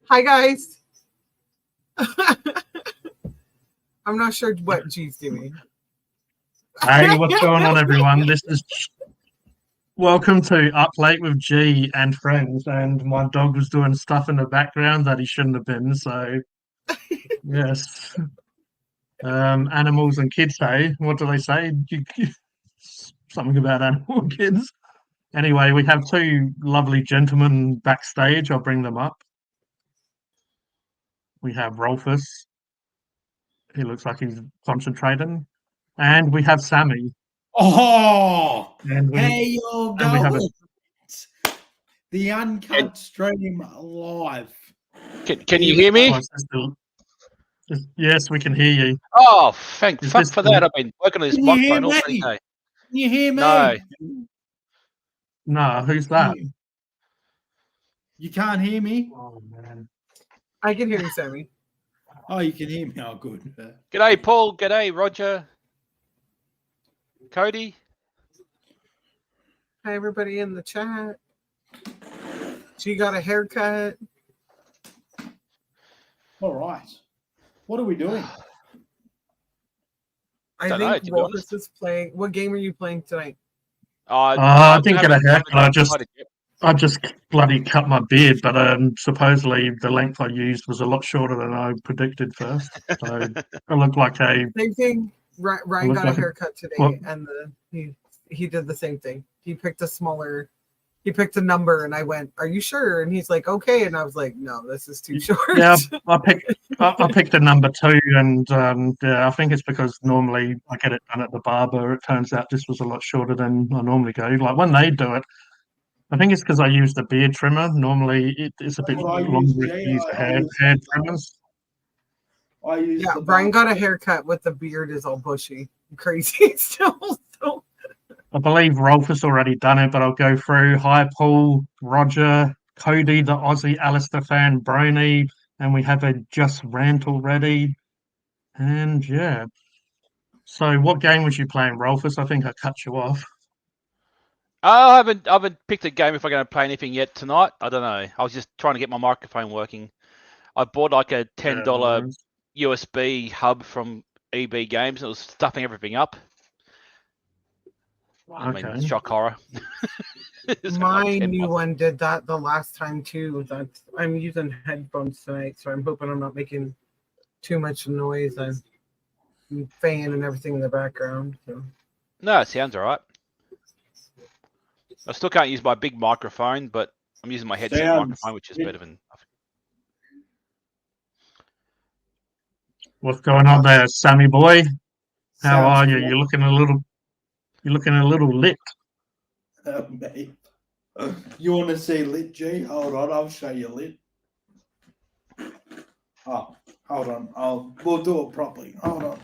Hi, guys. I'm not sure what G's doing. Hey, what's going on, everyone? This is welcome to Up Late with G and friends. And my dog was doing stuff in the background that he shouldn't have been. So, yes, animals and kids say. What do they say? Something about animal and kids. Anyway, we have two lovely gentlemen backstage. I'll bring them up. We have Rolfus. He looks like he's concentrating, and we have Sammy. Oh, And we hey, y'all and we have a going? The uncut stream live. Can you hear me? Yes, we can hear you. Oh, thank Is fuck this for the- that. I've been working on this Can you hear microphone all me? day. Can you hear me? No. No, who's that? You can't hear me? Oh man. I can hear you, Sammy. Oh, you can hear me. Oh, good. G'day, Paul. G'day, Roger. Cody. Hi, everybody in the chat. G got a haircut. All right. What are we doing? I Dunno, think to be Wolfus honest. is playing. What game are you playing tonight? I didn't get a haircut. I just bloody cut my beard, but supposedly the length I used was a lot shorter than I predicted first. So I look like a Same thing. Ryan look got a like a- haircut today, what? and he did the same thing. He picked a smaller. He picked a number, and I went, "Are you sure?" And he's like, "Okay." And I was like, "No, this is too short." yeah. I picked a number 2, and yeah, I think it's because normally I get it done at the barber. It turns out this was a lot shorter than I normally go. Like when they do it, I think it's because I used a beard trimmer. Normally it's a bit Well, I use longer if Jay, you use the I hair use- trimmers. I use Yeah, the Brian bar- got a haircut with the beard is all bushy, crazy still. So I believe Rolf has already done it, but I'll go through. Hi, Paul, Roger, Cody, the Aussie Alistair fan, Brony, and we have a Just Rant already. And yeah. So, what game was you playing, Rolfus? I think I cut you off. I haven't picked a game if I'm going to play anything yet tonight. I don't know. I was just trying to get my microphone working. I bought like a $10 USB hub from EB Games. It was stuffing everything up. I mean, Okay. shock horror. It's my like 10 new bucks. one did that the last time too. That I'm using headphones tonight, so I'm hoping I'm not making too much noise. I'm fan and everything in the background. So. No, it sounds all right. I still can't use my big microphone, but I'm using my headset Sounds microphone, which is good. better than. What's going on there, Sammy boy? How are Sounds you? You're looking a little lit. mate. You want to see lit, G? Hold on, I'll show you lit. Oh, hold on. We'll do it properly. Hold on.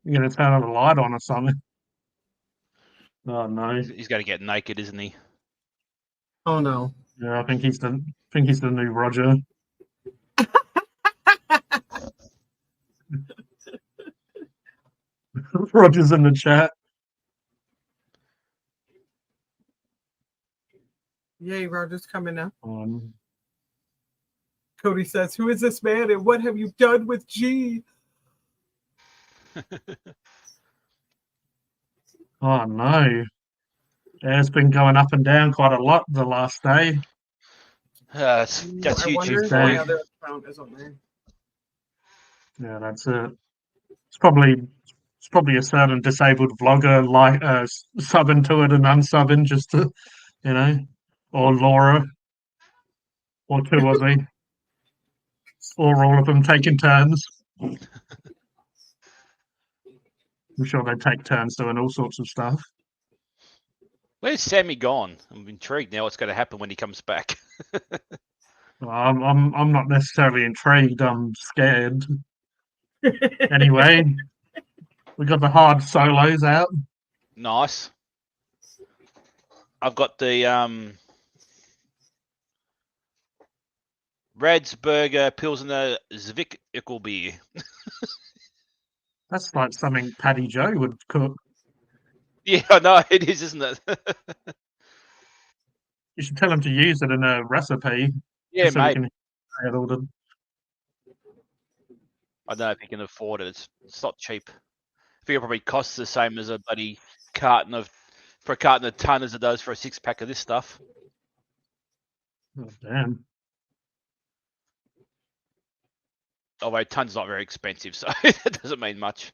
You're gonna turn the light on or something. Oh no. He's going to get naked, isn't he? Oh no. Yeah, I think he's the new Roger. Roger's in the chat. Yay, Roger's coming now. Um, Cody says, "Who is this man and what have you done with G?" oh no. Yeah, it's been going up and down quite a lot the last day. That's I wonder YouTube if for my you. other account is on there. Yeah, that's it. It's probably a certain disabled vlogger like subbing to it and unsubbing just to, or Laura, or two Aussie, or all of them taking turns. I'm sure they take turns doing all sorts of stuff. Where's Sammy gone? I'm intrigued now what's going to happen when he comes back. I'm not necessarily intrigued. I'm scared. Anyway, we got the hard solos out. Nice. I've got the Radsburger Pilsner Zvik beer. That's like something Paddy Joe would cook. Yeah, I know it is, isn't it? You should tell him to use it in a recipe. Yeah, just so we mate. can add all the. I don't know if you can afford it. It's not cheap. I think it probably costs the same as a bloody carton of for a carton of ton as it does for a 6-pack of this stuff. Oh, damn. Although ton's not very expensive, so that doesn't mean much.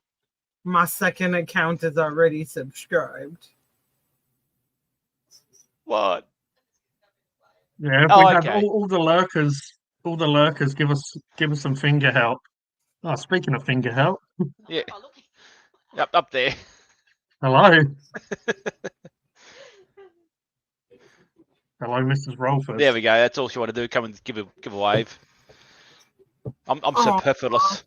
My second account is already subscribed. What? Yeah, if Oh, we have okay. all the lurkers give us some finger help. Oh, speaking of finger help, Yeah. Up there. hello. Hello, Mrs. Rolfers. There we go. That's all she wanted to do. Come and give a wave. I'm Aw. superfluous.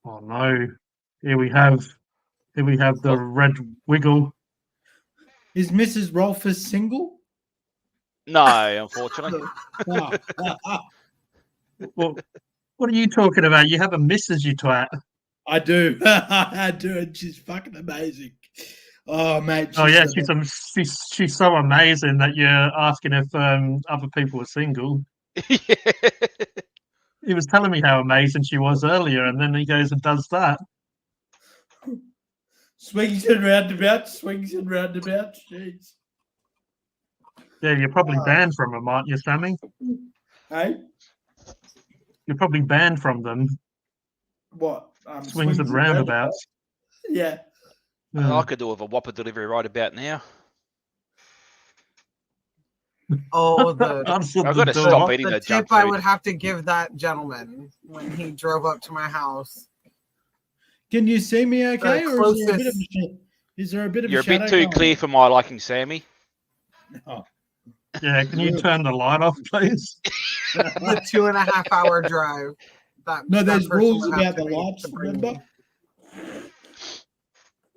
Oh no. Here we have the red wiggle. Is Mrs. Rolfers single? No, unfortunately. Well, what are you talking about? You have a Mrs. You twat. I do. I do. And she's fucking amazing. Oh, mate. Oh yeah, the she's so amazing that you're asking if other people are single. Yeah. He was telling me how amazing she was earlier, and then he goes and does that. swings and roundabouts. Swings and roundabouts. Jeez. Yeah, you're probably banned from them, aren't you, Sammy? Hey? You're probably banned from them. What? Swings and roundabouts. Yeah. I could do with a Whopper delivery right about now. Oh, the Answer I've the got to door. stop eating the that junk tip I food. would have to give that gentleman when he drove up to my house. Can you see me okay? The Or is there a bit of closest- a sh- is there a bit of You're a shadow bit too going clear for my liking, Sammy. on? Yeah, can you turn the light off, please? The 2.5-hour drive. No, that there's person rules would have about to the make lights, to bring remember? me.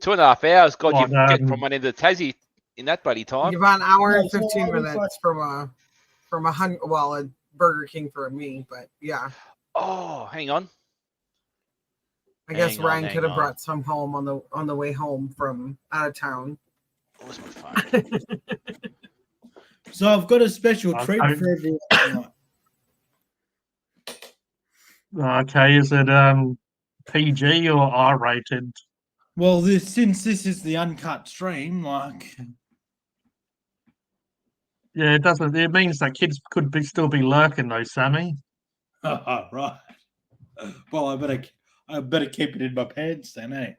2.5 hours. God, What, you get from one end of Tassie in that bloody time. You're about an hour No, and so 15 I was minutes from a Burger King for me, but yeah, Oh, hang on. I guess Hang on, Ryan hang could have on. brought some home on the way home from out of town. Where's my phone? So I've got a special Okay. treat for everyone tonight. Okay, is it PG or R-rated? Well, since this is the uncut stream, like Yeah, it doesn't. It means that kids could still be lurking, though, Sammy. right. Well, I better keep it in my pants then, eh?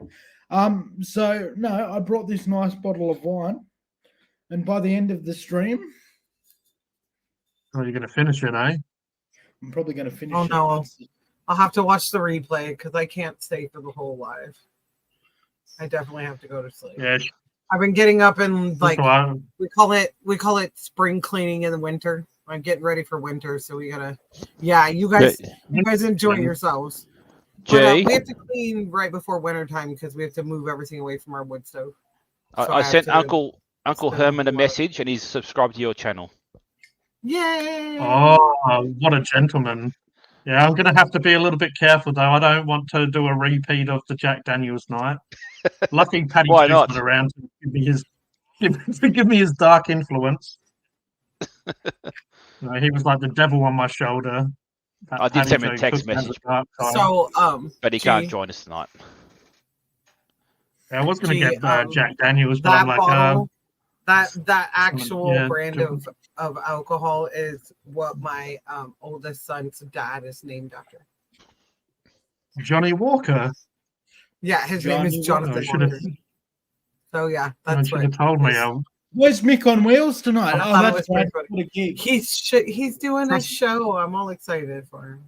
So no, I brought this nice bottle of wine, and by the end of the stream, Oh, you're going to finish it, eh? I'm probably going to finish. Oh, it. no. I'll have to watch the replay because I can't stay for the whole live. I definitely have to go to sleep. Yeah. I've been getting up and like That's why- we call it spring cleaning in the winter. I'm getting ready for winter, so we gotta. Yeah, you guys enjoy yourselves. But, Jay, we have to clean right before winter time because we have to move everything away from our wood stove. So I have sent to Uncle spend Herman a lot. message, and he's subscribed to your channel. Yay! Oh, what a gentleman. Yeah, I'm going to have to be a little bit careful, though. I don't want to do a repeat of the Jack Daniels night. Lucky Paddy Why Joe's not? not around to give me his dark influence. You know, he was like the devil on my shoulder. That I did Paddy send him a Joe text took me as a message. dark side. So But he can't Gee. join us tonight. Yeah, I was going to Gee, get Jack Daniels, but that I'm like, bottle, that actual yeah, brand different. of alcohol is what my oldest son's dad is named after. Johnny Walker. Yeah, his name is Johnny Jonathan I should have. Walker. So yeah, I that's should what have told me. his- Where's Mick on Wheels tonight? I Oh, thought it that's was right. pretty What a gig. he's doing a show. I'm all excited for him.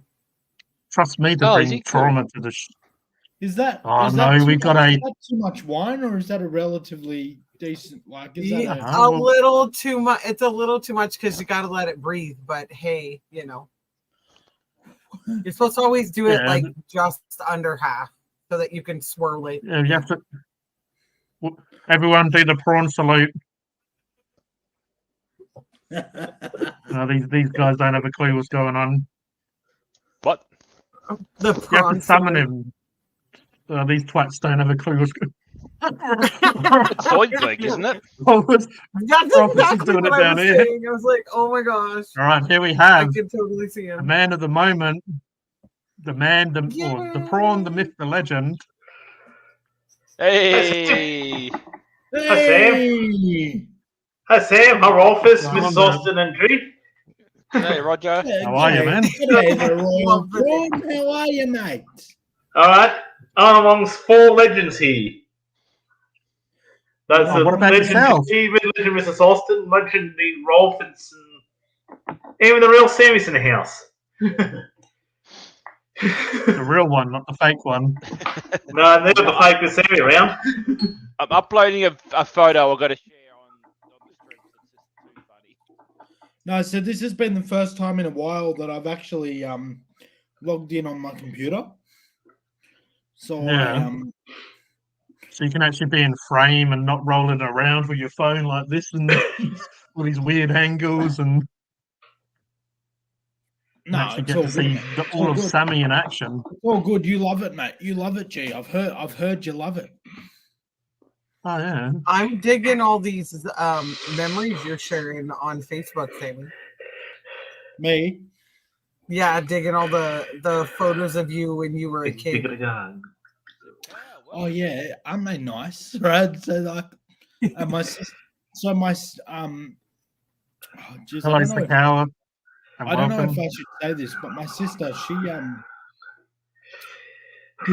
Trust me to Oh, is bring he cool? trauma to the. Is that? Oh, is that no, too we much- got a- is that too much wine, or is that a relatively decent? Like, is Yeah, that Oh, a well- little too much. It's a little too much because you got to let it breathe. But hey, you're supposed to always do it Yeah. like just under half so that you can swirl it. Yeah, you have to. Everyone do the prawn salute. These guys don't have a clue what's going on. What? The You have prawn to summon salute. him. These twats don't have a clue what's going. It's Zoidberg, isn't it? That's Rob is exactly doing it what I down was here. saying. I was like, oh my gosh. All right, here we I have can totally see the him. man of the moment, the man, or the prawn, the myth, the legend. Hey, Hey! Hi Sam, hi Rolfus, Well, Mrs. I'm Austin and Drew. hey, Roger. How are you, man? G'day, the Royal Love the Prawn. How are you, mate? Alright, I'm amongst 4 legends here. That's Oh, what about legend yourself? G, legend Mrs. Austin, legend the Rolfus, and even the real Sammy's in the house. The real one, not the fake one. No, never the fake with Sammy around. I'm uploading a photo I've got to share on the stream. It's just too funny. No, so this has been the first time in a while that I've actually logged in on my computer. So Yeah. So you can actually be in frame and not rolling around with your phone like this and all these weird angles and no, actually it's get all to good, see mate. It's all all of good. Sammy in action. It's all good. You love it, mate. You love it, G. I've heard you love it. Oh yeah. I'm digging all these memories you're sharing on Facebook, Sammy. Me? Yeah, digging all the photos of you when you were a kid. Oh yeah, aren't they nice? Right? So like, and my oh, geez, Hello, Sakawa. And I don't know if welcome. I should say this, but my sister, she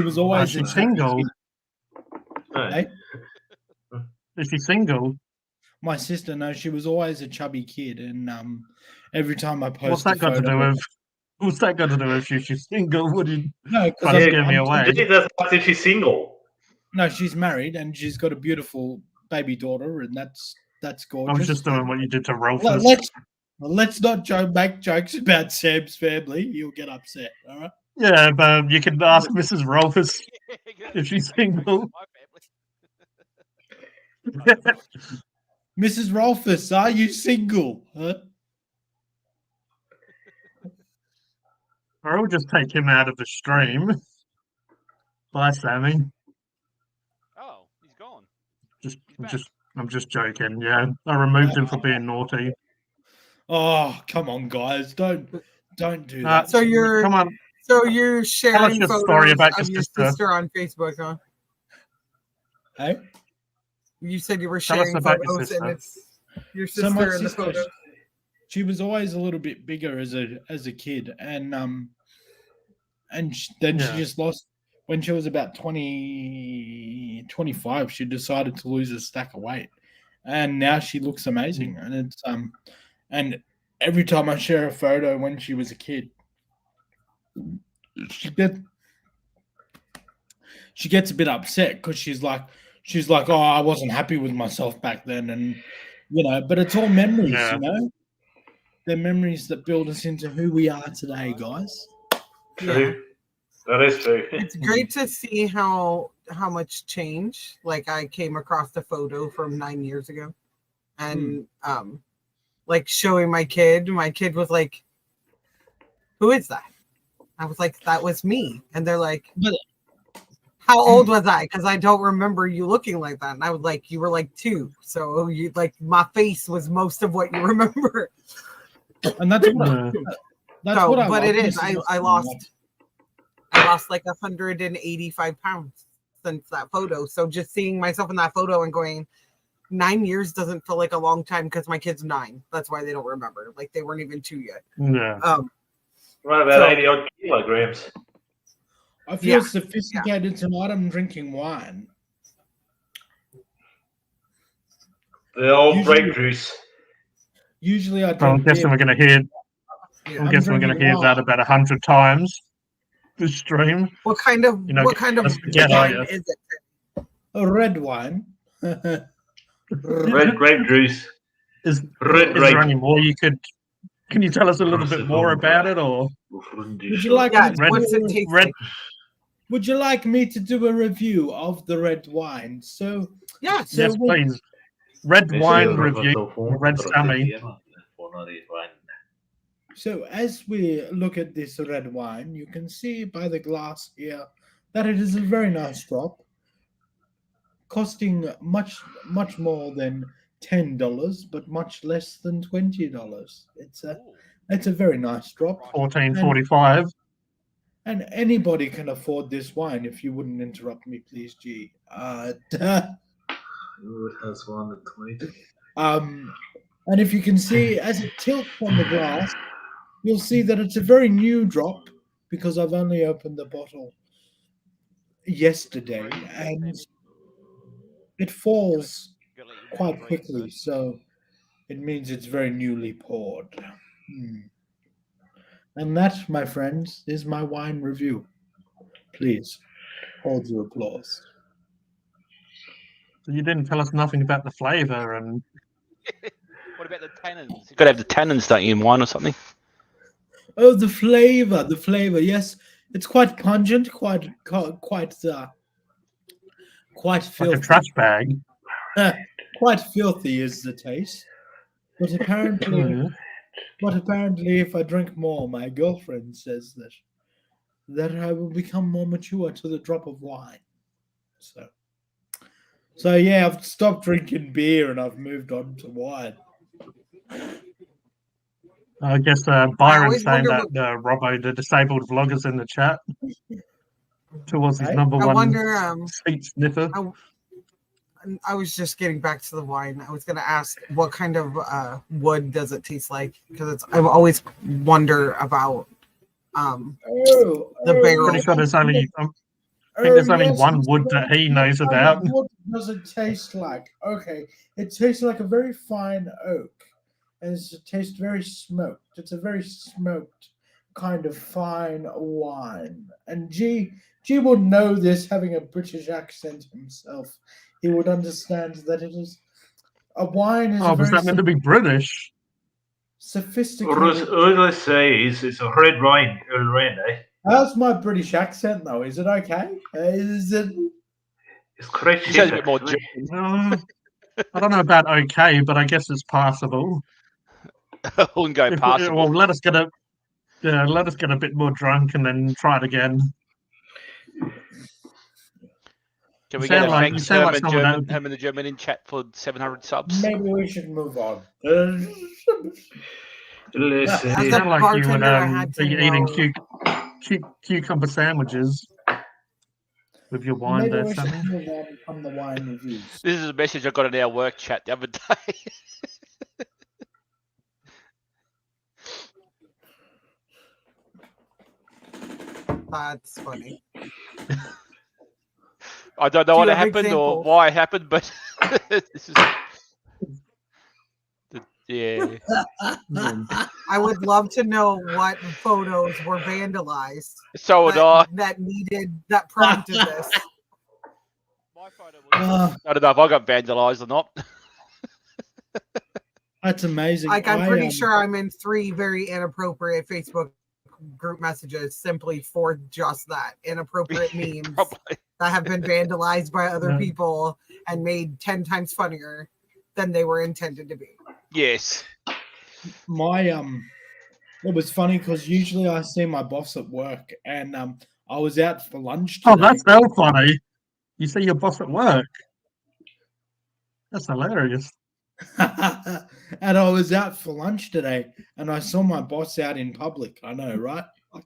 was Oh, always a she's chubby single. kid, eh? Is she single? My sister, no, she was always a chubby kid, and every time I post What's that a got to photo, do with? What's that got to do with she's single? What did no, trying to because scare me away? Gee, that's like if she's single. no, she's married and she's got a beautiful baby daughter, and that's gorgeous. I was just doing what you did to Let- Rolfus. let's not make jokes about Sam's family. You'll get upset. All right. Yeah, but you can ask Mrs. Rolfus if she's single. Mrs. Rolfus, are you single? Huh? Or I'll just take him out of the stream. Bye, Sammy. Oh, he's gone. I'm just joking. Yeah, I removed him for being naughty. Oh, come on, guys! Don't do that. So you're Come on. So you're sharing your photos story about of your your sister. sister on Facebook, huh? Hey? You said you were Tell us sharing about your photos, and sister. it's your So my sister in the sister, photo. she was always a little bit bigger as a kid, and then Yeah. she just lost when she was about 20, 25. She decided to lose a stack of weight, and now she looks amazing. And it's and every time I share a photo when she was a kid, she gets a bit upset because she's like, oh, I wasn't happy with myself back then, and but it's all memories, Yeah. They're memories that build us into who we are today, guys. Yeah. That is true. It's great to see how much change. Like I came across the photo from 9 years ago, and like showing my kid was like, "Who is that?" I was like, "That was me," and they're like, But- "How old was I?" Because I don't remember you looking like that, and I was like, "You were like 2, so you like my face was most of what you remember." And that's what Yeah. that's what I but love it is. missing I out on. lost like 185 pounds since that photo. So just seeing myself in that photo and going, 9 years doesn't feel like a long time because my kid's 9. That's why they don't remember. Like they weren't even 2 yet. Yeah. Right about 80 odd kilograms. I feel Yeah. sophisticated tonight. I'm drinking wine. The old Usually- grape juice. Usually I I'm drink guessing beer. we're going to hear. Yeah. I'm guessing we're going to drinking hear that wine. about 100 times. This stream. What kind of You know, let's forget, wine are you? is it? A red wine. Red grape juice. Is Red is there grape. any more you could? Can you tell us a little bit more about it, or Would you like Yeah, me to Red- what's it do- taste red? like? Would you like me to do a review of the red wine? So, Yes. so Yes, we- please. Red wine review. Red Sammy. So as we look at this red wine, you can see by the glass here that it is a very nice drop. costing much more than $10, but much less than $20. It's a very nice drop, 14.45. and anybody can afford this wine. If you wouldn't interrupt me, please, G. Ooh, it has one at 20. And if you can see, as it tilts on the glass, you'll see that it's a very new drop because I've only opened the bottle yesterday, and it falls quite quickly. So it means it's very newly poured. And that, my friends, is my wine review. Please hold your applause. You didn't tell us nothing about the flavour and What about the tannins? You've got to have the tannins, don't you, in wine or something? Oh, the flavor. Yes, it's quite pungent, quite like filthy. a trash bag. Quite filthy is the taste. But apparently, if I drink more, my girlfriend says that I will become more mature to the drop of wine. So yeah, I've stopped drinking beer and I've moved on to wine. I guess Byron's always saying wonder that Robbo, the disabled vlogger's in the chat. Towards his Hey? number I one wonder. seat sniffer. I was just getting back to the wine. I was going to ask what kind of wood does it taste like? Because I've always wonder about the barrel. Pretty sure there's only I think there's only one wood that he knows about. What does it taste like? Okay, it tastes like a very fine oak, and it tastes very smoked. It's a very smoked kind of fine wine. And G would know this, having a British accent himself. He would understand that it is a wine. Is Oh, a was very that meant to be British? sophisticated. All I say is it's a red wine, Earl Rain, eh? How's my British accent though? Is it okay? Is it? It's quite You shit, sound a bit more actually. I don't know about okay, but I guess it's passable. Wouldn't go past. Well, let us get a bit more drunk and then try it again. Can we You get sound a like- thanks you sound like someone that would be- Herman the German in chat for 700 subs? Maybe we should move on. Listen, As You a sound like you would bartender, I had to be eating know- cucumber sandwiches with your wine Maybe there, we should Sammy. move on from the wine reviews. This is a message I got in our work chat the other day. That's funny. I don't know Do what you have happened or examples? why it happened, but this is. Yeah. I would love to know what photos were vandalized So would I. that prompted this. My photo Uh, I don't know if I got vandalised or not. That's amazing. Like I'm pretty I, sure I'm in 3 very inappropriate Facebook group messages simply for just that inappropriate memes Probably. that have been vandalized by other Yeah. people and made 10 times funnier than they were intended to be. Yes. my it was funny because usually I see my boss at work, and I was out for lunch today. Oh, that's so funny. You see your boss at work. That's hilarious. And I was out for lunch today, and I saw my boss out in public. I know, right? Like,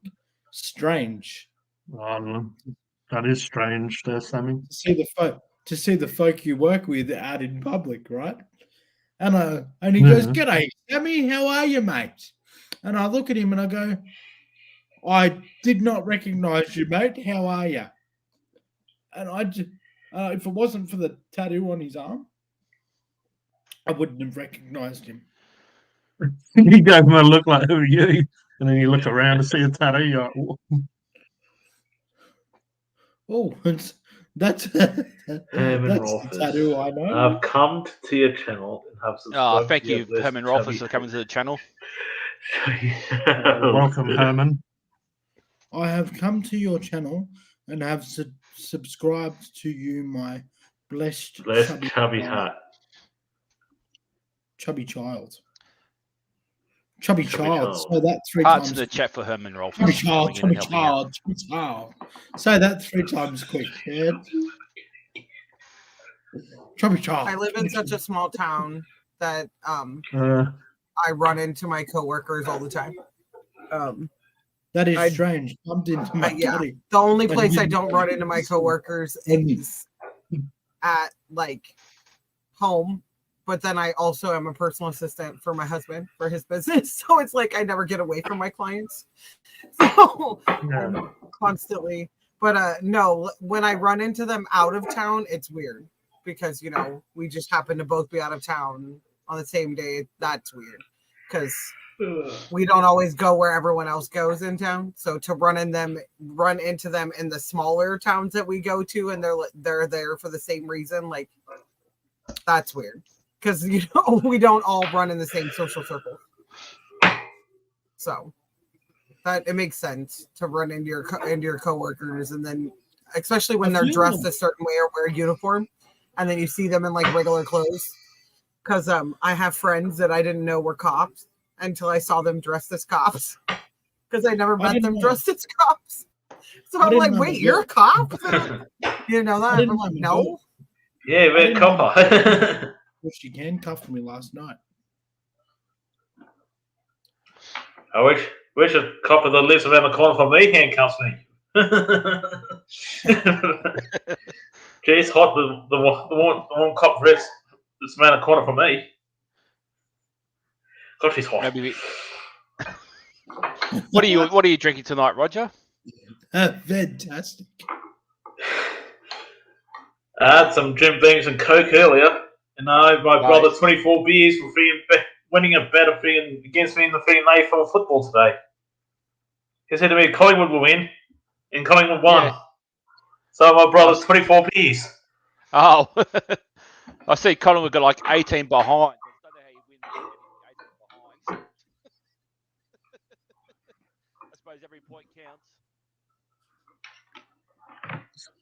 strange That is strange there, Sammy. to see the folk you work with out in public, right? And he goes, Yeah. "G'day, Sammy. How are you, mate?" And I look at him and I go, "I did not recognize you, mate. How are you?" And if it wasn't for the tattoo on his arm, I wouldn't have recognized him. You gave him a look like, who are you? And then you look around and see a tattoo. You're like, "Whoa." Oh, that's Rolfes. the tattoo I know. I've come to your channel and have subscribed. Oh, thank to your you, blessed Herman Rolfes, chubby for coming to the channel. Welcome, Herman. I have come to your channel and have subscribed to you, my blessed Blessed chubby child. hat. Chubby child. Chubby Chubby child. child. Say that 3 Hearts times. in the chat for Herman Rolfes. Chubby child, coming in chubby and helping out. child, chubby child. Say that 3 times quick. Yeah. Chubby child. I live in such a small town that Uh, I run into my coworkers all the time. That is I- strange. Bumped into my yeah. buddy. The only But place I you- don't run into my coworkers Only. is at like home, but then I also am a personal assistant for my husband for his business. So it's like I never get away from my clients. So yeah. I'm constantly, but no, when I run into them out of town, it's weird because we just happen to both be out of town on the same day. That's weird because we don't always go where everyone else goes in town. So to run into them in the smaller towns that we go to, and they're there for the same reason, like that's weird because we don't all run in the same social circle. So that it makes sense to run into your coworkers, and then especially when they're dressed a certain way or wear a uniform, and then you see them in like regular clothes. Because I have friends that I didn't know were cops until I saw them dressed as cops. Because I never met them dressed as cops. So I'm like, wait, you're a cop? You know that? I'm like, no. Yeah, we're a copper. Which she handcuffed me last night. I wish a copper that lives around the corner from me handcuffs me. Gee, it's hot. The one cop dress that's around the corner from me. God, she's hot. Maybe What are you drinking tonight, Roger? Fantastic. I had some Jim Beams and Coke earlier, and my brother 24 beers for winning a bet against me in the freaking AFL football today. He said to me, Collingwood will win, and Collingwood won. Yeah. So my brother's 24 beers. Oh, I see Collingwood got like 18 behind. I don't know how you win 18 behind. I suppose every point counts.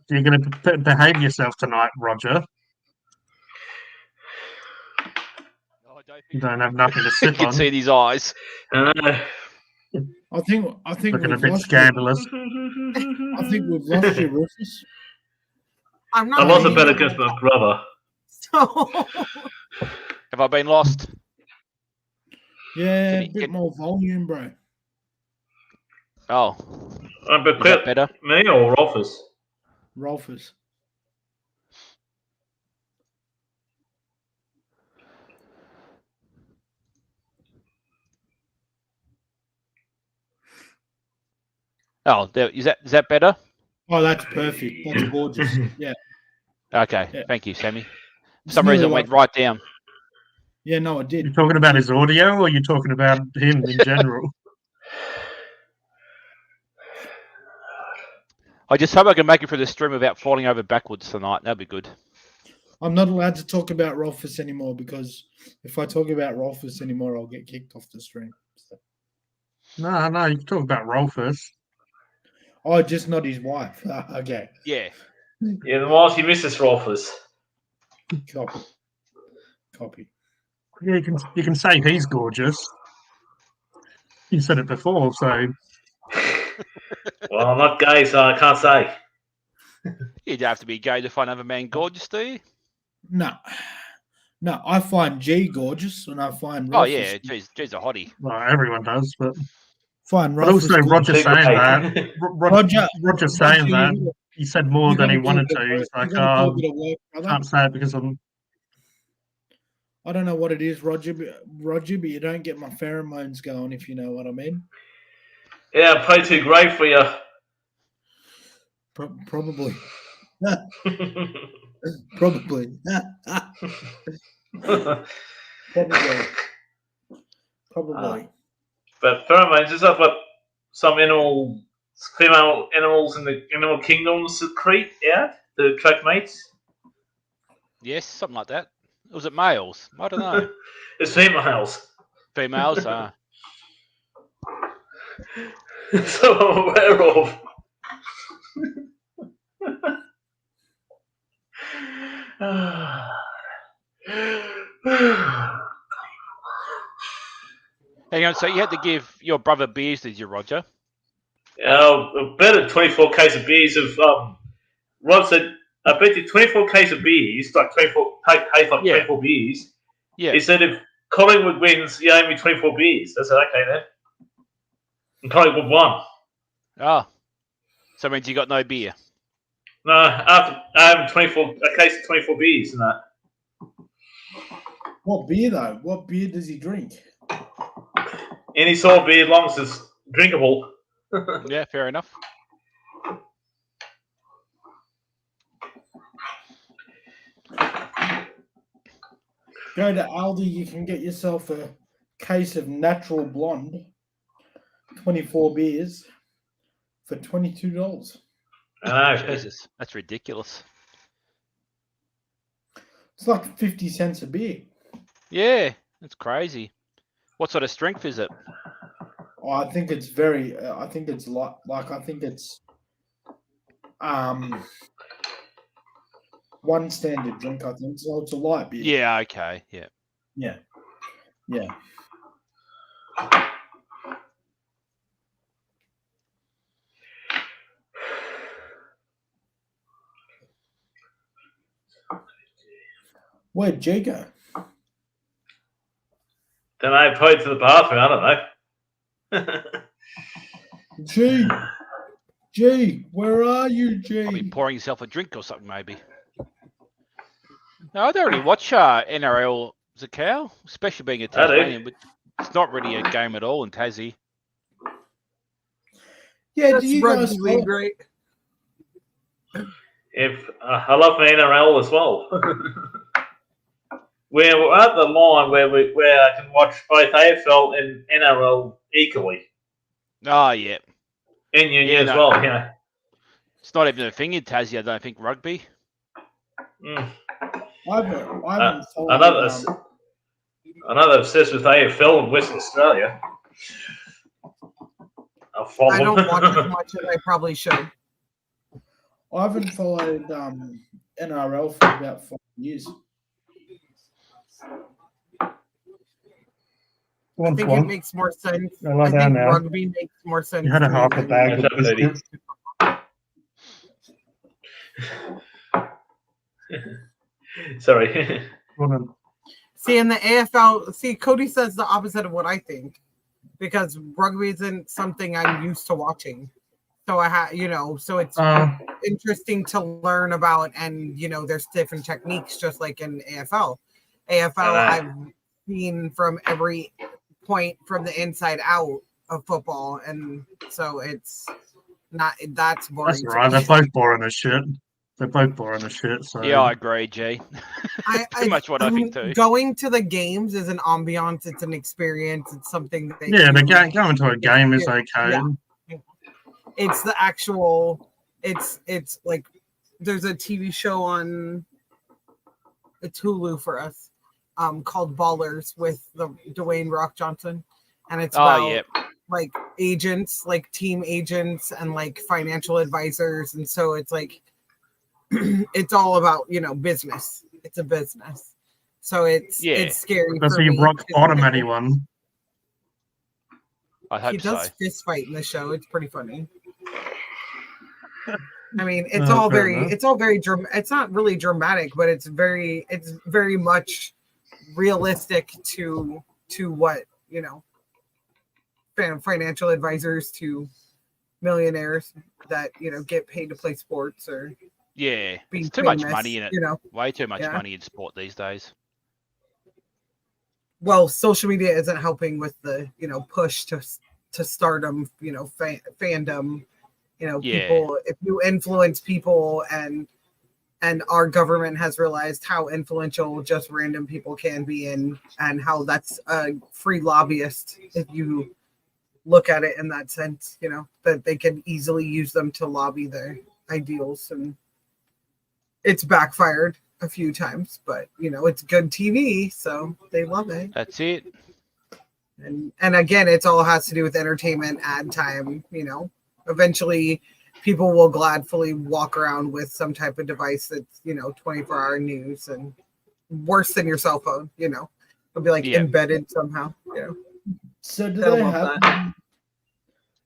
You're going to behave yourself tonight, Roger. Oh, I don't You think don't have nothing to you sip can on. see it in his eyes. I think Looking a we've bit lost scandalous. I think we've lost you, Rufus. I'm not. I lost a reading bet it. against my brother. So Have I been lost? Yeah, Can a you bit get- more volume, bro. Oh, But is that better? me or Rolfus? Rolfus. Oh, is that better? Oh, that's perfect. That's gorgeous. Yeah. Okay, Yeah. thank you, Sammy. For It's some reason, it nearly went like- right down. Yeah, no, it You're did. talking about his audio, or you're talking about him in general? I just hope I can make it through the stream without falling over backwards tonight. That'd be good. I'm not allowed to talk about Rolfus anymore because if I talk about Rolfus anymore, I'll get kicked off the stream. So. No, you can talk about Rolfus. Oh, just not his wife. Okay. Yeah. Yeah, the while she misses Rolfus. Copy. Yeah, you can say he's gorgeous. You said it before, so Well, I'm not gay, so I can't say. You don't have to be gay to find another man gorgeous, do you? No, I find G gorgeous, and I find Rolfus, Oh yeah, geez, a hottie. well, everyone does. But find but Rolfus also gorgeous. Roger Big saying gay. that. Roger saying that. He said more you than he gotta wanted do a to. bit of He's work. like, You gotta do a oh, bit of work, brother. can't say it because I'm. I don't know what it is, Roger, but you don't get my pheromones going, if you know what I mean. Yeah, I play too great for you. Probably. Probably. Probably. But pheromones is that what some female animals in the animal kingdom secrete out to attract mates? Yes, something like that. Or was it males? I don't know. It's females. Females. So I'm aware of. Hang on. So you had to give your brother beers, did you, Roger? Better 24 case of beers of Rob said I bet you 24 case of beers, like 24 case like Yeah. 24 beers. Yeah. He said if Collingwood wins, you owe me 24 beers. I said, okay then. And Collingwood won. Oh. So it means you got no beer. No, after a case of 24 beers and that. What beer though? What beer does he drink? Any sort of beer, as long as it's drinkable. Yeah, fair enough. Go to Aldi, you can get yourself a case of natural blonde, 24 beers for $22. I know. Jesus, that's ridiculous. It's like 50 cents a beer. Yeah, that's crazy. What sort of strength is it? Oh, I think it's very. I think it's I think it's one standard drink. I think so. It's a light beer. Yeah, okay, yeah. Yeah. Yeah. Where'd G go? Then I probably to the bathroom. I don't know. G, where are you, Probably G? pouring yourself a drink or something, maybe. No, I don't really watch NRL as a cow, especially being a I do. Tasmanian, but it's not really a game at all in Tassie. Yeah, That's do you rugby guys league, right? If I love the NRL as well. We're at the line where I can watch both AFL and NRL equally Oh, yeah. in union as no. well. You know. It's not even a thing in Tassie, I don't think, rugby. Mm. I haven't followed, Another obsessed with AFL in Western Australia. I'll follow. I don't watch as much as I probably should. I haven't followed NRL for about 5 years. I think it makes more sense. I lie I down think now. rugby makes more sense. You had a to me half a than- bag of That's up, biscuits. Sorry. See, in the AFL, Cody says the opposite of what I think because rugby isn't something I'm used to watching. So so it's interesting to learn about, and there's different techniques, just like in AFL. I've seen from every point from the inside out of football, and so it's not that's boring. That's to all right. me. They're both boring as shit. They're both boring as shit. So Yeah, I agree, G. Too much what I think too. Going to the games is an ambiance. It's an experience. It's something that going to a game is okay. Yeah. It's the actual. It's like there's a TV show on. It's Hulu for us, called Ballers with the Dwayne Rock Johnson, and it's about like agents, like team agents, and like financial advisors, and so it's like it's all about business. It's a business, so it's scary. Does for he me rock because bottom anyone? I hope he does so. fist fight in the show. It's pretty funny. I mean, it's Oh, all fair very, enough. it's all very it's not really dramatic, but it's very much realistic to what financial advisors to millionaires that get paid to play sports or Yeah, be it's too much famous, money in it. Way too much Yeah. money in sport these days. Well, social media isn't helping with the push to stardom, fandom. People, if you influence people, and our government has realized how influential just random people can be, and how that's a free lobbyist if you look at it in that sense, that they can easily use them to lobby their ideals, and it's backfired a few times, but it's good TV, so they love it. That's it. And again, it's all has to do with entertainment, ad time. Eventually people will gladfully walk around with some type of device that's 24-hour news, and worse than your cell phone. It'll be like embedded somehow. So do They'll they love have?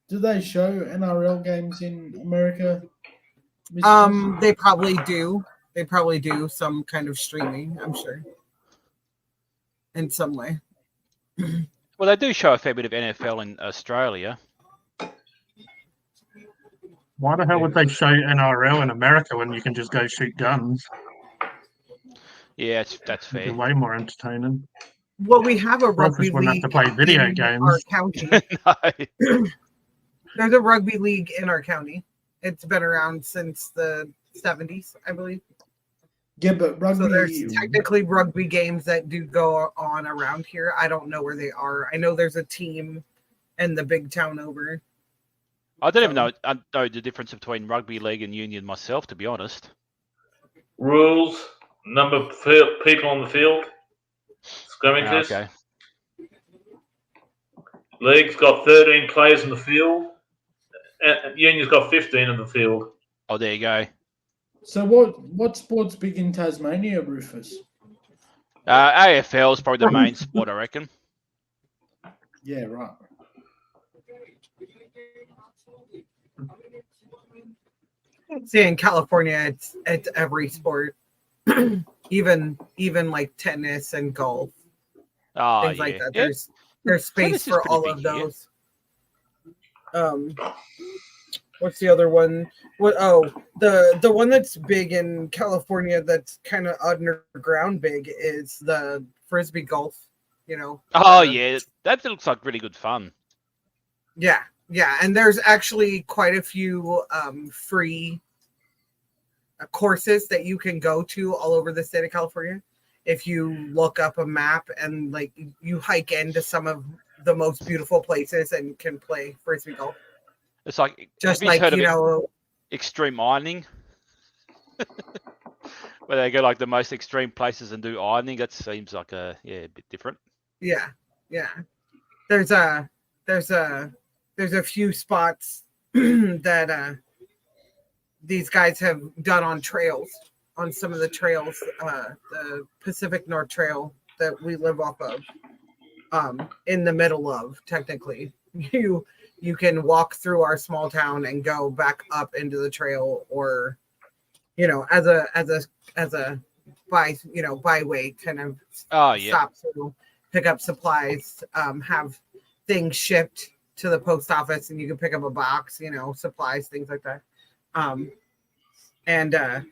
Do they show NRL games in America They probably do. They probably do some kind of streaming, I'm sure. In some way. Well, they do show a fair bit of NFL in Australia. Why the hell would they show NRL in America when you can just go shoot guns? Yeah, that's It'd be fair. way more entertaining. Well, we have a rugby Rugby's wouldn't have league to play video in games. our county. No. There's a rugby league in our county. It's been around since the 70s, I believe. Yeah, but rugby. So there's technically rugby games that do go on around here. I don't know where they are. I know there's a team in the big town over. I don't even know the difference between rugby league and union myself, to be honest. Rules, number of people on the field, scrimmages. Okay. League's got 13 players in the field. Union's got 15 in the field. Oh, there you go. So what sport's big in Tasmania, Rufus? AFL is probably the main sport, I reckon. Yeah, right. See, in California, it's every sport, even like tennis and golf, Oh, things yeah. like that. Yeah. There's space Tennis is for pretty all big of here. those. What's the other one? The one that's big in California that's kind of underground big is the frisbee golf. You know. Oh, yeah. That looks like really good fun. Yeah, and there's actually quite a few free courses that you can go to all over the state of California. If you look up a map and like you hike into some of the most beautiful places and can play frisbee golf. It's like, Just have you like, heard of you know, extreme ironing? Where they go like the most extreme places and do ironing. That seems like a bit different. yeah. There's a few spots that these guys have done on trails, on some of the trails, the Pacific North Trail that we live off of, in the middle of, technically. You can walk through our small town and go back up into the trail, or, you know, as a byway kind of stop to pick up supplies, have things shipped to the post office, and you can pick up a box, you know, supplies, things like that. And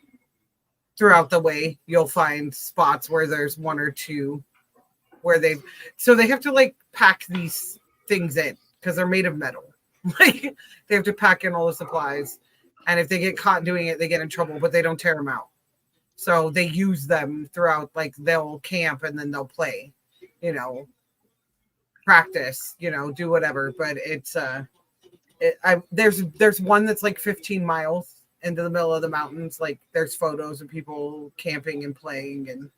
throughout the way, you'll find spots where there's one or two where they have to like pack these things in because they're made of metal. Like they have to pack in all the supplies, and if they get caught doing it, they get in trouble, but they don't tear them out. So they use them throughout, like they'll camp and then they'll play, you know, practice, you know, do whatever. But it's there's one that's like 15 miles into the middle of the mountains. Like there's photos of people camping and playing and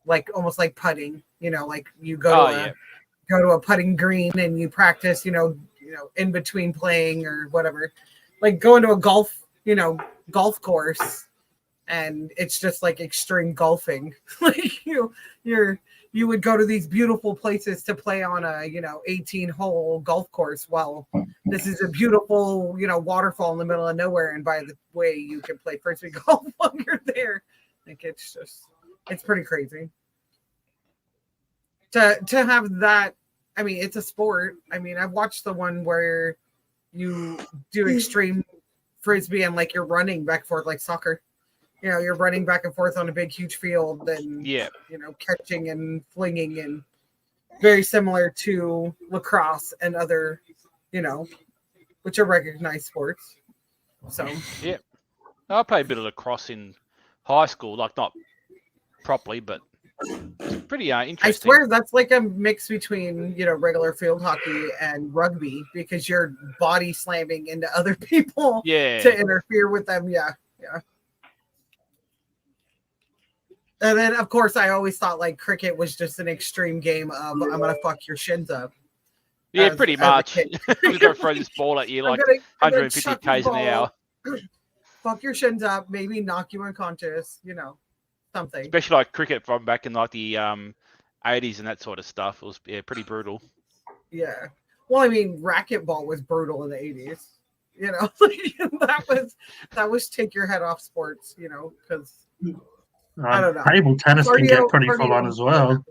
like almost like putting, you know, like you go to a putting green and you practice, you know, in between playing or whatever, like going to a golf course, and it's just like extreme golfing. Like you would go to these beautiful places to play on a, 18-hole golf course. Well, this is a beautiful, waterfall in the middle of nowhere. And by the way, you can play frisbee golf while you're there. Like it's pretty crazy. To have that, I mean, it's a sport. I mean, I've watched the one where you do extreme frisbee and like you're running back and forth like soccer. You're running back and forth on a big, huge field and, catching and flinging, and very similar to lacrosse and other, which are recognized sports. So, yeah. I played a bit of lacrosse in high school, like not properly, but it's pretty interesting. I swear that's like a mix between, regular field hockey and rugby, because you're body slamming into other people to interfere with them. Yeah. And then, of course, I always thought like cricket was just an extreme game of I'm gonna fuck your shins up. Yeah, pretty much. I'm just gonna throw this ball at you like 150 k's an hour. Fuck your shins up, maybe knock you unconscious, something. Especially like cricket from back in like the 80s and that sort of stuff. It was pretty brutal. Yeah. Well, I mean, racquetball was brutal in the 80s. You know, that was take your head off sports. You know, because I don't know. Table tennis can get Cardio- pretty full cardio on as well,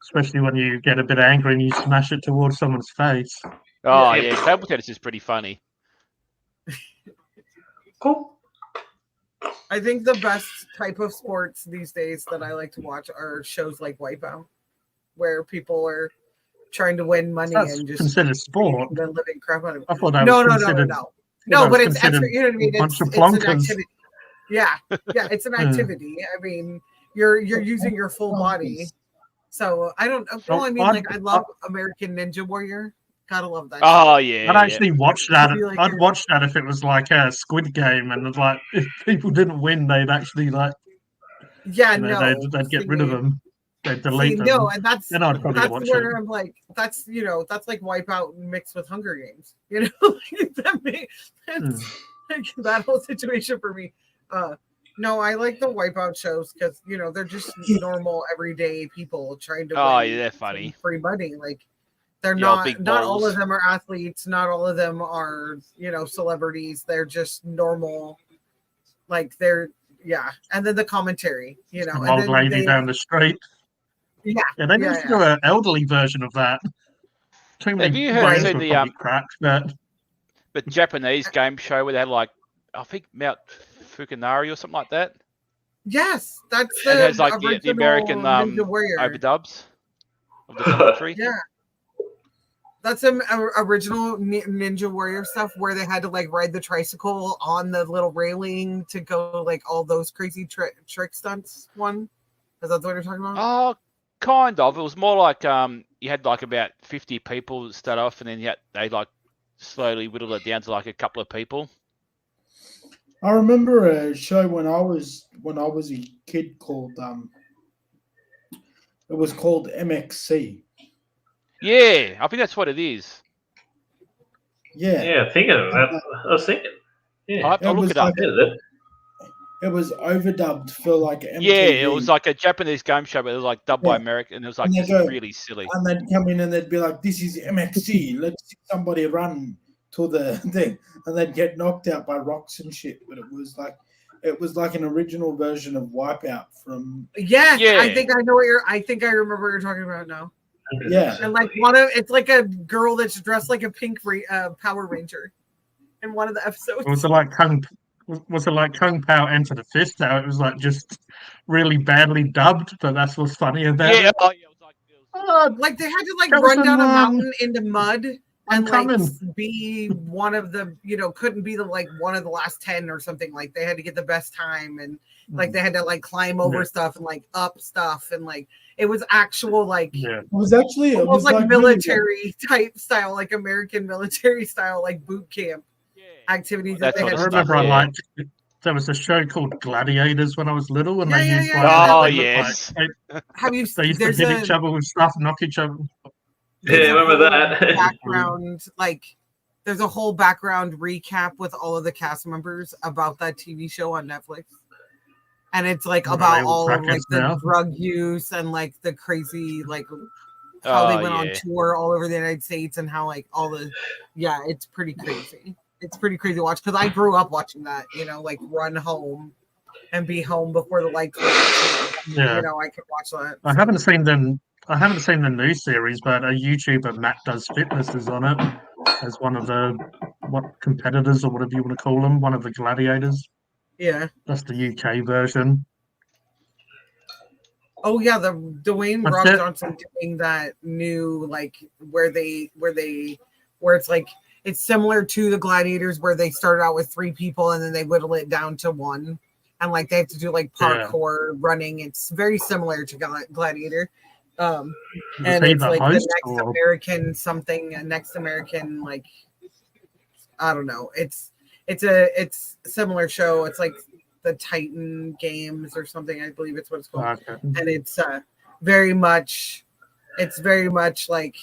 especially when you get a bit angry and you smash it towards someone's face. Oh Yeah. yeah, table tennis is pretty funny. Cool. I think the best type of sports these days that I like to watch are shows like Wipeout, where people are trying to win money That's and just considered sport. the living crap out of it. I thought that No, was no, no, no, considered. no. that No, was but it's considered extra. You know what I mean? a bunch of It's an plonkers. activity. Yeah, yeah, it's an activity. I mean, you're using your full body. So I don't. Well, I mean, like I love American Ninja Warrior. Gotta love that. Oh show. yeah. I'd actually watch that. Be like I'd a- watch that if it was like a Squid Game, and like if people didn't win, they'd actually like Yeah, you know, no, they'd get see, rid of them. They'd delete them. no, and that's Then I'd probably that's watch where it. I'm like, that's that's like Wipeout mixed with Hunger Games. You know, that's like that whole situation for me. No, I like the Wipeout shows because they're just normal everyday people trying to Oh win yeah, they're some funny. free money. Like they're Yeah, big not all balls. of them are athletes, not all of them are celebrities. They're just normal, like they're and then the commentary, An and old then lady down the street. Yeah, Yeah, they yeah, need to do an elderly version of that. Too Have many you heard- brains seen would the, probably crack, but But Japanese game show where they had like I think Mount Fukunari or something like that. Yes, that's And the it has like the original American Ninja Warrior. overdubs of the commentary. Yeah, that's some original Ninja Warrior stuff where they had to like ride the tricycle on the little railing to go like all those crazy trick stunts. One, is that what you're talking about? Oh, kind of. It was more like you had like about 50 people start off, and then they like slowly whittled it down to like a couple of people. I remember a show when I was a kid called it was called MXC. Yeah, I think that's what it is. Yeah. Yeah, thinking of that. I was thinking. Yeah, I'll look it up. like it was overdubbed for like MTV. Yeah, it was like a Japanese game show, but it was like dubbed by Yeah. American, and it was like And they just go- really silly. and they'd come in and they'd be like, "This is MXC. Let's see somebody run to the thing," and they'd get knocked out by rocks and shit. But it was like an original version of Wipeout from Yes, Yeah. I think I know what I think I remember what you're talking about now. yeah. And like it's like a girl that's dressed like a pink Power Ranger in one of the episodes. was it like Kung Pao Enter the Fist? How it was like just really badly dubbed, but that's what's funny about Yeah, it. oh, yeah, it was like Oh, Like they had to like That was run down a in, mountain into mud I'm and like coming. be one of the couldn't be the like one of the last 10 or something. Like they had to get the best time and like they had to like climb over Yeah. stuff and like up stuff and like it was actual like yeah. It was actually it almost was like really- military type style, like American military style, like boot camp activities that That's they what had I to it's do. remember I yeah. liked. There was a show called Gladiators when I was little, and Yeah, they yeah, used yeah, like yeah. Oh, they looked yes. like- Have you they used to there's hit a each other with stuff, knock each other. Yeah, I remember that. background there's a whole background recap with all of the cast members about that TV show on Netflix. And it's like Are about they all all of like crackheads the now? drug use and like the crazy like how they Oh, went on yeah. tour all over the United States and how like all the it's pretty crazy. It's pretty crazy to watch because I grew up watching that, like run home and be home before the lights went out. Yeah. I could watch that. I haven't seen them. I haven't seen the new series, but a YouTuber, Matt Does Fitness, is on it as one of the competitors or whatever you want to call them, one of the gladiators. Yeah. That's the UK version. Oh yeah, the Dwayne That's Rock it. Johnson doing that new like where it's like it's similar to the Gladiators where they started out with 3 people and then they whittle it down to 1 and like they have to do like parkour running. It's very similar to Gladiator. And he it's the like the host, next or- American something, next American like I don't know. It's a similar show. It's like the Titan Games or something. I believe it's what it's called. Okay. And it's very much like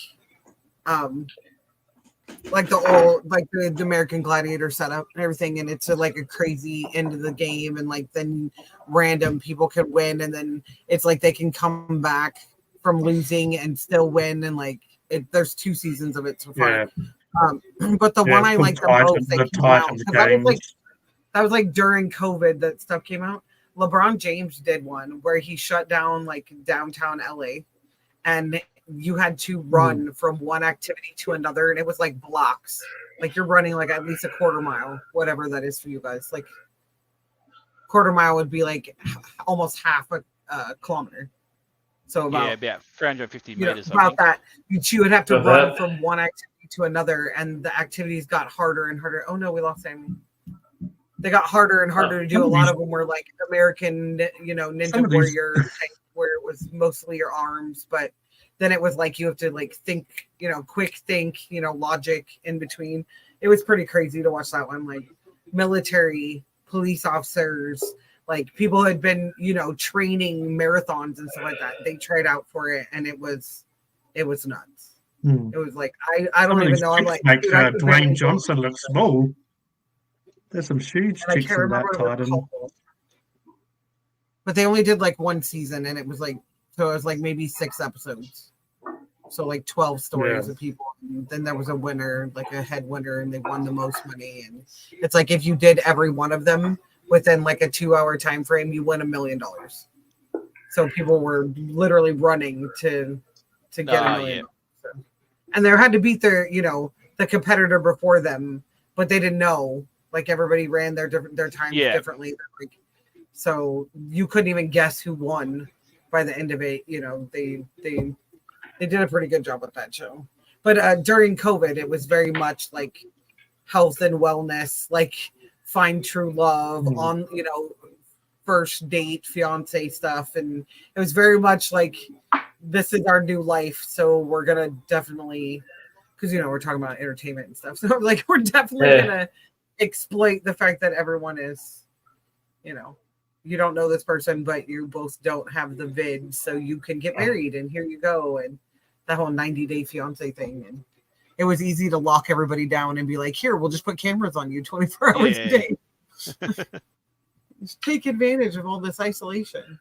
the old like the American Gladiator setup and everything, and it's like a crazy end of the game, and like then random people can win, and then it's like they can come back from losing and still win, and like there's 2 seasons of it so far. Yeah. But the Yeah, one I full liked the Titan, most that the came out, Titans 'cause that was like games. during COVID that stuff came out. LeBron James did one where he shut down like downtown LA, and you had to run from one activity to another, and it was like blocks. Like you're running like at least a quarter mile, whatever that is for you guys. Like quarter mile would be like almost half a kilometer. So about about 350 you know, meters. I about think. that. You would have to About run that. from one activity to another, and the activities got harder and harder. Oh no, we lost Amy. They got harder and harder to do. A lot of them were like American, Some Ninja of these- Warrior type, where it was mostly your arms, but then it was like you have to like think, quick think, logic in between. It was pretty crazy to watch that one. Like military, police officers, like people who had been, training marathons and stuff like that. They tried out for it, and it was nuts. Hmm. It was like I Some don't of even these know. I'm chicks like, make dude, I could barely Dwayne go. Johnson look small. There's some huge And I chicks can't in that remember what it was Titan. called. But they only did like one season, and it was like maybe 6 episodes. So like 12 stories Yeah. of people. And then there was a winner, like a head winner, and they won the most money. And it's like if you did every one of them within like a 2-hour time frame, you win $1 million. So people were literally running to get $1 million. So, and they had to beat their, the competitor before them, but they didn't know. Like everybody ran their times differently. Like, so you couldn't even guess who won by the end of it. They did a pretty good job with that show. But during COVID, it was very much like health and wellness, like find true love on, first date, fiance stuff. And it was very much like, this is our new life. So we're going to definitely, because, we're talking about entertainment and stuff. So like, we're definitely going to exploit the fact that everyone is, you don't know this person, but you both don't have the vid, so you can get married, and here you go. And that whole 90-day fiance thing. And it was easy to lock everybody down and be like, here, we'll just put cameras on you 24 hours a day. Just take advantage of all this isolation.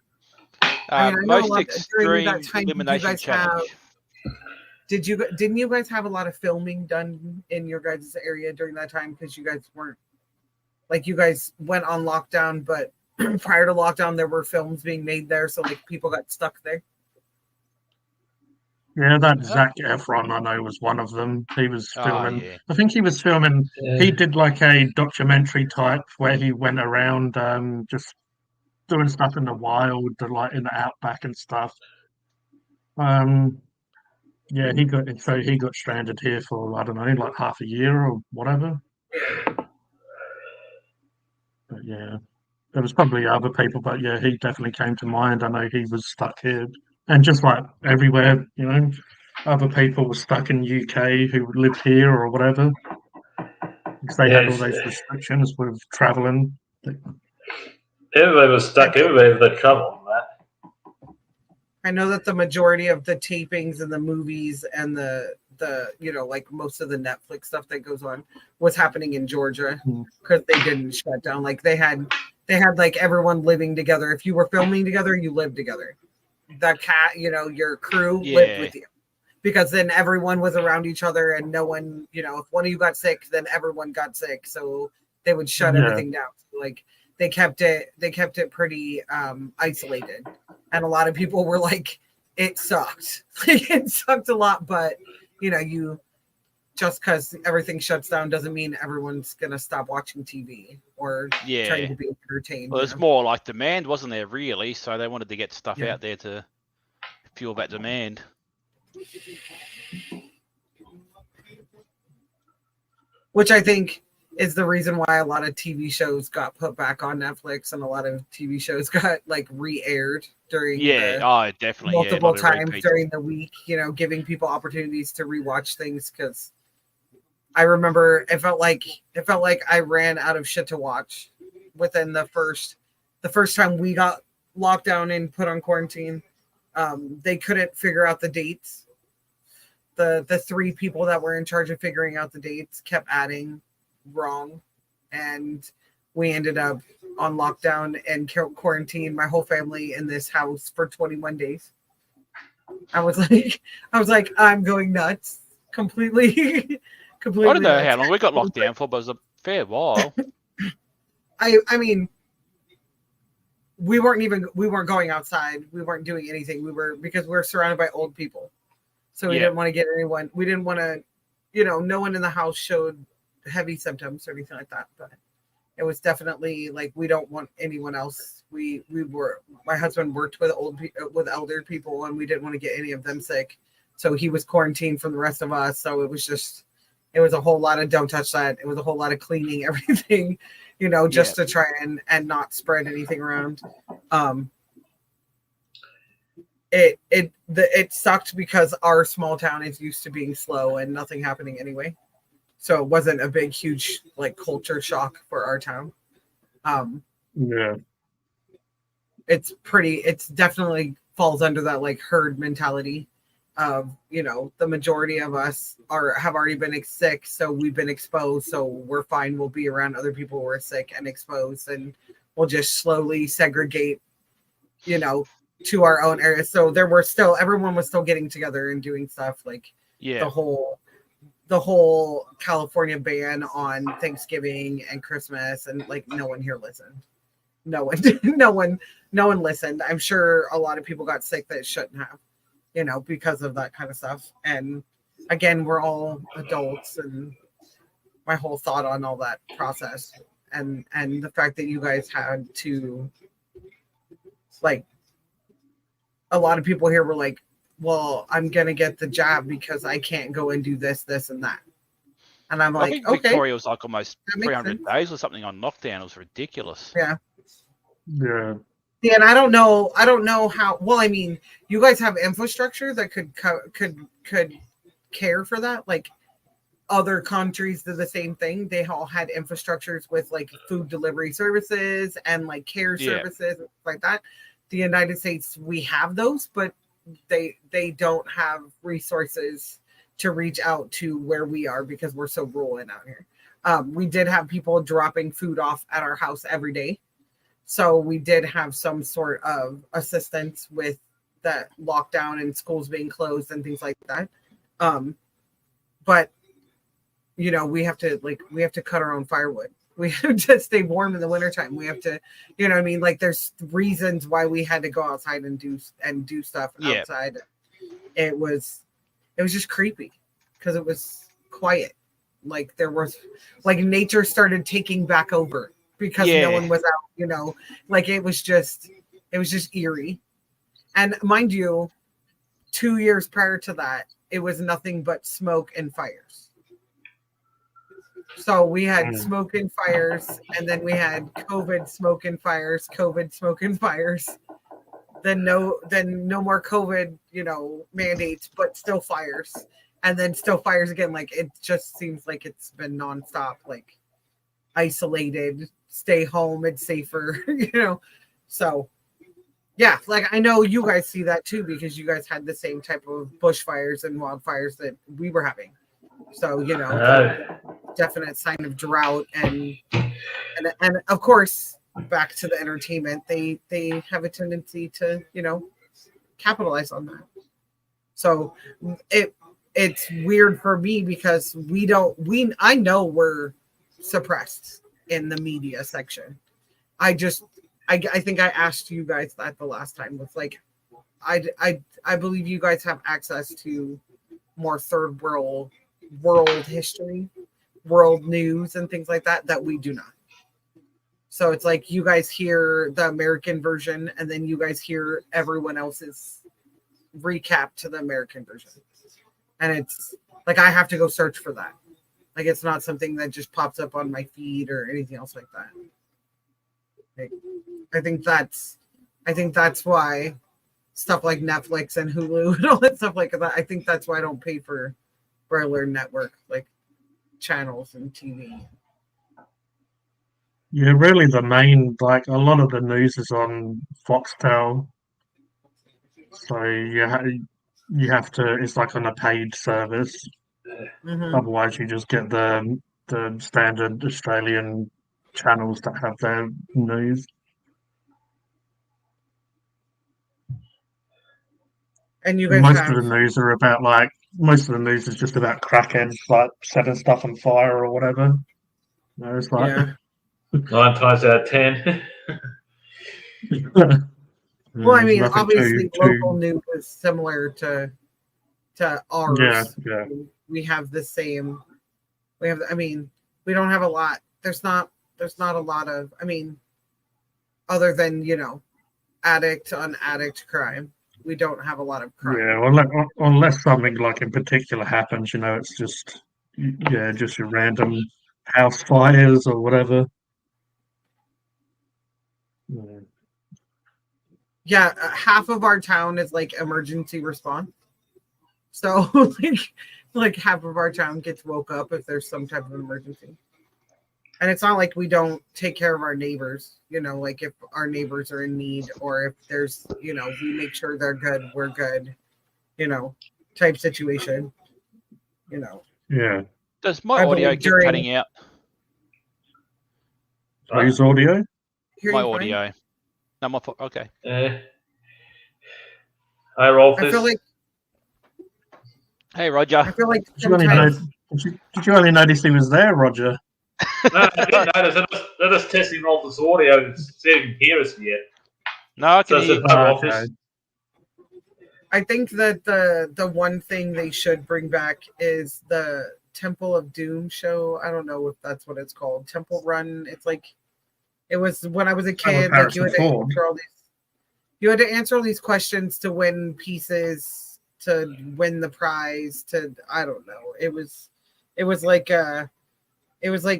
I know Most a lot during extreme that time, elimination challenge. didn't you guys have a lot of filming done in your guys' area during that time? Because you guys weren't, like, you guys went on lockdown, but prior to lockdown, there were films being made there, so like people got stuck there. Yeah, that Zac Efron, I know, was one of them. He was filming. Yeah. I think he was filming. He did like a documentary type where he went around just doing stuff in the wild, like in the outback and stuff. Yeah, he got stranded here for, I don't know, like half a year or whatever. But yeah, there was probably other people, but yeah, he definitely came to mind. I know he was stuck here, and just like everywhere, other people were stuck in UK who lived here or whatever, because they had all those restrictions with traveling. Everybody was stuck. Everybody was the trouble, man. I know that the majority of the tapings and the movies and the like most of the Netflix stuff that goes on was happening in Georgia because they didn't shut down. Like they had like everyone living together. If you were filming together, you lived together. The your crew lived with you, because then everyone was around each other, and no one, if one of you got sick, then everyone got sick. So they would shut everything down. So, like they kept it pretty isolated. And a lot of people were like, it sucked. It sucked a lot, but you just because everything shuts down doesn't mean everyone's gonna stop watching TV or trying to be entertained. Well, it's more like demand, wasn't there, really? So they wanted to get stuff out there to fuel that demand. Which I think is the reason why a lot of TV shows got put back on Netflix, and a lot of TV shows got like re-aired during definitely multiple times during the week, giving people opportunities to rewatch things. Because I remember it felt like I ran out of shit to watch within the first time we got locked down and put on quarantine. They couldn't figure out the dates. The 3 people that were in charge of figuring out the dates kept adding wrong, and we ended up on lockdown and quarantine, my whole family in this house for 21 days. I was like, I'm going nuts, completely completely. I don't know how unexpected. long we got locked down for, but it was a fair while. I mean, we weren't going outside. We weren't doing anything. Because we're surrounded by old people. So we Yeah. didn't want to get anyone. We didn't want to, no one in the house showed heavy symptoms or anything like that. But it was definitely like, we don't want anyone else. My husband worked with with elder people, and we didn't want to get any of them sick. So he was quarantined from the rest of us. So it was a whole lot of don't touch that. It was a whole lot of cleaning everything, just to try and not spread anything around. It sucked because our small town is used to being slow and nothing happening anyway. So it wasn't a big, huge like culture shock for our town. Yeah. It's definitely falls under that like herd mentality of, the majority of us have already been sick. So we've been exposed. So we're fine. We'll be around other people who are sick and exposed, and we'll just slowly segregate, to our own area. So everyone was still getting together and doing stuff like the whole California ban on Thanksgiving and Christmas, and like no one here listened. No one listened. I'm sure a lot of people got sick that shouldn't have, because of that kind of stuff. And again, we're all adults, and my whole thought on all that process and the fact that you guys had to, like, a lot of people here were like, well, I'm going to get the jab because I can't go and do this, and that. And I'm like, I think okay. Victoria was like almost That makes 300 sense. days or something on lockdown. It was ridiculous. Yeah. Yeah. Yeah, and I don't know how. Well, I mean, you guys have infrastructure that could care for that. Like other countries did the same thing. They all had infrastructures with like food delivery services and like care services like that. The United States, we have those, but they don't have resources to reach out to where we are because we're so rural and out here. We did have people dropping food off at our house every day. So we did have some sort of assistance with that lockdown and schools being closed and things like that. But we have to cut our own firewood. We have to stay warm in the wintertime. We have to, what I mean? Like there's reasons why we had to go outside and do stuff outside. It was just creepy because it was quiet. Like there was like nature started taking back over because no one was out, like it was just eerie. And mind you, 2 years prior to that, it was nothing but smoke and fires. So we had smoke and fires, and then we had COVID smoke and fires, Then no more COVID, mandates, but still fires. And then still fires again. Like it just seems like it's been nonstop, like isolated, stay home, it's safer, So yeah, like I know you guys see that too, because you guys had the same type of bushfires and wildfires that we were having. So, definite sign of drought and of course, back to the entertainment, they have a tendency to, capitalize on that. So it's weird for me because I know we're suppressed in the media section. I think I asked you guys that the last time. It's like I believe you guys have access to more third world history, world news and things like that we do not. So it's like you guys hear the American version and then you guys hear everyone else's recap to the American version. And it's like I have to go search for that. Like it's not something that just pops up on my feed or anything else like that. Like, I think that's why stuff like Netflix and Hulu and all that stuff like that. I think that's why I don't pay for regular network like channels and TV. Yeah, really the main, like a lot of the news is on Foxtel. So you have to, it's like on a paid service. Mm-hmm. Otherwise you just get the standard Australian channels that have their news. And you guys Most have of the news are about like most of the news is just about crackheads like setting stuff on fire or whatever. You know, it's like yeah. 9 times out of 10. Well, I there's mean, nothing obviously, too local news is similar to ours. yeah. We have the same. We have. I mean, we don't have a lot. There's not a lot of. I mean, other than addict on addict crime, we don't have a lot of crime. Yeah, unless something like in particular happens, it's just just your random house fires or whatever. Yeah. Yeah, half of our town is like emergency response. So like half of our town gets woke up if there's some type of emergency. And it's not like we don't take care of our neighbors, like if our neighbors are in need or if there's, we make sure they're good, we're good, type situation, Yeah. Does my I audio believe keep during- cutting out? Whose audio? Hear My you fine? audio. No, okay. Hi, Rolf. I feel like Hey, Roger. Did you only notice he was there, Roger? No, I didn't notice. They're just testing Rolf's audio and see if he can hear us yet. No, I So can I hear. said, hi, Rolf. Okay. I think that the one thing they should bring back is the Temple of Doom show. I don't know if that's what it's called. Temple Run. It's like it was when I was a kid. Like you had to answer all these questions to win pieces, to win the prize. I don't know. It was like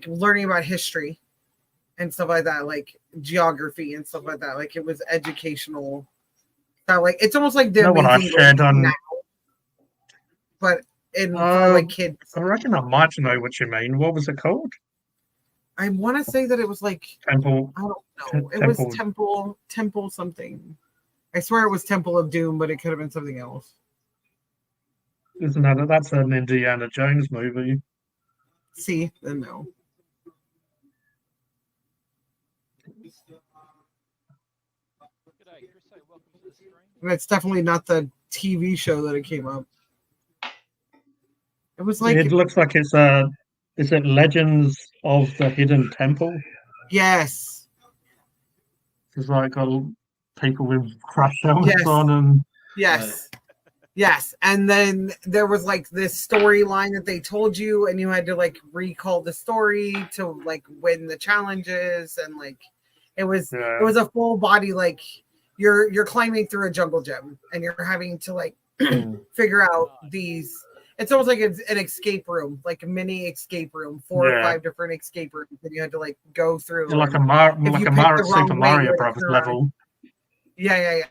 learning about history and stuff like that, like geography and stuff like that. Like it was educational. Like it's almost like they're What I making shared on now, but for like kids. I reckon I might know what you mean. What was it called? I want to say that it was like Temple. I don't know. It was Temple something. I swear it was Temple of Doom, but it could have been something else. Isn't that's an Indiana Jones movie? See, then no. And it's definitely not the TV show that it came up. It was like It looks like it's is it Legends of the Hidden Temple? yes. It's like got people with crash helmets Yes. on and Yes. Yes. And then there was like this storyline that they told you, and you had to like recall the story to like win the challenges, and like it was a full body, like you're climbing through a jungle gym and you're having to like figure out these. It's almost like it's an escape room, like a mini escape room, 4 or 5 different escape rooms that you had to like go through. like a Super Mario Brothers level. Yeah.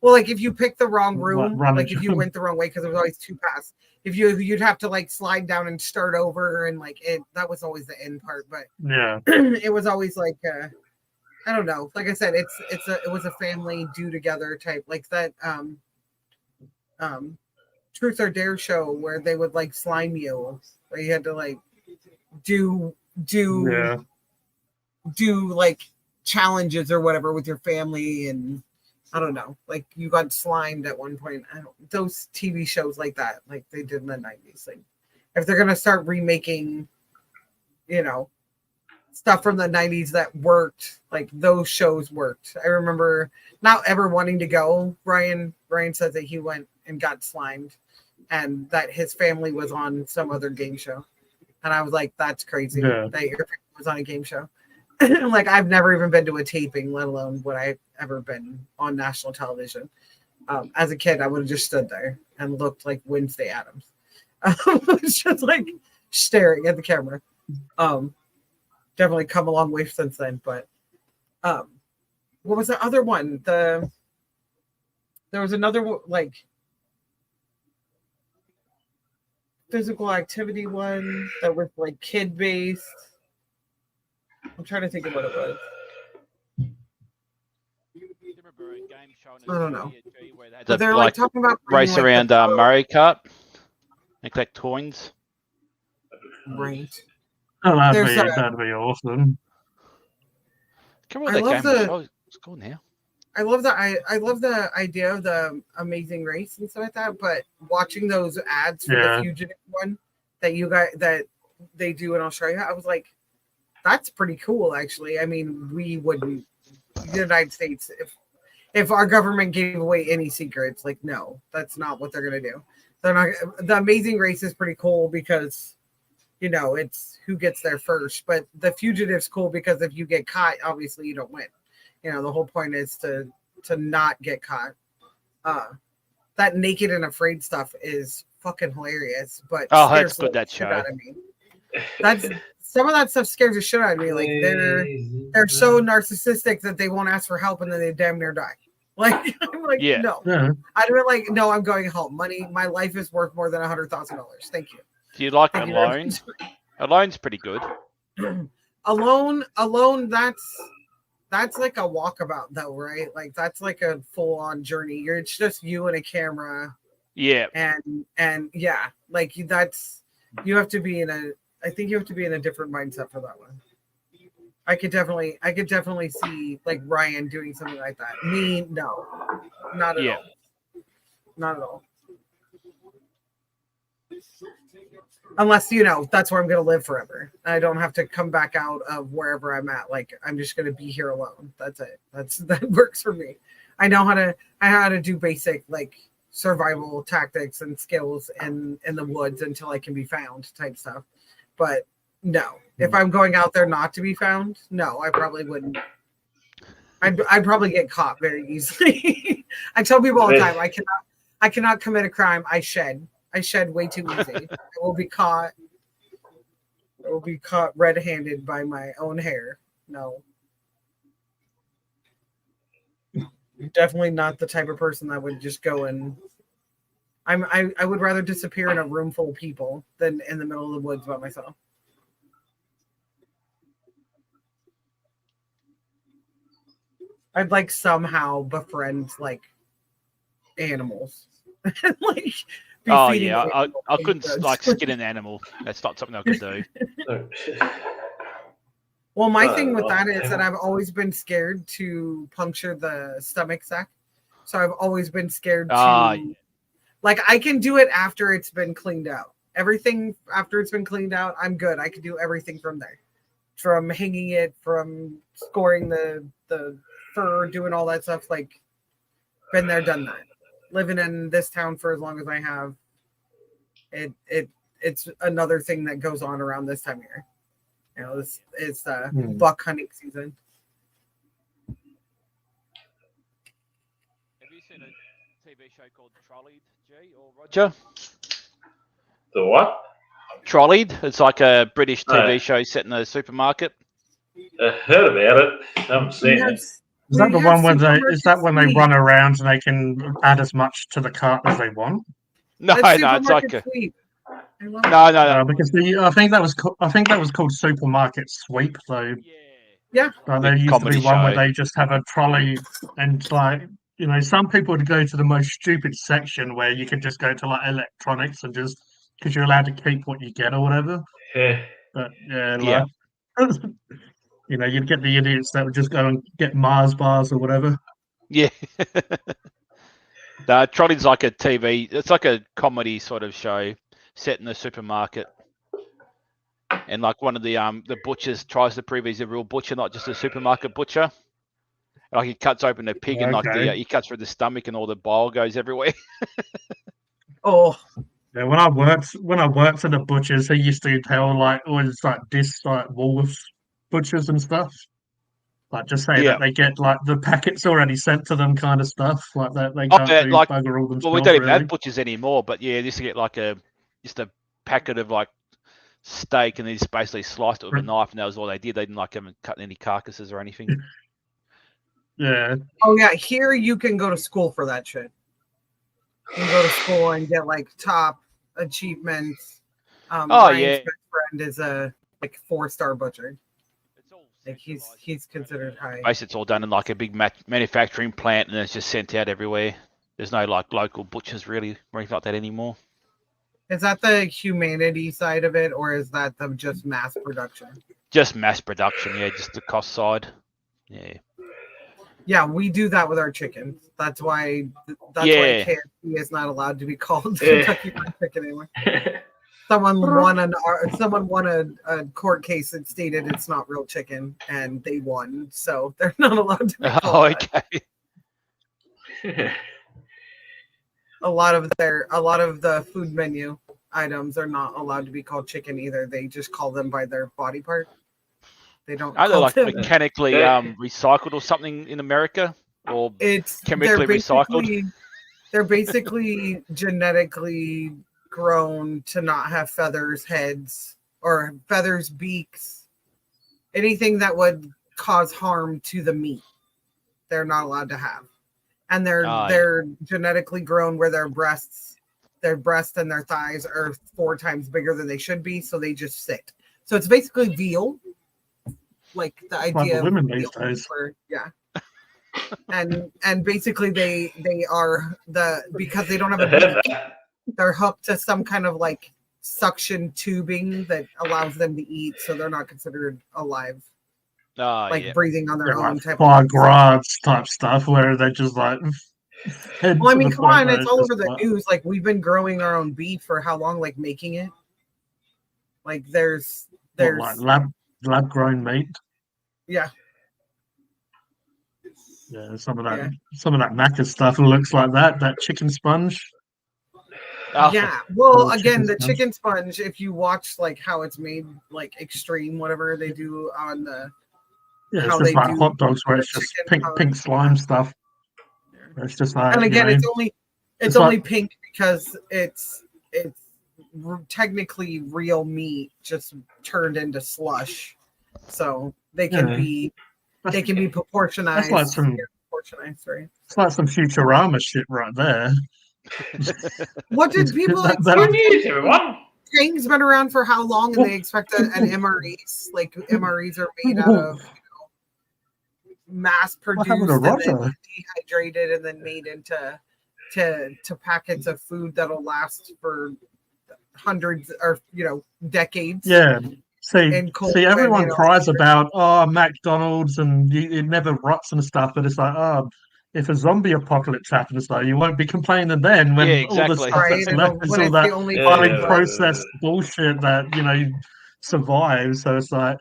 Well, like if you picked the wrong room, Like if you went the wrong way, because there was always 2 paths. If you'd have to like slide down and start over, and like that was always the end part. But yeah, it was always like I don't know. Like I said, it was a family do together type, like that Truth or Dare show where they would like slime you, where you had to like do like challenges or whatever with your family, and I don't know, like you got slimed at one point. Those TV shows like that, like they did in the 90s. Like if they're gonna start remaking, stuff from the 90s that worked, like those shows worked. I remember not ever wanting to go. Ryan said that he went and got slimed, and that his family was on some other game show, and I was like, that's crazy that your family was on a game show. Like I've never even been to a taping, let alone would I ever been on national television. As a kid, I would have just stood there and looked like Wednesday Addams. It's just like staring at the camera. Definitely come a long way since then. But what was the other one? There was another like physical activity one that was like kid based. I'm trying to think of what it was. I don't know. But they're like talking about race around Mario Kart and collect coins. Right. Oh, that'd be awesome. Come on, that game. It's cool now. I love the I love the idea of the Amazing Race and stuff like that, but watching those ads for Yeah. the fugitive one that they do in Australia, I was like, that's pretty cool actually. I mean, we wouldn't the United States if our government gave away any secrets, like no, that's not what they're gonna do. They're not the Amazing Race is pretty cool because it's who gets there first, but the fugitive's cool because if you get caught, obviously you don't win. The whole point is to not get caught. That Naked and Afraid stuff is fucking hilarious, but Oh, scares that's good, the that shit show. out of me. That's some of that stuff scares the shit out of me. Like they're so narcissistic that they won't ask for help and then they damn near die. Like I'm like, Yeah. no. Yeah. I'd be like, no, I'm going home. My life is worth more than $100,000. Thank you. Do you like Thank you very Alone? much. Alone's pretty good. Alone, that's like a walkabout though, right? Like that's like a full-on journey. It's just you and a camera Yeah. and yeah, like you have to be I think you have to be in a different mindset for that one. I could definitely see like Ryan doing something like that. Me, no. Not at Yeah. all. Not at all. Unless that's where I'm gonna live forever. I don't have to come back out of wherever I'm at. Like I'm just gonna be here alone. That's it. That works for me. I know how to do basic like survival tactics and skills in the woods until I can be found type stuff. But no, if I'm going out there not to be found, no, I probably wouldn't. I'd probably get caught very easily. I tell people all the time, I cannot commit a crime. I shed way too easy. I will be caught red-handed by my own hair. No. Definitely not the type of person that would just go and I would rather disappear in a room full of people than in the middle of the woods by myself. I'd like somehow befriend like animals. Like be Oh feeding yeah, I animals couldn't and like drugs. skin an animal. That's not something I could do. Well, my thing with that is that I've always been scared to puncture the stomach sac. So I've always been scared to like I can do it after it's been cleaned out. Everything after it's been cleaned out, I'm good. I can do everything from there. From hanging it, from scoring the fur, doing all that stuff. Like been there, done that. Living in this town for as long as I have, it's another thing that goes on around this time of year. It's buck hunting season. Have you seen a TV show called Trolleyed, G or Roger? The what? Trolleyed. It's like a British TV No. show set in a supermarket. I heard about it. I haven't seen it. Is that the one where when they run around and they can add as much to the cart as they want? No, it's like a no. Because I think that was called Supermarket Sweep though. Yeah. There used to Comedy be one where show. they just have a trolley and like some people would go to the most stupid section where you could just go to like electronics and just because you're allowed to keep what you get or whatever. Yeah. But yeah. You'd get the idiots that would just go and get Mars bars or whatever. Yeah. No, Trolley's like a TV. It's like a comedy sort of show set in a supermarket, and like one of the butchers tries to prove he's a real butcher, not just a supermarket butcher. Like he cuts open a pig and like he cuts through the stomach and all the bile goes everywhere. Oh. Yeah, when I worked at the butchers, he used to tell like always like this like Woolworths butchers and stuff. Like just say that they get like the packets already sent to them kind of stuff. Like that they can't do bugger all themselves. Well, we don't even really. have butchers anymore, but yeah, they used to get like just a packet of like steak and they just basically sliced it with a knife and that was all they did. They didn't like haven't cut any carcasses or anything. Yeah. Oh yeah, here you can go to school for that shit. You can go to school and get like top achievements. Ryan's best friend is a like 4-star butcher. Like he's considered high. Basically, it's all done in like a big manufacturing plant, and then it's just sent out everywhere. There's no like local butchers really or anything like that anymore. Is that the humanity side of it, or is that the just mass production? Just mass production, yeah. Just the cost side, yeah. Yeah, we do that with our chickens. That's why Yeah. KFC is not allowed to be called Yeah. Kentucky Fried Chicken anymore. Someone won a court case that stated it's not real chicken, and they won, so they're not allowed to be Oh, called that. okay. A lot of the food menu items are not allowed to be called chicken either. They just call them by their body part. They don't Are they call like them. mechanically Yeah. Recycled or something in America? Or chemically they're recycled? They're basically genetically grown to not have feathers, heads, or feathers, beaks, anything that would cause harm to the meat. They're not allowed to have, and they're genetically grown where their breast and their thighs are 4 times bigger than they should be, so they just sit. So it's basically veal, like the Like idea the women of these veal days. yeah. And basically they are because they don't have I a heard beak, that. they're hooked to some kind of like suction tubing that allows them to eat, so they're not considered alive, like yeah. breathing on their Yeah, own like type foie of gras type stuff where they just like. Well, I mean, come on, it's all over the news. Like, we've been growing our own beef for how long? Like, making it. Like, there's like lab grown meat. yeah. Yeah, some of that Macca stuff looks like that chicken sponge. Oh, Yeah. Well, Little again, chicken the sponge. chicken sponge, if you watch like how it's made, like extreme, whatever they do on the Yeah, it's how just they like do hot dogs where the it's just chicken pink slime stuff. It's just like, and again, you know, it's it's only like- pink because it's technically real meat just turned into slush, so they can Yeah. be proportionized. That's like some proportionized, right? It's like some Futurama shit right there. What did people That- expect? Good news, everyone. Tang's been around for how long, and they expect an MREs? Like MREs are made out of mass What happened produced to and then Roger? dehydrated and then made into to packets of food that'll last for hundreds or decades. Yeah. See, And cold everyone and, cries about McDonald's and it never rots and stuff, but it's like, if a zombie apocalypse happens, though, you won't be complaining then when Yeah, all the exactly. stuff right, that's and left is when all it's that the only Yeah, highly yeah. processed bullshit that survives. So it's like,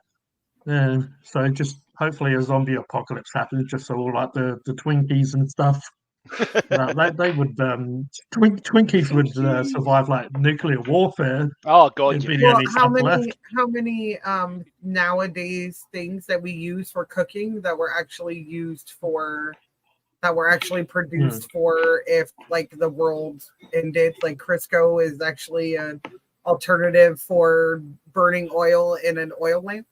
yeah. So just hopefully a zombie apocalypse happens, just so all like the Twinkies and stuff. They would Twinkies would survive like nuclear warfare. Oh god, It'd yeah. be the well, only stuff left. how many nowadays things that we use for cooking that were actually produced for if like the world ended? Like Crisco is actually an alternative for burning oil in an oil lamp.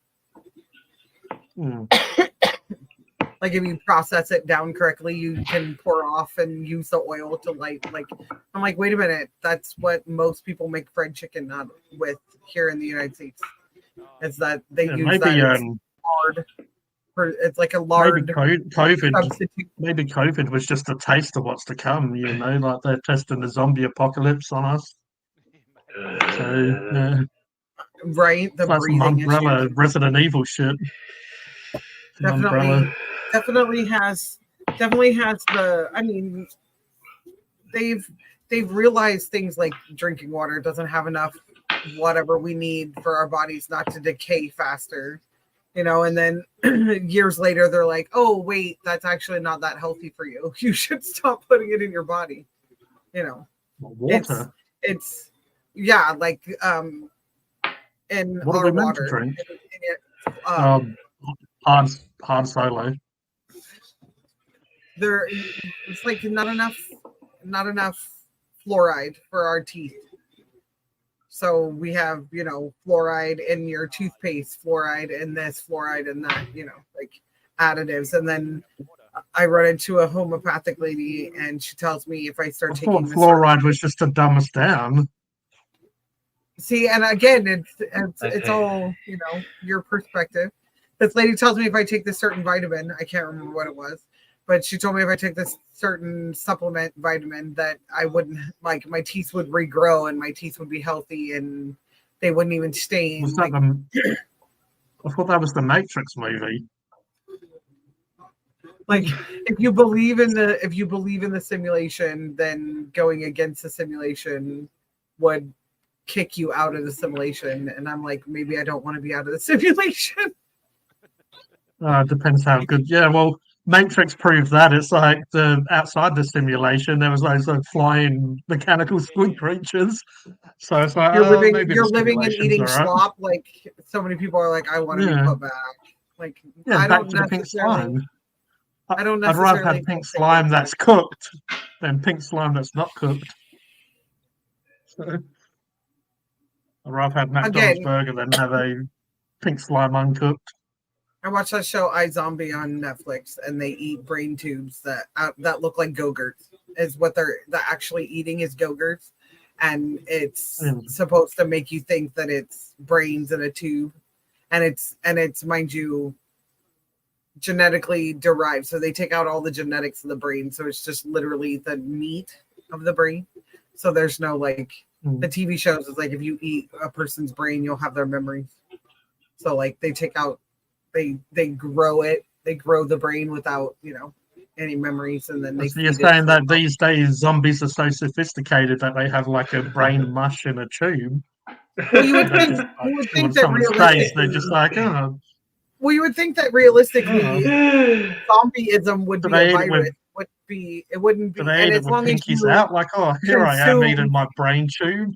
Mm. Like if you process it down correctly, you can pour off and use the oil to light. Like I'm like, wait a minute, that's what most people make fried chicken with here in the United States. Is that they use Maybe that as lard? It's like a lard COVID. substitute. Maybe COVID was just a taste of what's to come. Like they're testing the zombie apocalypse on us. So yeah, Right, the it's like some breathing Umbrella issue. Resident Evil shit. Definitely has the. I mean, they've realized things like drinking water doesn't have enough whatever we need for our bodies not to decay faster, and then years later they're like, oh wait, that's actually not that healthy for you. You should stop putting it in your body. Water. It's yeah, like in What are our we meant to water. drink? Um, Hard Solo. it's like not enough fluoride for our teeth. So we have, fluoride in your toothpaste, fluoride in this, fluoride in that, like additives. And then I run into a homeopathic lady and she tells me if I start I taking thought fluoride was just to dumb us down. See, and again, it's all, your perspective. This lady tells me if I take this certain vitamin, I can't remember what it was, but she told me if I took this certain supplement vitamin that I wouldn't, like, my teeth would regrow and my teeth would be healthy and they wouldn't even stain. Was that I thought that was the Matrix movie. Like if you believe in the simulation, then going against the simulation would kick you out of the simulation. And I'm like, maybe I don't want to be out of the simulation. Depends how good. Yeah, well, Matrix proved that. It's like the outside the simulation, there was those flying mechanical squid creatures. So it's like, maybe You're the living and simulation's eating all right. slop. Like so many people are like, I want to be put back. Like Yeah, I back don't to the pink necessarily. slime. I don't I'd rather necessarily have pink think slime it's that's cooked than pink slime that's not cooked. So, I'd rather have McDonald's Again, burger than have a pink slime uncooked. I watched that show iZombie on Netflix, and they eat brain tubes that look like Go-Gurts. Is what they're actually eating is Go-Gurts, and it's supposed to make you think that it's brains in a tube, and it's mind you, genetically derived. So they take out all the genetics of the brain, so it's just literally the meat of the brain. So there's no like the TV shows is like if you eat a person's brain, you'll have their memories. So like they take out. They grow it. They grow the brain without any memories, and then they. So you're saying that these days zombies are so sophisticated that they have like a brain mush in a tube. Well, you would think that realistically, they're just like, oh. Well, you would think that realistically, zombieism would be a virus. It wouldn't be. And as long as you out, like, oh, here I am eating my brain tube.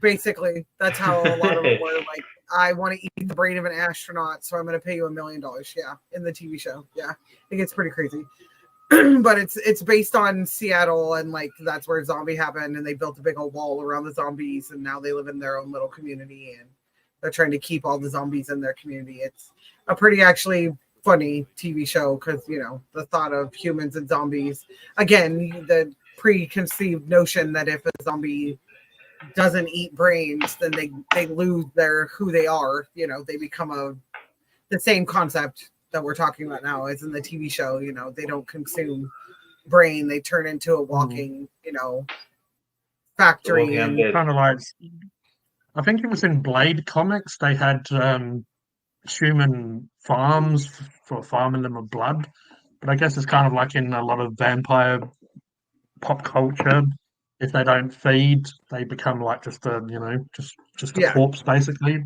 Basically, that's how a lot of them were like. I want to eat the brain of an astronaut, so I'm going to pay you $1 million. Yeah, in the TV show. Yeah, it gets pretty crazy. But it's based on Seattle, and like that's where zombie happened, and they built a big old wall around the zombies, and now they live in their own little community, and they're trying to keep all the zombies in their community. It's a pretty actually funny TV show because the thought of humans and zombies. Again, the preconceived notion that if a zombie doesn't eat brains, then they lose who they are. They become the same concept that we're talking about now as in the TV show. They don't consume brain; they turn into a walking, factory. And kind of like, I think it was in Blade Comics. They had human farms for farming them with blood, but I guess it's kind of like in a lot of vampire pop culture. If they don't feed, they become like just a corpse, basically.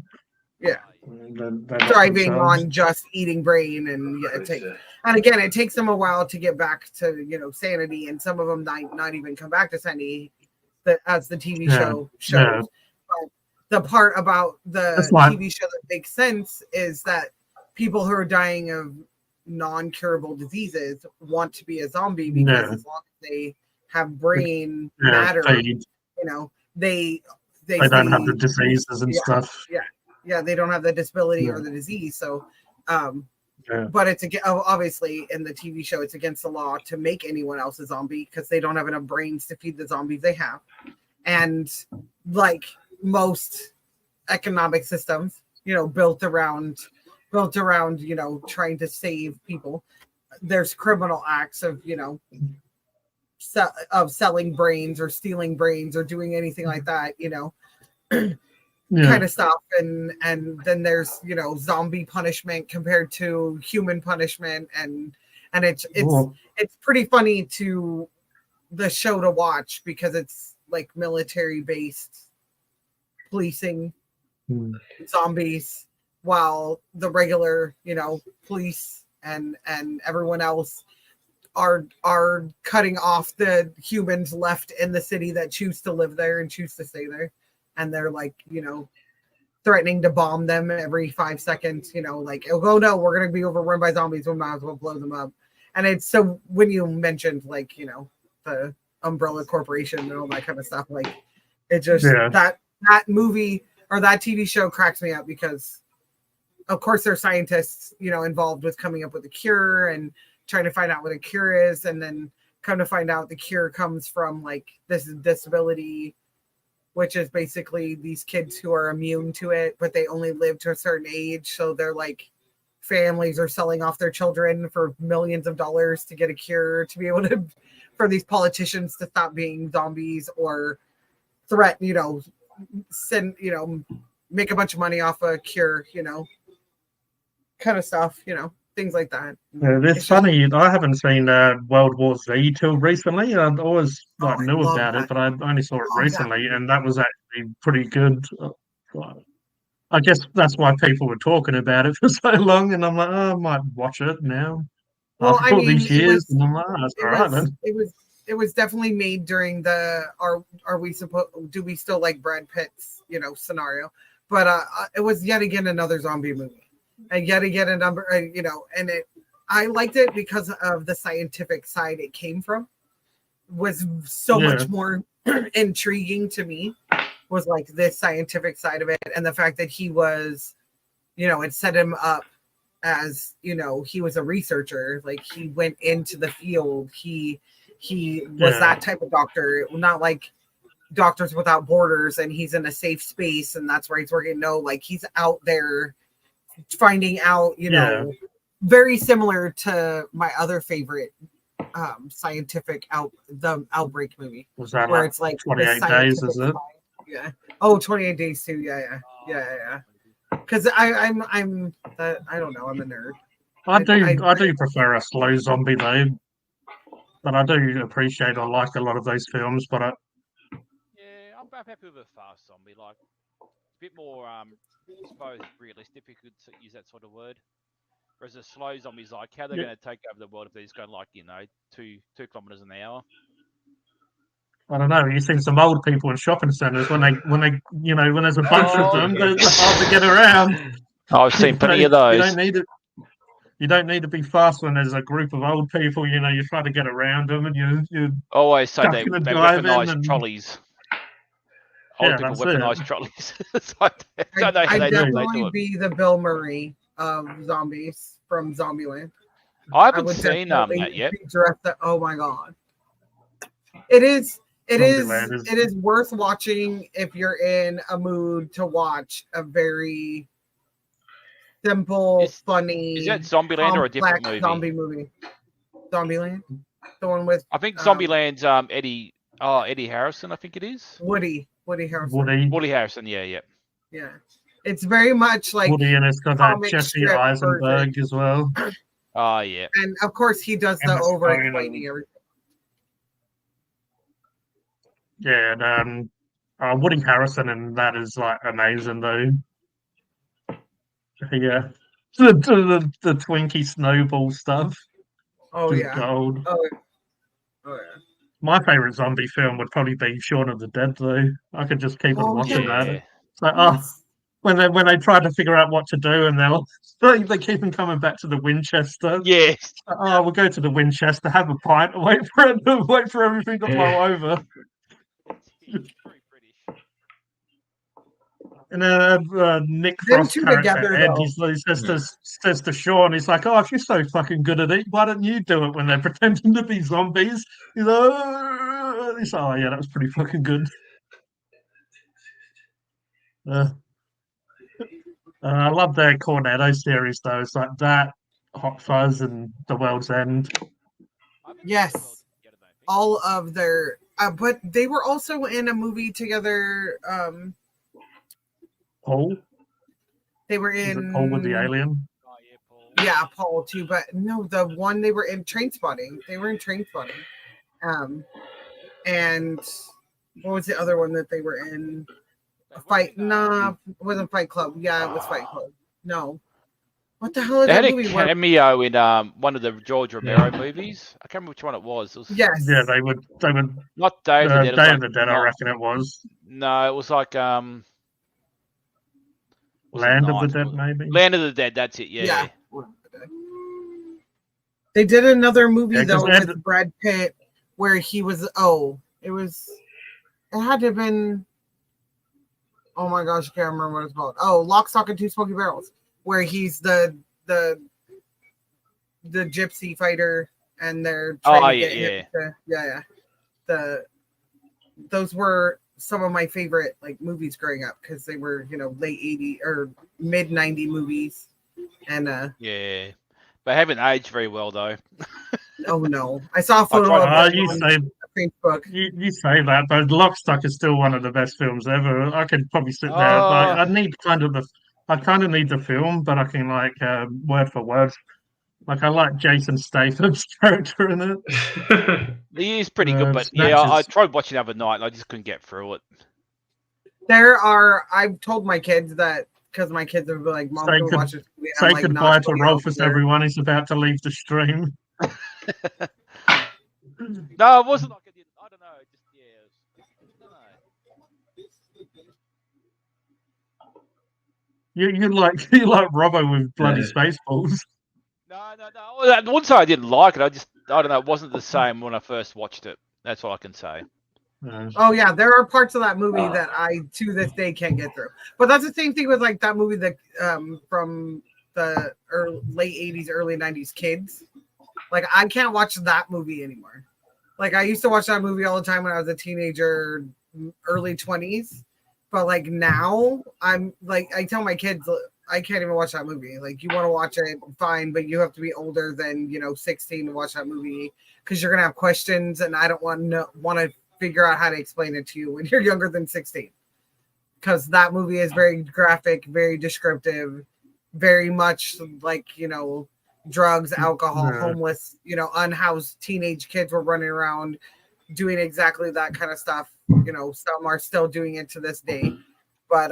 Yeah, they're thriving on just eating brain, and and again, it takes them a while to get back to sanity, and some of them not even come back to sanity, as the TV show shows. Yeah. But the part about the TV show that makes sense is that people who are dying of non-curable diseases want to be a zombie because as long as they have brain matter, they don't have the diseases and stuff. Yeah, they don't have the disability or the disease. So, but it's obviously in the TV show, it's against the law to make anyone else a zombie because they don't have enough brains to feed the zombies they have. And like most economic systems, built around trying to save people, there's criminal acts of of selling brains or stealing brains or doing anything like that, kind of stuff. And then there's, zombie punishment compared to human punishment. And it's pretty funny to the show to watch because it's like military based policing zombies while the regular, police and everyone else are cutting off the humans left in the city that choose to live there and choose to stay there. And they're like, threatening to bomb them every 5 seconds, like, oh no, we're going to be overrun by zombies. We might as well blow them up. And it's so when you mentioned like, the Umbrella Corporation and all that kind of stuff, like it just, that movie or that TV show cracks me up because of course there's scientists, involved with coming up with a cure and trying to find out what a cure is, and then come to find out the cure comes from like this disability, which is basically these kids who are immune to it, but they only live to a certain age. So they're like families are selling off their children for millions of dollars to get a cure to be able to, for these politicians to stop being zombies or threaten, send, make a bunch of money off a cure, kind of stuff, things like that. It's just- funny. I haven't seen World War Z till recently. I always I knew love about that. it, but I only saw it Love that recently, and that was actually pretty good. I guess that's why people were talking about it for so long, and I'm like, oh, I might watch it now. Well, After I all mean, these it years, was and I'm like, oh, that's all right then. it was definitely made during the are we supposed do we still like Brad Pitt's scenario, but it was yet again another zombie movie, and yet again a number and I liked it because of the scientific side it came from was so much more intriguing to me, was like this scientific side of it, and the fact that he was it set him up as he was a researcher, like he went into the field, he was that type of doctor, not like Doctors Without Borders and he's in a safe space and that's where he's working. No, like he's out there finding out, very similar to my other favorite scientific the Outbreak movie, Was that where like it's like 28 days, is it? Yeah. Oh, 28 Days too. Yeah. Because I'm I don't know, I'm a nerd. I do prefer a slow zombie though, but I do appreciate. I like a lot of those films, but Yeah, I'm happy with a fast zombie. Like, a bit more, I suppose, realistic, if you could use that sort of word. Whereas a slow zombie's like, how they're going to take over the world if they're just going like, 2 kilometers an hour. I don't know. You've seen some old people in shopping centres when there's a bunch of them, they're hard to get around. I've seen plenty of those. You don't need to be fast when there's a group of old people. You try to get around them, and you. Always say they ducking and diving weaponize and- trolleys. Yeah, Old people that's it. weaponize trolleys. It's like, I don't know how I'd they do definitely it. be the Bill Murray of zombies from Zombieland. I haven't would seen definitely that yet. be dressed up. Oh my god. It is Zombieland worth watching if you're in a mood to watch a very simple, funny. Is that Zombieland or a different complex movie? zombie movie? Zombieland? The one with I think Zombieland's Eddie Harrison, I think it is. Woody Harrelson. Woody Harrison, yeah. Yeah. It's very much like Woody, and it's got that comic Jesse strip Eisenberg version. as well. Oh, yeah. And of course he does the Emma Stone over and- explaining everything. Yeah, and Woody Harrison, and that is like amazing though. Yeah, the Twinkie snowball stuff. Oh is yeah. gold. Oh yeah. My favorite zombie film would probably be Shaun of the Dead though. I could just keep on Oh, watching Yeah. that. It's like, when they try to figure out what to do, and they keep on coming back to the Winchester. Yes. Oh, we'll go to the Winchester, have a pint, and wait for everything to blow over. He's very British. And Nick Them Frost two character together, Ed, though. he says to Sean, he's like, "Oh, if you're so fucking good at it, why don't you do it when they're pretending to be zombies?" He's like, "Oh, yeah, that was pretty fucking good." I love their Cornetto series though. It's like that, Hot Fuzz, and The World's End. Yes. All of their but they were also in a movie together. Paul, They were is in it Paul with the alien? Oh, yeah, Paul. Yeah, Paul too, but no, the one they were in Trainspotting. They were in Trainspotting. And what was the other one that they were in? Fight? No, it wasn't Fight Club. Yeah, it was Fight Club. No, what the hell is They had that a movie? Where- cameo in one of the George Romero movies. I can't remember which one it was. It was Yes. Yeah, they would. not Day of the Dead. It was Day like of the Dead, I Night- reckon it was. No, it was like was it Land of the Night? Dead, maybe. Land of the Dead. That's it. Yeah. They did another movie Yeah, 'cause though Ed- with Brad Pitt where he was. It had to have been. Oh my gosh, I can't remember what it's called. Oh, Lock, Stock, and Two Smoking Barrels, where he's the gypsy fighter, and they're trying to get him to, those were some of my favorite like movies growing up because they were late 80 or mid 90 movies, and Yeah. They haven't aged very well though. oh no, I saw a photo tried of to- it You on say Facebook. you say that, but Lock, Stock is still one of the best films ever. I could probably sit there. Like, I kind of need the film, but I can word for word Like I like Jason Statham's character in it. He is pretty good, but I Snatches. tried watching the other night and I just couldn't get through it. I've told my kids that because my kids have been like, Mom, Say can we good- watch this movie? Say I'm like, goodbye not to going out Rolfus, there. everyone. He's about to leave the stream. No, it wasn't like I didn't. I don't know. Just I don't know. You like Robbo with bloody Yeah. Spaceballs. No. Well, I wouldn't say I didn't like it. I don't know. It wasn't the same when I first watched it. That's all I can say. Oh yeah, there are parts of that movie that I to this day can't get through. But that's the same thing with like that movie that from the late 80s, early 90s Kids. Like I can't watch that movie anymore. Like I used to watch that movie all the time when I was a teenager, early 20s. But like now I'm like I tell my kids I can't even watch that movie. Like you want to watch it, fine, but you have to be older than 16 to watch that movie because you're gonna have questions, and I don't want to figure out how to explain it to you when you're younger than 16. Because that movie is very graphic, very descriptive, very much like drugs, alcohol, homeless, unhoused teenage kids were running around doing exactly that kind of stuff. Some are still doing it to this day, but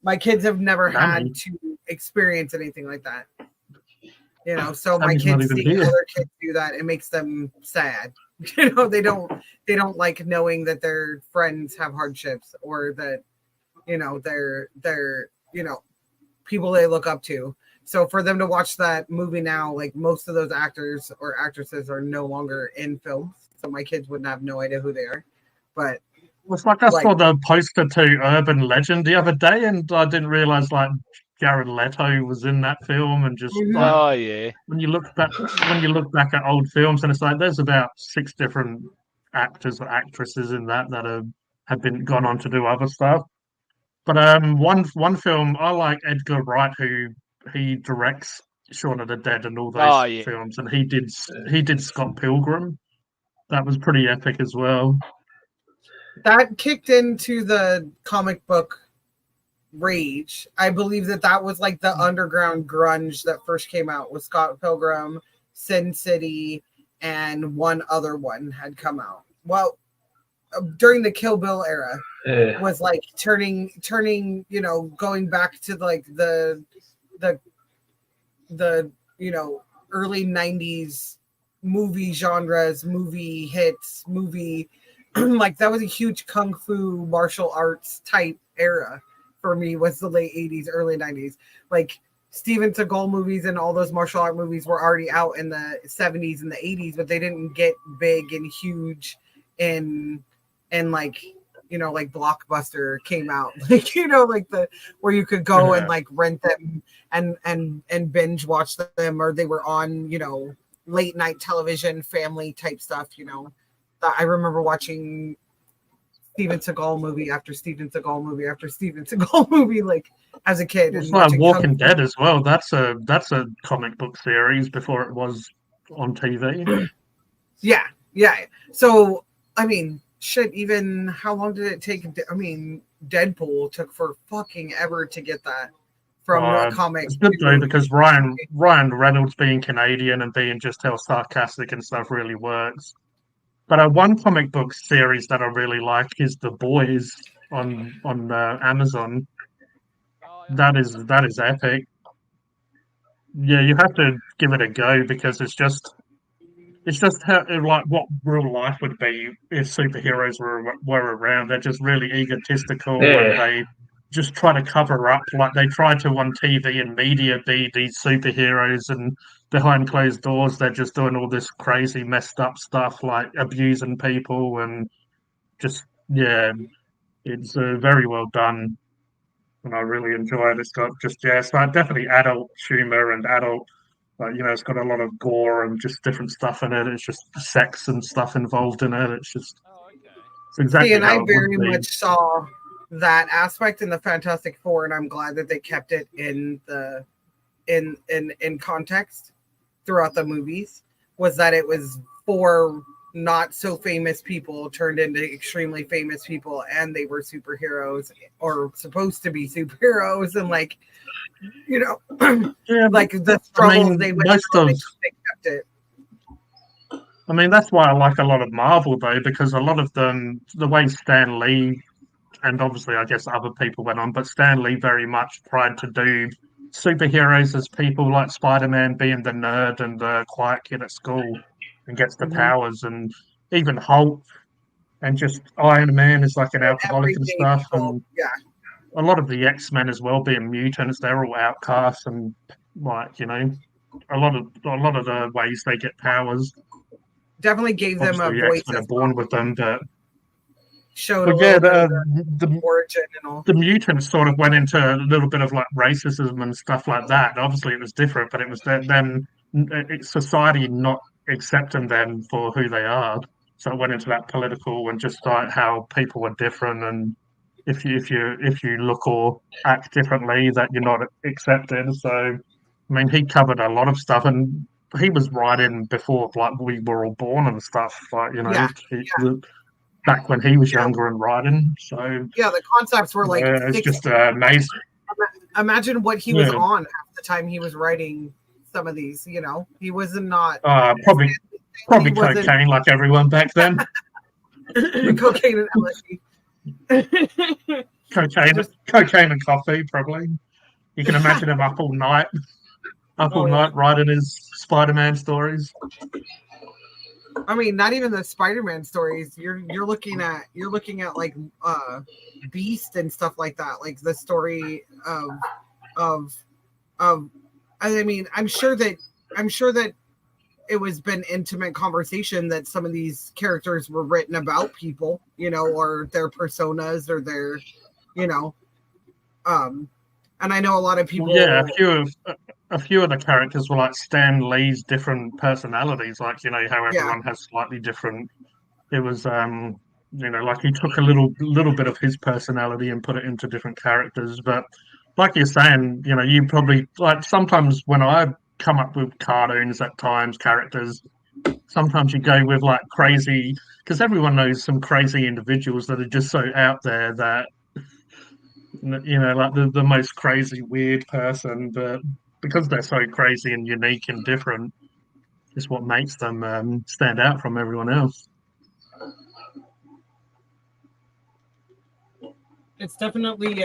my kids have never had to experience anything like that. So my kids see other kids do that, it makes them sad. They don't like knowing that their friends have hardships or that they're people they look up to. So for them to watch that movie now, like most of those actors or actresses are no longer in films, so my kids wouldn't have no idea who they are. But it's like I saw the poster to Urban Legend the other day, and I didn't realize like Jared Leto was in that film, and just like, oh yeah, when you look back at old films, and it's like there's about 6 different actors or actresses in that have been gone on to do other stuff. But one film I like, Edgar Wright, who he directs Shaun of the Dead and all those films, and he did Scott Pilgrim. That was pretty epic as well. That kicked into the comic book rage. I believe that was like the underground grunge that first came out with Scott Pilgrim, Sin City, and one other one had come out. Well, during the Kill Bill era, was like turning, going back to like the early 90s movie genres, movie hits, movie like that was a huge kung fu martial arts type era for me, was the late 80s, early 90s. Like Steven Seagal movies and all those martial art movies were already out in the 70s and the 80s, but they didn't get big and huge in like like Blockbuster came out, like like the where you could go and like rent them and binge watch them, or they were on late night television, family type stuff. I remember watching Steven Seagal movie after Steven Seagal movie after Steven Seagal movie, like as a kid. It's like Walking Dead as well. That's a comic book series before it was on TV. Yeah. So I mean, shit. Even how long did it take? I mean, Deadpool took for fucking ever to get that from comics. It's good though because Ryan Reynolds being Canadian and being just how sarcastic and stuff really works. But one comic book series that I really like is The Boys on Amazon. That is epic. Yeah, you have to give it a go because it's just how, like what real life would be if superheroes were around. They're just really egotistical and they just try to cover up, like they try to on TV and media be these superheroes, and behind closed doors they're just doing all this crazy messed up stuff like abusing people and just it's very well done and I really enjoy it. It's got it's like definitely adult humor and adult, like it's got a lot of gore and just different stuff in it. It's just sex and stuff involved in it. It's just it's exactly. See, and how I very much saw that aspect in the Fantastic Four, and I'm glad that they kept it in the in context throughout the movies. Was that it was for not so famous people turned into extremely famous people, and they were superheroes or supposed to be superheroes, and like, you know, Yeah, like the struggles they went most through, of they kept it. I mean, that's why I like a lot of Marvel, though, because a lot of them, the way Stan Lee, and obviously I guess other people went on, but Stan Lee very much tried to do superheroes as people like Spider-Man being the nerd and the quiet kid at school and gets the Mhm. powers, and even Hulk and just Iron Man is like an alcoholic and Everyday stuff, people, and yeah, a lot of the X-Men as well being mutants, they're all outcasts and like, a lot of the ways they get powers. definitely gave them a Obviously, voice X-Men are as born well. with them, Showed a but yeah, little bit of the origin and all. the mutants sort of went into a little bit of like racism and stuff like that. Obviously, it was different, but it was society not accepting them for who they are. So it went into that political and just like how people were different, and if you look or act differently, that you're not accepted. So, I mean, he covered a lot of stuff, and he was writing before like we were all born and stuff. Like Yeah, back when he was Yeah. younger and writing. So yeah, the concepts were like it's 60. just amazing. Imagine what he was Yeah. on half the time he was writing some of these. You know, he was not Probably he wasn't- cocaine like everyone back then. cocaine and LSD. Cocaine and coffee, probably. You can imagine him up all night writing his Spider-Man stories. I mean, not even the Spider-Man stories. You're looking at like Beast and stuff like that, like the story of I mean, I'm sure that it was been intimate conversation that some of these characters were written about people, you know, or their personas or their, you know, and I know a lot of people. Well, yeah, a few of the characters were like Stan Lee's different personalities, like how everyone has slightly different. It was like he took a little bit of his personality and put it into different characters. But like you're saying, you probably like sometimes when I come up with cartoons at times, characters, sometimes you go with like crazy, because everyone knows some crazy individuals that are just so out there that like the most crazy weird person, but because they're so crazy and unique and different, is what makes them stand out from everyone else. It's definitely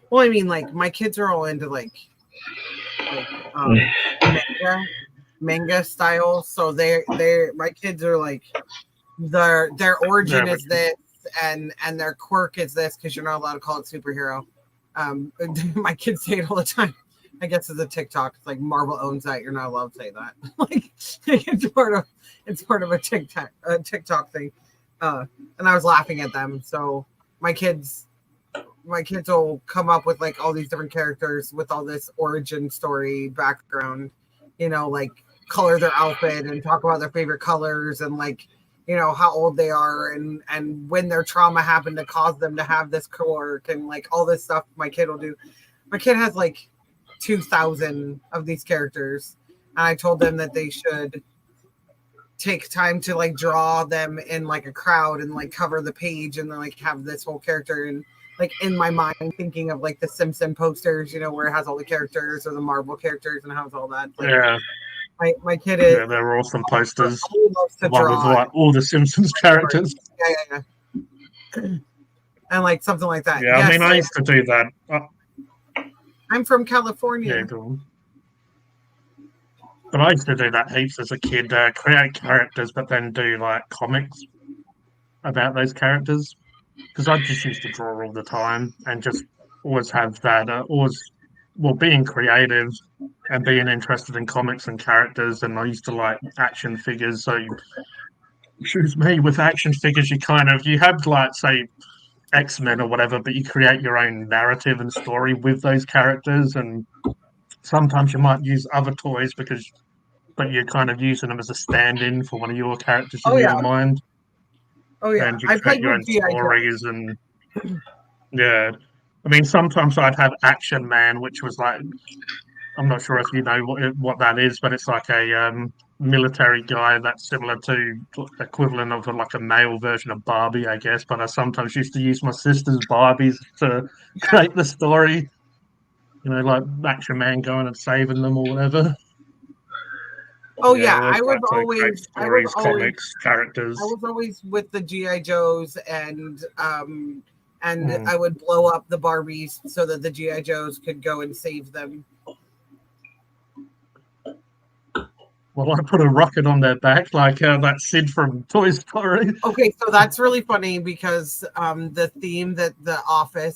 well, I mean, like my kids are all into like manga style, so they're my kids are like their origin is this and their quirk is this, because you're not allowed to call it superhero. My kids say it all the time. I guess it's a TikTok. It's like Marvel owns that. You're not allowed to say that. Like it's part of a TikTok thing. And I was laughing at them. So my kids will come up with like all these different characters with all this origin story background, like color their outfit and talk about their favorite colors and like, how old they are and when their trauma happened to cause them to have this quirk and like all this stuff my kid will do. My kid has like 2,000 of these characters. And I told them that they should take time to like draw them in like a crowd and like cover the page and then like have this whole character and like in my mind thinking of like the Simpson posters, where it has all the characters or the Marvel characters and has all that. Like, yeah. My kid is. Yeah, they're awesome posters. Loves to One with draw. like all the Simpsons characters. Yeah. And like something like that. Yeah, yes, I mean, I used to do that. I'm from California. Yeah, cool. But I used to do that heaps as a kid, create characters, but then do like comics about those characters. Because I just used to draw all the time and just always have that, being creative and being interested in comics and characters. And I used to like action figures. So, excuse me, with action figures, you have like, say, X-Men or whatever, but you create your own narrative and story with those characters. And sometimes you might use other toys but you're kind of using them as a stand-in for one of your characters in your mind. Oh yeah, and you create your own stories and yeah. I mean, sometimes I'd have Action Man, which was like, I'm not sure if you know what that is, but it's like military guy that's similar to equivalent of like a male version of Barbie, I guess. But I sometimes used to use my sister's Barbies to create the story. You know, like Action Man going and saving them or whatever. Oh yeah, always I was try to create always, stories, comics, characters. I was always with the GI Joes, and Mm. I would blow up the Barbies so that the GI Joes could go and save them. Well, I put a rocket on their back, like that Sid from Toy Story. Okay, so that's really funny because the theme that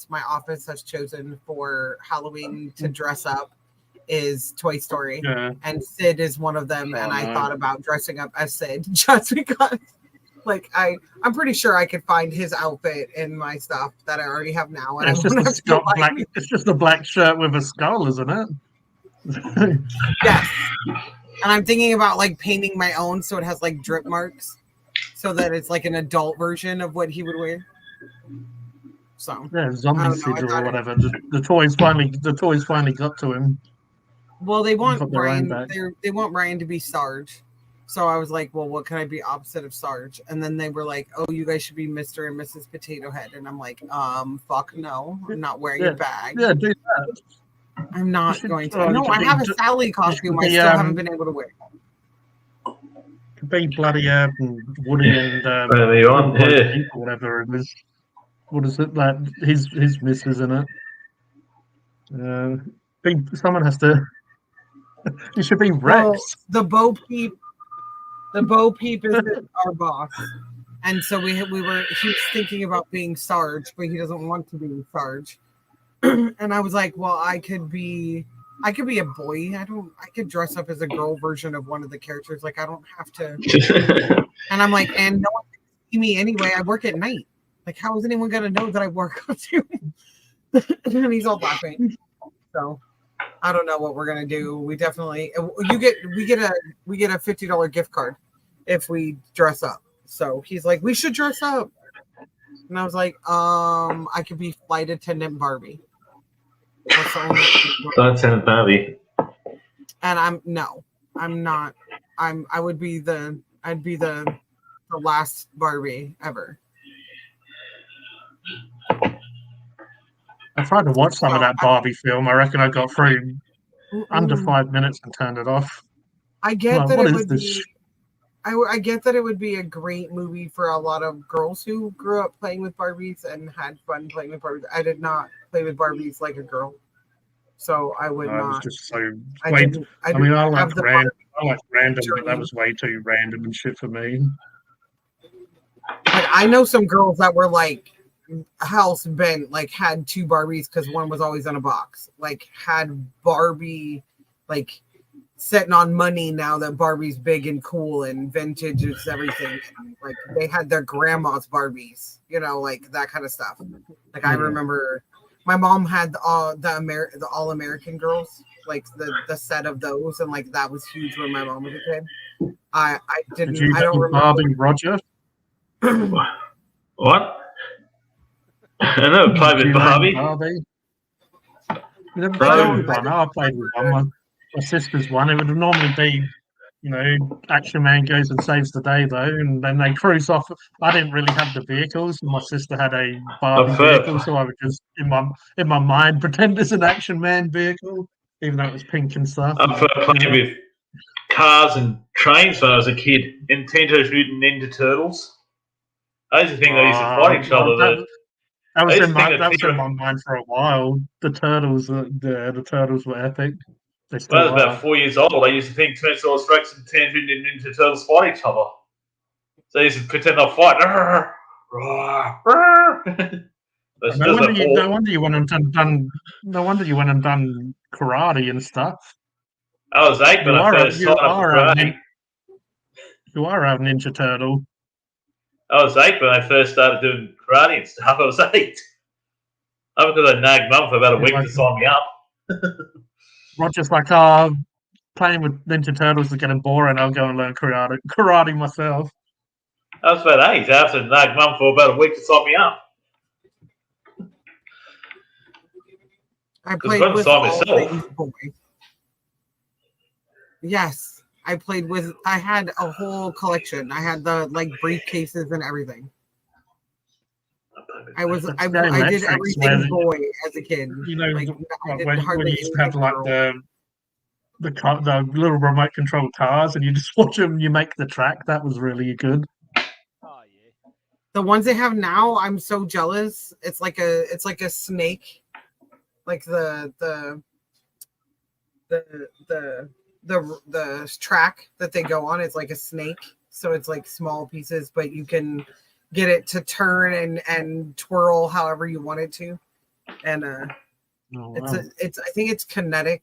my office has chosen for Halloween to dress up is Toy Story, Yeah. and Sid is one of them. And I no. thought about dressing up as Sid just because, like, I'm pretty sure I could find his outfit in my stuff that I already have now, and It's I just wouldn't a have to skull, buy black. it. It's just a black shirt with a skull, isn't it? Yes. And I'm thinking about like painting my own so it has like drip marks so that it's like an adult version of what he would wear. So Yeah, I zombie don't know, Sid I or thought it- whatever. The toys finally got to him. well, they want Got their own Ryan back. they want Ryan to be Sarge. So I was like, well, what can I be opposite of Sarge? And then they were like, oh, you guys should be Mr. and Mrs. Potato Head. And I'm like, fuck no. I'm not wearing Yeah. a bag. Yeah, do that. I'm not should- going oh, to. No, you should I have a be- Sally costume I be, still haven't been able to wear. Could be bloody Woody and Where are you on? Bo Yeah. Peep or whatever it was. What is it? Like his missus in it. Someone has to. You should be Rex. Well, the Bo Peep is our boss, and so he's thinking about being Sarge, but he doesn't want to be Sarge. And I was like, well, I could be a boy. I could dress up as a girl version of one of the characters. Like I don't have to. And I'm like, and no one can see me anyway. I work at night. Like how is anyone gonna know that I work on you? And he's all laughing. So I don't know what we're gonna do. We definitely we get a $50 gift card if we dress up. So he's like, we should dress up. And I was like, I could be flight attendant Barbie. That's the only thing. Don't send Barbie. And I'm not. I'd be the last Barbie ever. I tried to watch some of that Barbie film. I reckon I got through under Mm-mm. 5 minutes and turned it off. I get Like, that what it is would this? be. I get that it would be a great movie for a lot of girls who grew up playing with Barbies and had fun playing with Barbies. I did not play with Barbies like a girl, so I would It was not. just so. I Way, didn't. I I mean, I didn't have like the random. Barbie I like random, but that journey. was way too random and shit for me. Like I know some girls that were like house bent, like had two Barbies because one was always in a box. Like had Barbie, like setting on money now that Barbie's big and cool and vintage is everything. And, like they had their grandma's Barbies, you know, like that kind of stuff. Like I Hmm. remember my mom had the All American Girls, like the set of those, and like that was huge when my mom was a kid. I Did didn't. you I don't know remember. Barbie Roger? What? I never played Did with you know Barbie. Barbie? You never No. played with one. I played with one. My sister's one. It would normally be, you know, Action Man goes and saves the day though, and then they cruise off. I didn't really have the vehicles. My sister had a Barbie fair vehicle, so I would just in my mind pretend it's an Action Man vehicle, even though it was pink and stuff. I prefer playing with cars and trains when I was a kid in Teenage Mutant Ninja Turtles. I used to think they used to fight each other. That was I used in to think my that mind for a while. The turtles were epic. They When still I was are. about 4 years old, I used to think Tyrannosaurus Rex and Teenage Mutant Ninja Turtles fight each other. So I used to pretend they'll fight. That's No just wonder you went and done. No wonder you went and done karate and stuff. I was 8 when I first signed up for karate. You are a Ninja Turtle. I was 8 when I first started doing karate and stuff. I was 8. Not because I nagged mum for about a week to sign me up. Roger's like, playing with Ninja Turtles is getting boring. I'll go and learn karate myself. I was about 8. I have to nag mum for about a week to sign me up. I Because played I'm with beside all myself. things boy. Yes, I played with. I had a whole collection. I had the like briefcases and everything. I That's did Matrix, everything where boy as a kid. you know, Like I like did when hardly you used to have anything like girl. the little remote control cars, and you just watch them. You make the track. That was really good. Oh yeah. The ones they have now, I'm so jealous. It's like a snake, like the track that they go on is like a snake. So it's like small pieces, but you can get it to turn and twirl however you want it to. And Oh, it's wow. I think it's Kinetic.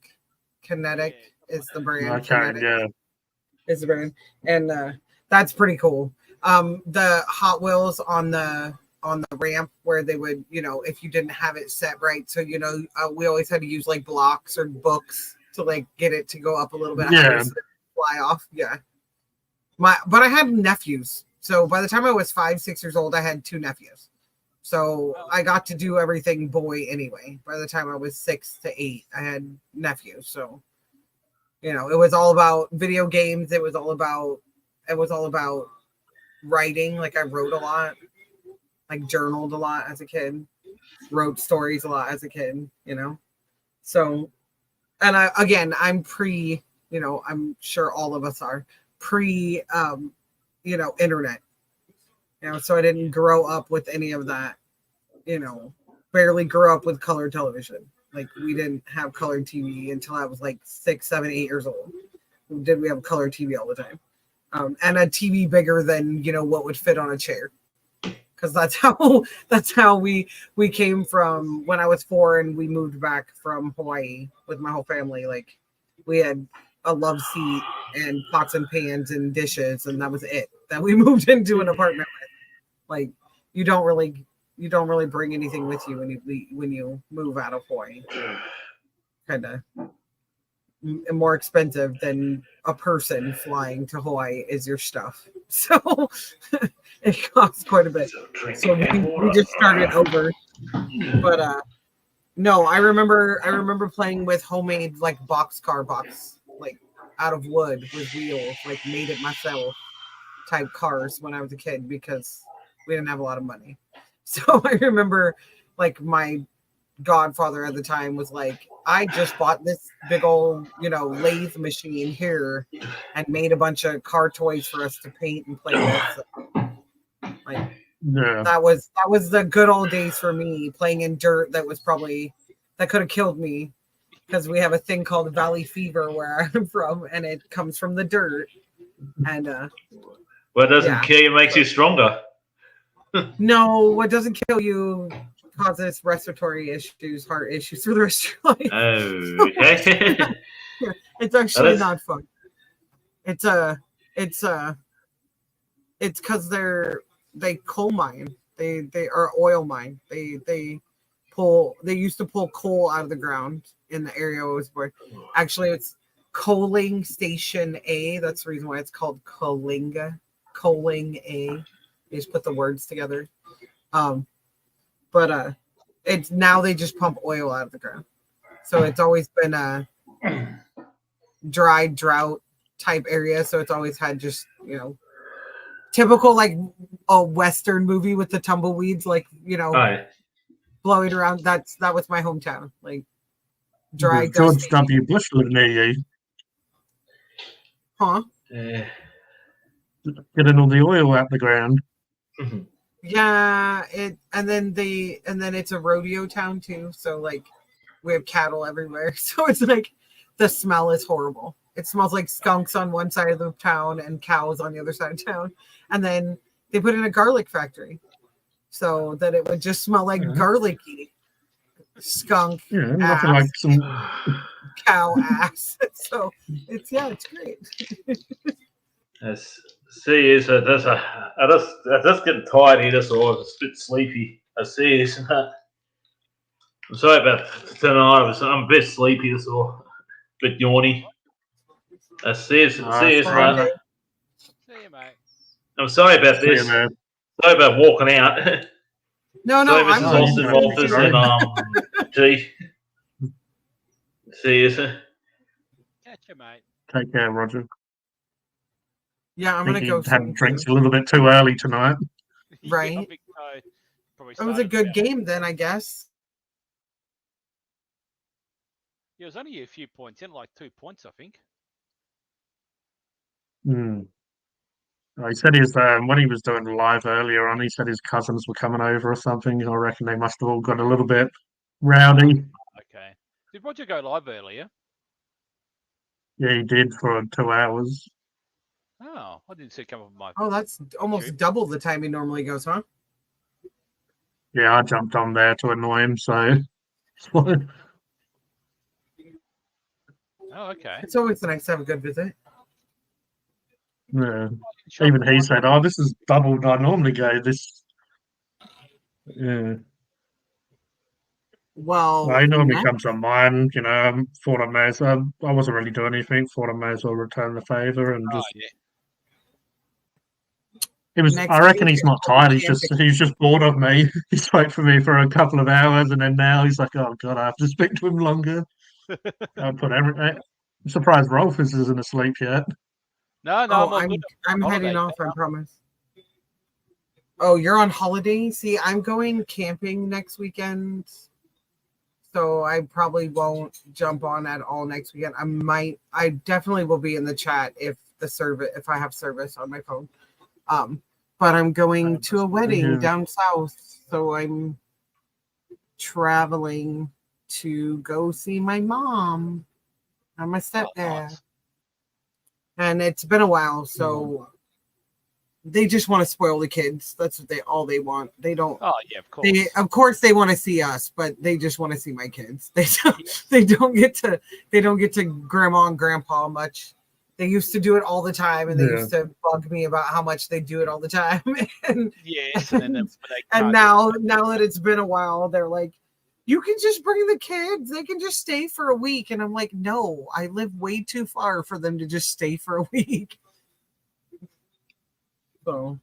Kinetic is the brand. Okay, Kinetic yeah. is the brand, and that's pretty cool. The Hot Wheels on the ramp where they would, if you didn't have it set right, so we always had to use like blocks or books to like get it to go up a little bit higher so it didn't fly off. Yeah, but I had nephews, so by the time I was 5-6 years old, I had 2 nephews. So I got to do everything boy anyway. By the time I was 6 to 8, I had nephews. So, it was all about video games. It was all about writing. Like I wrote a lot, like journaled a lot as a kid, wrote stories a lot as a kid, So, and I'm I'm sure all of us are pre, internet. So I didn't grow up with any of that, barely grew up with color television. Like we didn't have colored TV until I was like 6, 7, 8 years old. Did we have color TV all the time? And a TV bigger than, what would fit on a chair. Because that's how we came from when I was 4 and we moved back from Hawaii with my whole family. Like we had a love seat and pots and pans and dishes, and that was it. That we moved into an apartment with. Like you don't really bring anything with you when you move out of Hawaii. Kind of more expensive than a person flying to Hawaii is your stuff. So it costs quite a bit. So we just started over. But no, I remember playing with homemade like box like out of wood with wheels, like made it myself type cars when I was a kid because we didn't have a lot of money. So I remember like my godfather at the time was like, I just bought this big old, lathe machine here and made a bunch of car toys for us to paint and play with. So, like that was the good old days for me, playing in dirt that could have killed me because we have a thing called valley fever where I'm from and it comes from the dirt. And what doesn't kill you makes you stronger. No, what doesn't kill you causes respiratory issues, heart issues for the rest of your life. Oh, okay. It's actually not fun. It's because they coal mine. They are oil mine. They used to pull coal out of the ground in the area I was born. Actually, it's Coaling Station A. That's the reason why it's called Coalinga. Coaling A. They just put the words together. But it's now they just pump oil out of the ground. So it's always been a dry drought type area. So it's always had just, typical like a Western movie with the tumbleweeds, like, blowing around. That was my hometown. Like dry. George W. Bush lived near you. Huh? Getting all the oil out the ground. Yeah, and then it's a rodeo town too. So like we have cattle everywhere. So it's like the smell is horrible. It smells like skunks on one side of the town and cows on the other side of town. And then they put in a garlic factory so that it would just smell like garlicky skunk. Yeah, nothing like some cow ass. So it's great. Yes. See, is I just getting tired here. Just all a bit sleepy. I see, isn't it? I'm sorry about tonight. I'm a bit sleepy. That's all. A bit yawny. I see, See you, mate. I'm sorry about this. Sorry about walking out. No, sorry, I'm Mrs. Austin Walters and G. See you, sir. Catch you, mate. Take care, Roger. Yeah, I'm I gonna think go he had soon. drinks too. a little bit too early tonight. Yeah, I Right. think so. Probably It was a started good about- game then, I guess. Yeah, it was only a few points in, like 2 points, I think. Hmm. He said when he was doing the live earlier on, he said his cousins were coming over or something. I reckon they must have all got a little bit rowdy. Okay. Did Roger go live earlier? Yeah, he did for 2 hours. Oh, I didn't see it come up on my. Oh, that's almost YouTube. double the time he normally goes, huh? Yeah, I jumped on there to annoy him, so Oh, okay. It's always nice to have a good visit. yeah. Even he said, "Oh, this is double what I normally go." This, yeah. Well, Well, he normally next- comes on mine. Thought I may as well. I wasn't really doing anything. Thought I may as well return the favor and Oh, just. yeah. It was. next I reckon week, he's not tired. He's just bored of me. He spoke for me for a couple of hours, and then now he's like, "Oh God, I have to speak to him longer." I put everything. I'm surprised Rolf isn't asleep yet. No, Oh, I'm all good. I'm Holiday, heading off, I yeah. promise. Oh, you're on holiday? See, I'm going camping next weekend. So I probably won't jump on at all next weekend. I definitely will be in the chat if I have service on my phone. But I'm going to a wedding Yeah. down south, so I'm traveling to go see my mom and my Oh, stepdad. nice. And it's been a while, so they just want to spoil the kids. That's what all they want. They don't. Oh, yeah, of course. Of course, they want to see us, but they just want to see my kids. They don't get to grandma and grandpa much. They used to do it all the time, and they Yeah. used to bug me about how much they do it all the time. and Yes, and then when they and can't do now that it's been a while, they're like, you can just bring the kids. They can just stay for a week. And I'm like, no, I live way too far for them to just stay for a week. So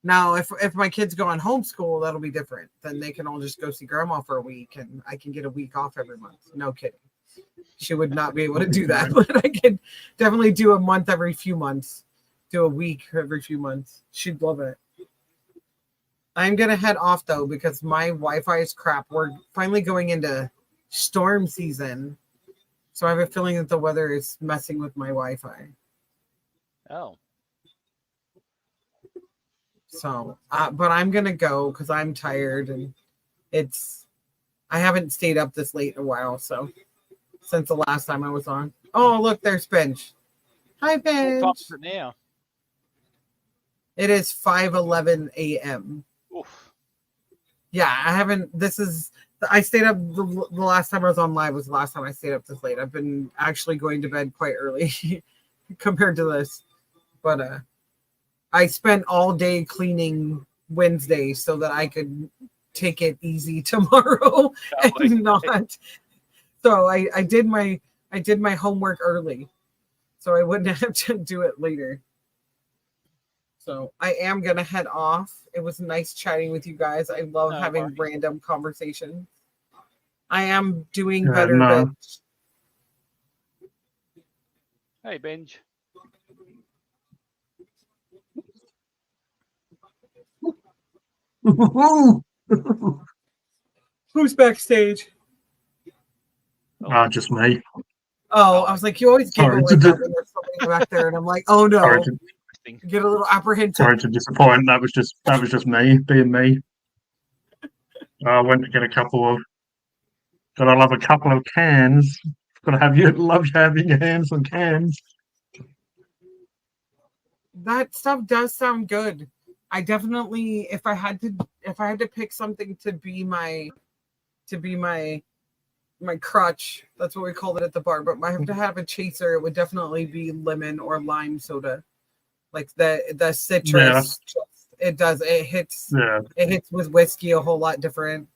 now if my kids go on homeschool, that'll be different. Then they can all just go see grandma for a week and I can get a week off every month. No kidding. She would not be able to do that, but I could definitely do a month every few months. Do a week every few months. She'd love it. I'm gonna head off though because my Wi-Fi is crap. We're finally going into storm season, so I have a feeling that the weather is messing with my Wi-Fi. Oh, So, but I'm gonna go because I'm tired and I haven't stayed up this late in a while. So, since the last time I was on. Oh, look, there's Benj. Hi, what time Benj. is it now? It is 5:11 a.m. Oof. Yeah, I haven't. I stayed up the last time I was on live was the last time I stayed up this late. I've been actually going to bed quite early compared to this, but I spent all day cleaning Wednesday so that I could take it easy tomorrow and not. So I did my homework early, so I wouldn't have to do it later. So I am gonna head off. It was nice chatting with you guys. I love No having worries. random conversations. I am doing Yeah, better no. than Hey, Benj. who's backstage. Just me. Oh, I was like, you always Sorry giggle to like do- that when there's somebody back there, and I'm like, oh no, Interesting. get a little apprehensive. Sorry to disappoint. That was just me being me. I went to get a couple of. Gotta love a couple of cans. Gotta love having your hands on cans. That stuff does sound good. I definitely, if I had to pick something to be my crutch, that's what we called it at the bar. But I have to have a chaser. It would definitely be lemon or lime soda, like the citrus. It does. It hits. Yeah. It hits with whiskey a whole lot different.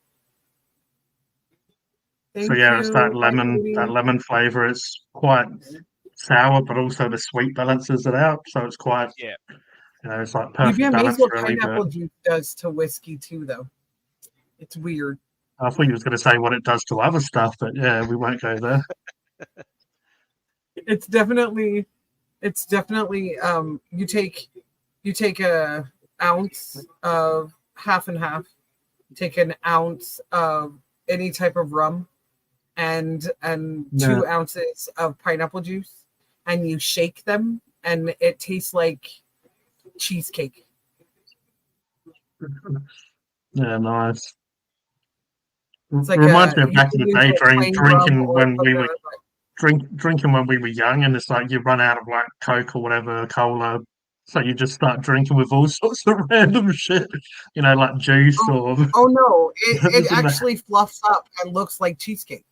So yeah, it's that Thank lemon flavor. It's quite sour, but also the sweet balances it out. So it's quite, Yeah. it's like You'd perfect be amazed balance what really. pineapple But juice does to whiskey too, though. It's weird. I thought you was going to say what it does to other stuff, but yeah, we won't go there. It's definitely It's definitely you take a ounce of half and half, take an ounce of any type of rum, and 2 ounces of pineapple juice, and you shake them, and it tastes like cheesecake. Yeah, nice. It's like Reminds me of you back can in the use day, like plain rum drinking or when we soda, were drinking when we were young, and it's like you run out of like Coke or whatever, cola, so you just start drinking with all sorts of random shit, like juice or oh no, it this and that. actually fluffs up and looks like cheesecake.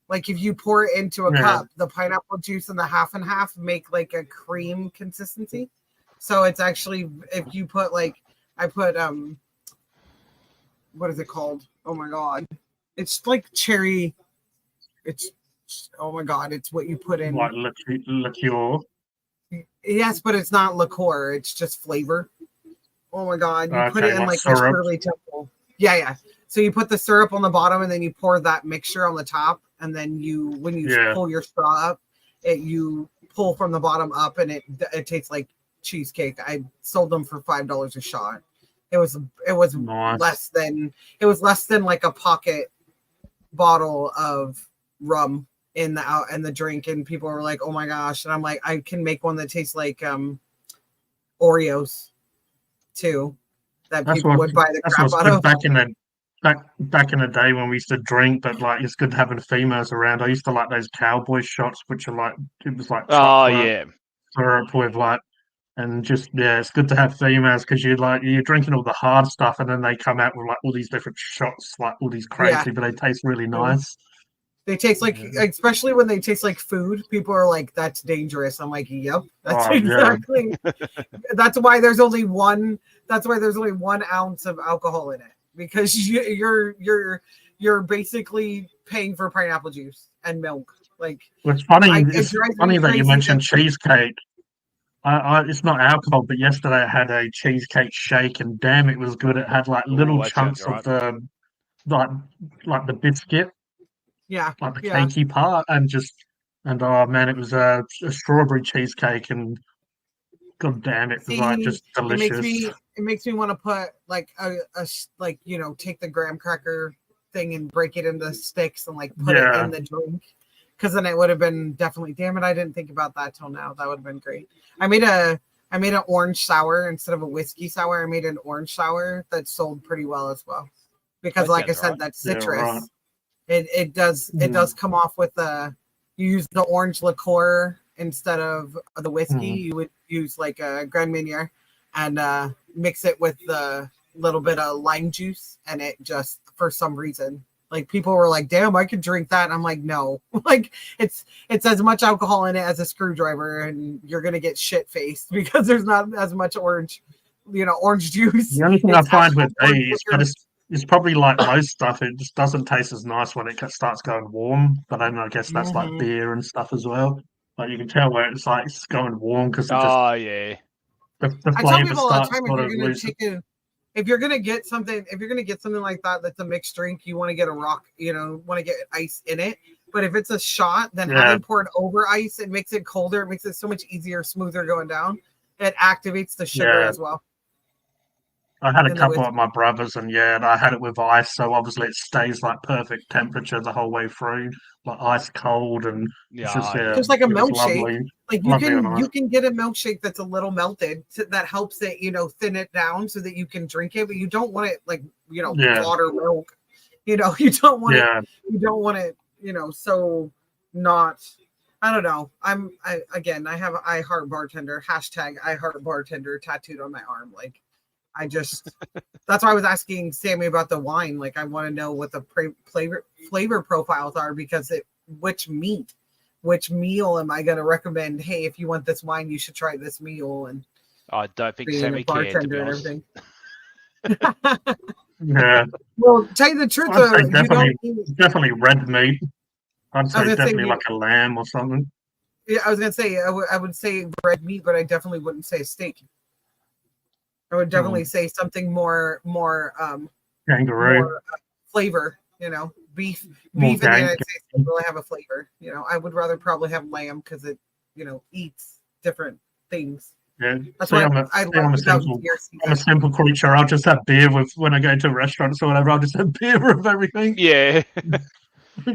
Like if you pour it into a Yeah. cup, the pineapple juice and the half and half make like a cream consistency. So it's actually, if you put like, I put what is it called? Oh my god, it's like cherry. It's oh my god, it's what you put in. Like liqueur. Yes, but it's not liqueur. It's just flavor. Oh my god, you put Okay, it in like like the syrup. Shirley Temple. Yeah. So you put the syrup on the bottom, and then you pour that mixture on the top, and then when you pull your straw up, you pull from the bottom up, and it tastes like cheesecake. I sold them for $5 a shot. It was Nice. less than like a pocket bottle of rum in the drink, and people were like, "Oh my gosh!" And I'm like, I can make one that tastes like Oreos too, that That's people what would buy the that's crap what's out good of. back in the day when we used to drink, but like it's good having females around. I used to like those cowboy shots, which are like it was like Oh chocolate yeah. syrup with like, and just it's good to have females because you're drinking all the hard stuff, and then they come out with like all these different shots, like all these Yeah. crazy, but they taste really Mhm. nice. They taste like, especially when they taste like food. People are like, "That's dangerous." I'm like, "Yep, that's Oh, yeah. exactly." That's why there's only one. That's why there's only 1 ounce of alcohol in it, because you're basically paying for pineapple juice and milk. Like It's funny. it It's drives funny me that you crazy mentioned that cheesecake. It's not alcohol, but yesterday I had a cheesecake shake, and damn, it was good. It had like little that sounds chunks of right. the like the biscuit, yeah, like the yeah. cakey part, and oh man, it was a strawberry cheesecake, and god damn, it was like See, just delicious. it makes me want to put like like take the graham cracker thing and break it into sticks and like put it Yeah, in the drink, because then it would have been definitely. Damn it, I didn't think about that till now. That would have been great. I made an orange sour instead of a whiskey sour. I made an orange sour that sold pretty well as well, because That like I sounds said, right. that Yeah, citrus. right. It does come off with you use the orange liqueur instead of the whiskey. Mhm. You would use like a Grand Marnier and mix it with the little bit of lime juice, and it just, for some reason, like people were like, "Damn, I could drink that." And I'm like, "No." Like it's as much alcohol in it as a screwdriver, and you're gonna get shit faced because there's not as much orange juice. The only thing I It's find actual with orange these, but liquor. it's probably like most stuff. It just doesn't taste as nice when it starts going warm. But then I guess that's like Mhm. beer and stuff as well. Like you can tell where it's going warm because it just Oh yeah. the I tell flavor people all the starts time, sort of losing. if you're gonna get something like that that's a mixed drink, you want to get a rock, want to get ice in it. But if it's a shot, then Yeah. having poured over ice, it makes it colder. It makes it so much easier, smoother going down. It activates the sugar Yeah. as well. I had a And the couple whiskey. of my brothers, and and I had it with ice, so obviously it stays like perfect temperature the whole way through, like ice cold, and it's just Yeah. Just like a it was milkshake. lovely, Like lovely and nice. you can get a milkshake that's a little melted that helps it, thin it down so that you can drink it, but you don't want it like, Yeah, water milk. You don't want yeah, it, so not. I don't know. I have I heart bartender, hashtag I heart bartender tattooed on my arm. Like I just, that's why I was asking Sammy about the wine. Like I want to know what the flavor profiles are, because which meal am I going to recommend? Hey, if you want this wine, you should try this meal. And I don't think being a Sammy cared, to be bartender and honest. everything. yeah. Well, tell you the truth, I'd say you don't. definitely red meat. I'd say I was gonna say definitely like a lamb or something. yeah, I was gonna say I would say red meat, but I definitely wouldn't say steak. I would definitely say something more Kangaroo, flavor. Beef more in the gang. United States doesn't really have a flavor. I would rather probably have lamb because it eats different things. Yeah. That's See, why I'm I a like about simple, beer I'm a season. simple creature. I'll just have beer with when I go to restaurants or whatever. I'll just have beer with everything. Yeah.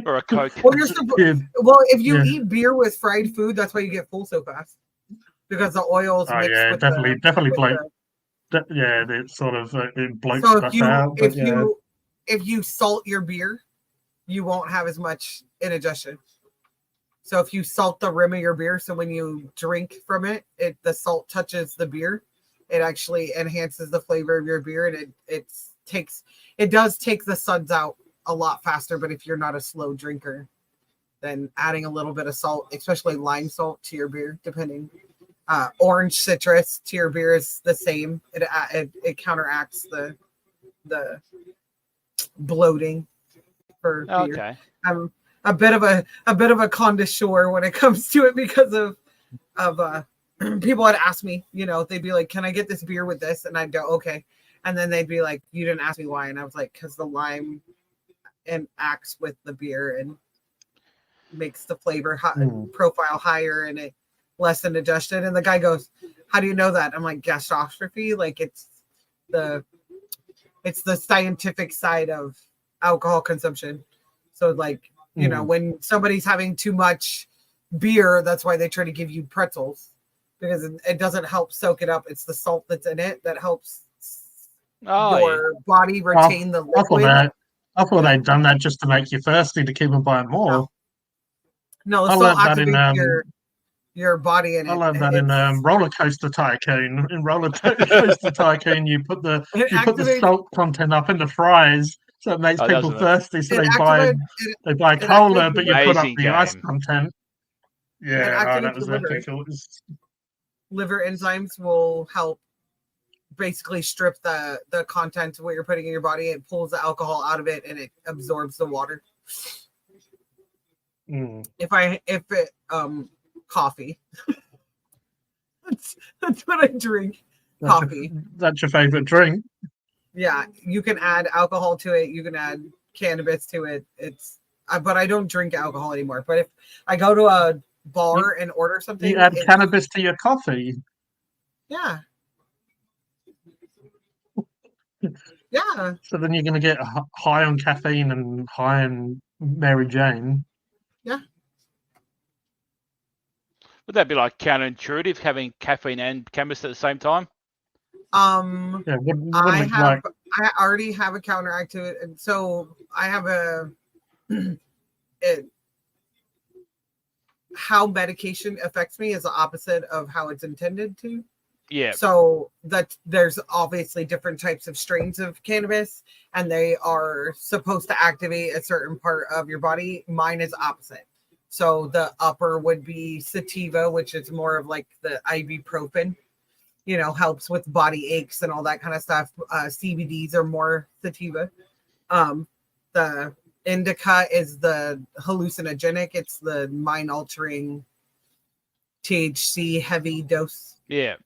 Or a Coke. Well, Yeah. well, if you Yeah. eat beer with fried food, that's why you get full so fast, because the oils Oh mixed yeah, with definitely with bloat. the. Yeah, it sort of it bloats So stuff out. But yeah, if you salt your beer, you won't have as much indigestion. So if you salt the rim of your beer, so when you drink from it, the salt touches the beer, it actually enhances the flavor of your beer, and it does take the suds out a lot faster. But if you're not a slow drinker, then adding a little bit of salt, especially lime salt, to your beer, depending. Orange citrus to your beer is the same. It counteracts the bloating for beer. Okay. I'm a bit of a connoisseur when it comes to it because of people had asked me, they'd be like, "Can I get this beer with this?" And I'd go, "Okay," and then they'd be like, "You didn't ask me why," and I was like, "Because the lime and acts with the beer and makes the flavor profile higher and it less indigestion." And the guy goes, "How do you know that?" I'm like, "Gastrophy, like it's the scientific side of alcohol consumption." So like, when somebody's having too much beer, that's why they try to give you pretzels, because it doesn't help soak it up. It's the salt that's in it that helps your body retain the liquid. I thought they'd done that just to make you thirsty to keep them buying more. No, the I salt learned that in activates your body in it. I learned that in Roller Coaster Tycoon. In Roller Coaster Tycoon, you put the salt content up in the fries, so it makes people thirsty. So they buy cola, but you put up the ice content. Yeah, that was epic. Liver enzymes will help basically strip the content of what you're putting in your body. It pulls the alcohol out of it and it absorbs the water. Coffee. that's what I drink. Coffee. That's your favorite drink. Yeah, you can add alcohol to it. You can add cannabis to it. But I don't drink alcohol anymore. But if I go to a bar and order something, you add cannabis to your coffee. Yeah. Yeah. So then you're going to get high on caffeine and high on Mary Jane. Yeah. Would that be like counterintuitive, having caffeine and cannabis at the same time? Yeah, I already have a counteract to it, and so I have how medication affects me is the opposite of how it's intended to. Yeah. So that there's obviously different types of strains of cannabis, and they are supposed to activate a certain part of your body. Mine is opposite. So the upper would be sativa, which is more of like the ibuprofen, helps with body aches and all that kind of stuff. CBDs are more sativa. The indica is the hallucinogenic. It's the mind altering THC heavy dose. Yeah.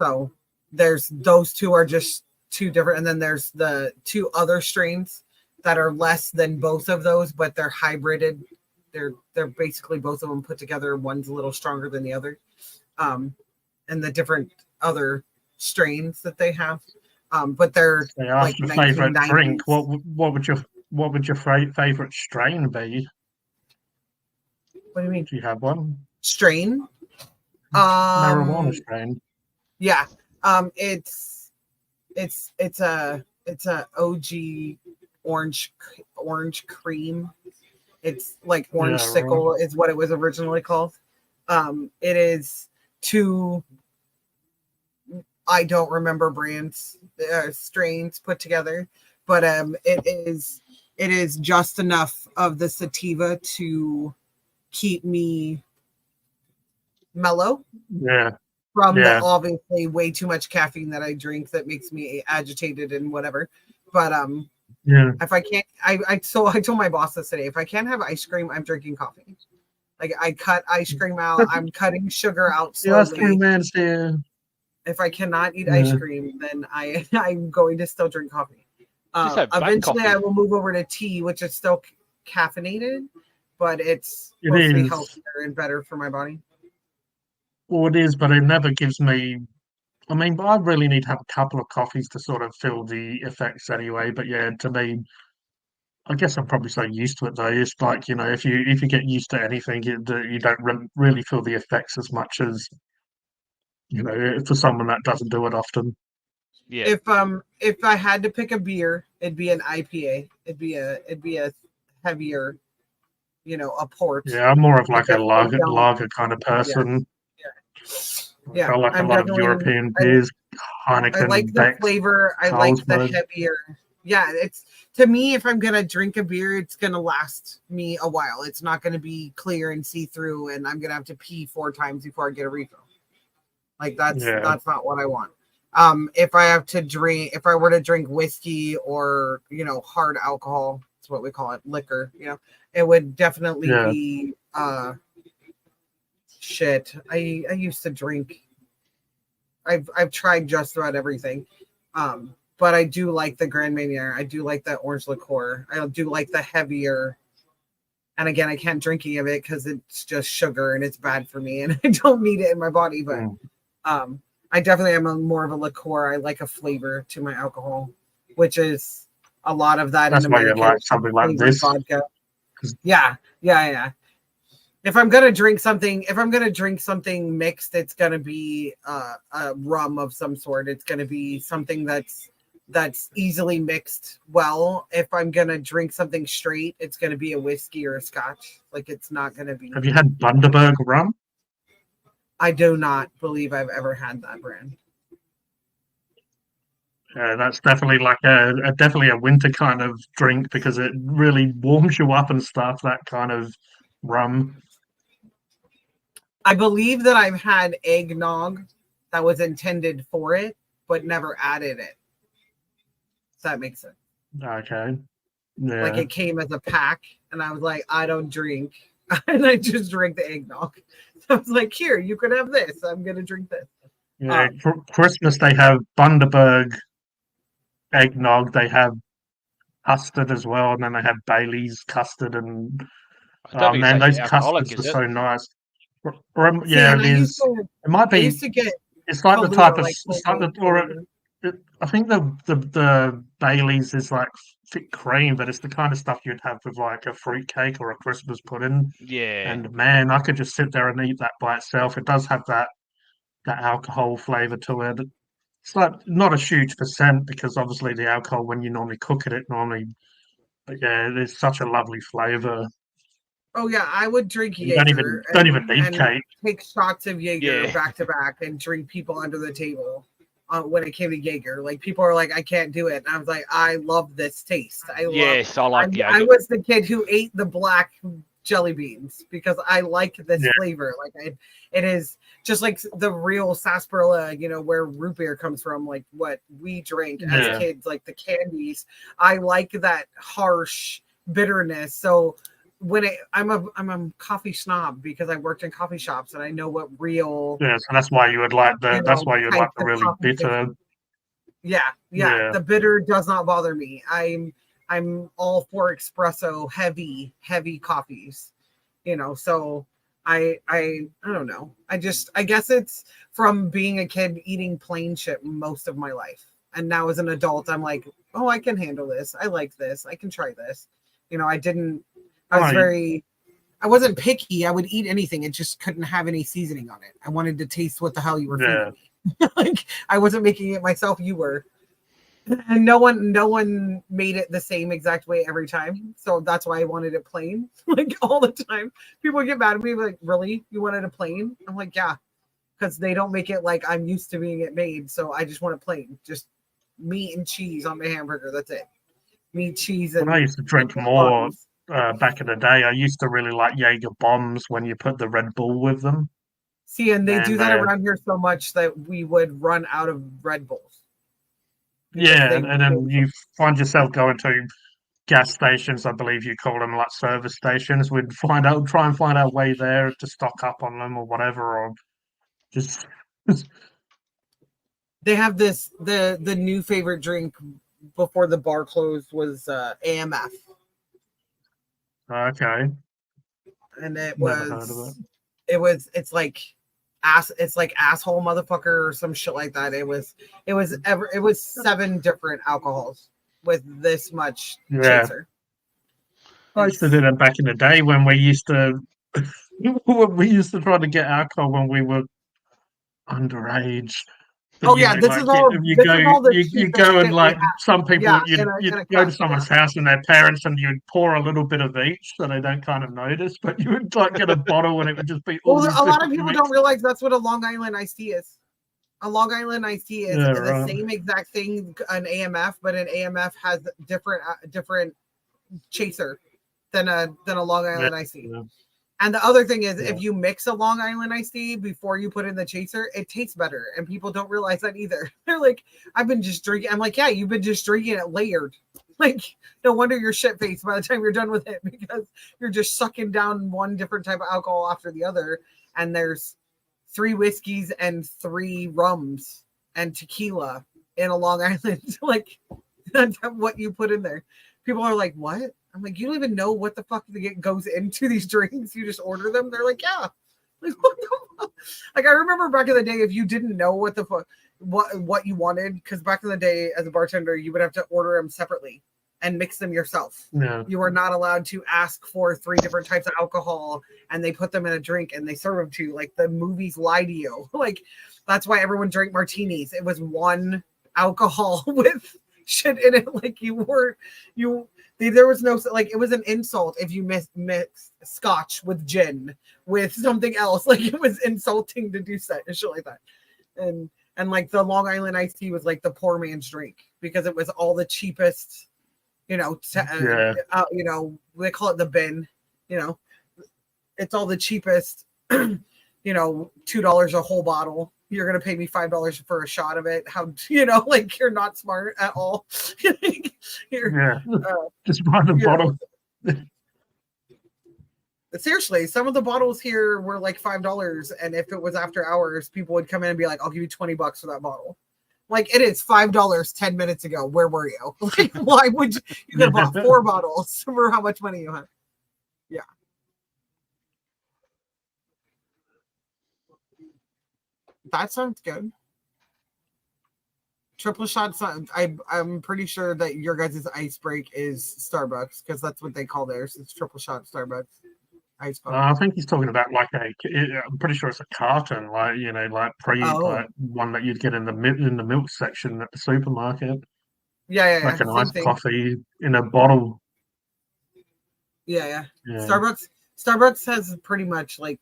So there's those two are just two different. And then there's the two other strains that are less than both of those, but they're hybrided. They're basically both of them put together. One's a little stronger than the other. And the different other strains that they have. But they're like your favorite drink. What would your favorite strain be? What do you mean? Do you have one? Strain? Marijuana strain. Yeah. It's a OG orange cream. It's like orange sickle is what it was originally called. It is two, I don't remember brands, strains put together, but it is just enough of the sativa to keep me mellow. Yeah. From the obviously way too much caffeine that I drink that makes me agitated and whatever. But if I can't, I told my boss this today, if I can't have ice cream, I'm drinking coffee. Like I cut ice cream out, I'm cutting sugar out slowly. The ice cream man's here. If I cannot eat ice cream, then I'm going to still drink coffee. Eventually, coffee. I will move over to tea, which is still caffeinated, but it's mostly healthier and better for my body. Well, it is, but it never gives me. I mean, but I really need to have a couple of coffees to sort of feel the effects anyway. But yeah, to me, I guess I'm probably so used to it though. It's like, if you get used to anything, you don't really feel the effects as much as for someone that doesn't do it often. Yeah. If I had to pick a beer, it'd be an IPA. It'd be a heavier, a port. Yeah, I'm more of like a definitely don't- lager kind of person. Yeah, I like a I'm lot of definitely. European I, beers, I Heineken, like the Beck's, flavor. I like the Carlsberg. heavier. Yeah, it's to me. If I'm gonna drink a beer, it's gonna last me a while. It's not gonna be clear and see through, and I'm gonna have to pee 4 times before I get a refill. Like that's not what I want. If I were to drink whiskey or hard alcohol, that's what we call it, liquor. It would definitely be shit. I used to drink. I've tried just about everything. But I do like the Grand Marnier. I do like that orange liqueur. I do like the heavier. And again, I can't drink any of it because it's just sugar and it's bad for me, and I don't need it in my body. But I definitely am more of a liqueur. I like a flavor to my alcohol, which is a lot of that. That's in why you American like something like this. vodka. Yeah. If I'm gonna drink something mixed, it's gonna be a rum of some sort. It's gonna be something that's easily mixed well. If I'm gonna drink something straight, it's gonna be a whiskey or a scotch. Like it's not gonna be. Have you had Bundaberg rum? I do not believe I've ever had that brand. That's definitely like definitely a winter kind of drink because it really warms you up and stuff. That kind of rum. I believe that I've had eggnog that was intended for it, but never added it. Does that make sense? Okay. Yeah. Like it came as a pack, and I was like, I don't drink, and I just drank the eggnog. So I was like, here, you could have this. I'm gonna drink this. Yeah. For Christmas, they have Bundaberg eggnog. They have custard as well, and then they have Bailey's custard. And I don't think it's man, actually those alcoholic, custards is are it? so nice. See, Yeah, and it I used is. to, It might I be. used to get It's like the Kahlua, type of. like It's like the Kahlua. I think the Bailey's is like thick cream, but it's the kind of stuff you'd have with like a fruit cake or a Christmas pudding. Yeah. And man, I could just sit there and eat that by itself. It does have that alcohol flavor to it. It's like not a huge percent because obviously the alcohol when you normally cook it normally. But yeah, there's such a lovely flavor. Oh yeah, I would drink You don't even Jaeger need and cake. take shots of Jaeger Yeah. back to back and drink people under the table. When it came to Jaeger, like people are like, I can't do it, and I was like, I love this taste. Yes, I like I Jaeger. was the kid who ate the black jelly beans because I like this Yeah. flavor. Like it is just like the real sarsaparilla, where root beer comes from, like what we drank Yeah. as kids, like the candies. I like that harsh bitterness. So when I'm a coffee snob because I worked in coffee shops and I know what real Yeah, so that's why you would like that's why you'd like types the of really coffee bitter. yeah. Yeah. The bitter does not bother me. I'm all for espresso, heavy coffees. So I don't know. I guess it's from being a kid eating plain shit most of my life. And now as an adult, I'm like, oh, I can handle this. I like this. I can try this. I wasn't picky. I would eat anything. It just couldn't have any seasoning on it. I wanted to taste what the hell you were Yeah. feeding me. Like I wasn't making it myself. You were. And no one made it the same exact way every time. So that's why I wanted it plain, like all the time. People get mad at me, like, really? You wanted it plain? I'm like, yeah, because they don't make it like I'm used to being it made. So I just want it plain. Just meat and cheese on my hamburger. That's it. Meat, cheese, and When I used to drink more back in the day, I used to really like Jaeger bombs when you put the Red Bull with them. See, and they Man, do that around here so much that we would run out of Red Bulls. Yeah, and then you find yourself going to gas stations, I believe you call them, like service stations. We'd try and find our way there to stock up on them or whatever, or just They have this the new favorite drink before the bar closed was AMF, okay. and Never heard of it. it's like it's like asshole motherfucker or some shit like that. It was 7 different alcohols with this much Yeah. chaser. I used to do that back in the day when we used to try to get alcohol when we were underage. But Oh yeah, this is all you this go is all the you cheapest go and shit we like have. some people Yeah, you'd in a go to cup, someone's house and their parents and you'd pour a little bit of each so they don't kind of notice, but you would like get a bottle and it would just be all Well, these a lot of different people mix. don't realize that's what a Long Island iced tea is. A Long Island iced tea is Yeah, the right. same exact thing an AMF, but an AMF has different chaser than a Long Island iced tea. Yeah. And the other thing is, Yeah. if you mix a Long Island iced tea before you put in the chaser, it tastes better, and people don't realize that either. They're like, "I've been just drinking." I'm like, "Yeah, you've been just drinking it layered. Like, no wonder you're shit faced by the time you're done with it because you're just sucking down one different type of alcohol after the other, and there's 3 whiskeys and 3 rums and tequila in a Long Island. Like, that's what you put in there." People are like, "What?" I'm like, "You don't even know what the fuck goes into these drinks. You just order them." They're like, "Yeah." Like, what the fuck? Like, I remember back in the day, if you didn't know what the fuck, what you wanted, because back in the day as a bartender, you would have to order them separately and mix them yourself. Yeah. You were not allowed to ask for 3 different types of alcohol, and they put them in a drink and they serve them to you. Like, the movies lie to you. Like, that's why everyone drank martinis. It was one alcohol with shit in it. Like, there was no, like, it was an insult if you mixed scotch with gin with something else. Like, it was insulting to do that and shit like that. And like the Long Island iced tea was like the poor man's drink because it was all the cheapest, you know, you know, they call it the bin, you know, it's all the cheapest, you know, $2 a whole bottle. You're going to pay me $5 for a shot of it. How, you know, like, you're not smart at all. Just buy the bottle. Seriously, some of the bottles here were like $5. And if it was after hours, people would come in and be like, "I'll give you $20 for that bottle." Like, it is $5 10 minutes ago. Where were you? Like, why would you could have bought 4 bottles for how much money you have? Yeah. That sounds good. Triple shots. I'm pretty sure that your guys' ice break is Starbucks because that's what they call theirs. It's triple shot Starbucks ice coffee. I think he's talking about like I'm pretty sure it's a carton, like like like one that you'd get in the milk section at the supermarket. Yeah. Like an iced coffee in a bottle. Yeah. Starbucks has pretty much like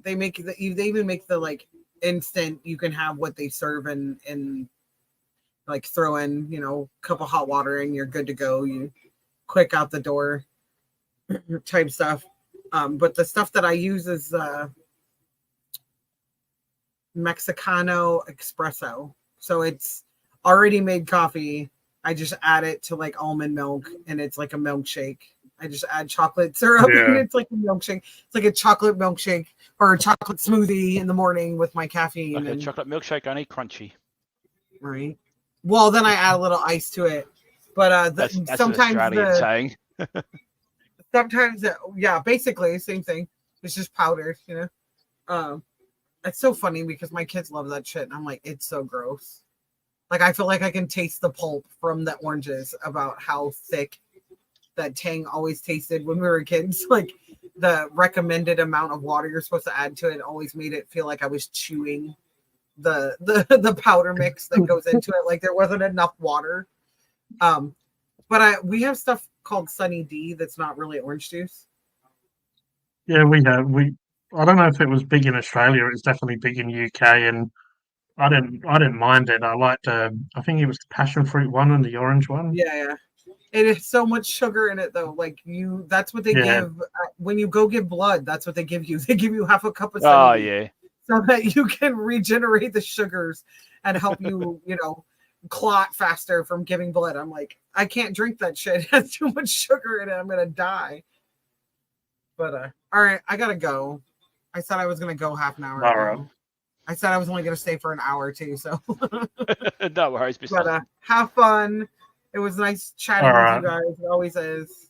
they even make the like instant you can have what they serve and like throw in, you know, a cup of hot water and you're good to go. You quick out the door type stuff. But the stuff that I use is Mexicano espresso. So it's already made coffee. I just add it to like almond milk and it's like a milkshake. I just add chocolate syrup and it's like a milkshake. It's like a chocolate milkshake or a chocolate smoothie in the morning with my caffeine. Like a chocolate milkshake, only crunchy. Right. Well, then I add a little ice to it. But that's sometimes saying. sometimes, yeah, basically same thing. It's just powdered, you know. It's so funny because my kids love that shit, and I'm like, it's so gross. Like, I feel like I can taste the pulp from the oranges about how thick that Tang always tasted when we were kids. Like, the recommended amount of water you're supposed to add to it always made it feel like I was chewing the powder mix that goes into it. Like, there wasn't enough water. But we have stuff called Sunny D that's not really orange juice. Yeah, we have. I don't know if it was big in Australia. It's definitely big in UK, and I didn't mind it. I liked. I think it was the passion fruit one and the orange one. Yeah. It is so much sugar in it though. Like, that's what they give when you go give blood. That's what they give you. They give you half a cup of Sunny D so that you can regenerate the sugars and help you, you know, clot faster from giving blood. I'm like, I can't drink that shit. It has too much sugar in it. I'm gonna die. But all right, I gotta go. I said I was gonna go half an hour. All right. I said I was only gonna stay for an hour too. So no worries. But have fun. It was nice chatting with you guys. It always is.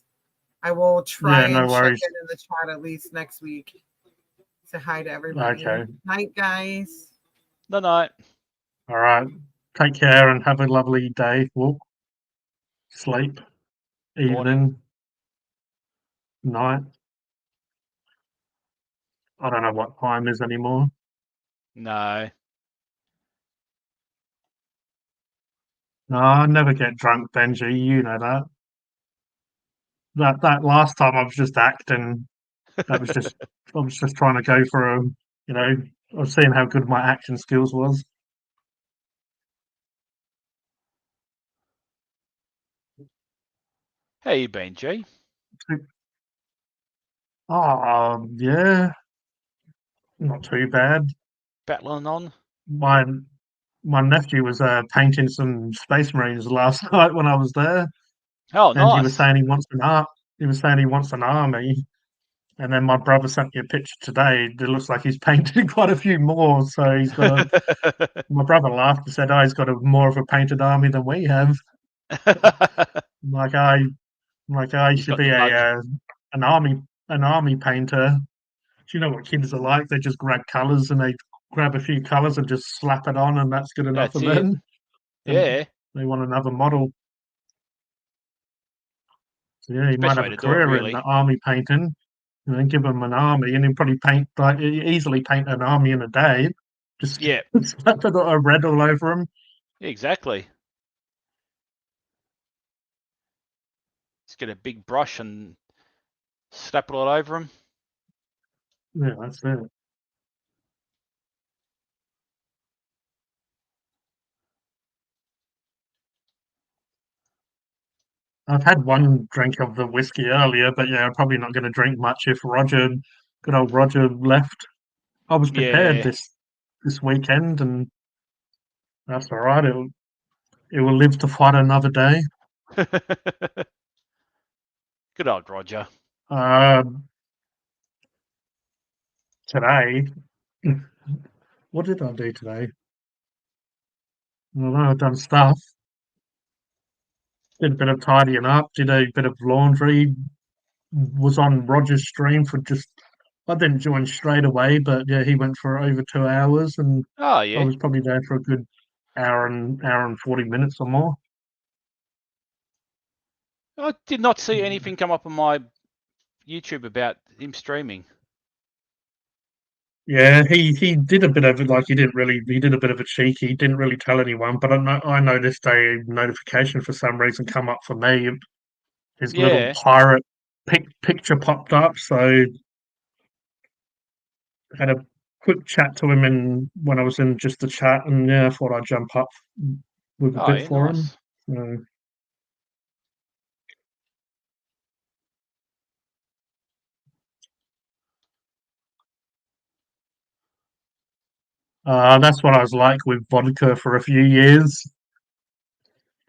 I will try and check in the chat at least next week. Say hi to everybody. Okay. Night, guys. No, no. All right. Take care and have a lovely day. Walk, sleep, Morning. evening, night. I don't know what time is anymore. No. No, I never get drunk, Benji. You know that. That last time I was just acting. That was just I was just trying to go for a, I was seeing how good my acting skills was. How you been, G? Oh, yeah, not too bad. Battling on? My my nephew was painting some Space Marines last night when I was there, Oh, and he was nice. saying he wants an art. He was saying he wants an army, and then my brother sent me a picture today. It looks like he's painted quite a few more. So he's got a. My brother laughed and said, "Oh, he's got a more of a painted army than we have." I'm like I He's should got be the bug. an army painter. Do you know what kids are like? They just grab colours and they grab a few colours and just slap it on, and that's good enough for That's it. them. And Yeah. they want another model. So yeah, he It's the might best have way a to do it, career in the really. army painting. And then give him an army, and he'll probably easily paint an army in a day. Just Yeah. slap a red all over him. Exactly. Just get a big brush and slap it all over him. Yeah, that's it. I've had one drink of the whiskey earlier, but yeah, I'm probably not going to drink much if good old Roger, left. I was prepared Yeah. this weekend, and that's all right. It will live to fight another day. Good old Roger. Um, Today, what did I do today? Well, I've done stuff. Did a bit of tidying up. Did a bit of laundry. Was on Roger's stream for just. I didn't join straight away, but yeah, he went for over 2 hours, and Oh, I yeah. was probably there for a good hour and 40 minutes or more. I did not see anything come up on my YouTube about him streaming. Yeah, he did a bit of it. Like he did a bit of a cheeky. He didn't really tell anyone, but I noticed a notification for some reason come up for me. His little Yeah. pirate picture popped up, so had a quick chat to him in when I was in just the chat, and yeah, I thought I'd jump up with a Oh, bit yeah, for him. nice. So, that's what I was like with vodka for a few years.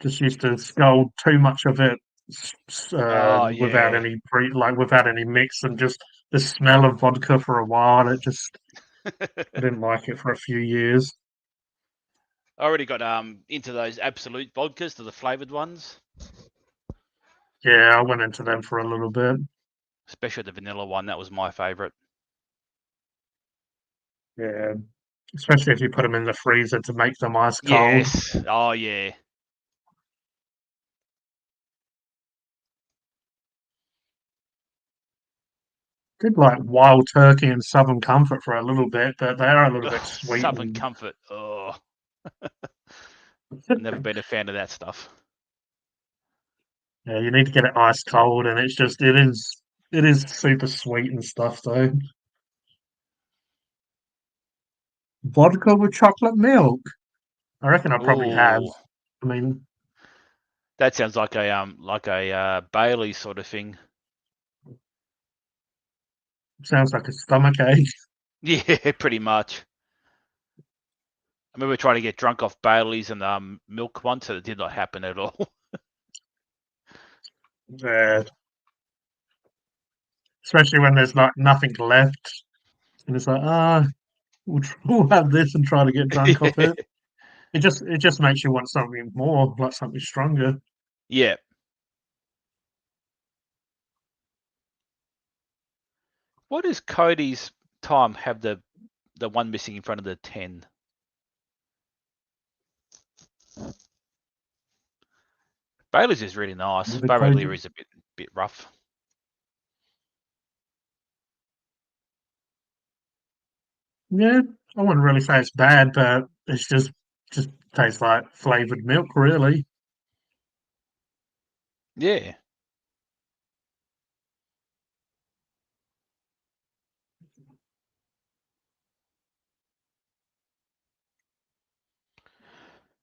Just used to scull too much of it Oh, without yeah. without any mix, and just the smell of vodka for a while. I didn't like it for a few years. I already got into those absolute vodkas, the flavoured ones, Yeah, I went into them for a little bit. especially the vanilla one. That was my favourite. Yeah, especially if you put them in the freezer to make them ice cold. Yes. Oh, yeah. Did like Wild Turkey and Southern Comfort for a little bit, but they are a little bit Ugh, sweet. Southern Comfort. Oh, never been a fan of that stuff. Yeah, you need to get it ice cold, and it is super sweet and stuff though. Vodka with chocolate milk. I reckon I probably have. Ooh, I mean, that sounds like a Bailey sort of thing. sounds like a stomach ache. Yeah, pretty much. I remember trying to get drunk off Bailey's and milk once, and it did not happen at all. Yeah, especially when there's like nothing left, and it's like we'll have this and try to get drunk off it. It just makes you want something more, like something stronger. Yeah. What is Cody's time have the one missing in front of the 10. Bailey's is really nice. The Barrow code- Leary's a bit rough. Yeah, I wouldn't really say it's bad, but it's just tastes like flavored milk, really. Yeah.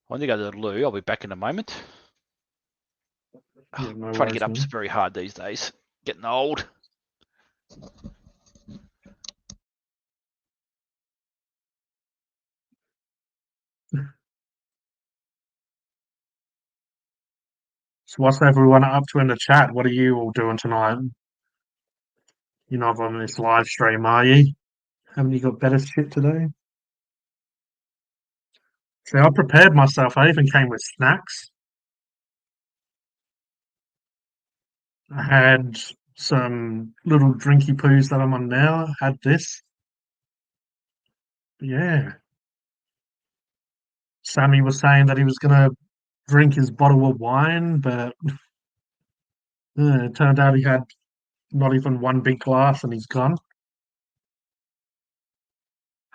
I need to go to the loo. I'll be back in a moment. Yeah, no Trying to get worries, up's man. very hard these days. Getting old. So what's everyone up to in the chat? What are you all doing tonight? You're not on this live stream, are you? Haven't you got better shit to do? See, I prepared myself. I even came with snacks. I had some little drinky poos that I'm on now. Had this. Yeah. Sammy was saying that he was going to drink his bottle of wine, but it turned out he had not even one big glass and he's gone.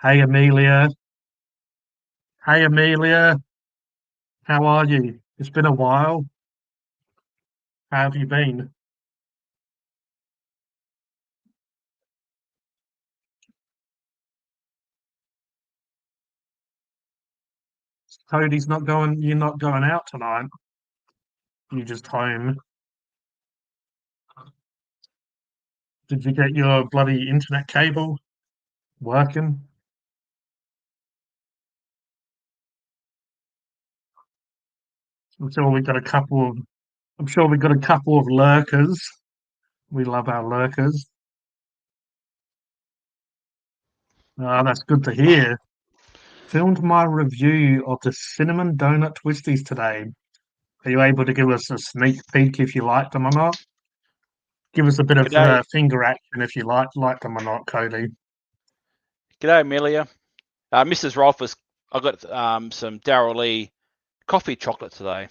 Hey, Amelia. Hey, Amelia. How are you? It's been a while. How have you been? Cody's not going. You're not going out tonight. You're just home. Did you get your bloody internet cable working? I'm sure we got a couple of. I'm sure we got a couple of lurkers. We love our lurkers. Ah, that's good to hear. Filmed my review of the cinnamon donut twisties today. Are you able to give us a sneak peek if you liked them or not? Give us a bit of G'day. finger action if you liked them or not, Cody. G'day, Amelia. Mrs. Rolfus, I got some Darryl Lee coffee chocolate today.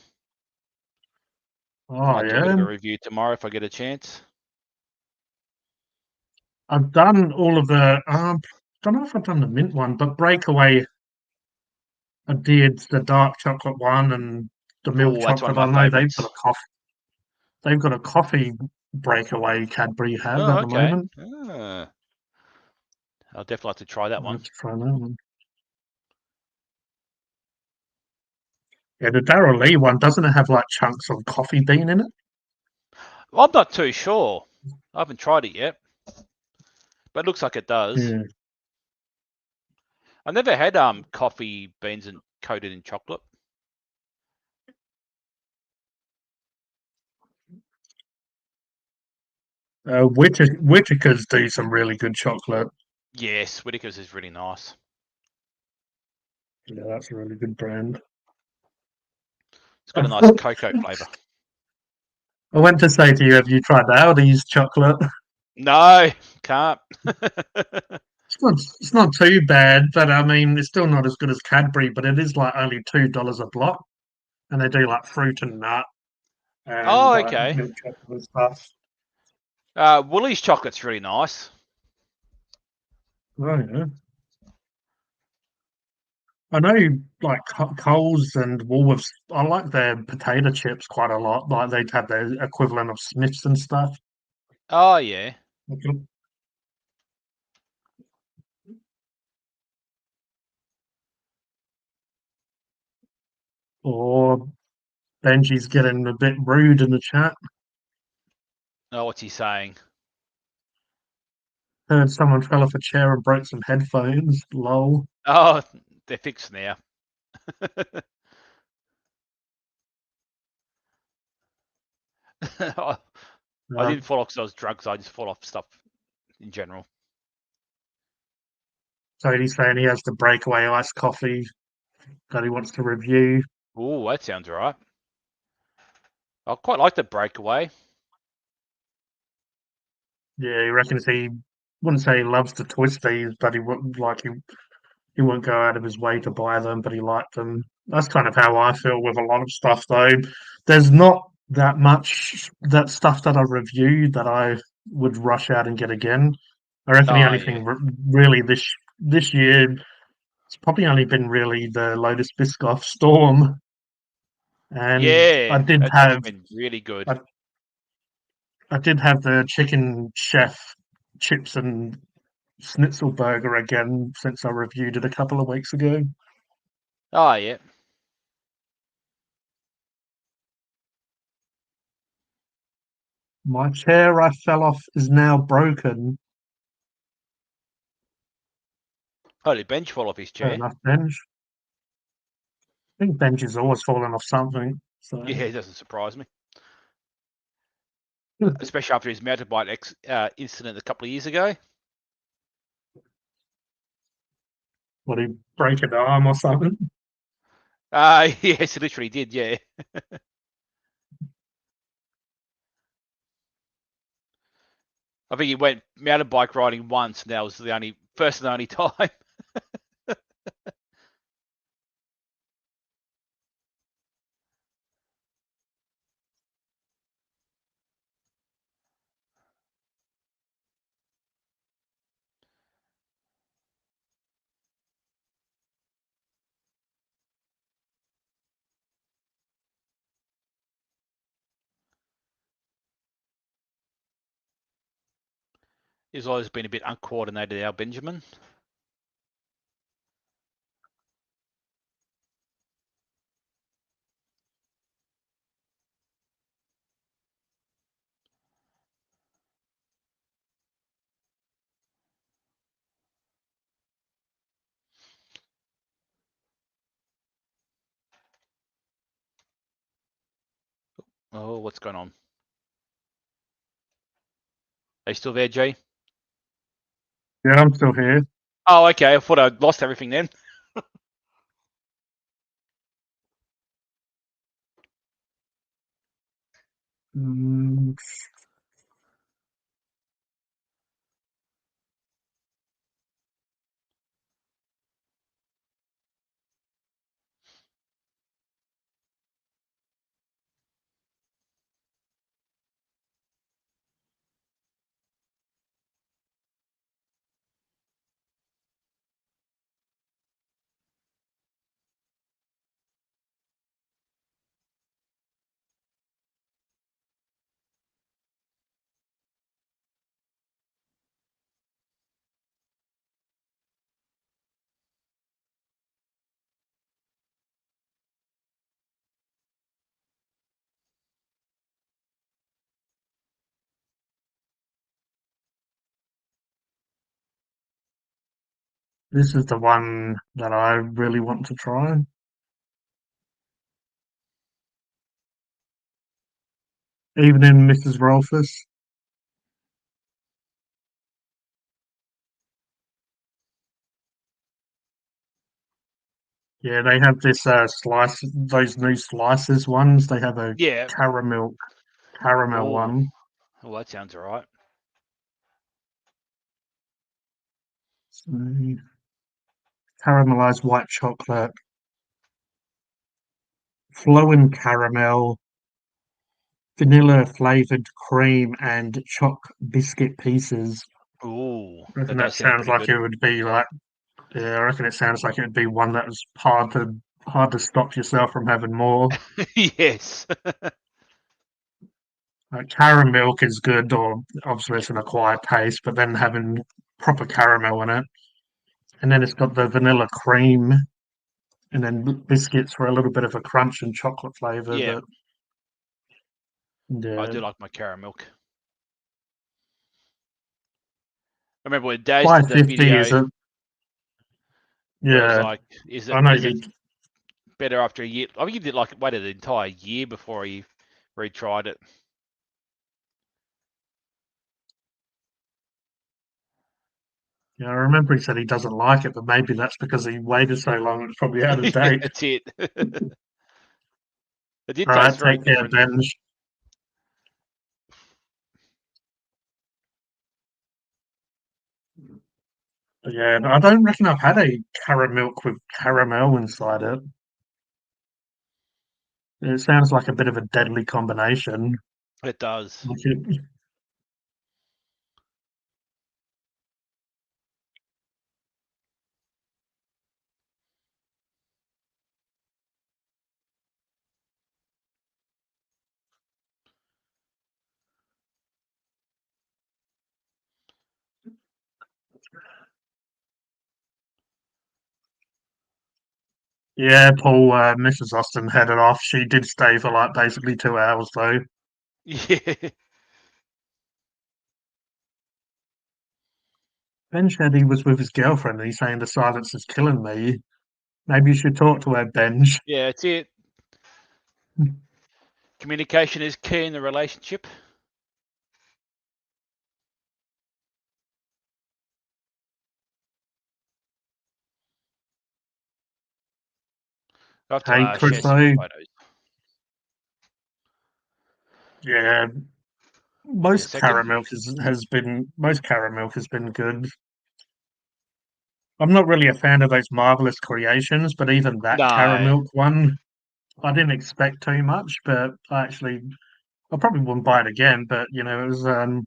Oh Might do a bit yeah, of a review tomorrow if I get a chance. I've done all of the. Don't know if I've done the mint one, but Breakaway. I did the dark chocolate one and the milk Oh, that's one chocolate. of my I know they've favourites. got a coffee. They've got a coffee Breakaway Cadbury have Oh, at the okay. moment. I'll definitely like to try that I'll one. have to try that one. Yeah, the Darryl Lee one doesn't it have like chunks of coffee bean in it? Well, I'm not too sure. I haven't tried it yet, but it looks like it does. Yeah. I never had coffee beans and coated in chocolate. Whittaker's do some really good chocolate. Yes, Whittaker's is really nice. Yeah, that's a really good brand. It's got a nice cocoa flavour. I went to say to you, have you tried Aldi's chocolate? No, can't. It's not too bad, but I mean, it's still not as good as Cadbury. But it is like only $2 a block, and they do like fruit and nut and Oh, like okay. milk chocolate and stuff. Woolies chocolate's really nice. Oh yeah. I know, like Coles and Woolworths. I like their potato chips quite a lot. Like they'd have their equivalent of Smiths and stuff. Oh, yeah. Or Benji's getting a bit rude in the chat. Oh, what's he saying? Heard someone fell off a chair and broke some headphones. Lol. Oh, they're fixed now. I didn't fall off because I was drunk, so I just fall off stuff in general. So he's saying he has the Breakaway iced coffee that he wants to review. Oh, that sounds all right. I quite like the Breakaway. Yeah, he reckons he wouldn't say he loves to twist these, but he wouldn't he wouldn't go out of his way to buy them, but he liked them. That's kind of how I feel with a lot of stuff, though. There's not that much that stuff that I reviewed that I would rush out and get again. I reckon the Oh, only yeah. thing really this year it's probably only been really the Lotus Biscoff Storm, and Yeah, that's been really good. I did have the Chicken Chef chips and schnitzel burger again since I reviewed it a couple of weeks ago. Oh, yeah. My chair I fell off is now broken. Holy bench fall off his Fair chair. enough, Benj. I think Benj is always falling off something. So Yeah, it doesn't surprise me. Especially after his mountain bike incident a couple of years ago. would he break an arm or something? Yes, he literally did, yeah. I think he went mountain bike riding once, and that was the first and only time. He's always been a bit uncoordinated, our Benjamin. Oh, what's going on? Are you still there, Jay? Yeah, I'm still here. Oh, okay. I thought I'd lost everything then. Mm, this is the one that I really want to try. Evening, Mrs. Rolfus. Yeah, they have this slice, those new slices ones. They have a Yeah. caramel Oh, one. oh, that sounds all right. So, caramelized white chocolate, flowing caramel, vanilla flavored cream, and choc biscuit pieces. Ooh, I reckon that that does sound sounds pretty like good. it would be like. Yeah, I reckon it sounds like it would be one that was hard to stop yourself from having more. Yes. Caramel is good, or obviously it's an acquired taste, but then having proper caramel in it, and then it's got the vanilla cream, and then biscuits for a little bit of a crunch and chocolate flavor. Yeah. But I yeah, do like my caramel. I remember when Daz did the 550 is video a where it was yeah. like, is I know it better after a year? I think he did waited an entire year before he retried it. Yeah, I remember he said he doesn't like it, but maybe that's because he waited so long. It's probably out of Yeah, date. that's it. It did All right, taste very take care, different. Ben. But yeah, I don't reckon I've had a caramel with caramel inside it. It sounds like a bit of a deadly combination. It does. Yeah, Paul, Mrs. Austin headed off. She did stay for like basically 2 hours though. Yeah. Ben said he was with his girlfriend and he's saying the silence is killing me. Maybe you should talk to her, Benj. Yeah, it's it. Communication is key in the relationship. I have to Hey, share Chris, some photos. yeah, most second. caramel most caramel has been good. I'm not really a fan of those marvelous creations, but even that No. caramel one, I didn't expect too much. But I probably wouldn't buy it again. But you know, it was a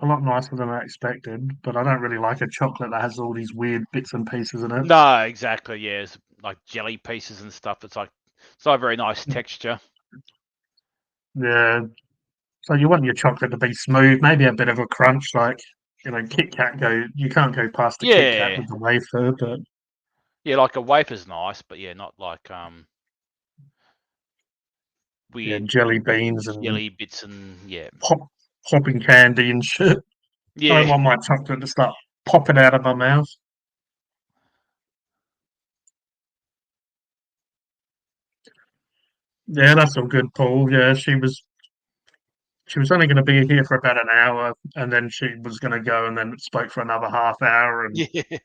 lot nicer than I expected. But I don't really like a chocolate that has all these weird bits and pieces in it. No, exactly. Yeah, it's like jelly pieces and stuff. It's not a very nice texture. Yeah. So you want your chocolate to be smooth, maybe a bit of a crunch, like you know, Kit Kat you can't go past the Kit Kat Yeah. with the wafer, but Yeah, like a wafer's nice, but yeah, not like yeah, weird jelly beans and jelly bits and yeah. popping candy and shit. I don't Yeah. want my chocolate to start popping out of my mouth. Yeah, that's all good, Paul. Yeah, she was only going to be here for about an hour, and then she was going to go, and then spoke for another half hour. And Yeah.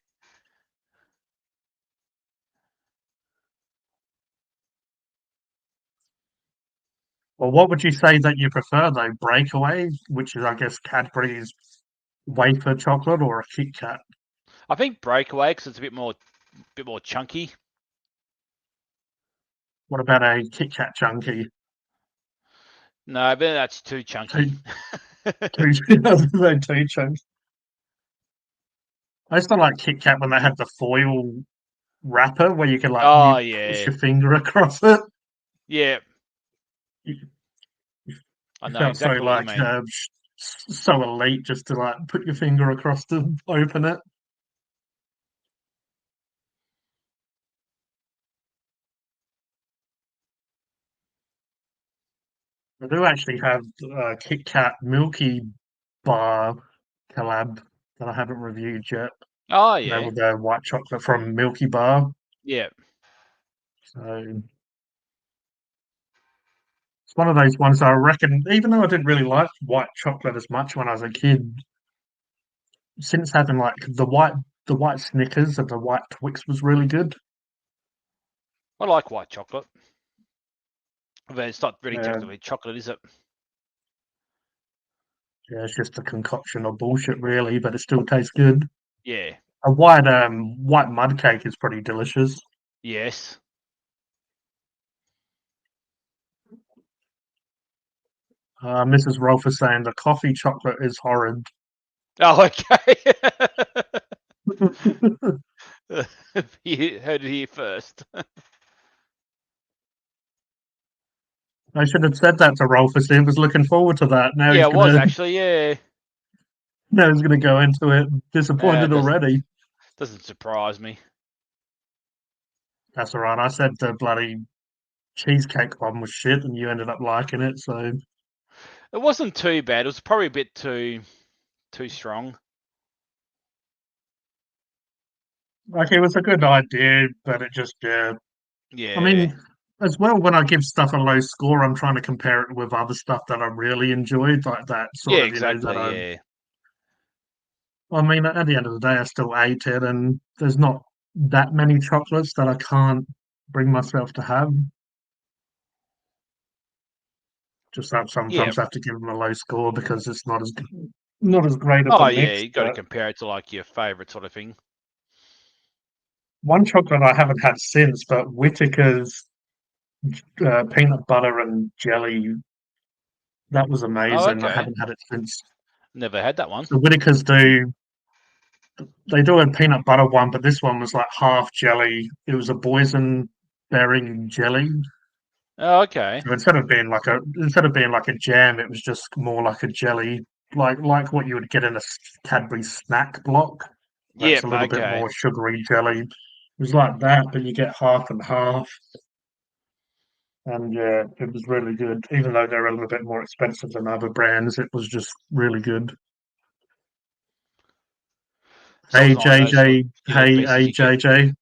well, what would you say that you prefer though? Breakaway, which is I guess Cadbury's wafer chocolate, or a Kit Kat? I think Breakaway because it's a bit more chunky. What about a Kit Kat chunky? No, I bet that's too chunky. Two chunks. I used to like Kit Kat when they had the foil wrapper where you can like Oh push yeah. your finger across it. Yeah. You, I you know felt so exactly what you like mean. so elite just to like put your finger across to open it. I do actually have Kit Kat Milky Bar collab that I haven't reviewed yet. Oh You know, yeah. with the white chocolate from Milky Bar. Yeah. So it's one of those ones I reckon, even though I didn't really like white chocolate as much when I was a kid, since having like the white Snickers and the white Twix was really good. I like white chocolate. But it's not really Yeah, technically chocolate, is it? yeah, it's just a concoction of bullshit, really, but it still tastes good. Yeah. A white mud cake is pretty delicious. Yes. Mrs. Rolfe is saying the coffee chocolate is horrid. Oh, okay. You heard it here first. I should have said that to Rolfe. He was looking forward to that. Yeah, it was actually. Yeah. Now he's gonna go into it disappointed already. Doesn't surprise me. That's all right. I said the bloody cheesecake one was shit, and you ended up liking it. So It wasn't too bad. It was probably a bit too strong. like it was a good idea, but it just Yeah. I mean, as well, when I give stuff a low score, I'm trying to compare it with other stuff that I really enjoyed, like that sort Yeah, of, you know, that exactly. Yeah. I mean, at the end of the day, I still ate it, and there's not that many chocolates that I can't bring myself to have. Just that Yeah. sometimes I have to give them a low score because it's not as great of Oh a yeah, mix. you got to But compare it to like your favorite sort of thing. one chocolate I haven't had since, but Whittaker's peanut butter and jelly. That was amazing. I okay. haven't had it since. Never had that one. So Whittaker's do a peanut butter one, but this one was like half jelly. It was a boysenberry jelly. Oh, okay. So instead of being like a jam, it was just more like a jelly, like what you would get in a Cadbury snack block. That's Yep. a little bit Okay. more sugary jelly. It was like that, but you get half and half. And yeah, it was really good. Even though they're a little bit more expensive than other brands, it was just really good. Hey Something like those sort of JJ, little hey pieces you get. AJJ.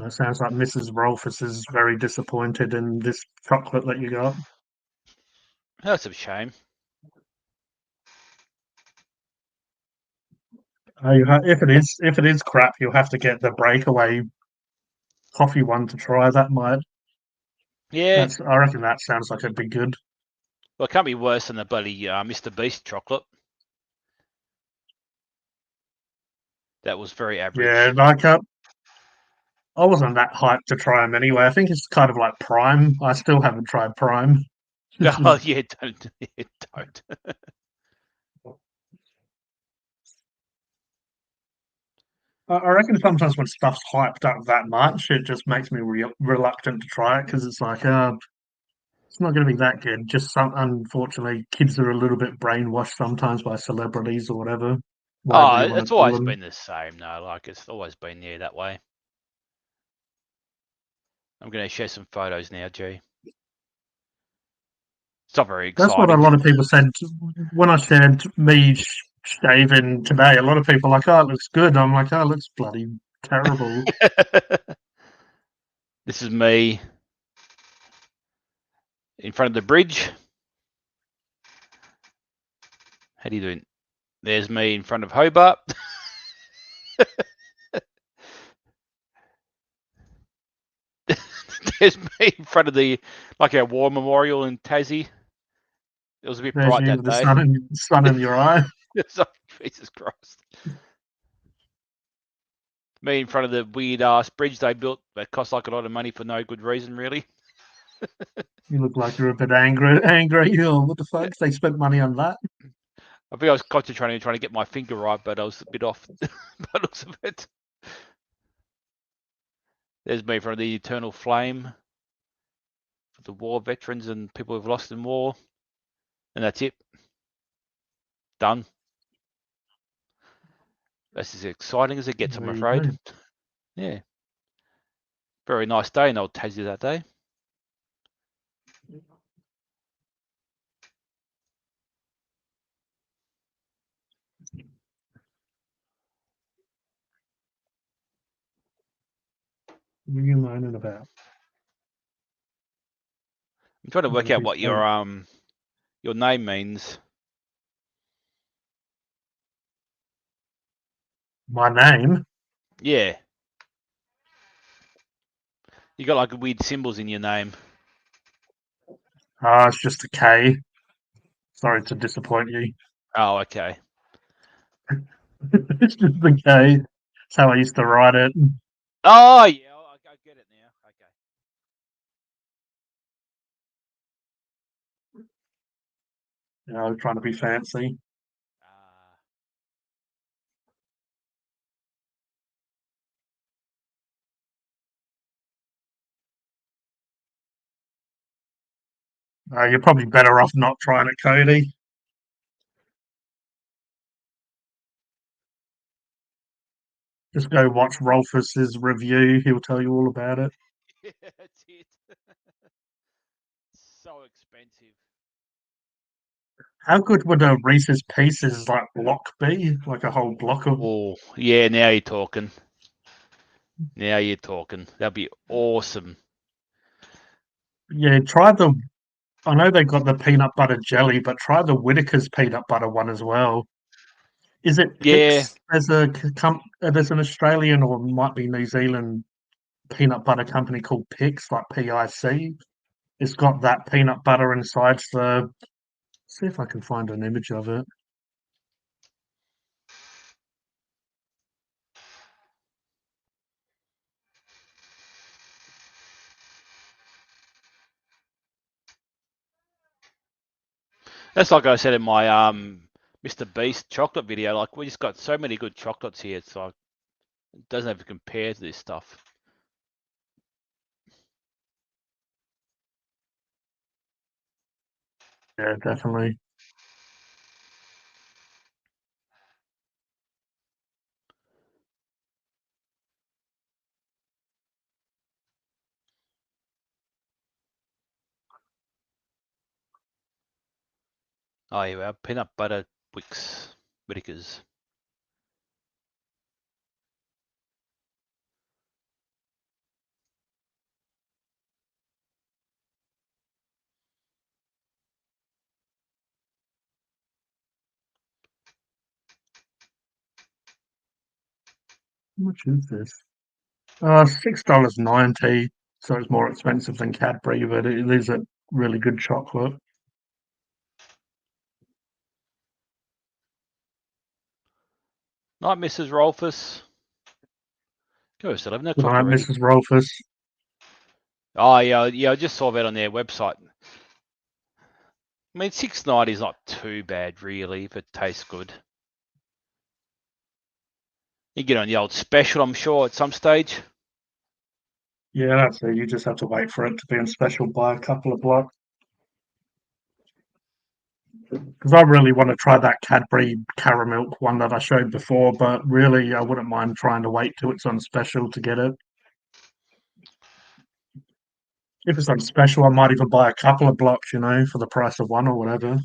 It sounds like Mrs. Rolfus is very disappointed in this chocolate that you got. That's a shame. If it is crap, you'll have to get the breakaway coffee one to try. That might. Yeah. I reckon that sounds like it'd be good. Well, it can't be worse than the bloody Mr. Beast chocolate. That was very average. Yeah, like I wasn't that hyped to try them anyway. I think it's kind of like Prime. I still haven't tried Prime. Oh yeah, don't. Yeah, don't. I reckon sometimes when stuff's hyped up that much, it just makes me reluctant to try it because it's like, it's not going to be that good. Just unfortunately, kids are a little bit brainwashed sometimes by celebrities or whatever you want to It's call always them. been the same, though. Like it's always been there that way. I'm going to share some photos now, G. It's not very That's what a exciting. lot of people said when I shared me shaving today. A lot of people are like, "Oh, it looks good." I'm like, "Oh, it looks bloody terrible." This is me in front of the bridge. How do you do it? There's me in front of Hobart. There's me in front of our war memorial in Tassie. It was a bit There's bright you that with the day. sun in your eye. It's like, Jesus Christ. Me in front of the weird ass bridge they built that cost like a lot of money for no good reason, really. You look like you're a bit angry. Oh, what the fuck? They spent money on that. I think I was concentrating on trying to get my finger right, but I was a bit off by the looks of it. There's me in front of the eternal flame for the war veterans and people who've lost in war. And that's it. Done. That's as exciting as it gets, I'm There you afraid. go. Yeah. Very nice day in old Tassie that day. What are you moaning about? I'm trying to work out what Bloody your name means. My name? Yeah. You got like weird symbols in your name. It's just a K. Sorry to disappoint you. Oh, okay. It's just a K. That's how I used to write it. Oh, yeah. I get it now. Okay. You know, trying to be fancy. You're probably better off not trying it, Cody. Just go watch Rolfus's review. He'll tell you all about it. Yeah, that's it. So expensive. How good would a Reese's Pieces like block be? Like a whole block of. Oh, yeah. Now you're talking. That'd be awesome. Yeah, try the. I know they've got the peanut butter jelly, but try the Whittaker's peanut butter one as well. Is it Yeah. Pix? There's an Australian or might be New Zealand peanut butter company called Pix, like PIC. It's got that peanut butter inside. So see if I can find an image of it. That's like I said in my Mr. Beast chocolate video. Like we just got so many good chocolates here. It's like it doesn't have to compare to this stuff. Yeah, definitely. Oh yeah, peanut butter Wicks, Whitakers. How much is this? $6.90. So it's more expensive than Cadbury, but it is a really good chocolate. Night, Mrs. Rolfus. Go it's 11 Good o'clock night, already. Mrs. Rolfus. Oh yeah, I just saw that on their website. I mean, $6.90 is not too bad really if it tastes good. You get on the old special, I'm sure, at some stage. Yeah, that's it. You just have to wait for it to be on special by a couple of blocks. Because I really want to try that Cadbury caramel one that I showed before, but really I wouldn't mind trying to wait till it's on special to get it. If it's on special, I might even buy a couple of blocks, for the price of one or whatever,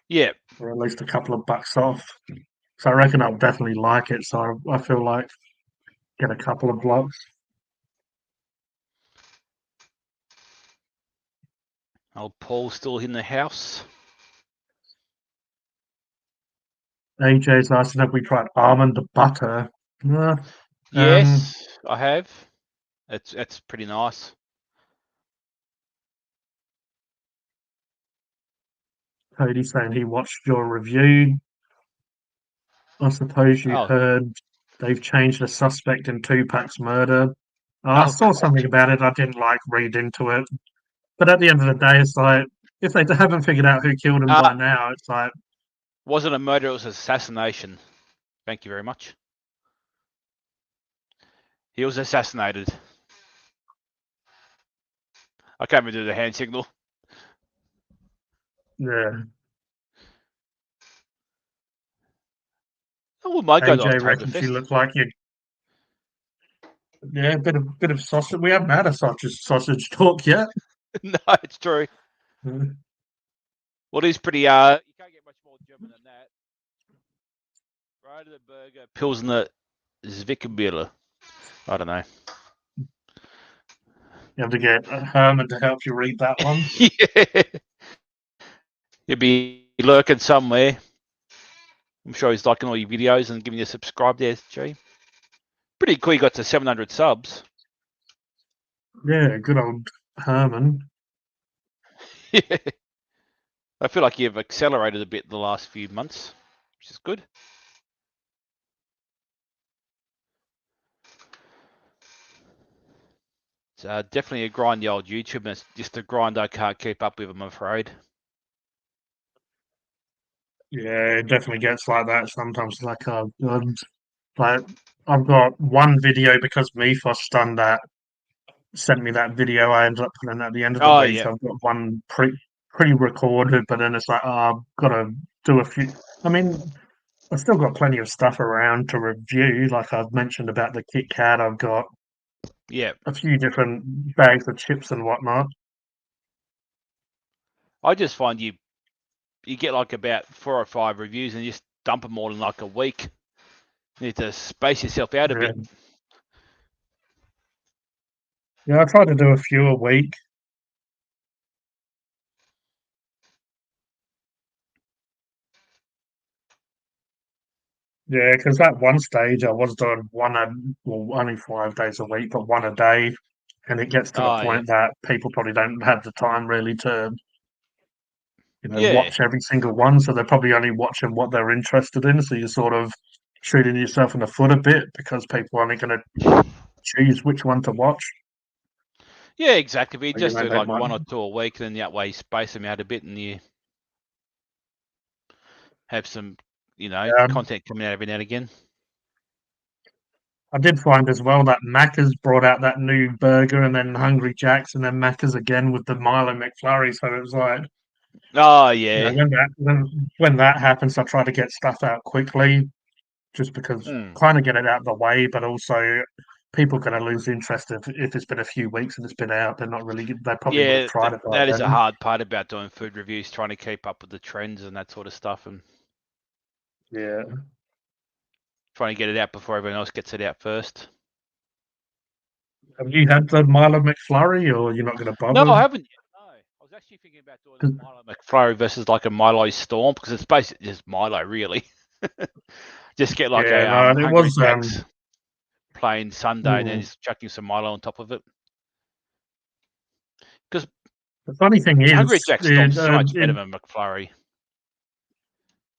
Yeah. or at least a couple of bucks off. So I reckon I'll definitely like it. So I feel like get a couple of blocks. Old Paul's still in the house. AJ's asking if we tried almond butter. Yes, I have. It's pretty nice. Cody's saying he watched your review. I suppose you Oh. heard they've changed the suspect in Tupac's murder. I Oh, saw something about it. I didn't read into it. But at the end of the day, it's like, if they haven't figured out who killed him by now, it's like, wasn't a murder, it was assassination. Thank you very much. He was assassinated. I can't even do the hand signal. yeah. Oh, my God, AJ reckons she Oktoberfest. looked like you. Yeah, a bit of sausage. We haven't had a sausage talk yet. No, it's true. Mm. Well, it is pretty. You can't get much more German than that. Right to the burger, Pilsner Zwickenbierle. I don't know. You have to get Herman to help you read that one. Yeah. He'll be lurking somewhere. I'm sure he's liking all your videos and giving you a subscribe there, G. Pretty cool. You got to 700 subs. Yeah, good old Herman. Yeah. I feel like you've accelerated a bit the last few months, which is good. It's definitely a grind, the old YouTube, and it's just a grind I can't keep up with, I'm afraid. Yeah, it definitely gets like that sometimes. Like I've got one video because Mythos done that, sent me that video. I ended up putting at the end of the week. Yeah. I've got one pre-recorded, but then it's like, I've got to do a few. I mean, I've still got plenty of stuff around to review. Like I've mentioned about the Kit Kat, I've got a few different bags of chips and whatnot. I just find you get like about 4 or 5 reviews and you just dump them all in like a week. You need to space yourself out a bit. Yeah, I try to do a few a week. Yeah, because at one stage I was doing only 5 days a week, but one a day, and it gets to the point that people probably don't have the time really to, watch every single one. So they're probably only watching what they're interested in. So you're sort of shooting yourself in the foot a bit because people are only going to choose which one to watch. Yeah, exactly. If you So, just do like 1 or 2 a week, then that way you space them out a bit and you have some, Yeah. content coming out every now and again. I did find as well that Macca's brought out that new burger, and then Hungry Jack's, and then Macca's again with the Milo McFlurry. So it was like, Oh you know, yeah. when that happens, I try to get stuff out quickly, just because Mm. kind of get it out of the way, but also people are going to lose interest if it's been a few weeks and it's been out. They're not really. They probably would have Yeah, tried it by that is a then. hard part about doing food reviews, trying to keep up with the trends and that sort of stuff, and Yeah. trying to get it out before everyone else gets it out first. Have you had the Milo McFlurry, or you're not going to No, bother? I haven't yet. No, I was actually thinking about doing a Milo McFlurry versus like a Milo Storm because it's basically just Milo, really. Just get like Yeah, a no, it Hungry was. Jack's plain Sunday and then Mm. just chucking some Milo on top of it. Because The funny thing Hungry is, Jack's Storm's so much better than McFlurry.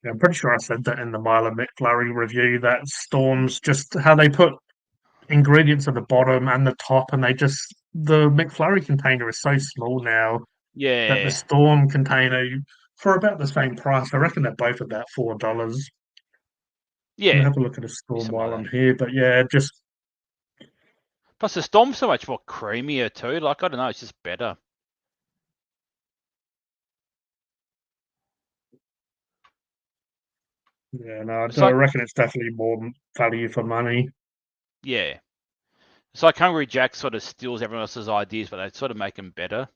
I'm pretty sure I said that in the Milo McFlurry review. That Storms just how they put ingredients at the bottom and the top, and the McFlurry container is so small now that the Yeah, Storm container for about the same price. I reckon they're both about $4. I'll yeah, have a look at a be Storm something while like I'm that. here, but yeah, just Plus the Storm's so much more creamier too. Like I don't know, it's just better. yeah, no, It's I like reckon it's definitely more value for money. yeah, it's like Hungry Jack sort of steals everyone else's ideas, but they sort of make them better.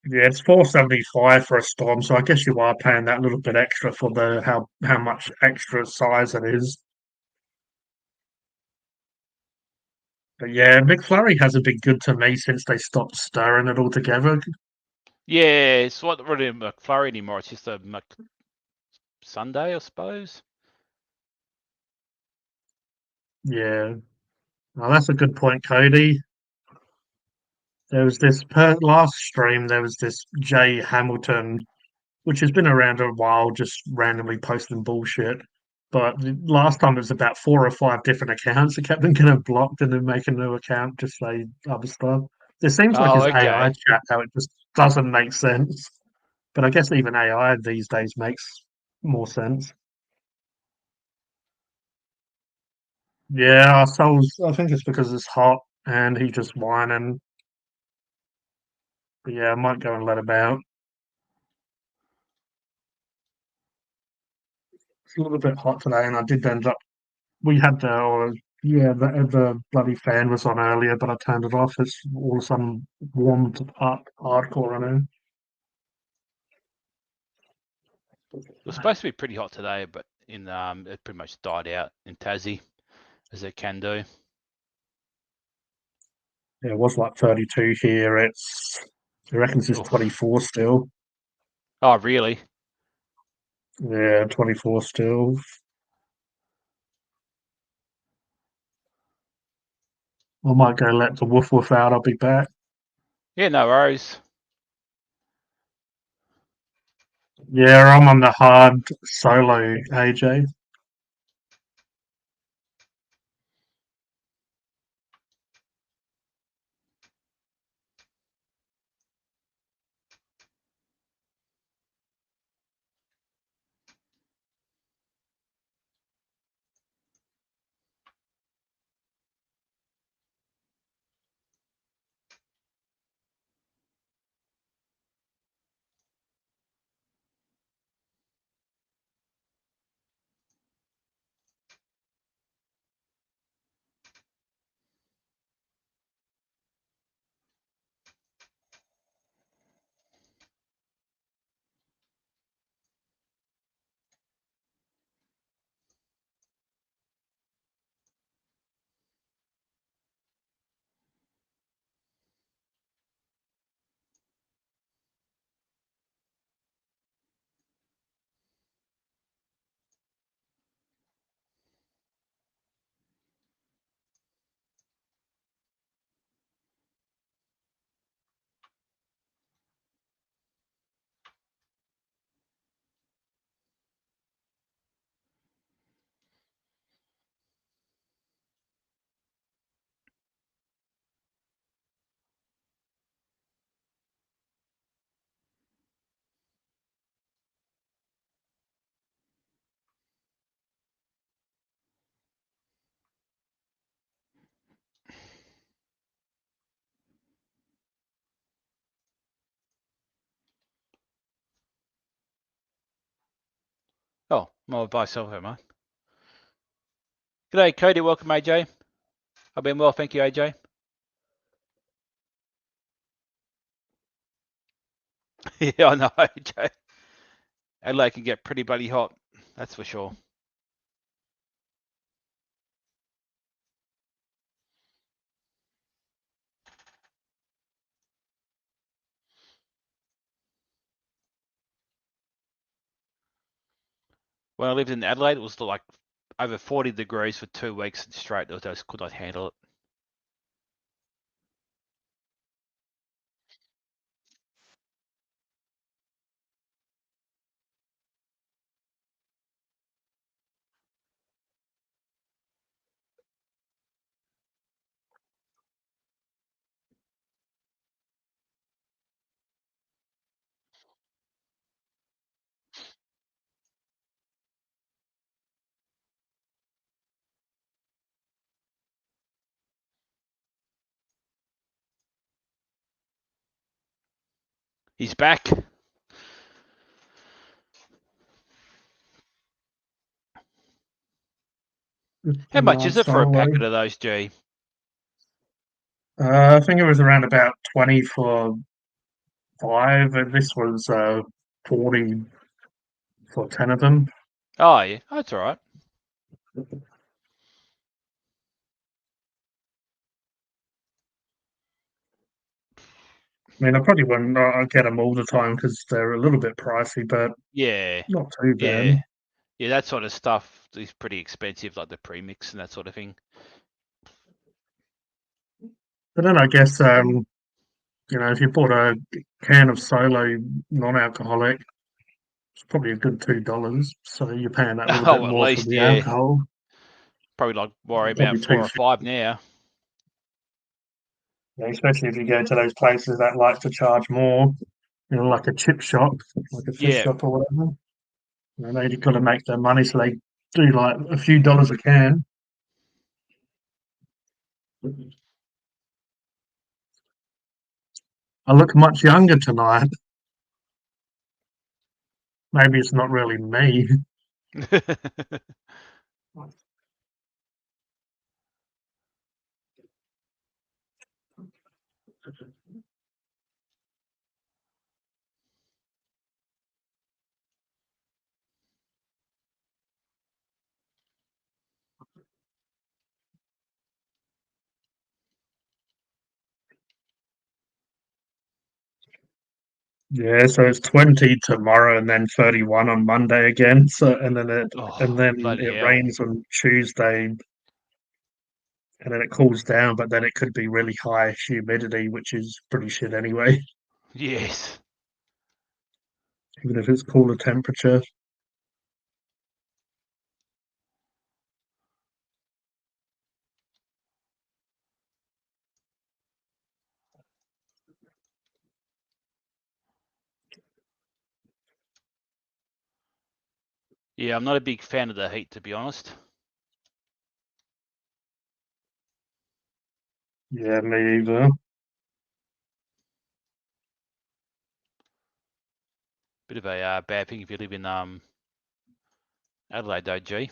Yeah, it's $4.75 for a Storm, so I guess you are paying that little bit extra for the how much extra size it is. But yeah, McFlurry hasn't been good to me since they stopped stirring it all together. Yeah, it's not really a McFlurry anymore. It's just a Sunday, I suppose. Yeah, well, that's a good point, Cody. There was this last stream. There was this Jay Hamilton, which has been around a while, just randomly posting bullshit. But the last time it was about 4 or 5 different accounts. It kept them getting blocked and then make a new account, just say other stuff. It seems like Oh, his AI okay. chat, how it just doesn't make sense. But I guess even AI these days makes more sense. Yeah, I think it's because it's hot and he's just whining. But yeah, I might go and let him out. It's a little bit hot today, and I did end up. We had the bloody fan was on earlier, but I turned it off. It's all of a sudden warmed up hardcore on it. It was supposed to be pretty hot today, but it pretty much died out in Tassie, as it can do. Yeah, it was like 32 here. I reckon it's Oof. 24 still. Oh, really? Yeah, 24 still. I might go let the woof woof out. I'll be back. Yeah, no worries. Yeah, I'm on the hard solo, AJ. I'm by myself here, mate. G'day, Cody. Welcome, AJ. I've been well, thank you, AJ. Yeah, I know, AJ. Adelaide can get pretty bloody hot. That's for sure. When I lived in Adelaide, it was like over 40 degrees for 2 weeks straight. I just could not handle it. He's back. How much is it for a packet of those, G? I think it was around about 20 for 5, and this was 40 for 10 of them. Oh, yeah. That's all right. I mean, I probably wouldn't get them all the time because they're a little bit pricey, but Yeah. not too bad. Yeah. Yeah, that sort of stuff is pretty expensive, like the premix and that sort of thing. But then I guess, if you bought a can of Solo non-alcoholic, it's probably a good $2. So you're paying that little bit Oh, at more for least, the yeah. alcohol. Probably like worry Probably about 4 or 5 now. Yeah, especially if you go to those places that like to charge more, like a chip shop, like a fish Yeah. shop or whatever. They've got to make their money, so they do like a few dollars a can. I look much younger tonight. Maybe it's not really me. Yeah, so it's 20 tomorrow and then 31 on Monday again. So and then Bloody it hell. rains on Tuesday and then it cools down, but then it could be really high humidity, which is pretty shit anyway, Yes. even if it's cooler temperature. Yeah, I'm not a big fan of the heat, to be honest. Yeah, me either. Bit of a bad thing if you live in Adelaide, though, G.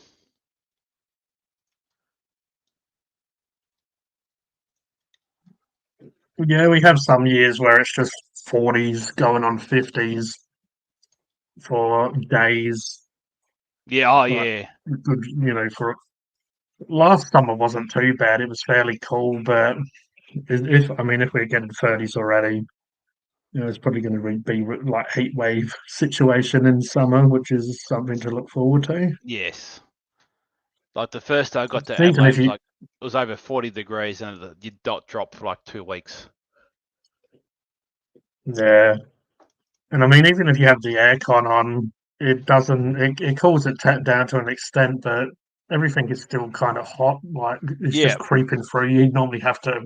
Yeah, we have some years where it's just 40s going on 50s for days. Yeah, oh, But yeah. good, for last summer wasn't too bad. It was fairly cool, but if we're getting 30s already, it's probably going to be like heat wave situation in summer, which is something to look forward to. Yes. Like the first day I got to Even if Adelaide, you, it was over 40 degrees and the dot dropped for like 2 weeks. yeah, and I mean, even if you have the aircon on, it doesn't. It cools it down to an extent, but everything is still kind of hot. Like it's Yeah. just creeping through. You normally have to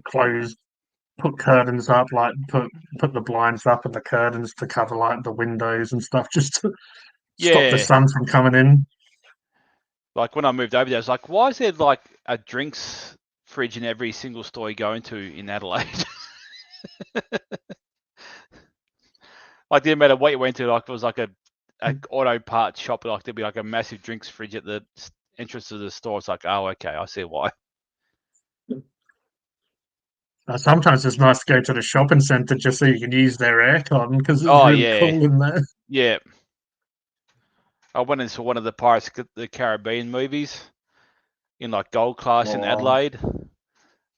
put curtains up, like put the blinds up and the curtains to cover like the windows and stuff, just to stop the Yeah. sun from coming in. Like when I moved over there, I was like, why is there like a drinks fridge in every single store you go into in Adelaide? Like, didn't matter what you went to, like it was like a a auto parts shop, like there'd be like a massive drinks fridge at the entrance of the store. It's like, oh, okay, I see why. Sometimes it's nice to go to the shopping centre just so you can use their aircon because it's Oh, really yeah. cool in there. Yeah. I went into one of the Pirates of the Caribbean movies in like Gold Class in Oh. Adelaide.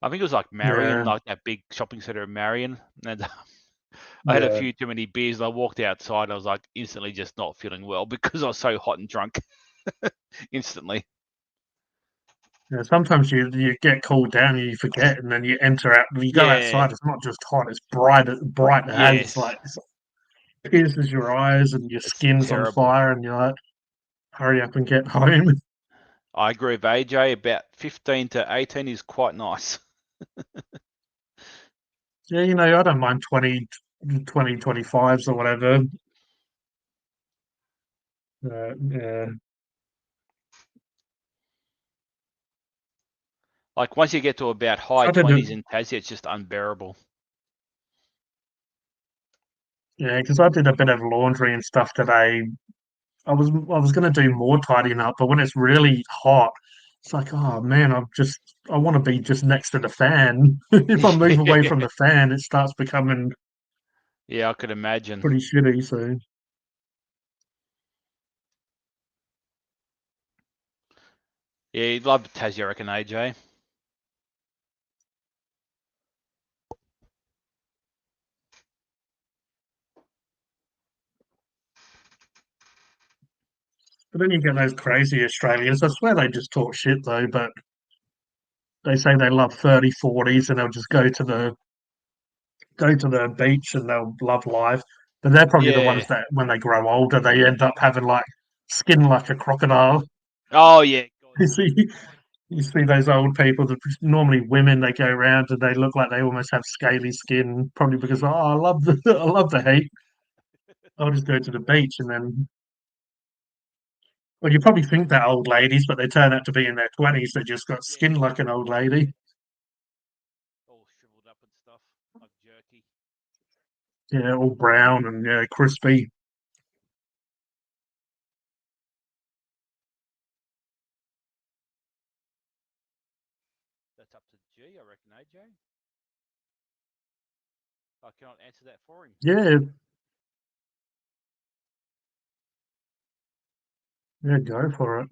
I think it was like Marion, Yeah. like that big shopping centre in Marion. And I had a Yeah. few too many beers and I walked outside and I was like instantly just not feeling well because I was so hot and drunk instantly. Yeah, sometimes you get cooled down and you forget, and then you enter out. You go Yeah. outside, it's not just hot; it's bright as Yes. like it pierces your eyes and your It's skin's on terrible. fire, and you're like, hurry up and get home. I agree with AJ. About 15 to 18 is quite nice. Yeah, I don't mind 20, 25s or whatever. Yeah, Like once you get to about high I did 20s it. in Tassie, it's just unbearable. Yeah, because I did a bit of laundry and stuff today. I was going to do more tidying up, but when it's really hot, it's like, oh man, I want to be just next to the fan. If I move away from the fan, it starts becoming Yeah, I could imagine. pretty shitty. So Yeah, you'd love Tassie, I reckon, AJ. but then you get those crazy Australians. I swear they just talk shit though, but they say they love 30, 40s and they'll just go to the beach and they'll love life. But they're probably the ones Yeah. that when they grow older they end up having like skin like a crocodile. Oh, yeah. You see those old people, normally women, they go around and they look like they almost have scaly skin, probably because I love the I love the heat. I'll just go to the beach and then. Well, you probably think they're old ladies, but they turn out to be in their 20s. They just got skin like an old lady. All shriveled up and stuff, like jerky. Yeah, all brown and crispy. That's up to G, I reckon, AJ. I cannot answer that for him. Yeah. Yeah, go for it.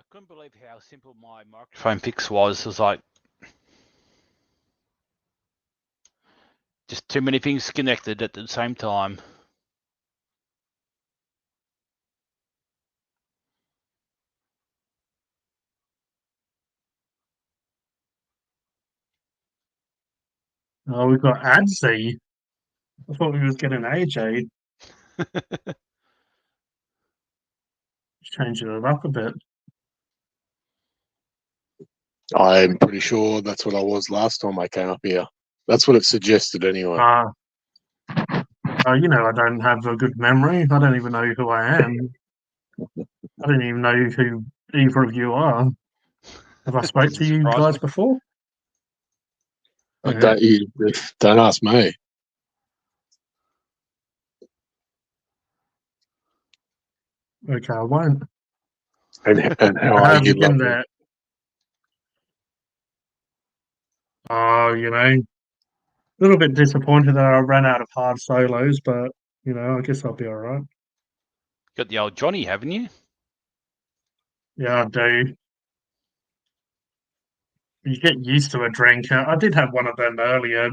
I couldn't believe how simple my microphone fix was. It was like just too many things connected at the same time. Oh, we've got Adzi. I thought we was getting AJ. Changing it up a bit. I'm pretty sure that's what I was last time I came up here. That's what it suggested anyway. I don't have a good memory. I don't even know who I am. I don't even know who either of you are. Have I spoke to you guys before? Don't ask me. Okay, I won't. And how How are have you, you been lovely? there? Oh, a little bit disappointed that I ran out of hard solos, but I guess I'll be all right. Got the old Johnny, haven't you? Yeah, I do. You get used to a drink. I did have one of them earlier.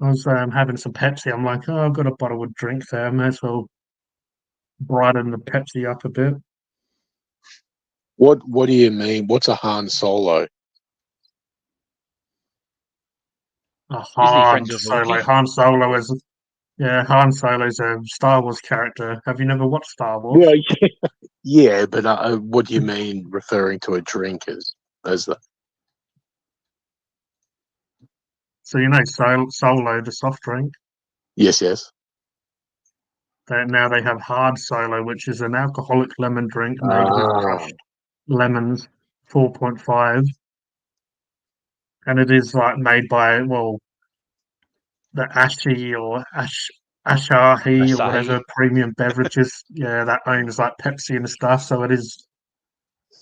I was having some Pepsi. I'm like, oh, I've got a bottle of drink there. May as well brighten the Pepsi up a bit. What do you mean? What's a Han Solo? A Isn't he Han friends with Solo. Wookiee? Han Solo is Han Solo's a Star Wars character. Have you never watched Star Wars? Yeah, yeah, but what do you mean referring to a drink as the? So you know Solo, the soft drink. Yes, yes. Now they have Hard Solo, which is an alcoholic lemon drink made with Ah, crushed lemons, 4.5, and it is like made by the Ashi or Asahi or Asahi. whatever premium beverages, that owns like Pepsi and stuff. So it is,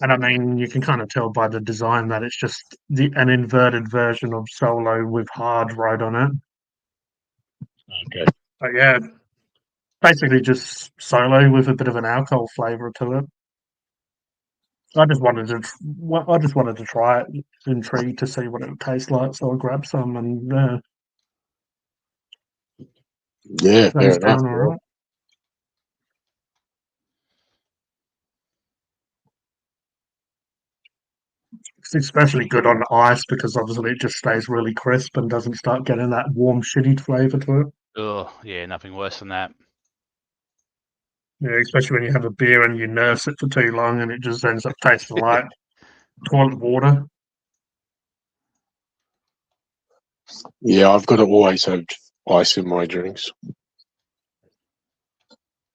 and I mean you can kind of tell by the design that it's just an inverted version of Solo with hard right on it. okay. But yeah, basically just Solo with a bit of an alcohol flavour to it. I just wanted to try it, intrigued to see what it would taste like. So I grabbed some, and Yeah, fair tastes enough. down all right. It's especially good on ice because obviously it just stays really crisp and doesn't start getting that warm, shitty flavour to it. Oh, yeah, nothing worse than that. Yeah, especially when you have a beer and you nurse it for too long and it just ends up tasting like toilet water. Yeah, I've got to always have ice in my drinks,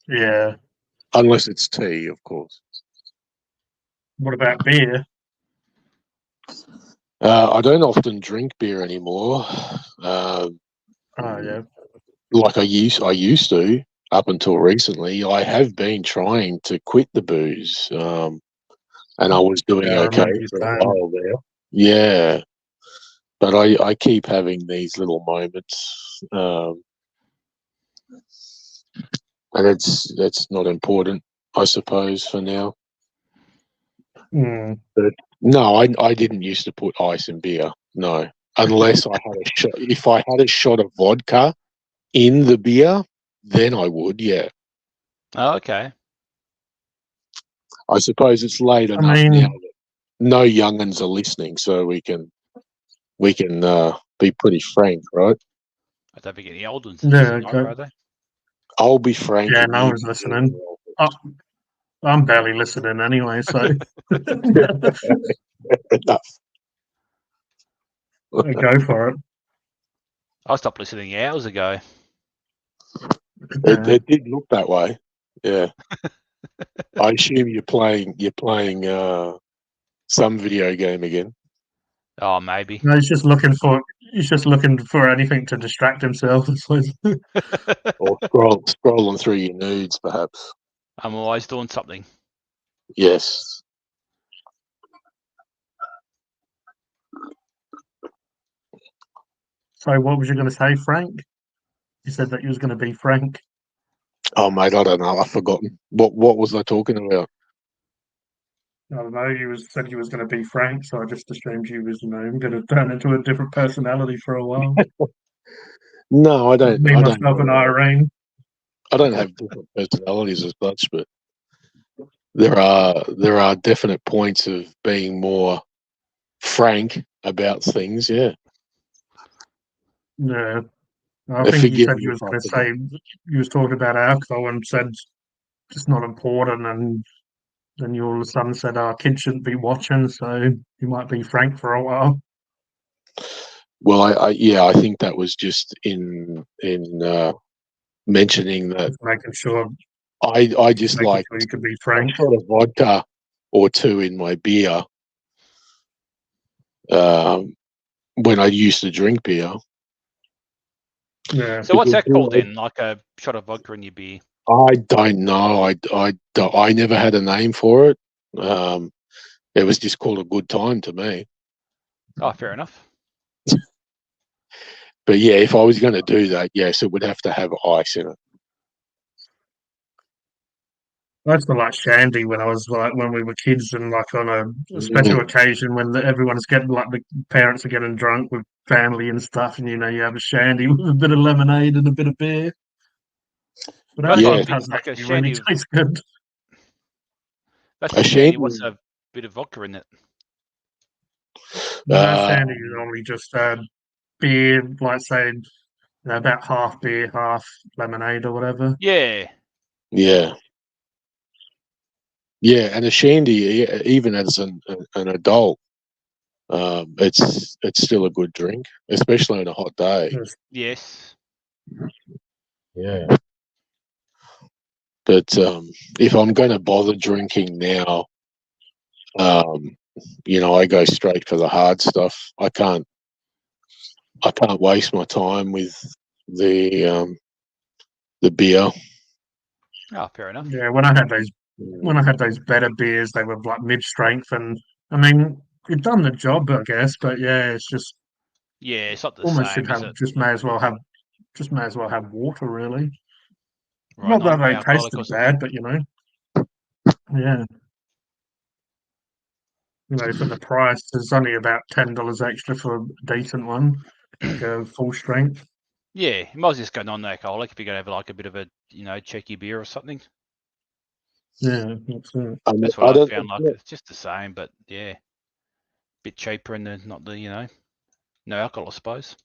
Yeah. unless it's tea, of course. What about beer? I don't often drink beer anymore. Oh yeah. Like I used to up until recently. I have been trying to quit the booze, and I was doing Yeah, I okay remember you for a saying. while there. Yeah, but I keep having these little moments, and it's not important, I suppose, for now. Mm. But no, I didn't used to put ice in beer. No, unless I had a shot. If I had a shot of vodka in the beer, then I would. Yeah, Oh, okay. I suppose it's late I enough mean, now that no young'uns are listening, so we can be pretty frank, right? I don't think any old ones Yeah, listening okay. either, are they? I'll be frank. Yeah, and no you one's be listening. wrong. Oh, I'm barely listening anyway, so Enough. go for it. I stopped listening hours ago. It did look that way. Yeah. I assume you're playing some video game again. Oh, maybe. No, he's just looking for anything to distract himself. I suppose. Or scrolling through your nudes, perhaps. I'm always doing something. Yes. So, what was you going to say, Frank? You said that you was going to be Frank. Oh, mate, I don't know. I've forgotten. What was I talking about? I don't know. Said you was going to be Frank, so I just assumed you was, going to turn into a different personality for a while. No, I don't. Me, I don't. myself, and Irene. I don't have different personalities as much, but there are definite points of being more frank about things. Yeah. Yeah. I think you Forgive said me you was if I going to forgot. say you was talking about alcohol and said it's not important, and then you all of a sudden said our kids shouldn't be watching, so you might be Frank for a while. Well, I think that was just in mentioning that Just making sure I just like you could be a Frank. shot of vodka or two in my beer when I used to drink beer. Yeah. So what's that Because called then? Like a shot of vodka in your beer? I don't know. I never had a name for it. It was just called a good time to me. Oh, fair enough. But yeah, if I was going to do that, yes, it would have to have ice in it. I used to like shandy when we were kids and like on a special occasion when everyone's getting like the parents are getting drunk with family and stuff, and you have a shandy with a bit of lemonade and a bit of beer. But That's Yeah. alcohol like, does like a actually really shandy. taste good. That's A a shandy. shandy- What's a bit of vodka in it. No, Uh, Sandy is normally just beer, like say, about half beer, half lemonade or whatever. Yeah. yeah, yeah, and a shandy, even as an adult, it's still a good drink, especially on a hot day. Yes. Yes. Yeah. But if I'm going to bother drinking now, I go straight for the hard stuff. I can't waste my time with the beer. Oh, fair enough. Yeah, when I had those better beers, they were like mid strength, and I mean, it done the job, I guess. But yeah, it's just Yeah, it's not the almost same, should is have it? just may as well have water, really. Right, Not that they non-alcoholic tasted or something. bad, but yeah, for the price, there's only about $10 extra for a decent one, like a full strength. Yeah, you might as well just go non-alcoholic if you're going to have like a bit of a, cheeky beer or something. Yeah, that's it. That's what I found. Like it's just the same, but yeah, bit cheaper and not the, no alcohol, I suppose.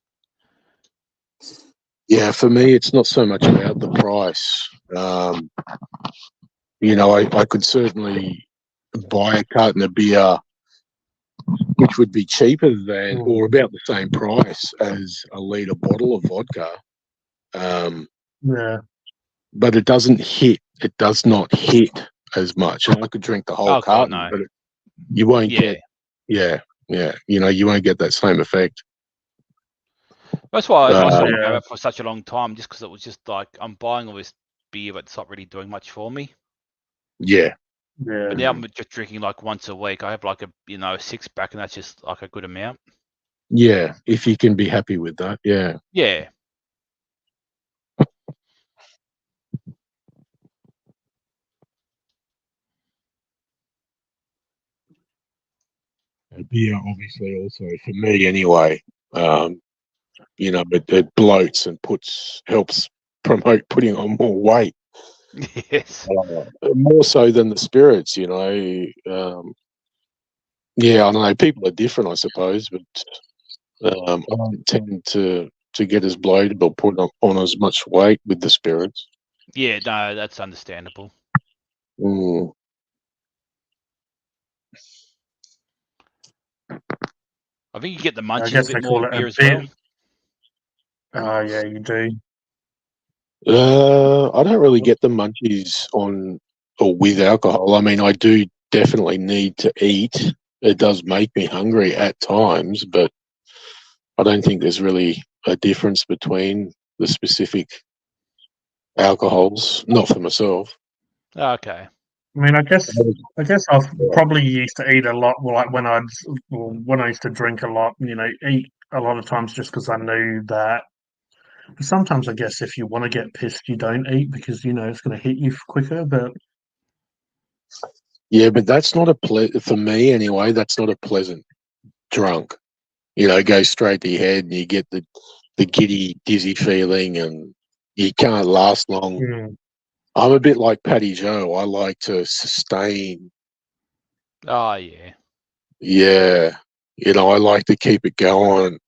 Yeah, for me, it's not so much about the price. I could certainly buy a carton of beer, which would be cheaper than or about the same price as a litre bottle of vodka. Yeah, But it doesn't hit. It does not hit as much. I could drink the whole Oh, God, carton, no. but you won't Yeah, get. Yeah, you won't get that same effect. that's why I stopped Yeah. going out for such a long time, just because it was just like I'm buying all this beer, but it's not really doing much for me. Yeah, yeah. But now I'm just drinking like once a week. I have like a, a 6-pack, and that's just like a good amount. yeah. If you can be happy with that, yeah. Yeah. Beer, obviously, also for me anyway. It bloats and helps promote putting on more weight. Yes. More so than the spirits, yeah, I don't know. People are different, I suppose, but I don't tend to get as bloated or put on as much weight with the spirits. Yeah, no, that's understandable. Mm. I think you get the I munchies a guess bit they more call with it a beer as bit. well. Oh yeah, you do. I don't really get the munchies on or with alcohol. I mean, I do definitely need to eat. It does make me hungry at times, but I don't think there's really a difference between the specific alcohols. Not for myself. Okay. I mean, I guess I've probably used to eat a lot. Well, like when I used to drink a lot, eat a lot of times just because I knew that. But sometimes I guess if you want to get pissed, you don't eat because it's going to hit you quicker. But Yeah, but that's not for me anyway. That's not a pleasant drunk. It goes straight to your head, and you get the giddy, dizzy feeling, and you can't last long. I'm a bit like Patty Joe. I like to sustain. Oh, yeah. Yeah, I like to keep it going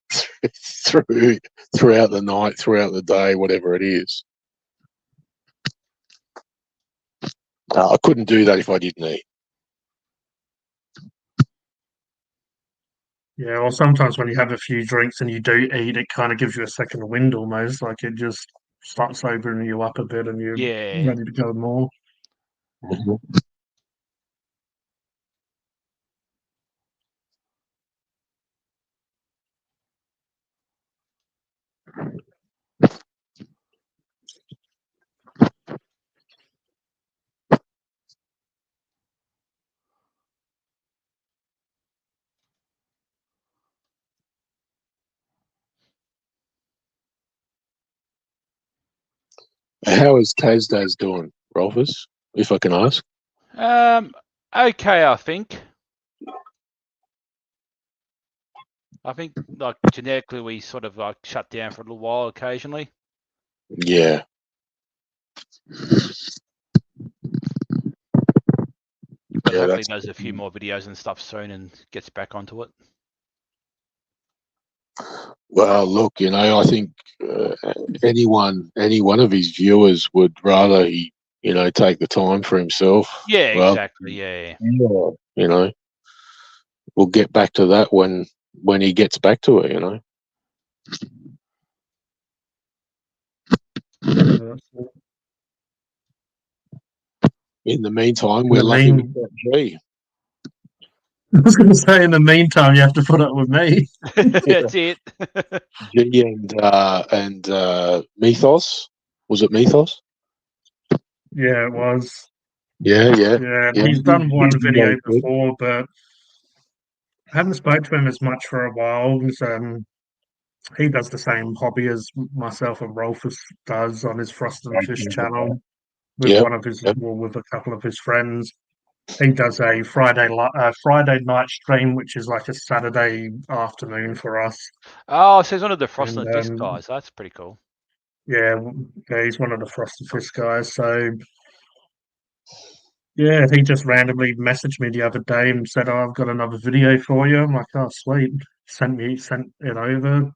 throughout the night, throughout the day, whatever it is. I couldn't do that if I didn't eat. yeah, or sometimes when you have a few drinks and you do eat, it kind of gives you a second wind almost. Like it just starts sobering you up a bit, and you're Yeah. ready to go more. Mhm. How is Tasdaz doing, Rolfus, if I can ask? Okay, I think. I think like genetically we sort of like shut down for a little while occasionally. Yeah. But Yeah, hopefully that's does a few more videos and stuff soon and gets back onto it. well. Look, I think any one of his viewers would rather he, take the time for himself. Yeah, rather exactly. Yeah. than, we'll get back to that when he gets back to it. In the meantime, In we're the lucky mean- with that G. I was going to say, in the meantime, you have to put up with me. That's it. G and Mythos. Was it Mythos? Yeah, it was. Yeah. Yeah, he's done one video before, but I haven't spoken to him as much for a while. He does the same hobby as myself and Rolfus does on his Frost and Fish channel with Yep, one of his, yep. well, with a couple of his friends. He does a Friday night stream, which is like a Saturday afternoon for us. Oh, so he's one of the Frost and And, Fist guys. That's pretty cool. Yeah, he's one of the Frost and Fish guys. So yeah, he just randomly messaged me the other day and said, "Oh, I've got another video for you." I'm like, "Oh, sweet." Sent it over.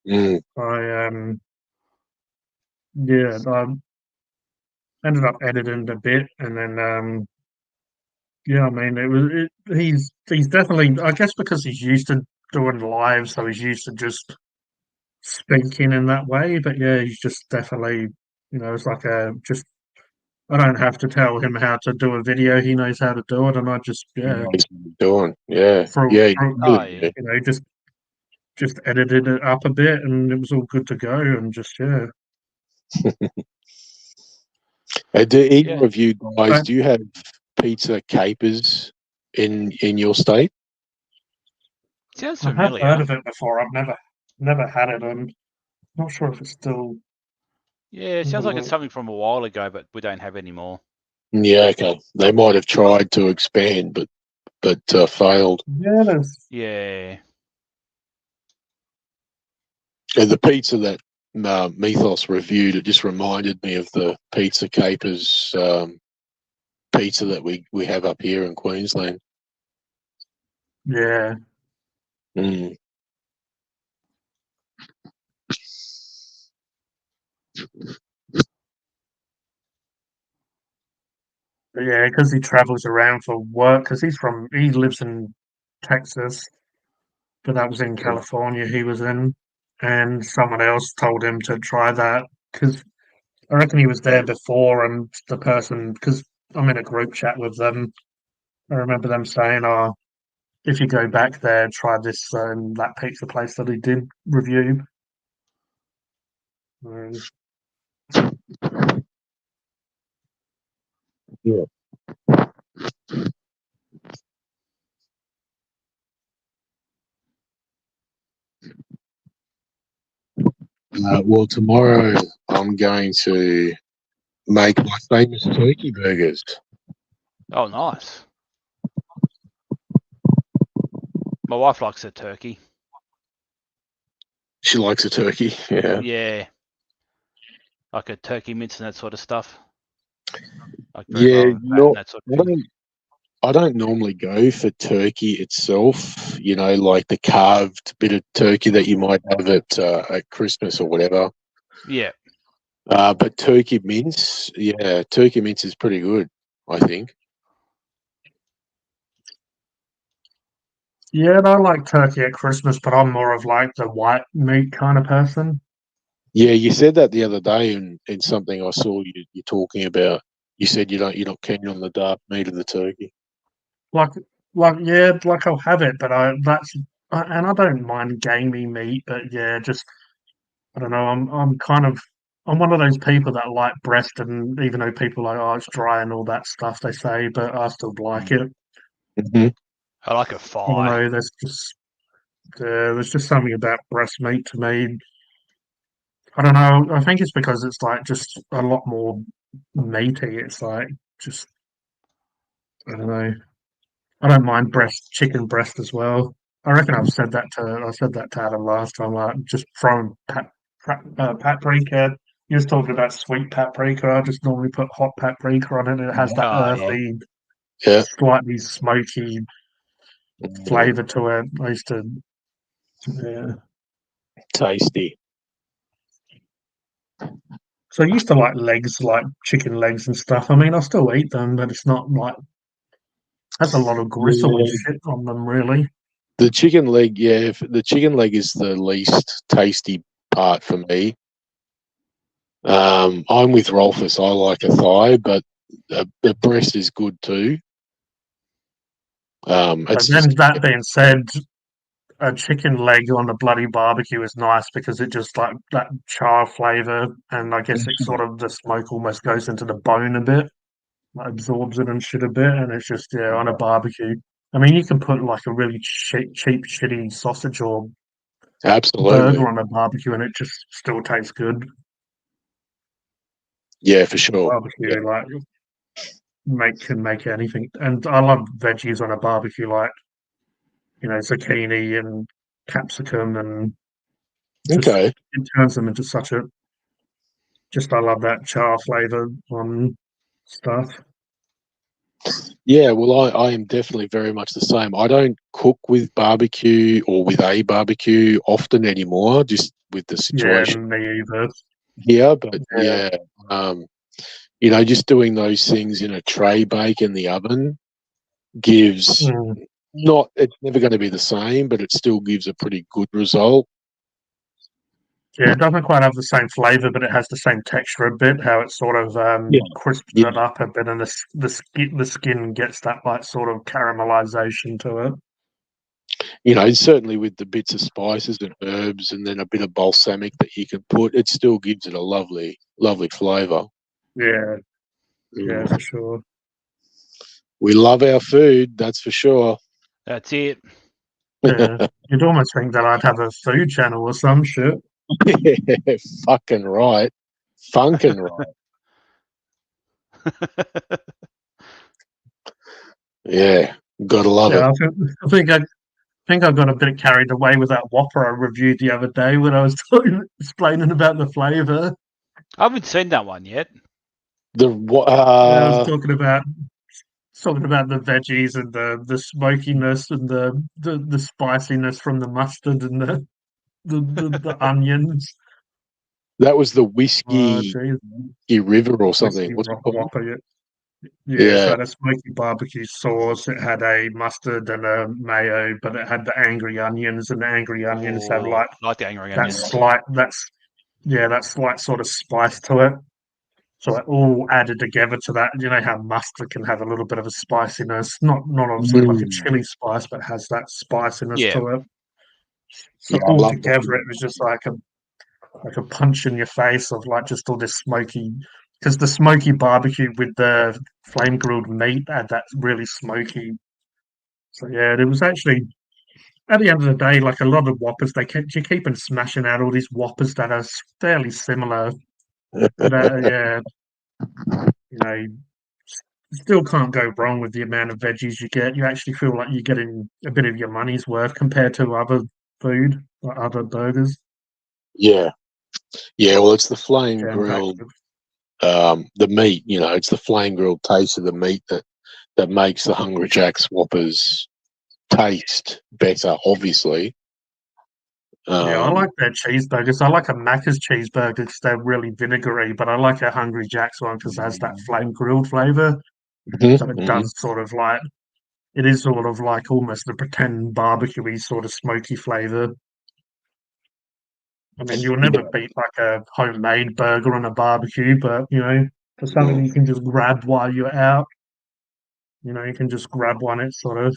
Mm. I ended up editing a bit, and then yeah, I mean, he's definitely, I guess, because he's used to doing live, so he's used to just speaking in that way. But yeah, he's just definitely, it's like I don't have to tell him how to do a video. He knows how to do it, and I just He's doing, yeah. through, Oh, yeah. just edited it up a bit, and it was all good to go. And just Do either Yeah. of you guys, do you have pizza capers in your state? Sounds I have familiar. heard of it before. I've never had it. I'm not sure if it's still. Yeah, it sounds like it's something from a while ago, but we don't have any more. Yeah, okay. They might have tried to expand, but failed. Yeah, there's. Yeah. And the pizza that Mythos reviewed, it just reminded me of the Pizza Capers pizza that we have up here in Queensland. Yeah. Mm. But yeah, because he travels around for work. Because he lives in Texas, but that was in California. He was in, and someone else told him to try that because I reckon he was there before, and the person, because I'm in a group chat with them, I remember them saying, "Oh, if you go back there, try this that pizza place that he did review." Yeah. Well, tomorrow I'm going to make my famous turkey burgers. Oh, nice. My wife likes a turkey. She likes a turkey, yeah. Yeah. Like a turkey mince and that sort of stuff. Like Yeah, and that sort of thing. I don't normally go for turkey itself, like the carved bit of turkey that you might have at Christmas or whatever. Yeah. But turkey mince is pretty good, I think. Yeah, and I like turkey at Christmas, but I'm more of like the white meat kind of person. Yeah, you said that the other day in something I saw you talking about. You said you're not keen on the dark meat of the turkey. Like I'll have it, but and I don't mind gamey meat, but yeah, just I don't know. I'm one of those people that like breast, and even though people are like, oh, it's dry and all that stuff they say, but I still like it. Mm-hmm. I like a I don't thigh. know. There's just something about breast meat to me. I don't know. I think it's because it's like just a lot more meaty. It's like just I don't know. I don't mind chicken breast as well. I reckon I said that to Adam last time. Like just from paprika. You was talking about sweet paprika. I just normally put hot paprika on it. And it has that Oh, yeah. Yeah. slightly smoky flavour to it. I used to, yeah. Tasty. So I used to like legs, like chicken legs and stuff. I mean, I still eat them, but it's not like has a lot of gristle and Yeah. shit on them, really. The chicken leg, yeah, the chicken leg is the least tasty part for me. I'm with Rolfus. I like a thigh, but the breast is good too. But It's then just, that being said, a chicken leg on a bloody barbecue is nice because it just like that char flavour, and I guess it sort of the smoke almost goes into the bone a bit, like absorbs it and shit a bit, and it's just on a barbecue. I mean, you can put like a really cheap, shitty sausage or absolutely. burger on a barbecue, and it just still tastes good. Yeah, for sure. Barbecue Yeah. like can make anything, and I love veggies on a barbecue, like zucchini and capsicum, and just Okay. it turns them into such a just I love that char flavour on stuff. Yeah, well, I am definitely very much the same. I don't cook with barbecue or with a barbecue often anymore, just with the Yeah, situation me either. here. But Yeah. just doing those things in a tray bake in the oven gives it's never going to be the same, but it still gives a pretty good result. Yeah, it doesn't quite have the same flavour, but it has the same texture a bit. How it sort of crisps Yeah. it up a bit, and the skin gets that like sort of caramelization to it. Certainly with the bits of spices and herbs and then a bit of balsamic that you can put, it still gives it a lovely, lovely flavour. Yeah, yeah, for sure. We love our food, that's for sure. That's it. Yeah. You'd almost think that I'd have a food channel or some shit. Yeah, fucking right. Funkin' right. Yeah, gotta love Yeah, it. I think I got a bit carried away with that Whopper I reviewed the other day when I was explaining about the flavour. I haven't seen that one yet. I was talking about the veggies and the smokiness and the spiciness from the mustard and the onions. that was the Oh, whiskey geez. river or something. Whiskey What's it called? Whopper. Yeah, Yeah. so it had a smoky barbecue sauce. It had a mustard and a mayo, but it had the angry onions, and the angry onions have Ooh, like the angry that onions. that slight sort of spice to it. So it all added together to that. You know how mustard can have a little bit of a spiciness, not obviously like a chili spice, but has that spiciness Yeah. to it. So Yeah, I all love together, that. it was just like a punch in your face of like just all this smoky, because the smoky barbecue with the flame grilled meat had that really smoky. So yeah, it was actually at the end of the day, like a lot of Whoppers, you keep on smashing out all these Whoppers that are fairly similar. But yeah, you still can't go wrong with the amount of veggies you get. You actually feel like you're getting a bit of your money's worth compared to other food or other burgers. Yeah. Yeah, well, it's the flame Jam-packed grilled, with- the meat, it's the flame grilled taste of the meat that makes the Hungry Jack's Whoppers taste better, obviously. Yeah, I like their cheeseburgers. I like a Macca's cheeseburger because they're really vinegary, but I like a Hungry Jack's one because it has that flame grilled flavour. So it does sort of like, it is sort of like almost a pretend barbecue-y sort of smoky flavour. I mean, you'll never beat like a homemade burger on a barbecue, but for something you can just grab while you're out, you can just grab one. It sort of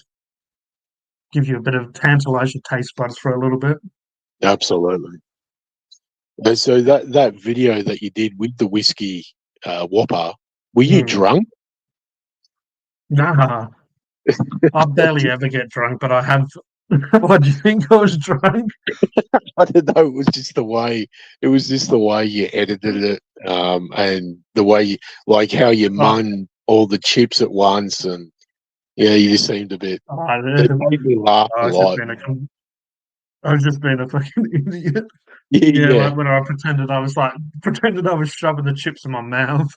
gives you a bit of tantalize your taste buds for a little bit. Absolutely. And so that video that you did with the whiskey Whopper, were you drunk? Nah, I barely ever get drunk, but I have. What do you think? I was drunk? I don't know. It was just the way. It was just the way you edited it, and the way like how you mun all the chips at once, and yeah, you just seemed a bit. It made me laugh a lot. I was just being a fucking idiot. Yeah, like when I pretended I was shoving the chips in my mouth.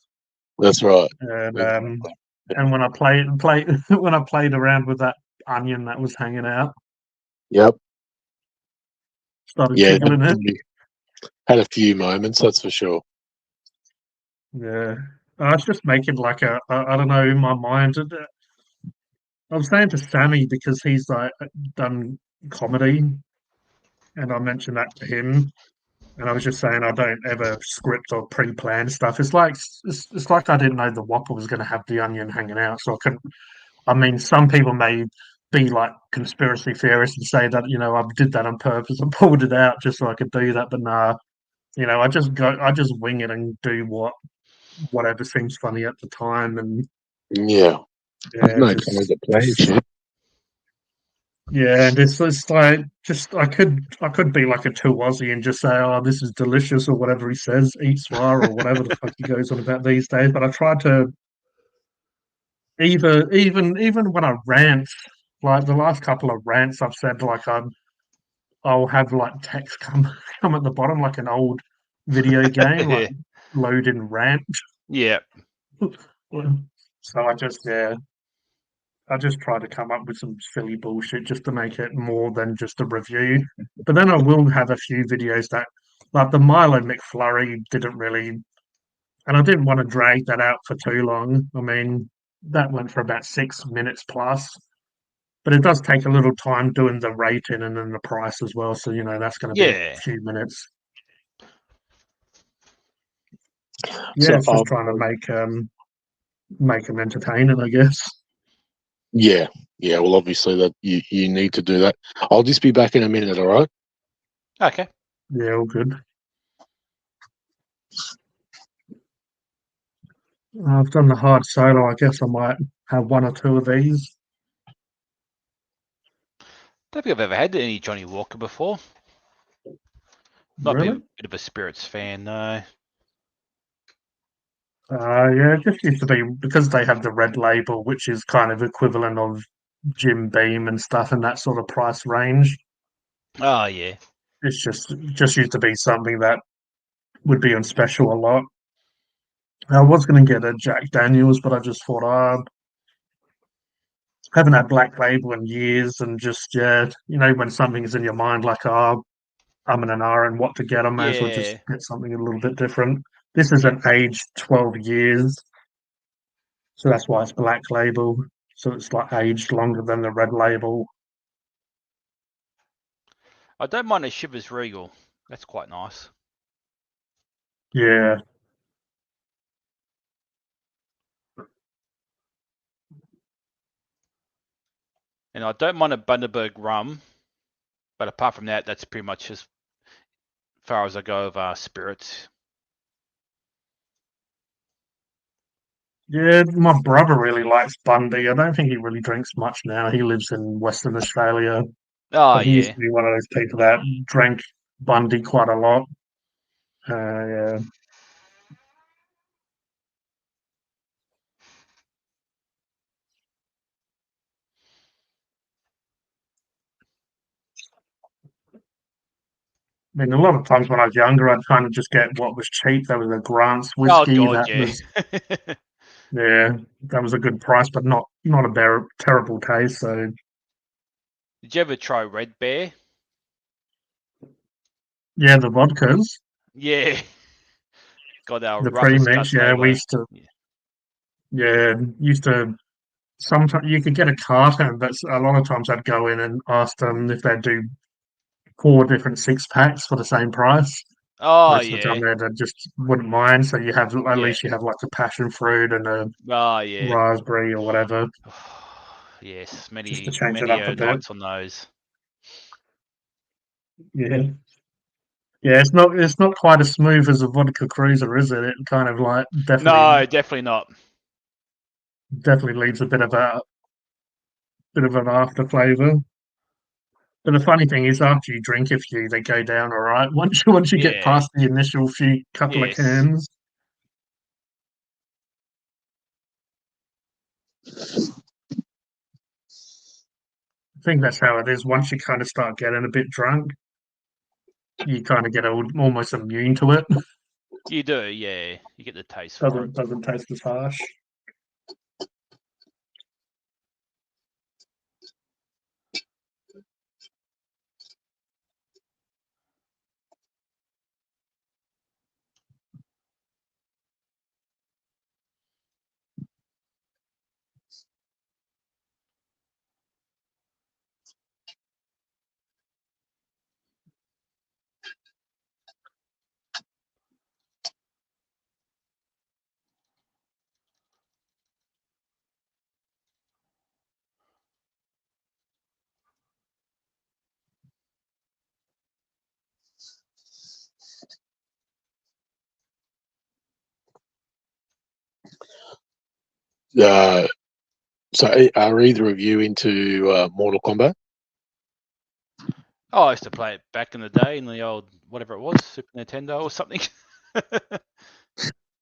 That's right. And And when I when I played around with that onion that was hanging out, Yep. started Yeah. tickling it. Had a few moments, that's for sure. Yeah, I was just making like I don't know, in my mind. I was saying to Sammy because he's like done comedy, and I mentioned that to him, and I was just saying I don't ever script or pre-plan stuff. It's like I didn't know the Whopper was going to have the onion hanging out, so I couldn't. I mean, some people may be like conspiracy theorists and say that I did that on purpose and pulled it out just so I could do that, but nah, I just wing it and do whatever seems funny at the time, and Yeah. yeah, No time to plan shit. yeah, and it's like just I could be like a too Aussie and just say, oh, this is delicious or whatever he says, eat swar or whatever the fuck he goes on about these days. But I try to even when I rant, like the last couple of rants I've said, like I'll have like text come at the bottom like an old video game, like load in rant. Yeah. So I just try to come up with some silly bullshit just to make it more than just a review. But then I will have a few videos that, like the Milo McFlurry, didn't really, and I didn't want to drag that out for too long. I mean, that went for about 6 minutes plus, but it does take a little time doing the rating and then the price as well. So, that's going to be Yeah. a few minutes. So, Yeah, it's just trying to make them entertaining, I guess. Yeah. Well, obviously that you need to do that. I'll just be back in a minute. All right. Okay. Yeah, all good. I've done the hard solo. I guess I might have one or two of these. Don't think I've ever had any Johnny Walker before. Not Really? be a bit of a Spirits fan, no. Yeah, it just used to be because they have the red label, which is kind of equivalent of Jim Beam and stuff in that sort of price range. Oh yeah. It's just used to be something that would be on special a lot. I was going to get a Jack Daniels, but I just thought, haven't had Black Label in years, and just when something is in your mind, like I'm in an R and what to get, I may as well just Yeah. get something a little bit different. This isn't aged 12 years, so that's why it's Black Label. So it's like aged longer than the red label. I don't mind a Shivers Regal. That's quite nice. Yeah. And I don't mind a Bundaberg rum. But apart from that, that's pretty much as far as I go of spirits. Yeah, my brother really likes Bundy. I don't think he really drinks much now. He lives in Western Australia. Oh But he used yeah. to be one of those people that drank Bundy quite a lot. Yeah. I mean, a lot of times when I was younger, I'd kind of just get what was cheap. There was a Grant's Oh whiskey god, that yeah. was, that was a good price, but not a terrible taste. So Did you ever try Red Bear? yeah, the vodkas, Yeah. Got our the roughest premix. cut Yeah, we flavor. used to. Sometimes you could get a carton, but a lot of times I'd go in and ask them if they'd do 4 different 6 packs for the same price. Oh Most of the time yeah. they just wouldn't mind. So you have at Yeah. least you have like a passion fruit and a Oh yeah. raspberry or whatever, Yes, just to many change it many up a bit. nights on those. Yeah. Yeah, it's not quite as smooth as a vodka cruiser, is it? It kind of like No, definitely not. definitely leaves a bit of an after flavor. But the funny thing is, after you drink a few, they go down all right. Once you get Yeah. past the initial few couple of Yes. cans. I think that's how it is. Once you kind of start getting a bit drunk, you kind of get almost immune to it. You do, yeah. You get the taste for it. Doesn't taste as harsh. So are either of you into Mortal Kombat? Oh, I used to play it back in the day in the old whatever it was, Super Nintendo or something.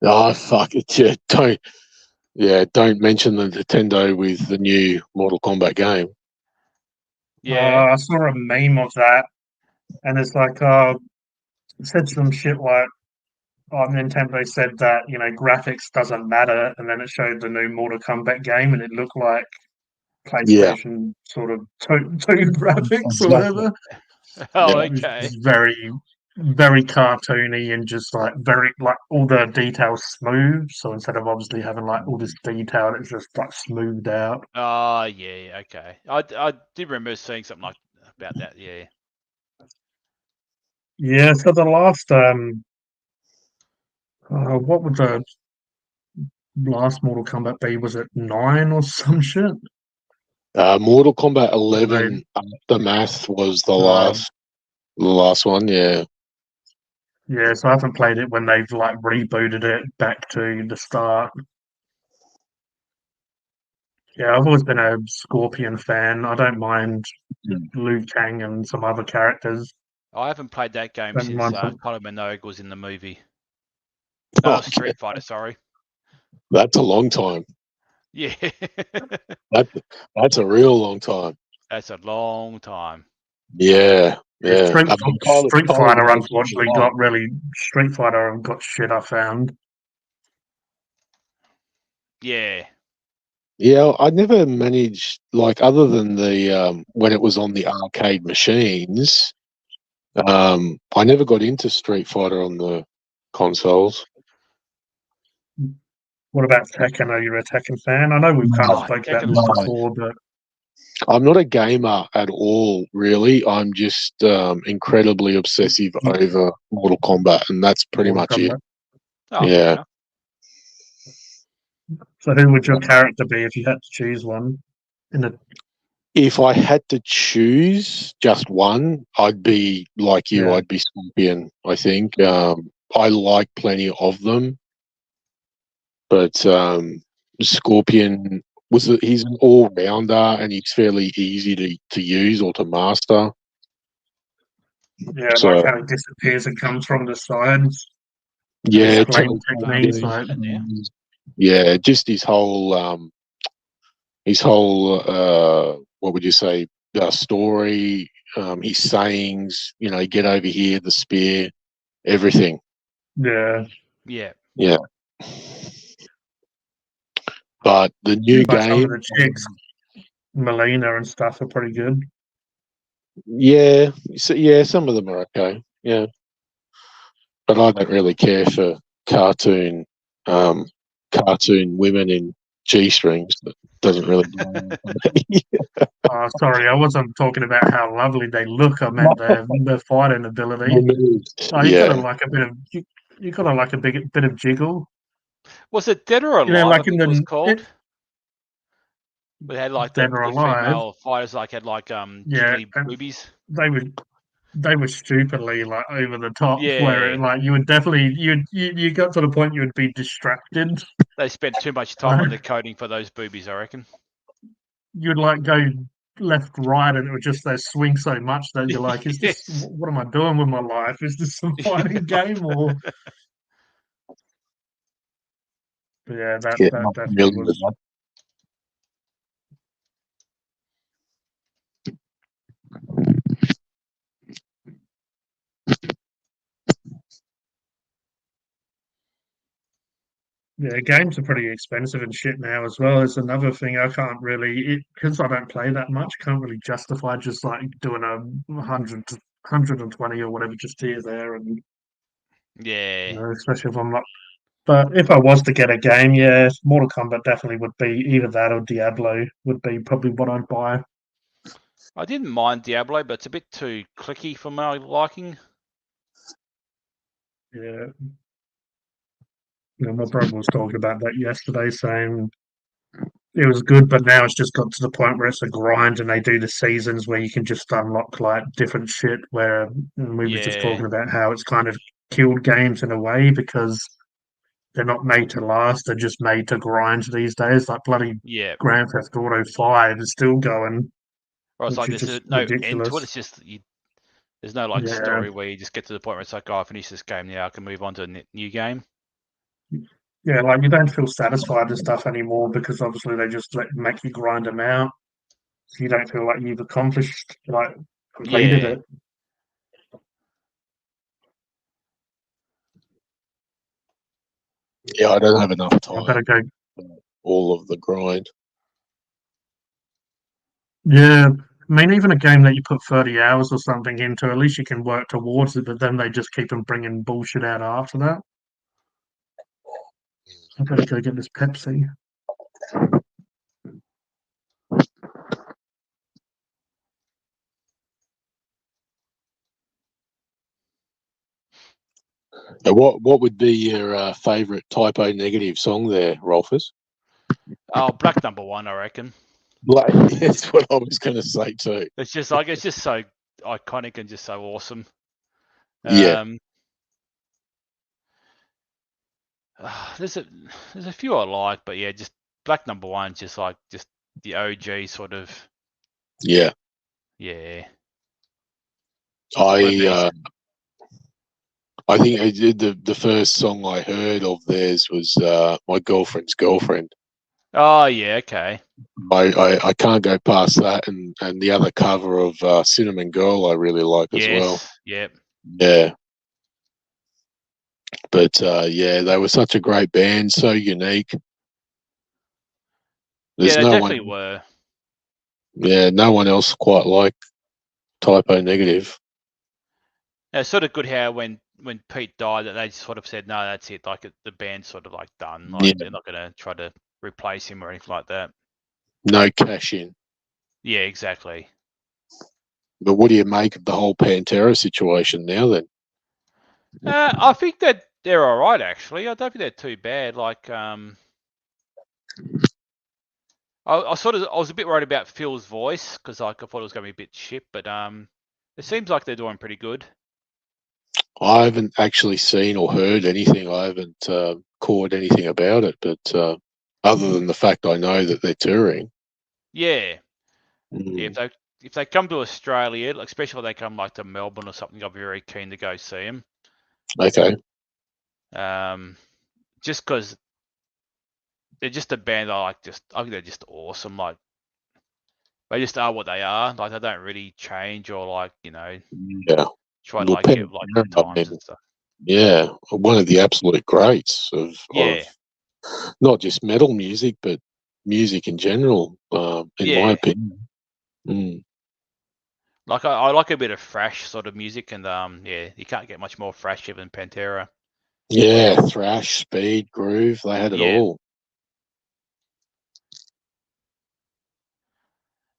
Oh fuck it! Don't mention the Nintendo with the new Mortal Kombat game. Yeah. I saw a meme of that, and it's like, it said some shit like, Nintendo said that, graphics doesn't matter, and then it showed the new Mortal Kombat game, and it looked like Yeah. PlayStation sort of two graphics or Exactly. whatever. Oh, Yeah. It was okay. just very, very cartoony and just like very like all the details smooth. So instead of obviously having like all this detail, it's just like smoothed out. Oh, yeah, okay. I did remember seeing something like about that. Yeah. Yeah. So the last what would the last Mortal Kombat be? Was it 9 or some shit? Mortal Kombat 11 Right. Aftermath was the last one. Yeah. Yeah, so I haven't played it when they've like rebooted it back to the start. Yeah, I've always been a Scorpion fan. I don't mind Liu Kang and some other characters. I haven't played that game Don't since mind some. Conor Minogue was in the movie. Oh, Street Fighter, sorry. that's a long time. Yeah. That's a real long time. That's a long time. Yeah. Yeah. Street Fighter, Minogue unfortunately, Street Fighter got shit, I found. Yeah. Yeah, I never managed, like, other than the when it was on the arcade machines. I never got into Street Fighter on the consoles. What about Tekken? Are you a Tekken fan? I know we've kind of Oh, spoke about Tekken this was awesome. before, but I'm not a gamer at all, really. I'm just incredibly obsessive over Mortal Kombat, and that's pretty Mortal much it. Kombat. Oh, Yeah. fair enough. So who would your character be if you had to choose one? If I had to choose just one, I'd be like you. Yeah. I'd be Scorpion, I think. I like plenty of them, but Scorpion he's an all-rounder, and he's fairly easy to use or to master. Yeah, So, like how he disappears and comes from the sides. yeah, Flame techniques, yeah. like Yeah, just his whole what would you say, story, his sayings, get over here, the spear, everything. yeah. Yeah. But the new Like some game, of the chicks, Melina and stuff, are pretty good. yeah, some of them are okay, yeah. But I don't really care for cartoon women in G-strings. That doesn't really. Oh, sorry, I wasn't talking about how lovely they look. I meant their fighting ability. Oh, you gotta like a bit of you gotta like a bit of jiggle. Was it Dead or Alive? like I think it was called. We had like the Dead or Alive. female fighters had jiggly boobies. They were stupidly like over the top. Yeah. Where like you would definitely you got to the point you would be distracted. They spent too much time on the coding for those boobies, I reckon. You'd like go left, right, and it would just swing so much that you're like, is this what am I doing with my life? Is this some fighting game or? But yeah, that definitely was. Yeah, games are pretty expensive and shit now as well. It's another thing I can't really, because I don't play that much, can't really justify just like doing a 120 or whatever just here, there, and yeah, especially if I'm not. But if I was to get a game, yeah, Mortal Kombat definitely would be either that or Diablo would be probably what I'd buy. I didn't mind Diablo, but it's a bit too clicky for my liking. Yeah. My brother was talking about that yesterday, saying it was good, but now it's just got to the point where it's a grind, and they do the seasons where you can just unlock like different shit. Where we were just talking about how it's kind of killed games in a way because they're not made to last. They're just made to grind these days. Like bloody Yeah. Grand Theft Auto 5 is still going, Or it's which like is there's just no end to it. ridiculous. It's just there's no like Yeah. story where you just get to the point where it's like, oh, I finished this game now, I can move on to a new game. Yeah, like you don't feel satisfied with stuff anymore because obviously they just make you grind them out. So you don't feel like you've accomplished, like completed Yeah. it. Yeah, I don't have enough I better time. go. All of the grind. Yeah, I mean, even a game that you put 30 hours or something into, at least you can work towards it. But then they just keep on bringing bullshit out after that. I better go get this Pepsi. What would be your favourite Typo Negative song there, Rolfus? Oh, Black Number One, I reckon. Black. That's what I was going to say too. It's just like it's just so iconic and just so awesome. Yeah. There's a few I like, but yeah, just Black Number One, just the OG sort of. Yeah. Yeah. I think I did the first song I heard of theirs was My Girlfriend's Girlfriend. Oh yeah, okay. I can't go past that, and the other cover of Cinnamon Girl I really like as well. Yep. Yeah. But yeah, they were such a great band, so unique. There's they no definitely one, were. yeah, no one else quite like Typo Negative. It's sort of good how when Pete died that they sort of said, no, that's it. Like the band's sort of like done. Like Yeah. they're not going to try to replace him or anything like that. No cash in. Yeah, exactly. But what do you make of the whole Pantera situation now then? I think that they're all right actually. I don't think they're too bad. Like I was a bit worried about Phil's voice because like I thought it was going to be a bit shit, but it seems like they're doing pretty good. I haven't actually seen or heard anything. I haven't caught anything about it, but other than the fact I know that they're touring. Yeah. Mm. Yeah, if they come to Australia, like especially if they come like to Melbourne or something, I'll be very keen to go see them. Okay. Just because they're just a band I think they're just awesome. Like they just are what they are. Like they don't really change or like Yeah. try to like get like the times and stuff. Yeah, one of the absolute greats of not just metal music, but music in general, in my opinion. Mm. Like I like a bit of thrash sort of music, and you can't get much more thrashier than Pantera. Yeah, thrash, speed, groove, they had it all.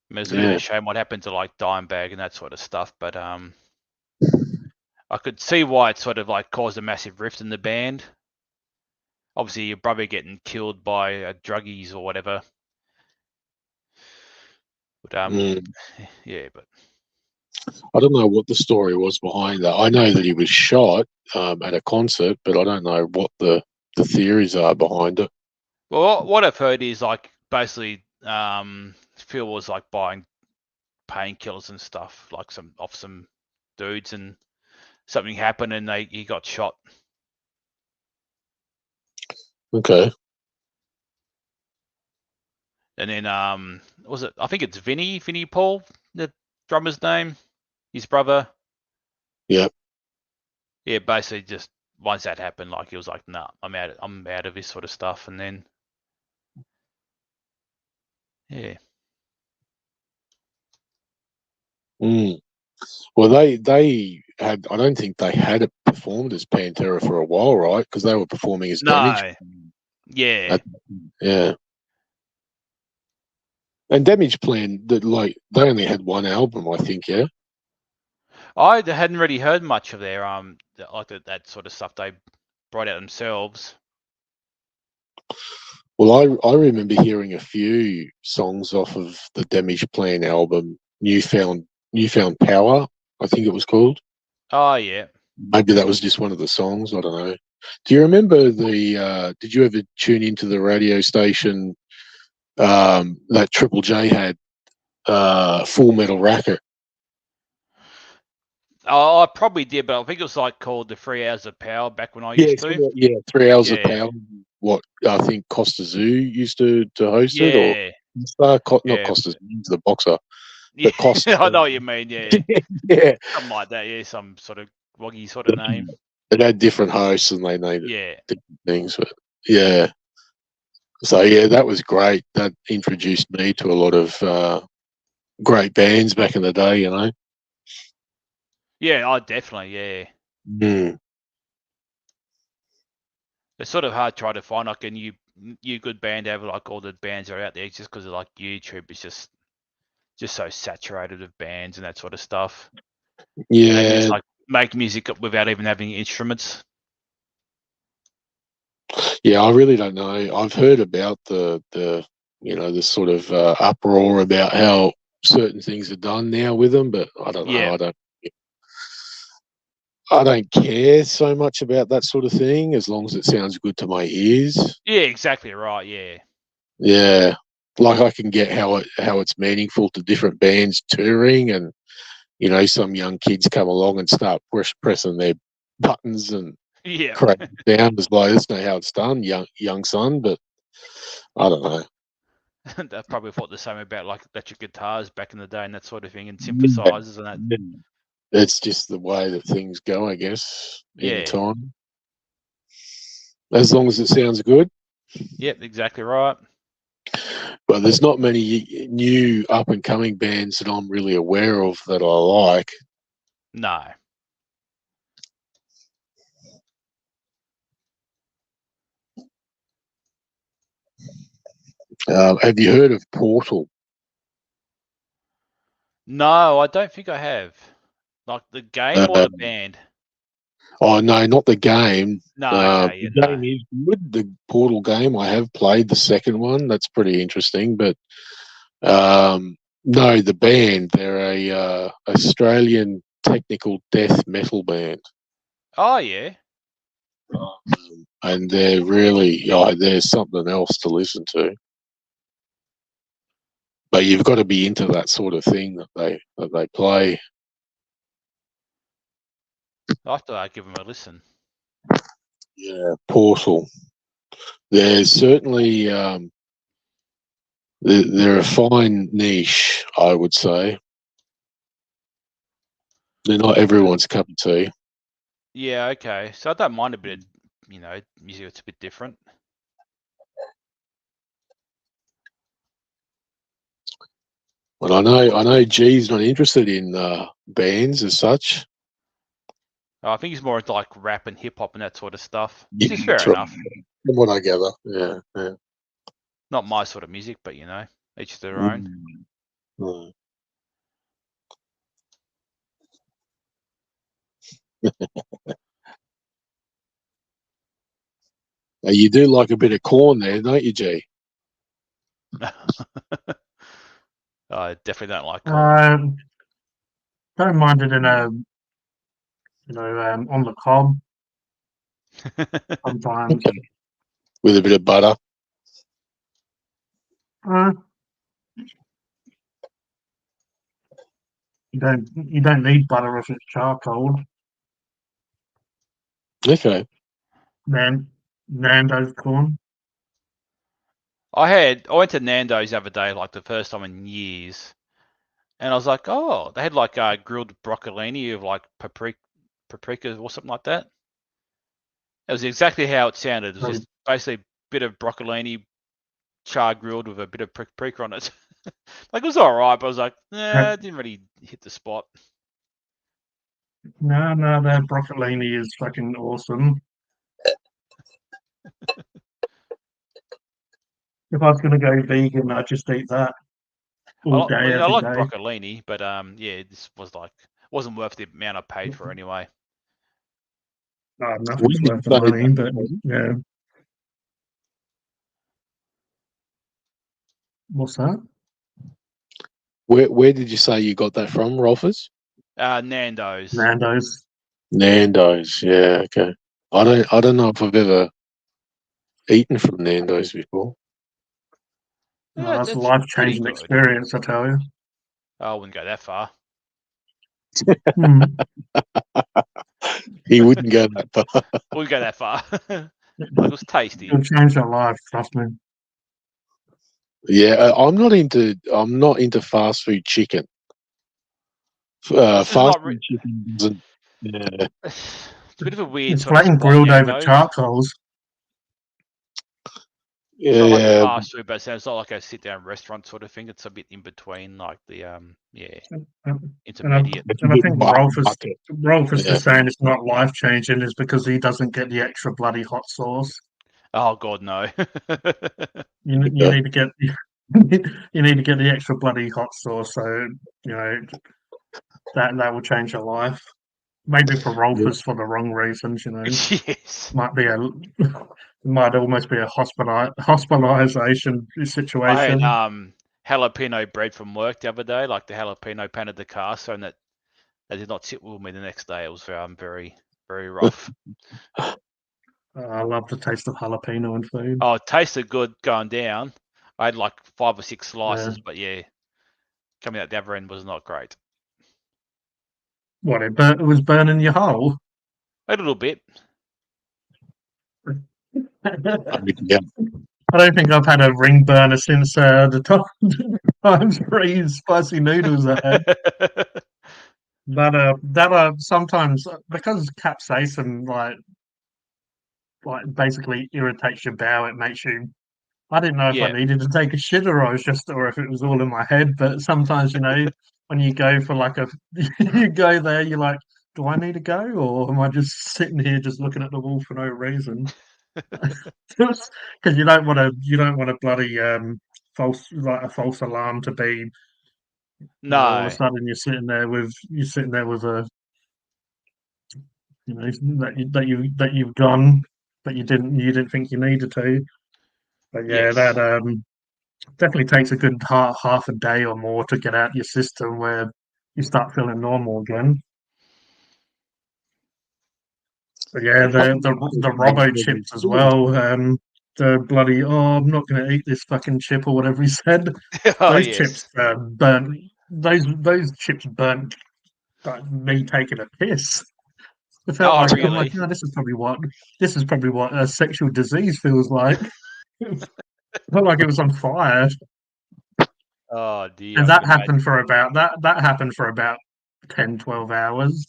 I mean, it's a bit of a shame what happened to like Dimebag and that sort of stuff, but I could see why it sort of like caused a massive rift in the band. Obviously, your brother getting killed by druggies or whatever. But but I don't know what the story was behind that. I know that he was shot at a concert, but I don't know what the theories are behind it. Well, what I've heard is like basically Phil was like buying painkillers and stuff, like off some dudes, and something happened and he got shot. Okay. And then was it? I think it's Vinny Paul, the drummer's name, his brother. Yep. Yeah, basically just once that happened, like he was like, "Nah, I'm out of this sort of stuff," and then yeah. Mm. Well, they had. I don't think they had performed as Pantera for a while, right? Because they were performing as Damage. Yeah. Yeah. And Damage Plan, that like they only had one album, I think. Yeah. I hadn't really heard much of their like that sort of stuff they brought out themselves. Well, I remember hearing a few songs off of the Damage Plan album, Newfound Power, I think it was called. Oh yeah. Maybe that was just one of the songs. I don't know. Do you remember the? Did you ever tune into the radio station that Triple J had? Full Metal Racket. Oh, I probably did, but I think it was like called the 3 Hours of Power back when I used to. Yeah, 3 Hours of Yeah. Power. What I think Costa Zoo used to host it, or Yeah. not Yeah. Costa Zoo, he's the boxer. Yeah. Costa. I know what you mean. Yeah. Yeah, Something like that. Yeah. Some sort of woggy sort of name. it had different hosts and they named it Yeah. different things, but yeah. So yeah, that was great. That introduced me to a lot of great bands back in the day. You know. Yeah. Oh, definitely. Yeah. Mm. It's sort of hard to try to find like a new good band ever, like all the bands that are out there, just because of like YouTube is just so saturated with bands and that sort of stuff. Yeah. They just like make music without even having instruments. Yeah, I really don't know. I've heard about the sort of uproar about how certain things are done now with them, but I don't know. Yeah. I don't care so much about that sort of thing as long as it sounds good to my ears. Yeah, exactly right. Yeah. Yeah, like I can get how it's meaningful to different bands touring, and some young kids come along and start pressing their buttons and Yeah. creating sounds like that's not how it's done, young son. But I don't know. They probably thought the same about like electric guitars back in the day and that sort of thing, and synthesizers and that. It's just the way that things go, I guess. Yeah. In time, as long as it sounds good. Yep, exactly right. But there's not many new up and coming bands that I'm really aware of that I like. No. Have you heard of Portal? No, I don't think I have. Like the game or the band? Oh no, not the game. No, okay, the game is good. The Portal game, I have played the second one. That's pretty interesting. But no, the band. They're a Australian technical death metal band. Oh yeah. And they're really, there's something else to listen to. But you've got to be into that sort of thing that they play. I'll have to give them a listen. Yeah, Portal. There's certainly they're a fine niche, I would say. They're not everyone's cup of tea. Yeah, okay. So I don't mind a bit of, music that's a bit different. But I know G's not interested in bands as such. I think he's more into like rap and hip hop and that sort of stuff. Yeah, Which is fair that's right. enough. From what I gather, yeah. Not my sort of music, but each their own. Mm. You do like a bit of corn there, don't you, G? I definitely don't like corn. Don't mind it in a, on the cob sometimes. With a bit of butter. You don't need butter if it's charcoal. Okay. Nando's corn. I went to Nando's the other day, like the first time in years, and I was like, oh, they had like grilled broccolini of like paprika or something like that. It was exactly how it sounded. It was just basically a bit of broccolini char grilled with a bit of paprika on it. Like it was all right, but I was like, it didn't really hit the spot. No, that broccolini is fucking awesome. If I was going to go vegan, I'd just eat that all day, I every like day. broccolini, but this was like wasn't worth the amount I paid for anyway. Oh, nothing's worth the money, but yeah. What's that? Where did you say you got that from, Rolfers? Nando's. Nando's. Nando's, yeah, okay. I don't know if I've ever eaten from Nando's before. Well, Yeah, that's a that's life-changing pretty good. experience, I tell you. I wouldn't go that far. Hmm. He wouldn't go that far. Wouldn't go that far. Like, it was tasty. It'll change your life, trust me. Yeah, I'm not into fast food chicken. This is Fast not. food chicken doesn't. Yeah, It's a bit of a weird It's sort of flat and spot, grilled over Nando's. charcoals. It's not like a yeah. fast food, but it's not like a sit-down restaurant sort of thing. It's a bit in between, like the And I, intermediate. and I think Rolf is Yeah. saying it's not life-changing is because he doesn't get the extra bloody hot sauce. Oh God, no. You Yeah. need to get you need to get the extra bloody hot sauce, so you know that will change your life. Maybe for Rolfers for the wrong reasons, you know. Yes. Might almost be a hospitalization I had situation. jalapeno bread from work the other day, like the jalapeno pan de casa, and that did not sit with me the next day. It was very, very rough. I love the taste of jalapeno in food. Oh, it tasted good going down. I had like 5 or 6 slices, but yeah, coming out the other end was not great. What it was burning your hole. A little bit. Yeah. I don't think I've had a ring burner since the times for spicy noodles I had. But that sometimes because capsaicin like basically irritates your bowel. It makes you. I didn't know if I Yeah. needed to take a shit or if it was all in my head. But sometimes when you go for like you go there, you're like, do I need to go or am I just sitting here just looking at the wall for no reason? Because you don't want to bloody false like a false alarm to be. No. All of a sudden you're sitting there with a that you've gone, but you didn't think you needed to. But yeah, Yes. that definitely takes a good half a day or more to get out your system where you start feeling normal again. But yeah, the Robbo chips as well. The bloody I'm not going to eat this fucking chip or whatever he said. Oh Those yes. chips burnt. Those chips burnt like me taking a piss. It felt Oh like I'm really? like, no, this is probably what a sexual disease feels like. It felt like it was on fire, Oh dear. and I that can happened imagine. for about that happened for about 10, 12 hours.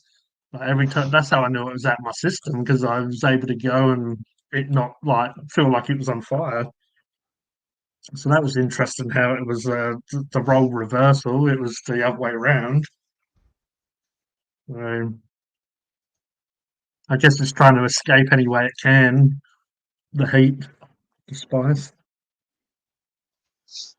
Like every time, that's how I knew it was at my system because I was able to go and it not like feel like it was on fire. So that was interesting. How it was the role reversal. It was the other way around. I guess it's trying to escape any way it can. The heat, the spice. It's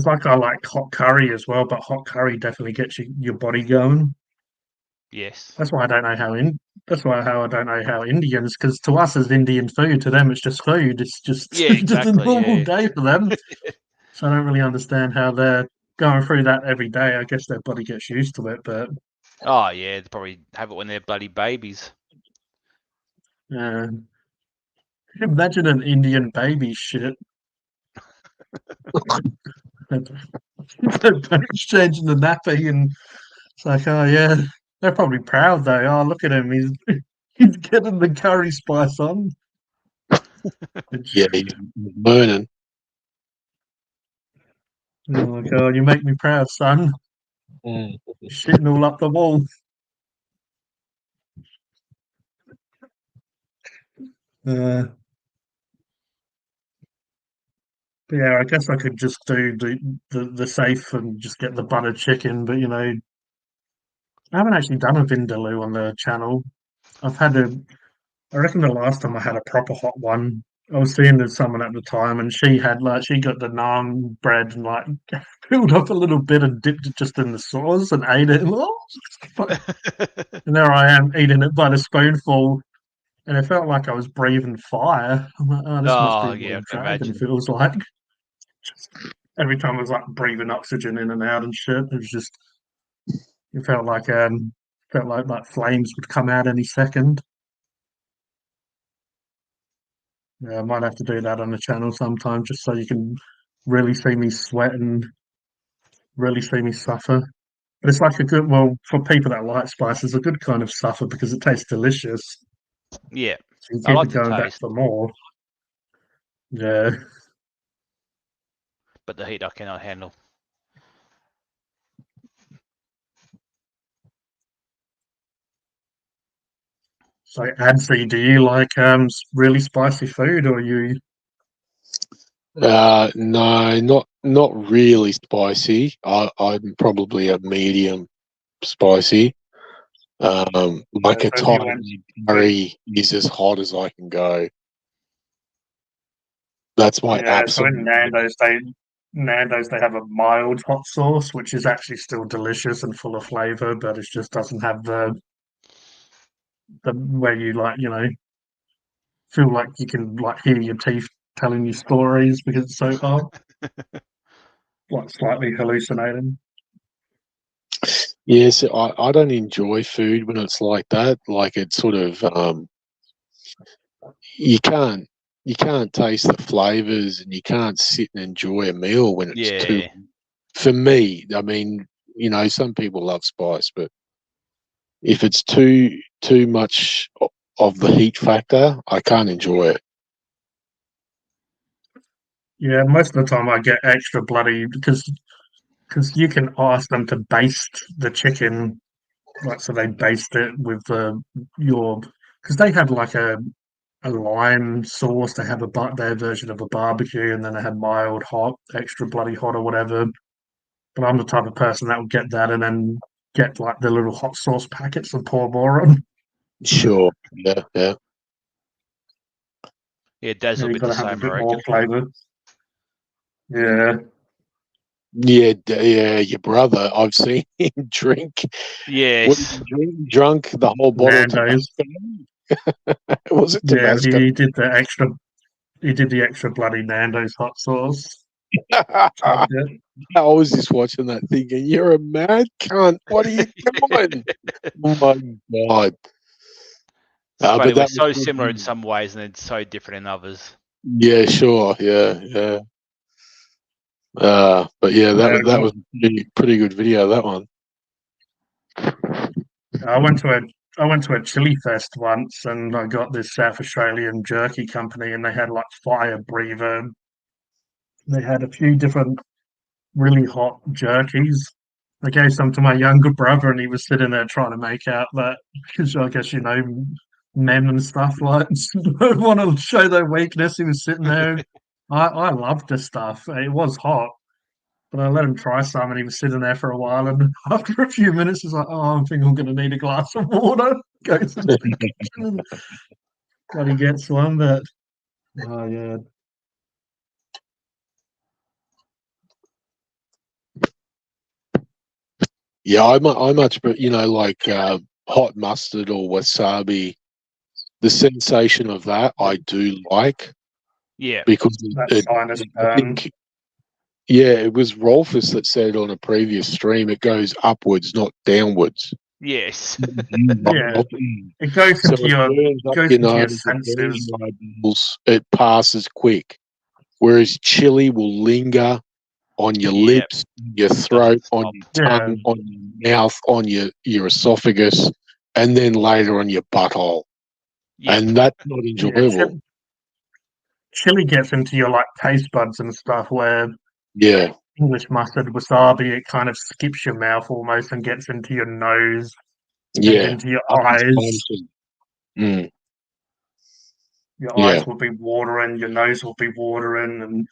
like I like hot curry as well, but hot curry definitely gets your body going. Yes. That's why I don't know how I don't know how Indians, because to us as Indian food, to them it's just food. It's just Yeah, just a exactly. normal Yeah. day for them. So I don't really understand how they're going through that every day. I guess their body gets used to it, but Oh yeah, they probably have it when they're bloody babies. uh, imagine an Indian baby shit. Exchanging the nappy and it's like, oh yeah, they're probably proud though. Oh, look at him, he's getting the curry spice on. Yeah, he's burning. Oh my god, you make me proud, son. Shitting all up the wall. But yeah, I guess I could just do the safe and just get the butter chicken, but I haven't actually done a vindaloo on the channel. I reckon the last time I had a proper hot one, I was seeing there's someone at the time, and she got the naan bread and like filled up a little bit and dipped it just in the sauce and ate it. And there I am eating it by the spoonful, and it felt like I was breathing fire. I'm like, oh, this must be Oh what yeah, a I can dragon imagine. feels like. Every time I was like breathing oxygen in and out and shit, it felt like Felt like flames would come out any second. Yeah, I might have to do that on the channel sometime, just so you can really see me sweat and really see me suffer. But it's like for people that like spice, it's a good kind of suffer because it tastes delicious. Yeah, So you I keep like it the going back taste, for more. Yeah. but the heat I cannot handle. So, Adsy, do you like really spicy food, or you? No, not really spicy. I'm probably a medium spicy. Like a So if you Thai went, curry is as hot as I can go. That's my yeah. So absolute. in Nando's they have a mild hot sauce, which is actually still delicious and full of flavor, but it just doesn't have the where you feel like you can hear your teeth telling you stories because it's so hot, like slightly hallucinating. Yes, I don't enjoy food when it's like that. Like it's sort of you can't taste the flavors and you can't sit and enjoy a meal when it's too. Yeah, For me, I mean, some people love spice, but if it's too much of the heat factor, I can't enjoy it. Yeah, most of the time I get extra bloody because you can ask them to baste the chicken, like so they baste it with because they have like a lime sauce. They have their version of a barbecue, and then they have mild hot, extra bloody hot or whatever. But I'm the type of person that would get that and then get like the little hot sauce packets and pour more on. Sure, yeah. yeah, Daz Yeah, will you be got the to have a same, I bit more reckon. flavour. Yeah, Yeah, your brother. I've seen him drink. What did Yes, he drink? Drunk the whole bottle of Nando's. Tabasco. Was it Yeah, Tabasco? he did the extra. He did the extra bloody Nando's hot sauce. I Chugged it. was just watching that thinking, you're a mad cunt. What are you doing? Oh my god! it's funny. But We're that was so similar in probably, some ways, and then so different in others. yeah, sure, yeah. But yeah, Yeah, that was a pretty good video. That one. I went to a chili fest once, and I got this South Australian jerky company, and they had like fire breather. They had a few different really hot jerkies. I gave some to my younger brother, and he was sitting there trying to make out that because I guess men and stuff like want to show their weakness. He was sitting there. I loved the stuff. It was hot, but I let him try some, and he was sitting there for a while. And after a few minutes, he's like, "Oh, I think I'm going to need a glass of water." Goes into the kitchen and bloody gets one, but oh yeah. Yeah, I much, but like hot mustard or wasabi. The sensation of that I do like Yeah, because That it sinus I burn. think, yeah, it was Rolfus that said on a previous stream it goes upwards, not downwards. yes, Yeah, it goes So into your it burns up goes your into your nose, it burns senses. your eyeballs, it passes quick. Whereas chili will linger on your Yeah. lips, your throat, on stop. your Yeah, tongue, on your mouth, on your esophagus, and then later on your butthole. Yep. And that's not yeah. enjoyable. Chili gets into your like taste buds and stuff. Where Yeah. English mustard, wasabi, it kind of skips your mouth almost and gets into your nose and Yeah. into your Up eyes. into Mm, Your yeah. eyes will be watering, your nose will be watering, and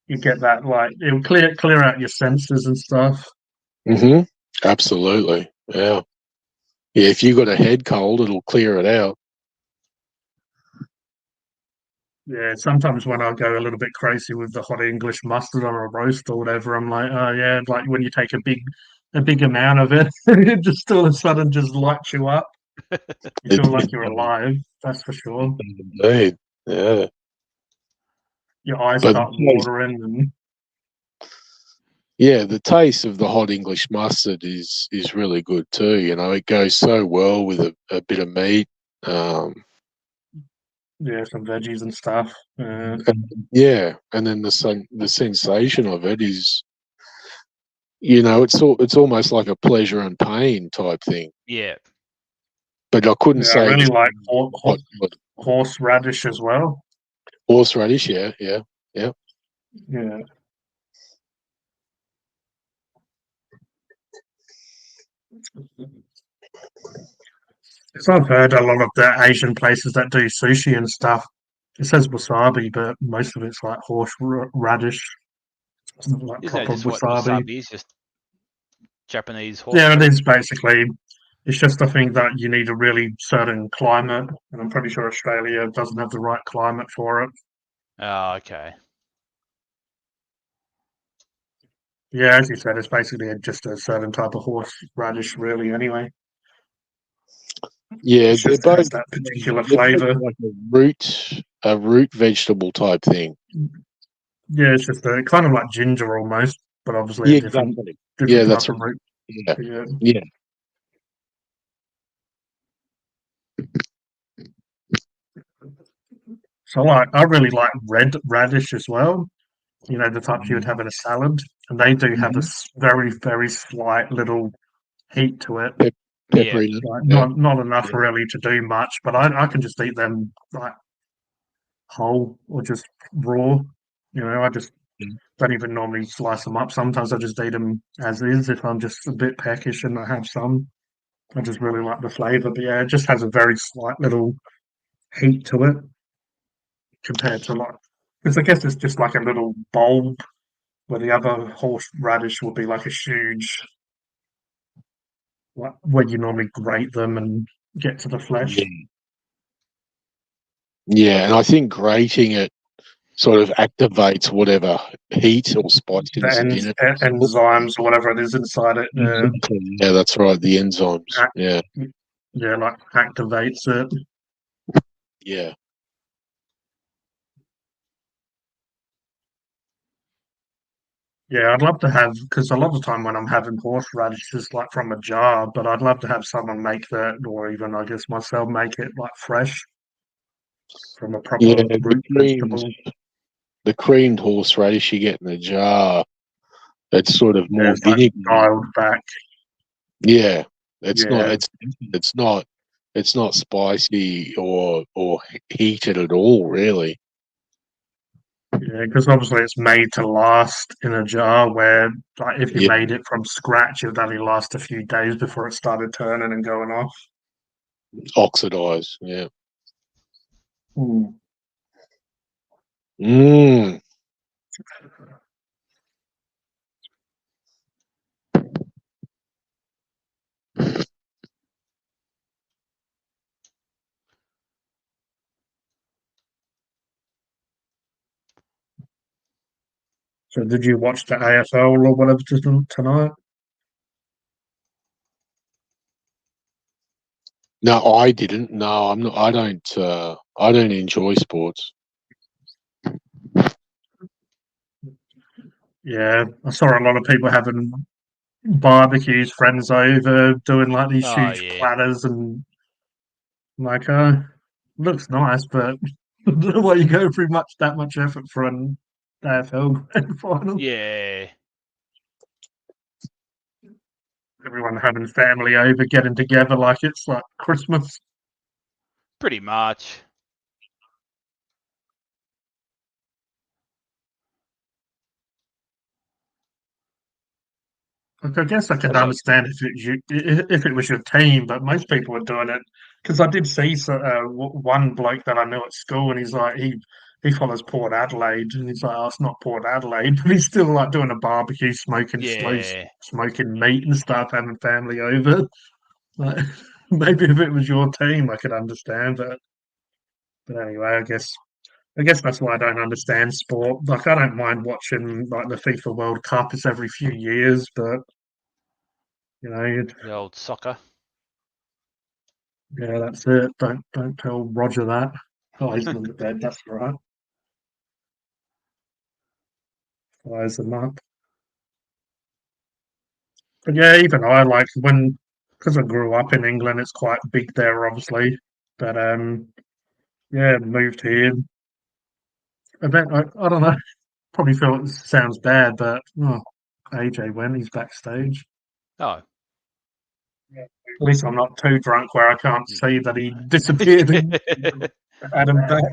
you get that like it'll clear out your senses and stuff. Absolutely. Yeah. Yeah. If you got a head cold, it'll clear it out. Yeah, sometimes when I go a little bit crazy with the hot English mustard on a roast or whatever, I'm like, oh yeah, like when you take a big amount of it, it just all of a sudden just lights you up. You feel like you're alive, that's for sure. Indeed. Yeah. Your eyes But start watering and Yeah, the taste of the hot English mustard is really good too. You know, it goes so well with a bit of meat. Yeah, some veggies and stuff. Yeah, and then the sensation of it is, you know, it's almost like a pleasure and pain type thing. Yeah. But I couldn't Yeah, I say really this like hot horseradish as well. horseradish. Yeah, yeah. Yeah. So I've heard a lot of the Asian places that do sushi and stuff. It says wasabi, but most of it's like horseradish. It's not like Isn't that proper just what wasabi. wasabi is? Just Japanese Yeah, it horseradish? is basically. It's just I think that you need a really certain climate, and I'm pretty sure Australia doesn't have the right climate for it. Oh, okay. Yeah, as you said, it's basically just a certain type of horseradish, really. Anyway, Yeah, it's they're just both has that particular they're both flavour. like a root vegetable type thing. Yeah, it's just kind of like ginger almost, but obviously a Yeah, different exactly. different That's type of right. root. Yeah, Yeah. yeah. So I really like red radish as well. You know, the types you would have in a salad, and they do have a very very slight little heat to it. Yeah. Pepperino. Like Yeah. not enough Yeah. really to do much, but I can just eat them like whole or just raw. You know, I just Mm. don't even normally slice them up. Sometimes I just eat them as is if I'm just a bit peckish and I have some. I just really like the flavour, but yeah, it just has a very slight little heat to it compared to like, because I guess it's just like a little bulb where the other horseradish would be like a huge, like where you normally grate them and get to the flesh. Yeah. Yeah, and I think grating it sort of activates whatever heat or The spiciness in it. enzymes or whatever it is inside it, Exactly. Yeah, that's right. The enzymes. Yeah, yeah, like activates it. yeah. Yeah, I'd love to have because a lot of the time when I'm having horseradish, it's like from a jar, but I'd love to have someone make that, or even I guess myself make it like fresh from a Yeah, proper root vegetable. the creamed horseradish you get in a jar, it's sort of Yeah, more it's like vinegar. dialed back. Yeah, it's not. Yeah, It's not. It's not spicy or heated at all, really. yeah, because obviously it's made to last in a jar. Where like if you Yeah, made it from scratch, it would only last a few days before it started turning and going off. oxidized. Yeah. Mm. Mm. So did you watch the AFL or whatever tonight? No, I didn't. No, I'm not. I don't. I don't enjoy sports. Yeah, I saw a lot of people having barbecues, friends over, doing like these Oh, huge yeah. platters, and like, looks nice, but I don't know why you go through that much effort for an AFL grand final. Yeah. Everyone having family over, getting together like it's like Christmas. Pretty much. Like, I guess I could understand if it was your team, but most people are doing it because I did see one bloke that I knew at school, and he's like he follows Port Adelaide, and he's like, oh, it's not Port Adelaide, but he's still like doing a barbecue, Yeah. smoking meat and stuff, having family over. Like, maybe if it was your team, I could understand that. But anyway, I guess that's why I don't understand sport. Like, I don't mind watching like the FIFA World Cup. It's every few years, but you know, The old soccer. yeah, that's it. Don't tell Roger that. Oh, he's under bed. That's all right. Fires them up. But yeah, even I like because I grew up in England, it's quite big there, obviously. But yeah, moved here. I don't know. Probably feel it sounds bad, but AJ went. He's backstage. Oh. At least I'm not too drunk where I can't see that he disappeared and had him back.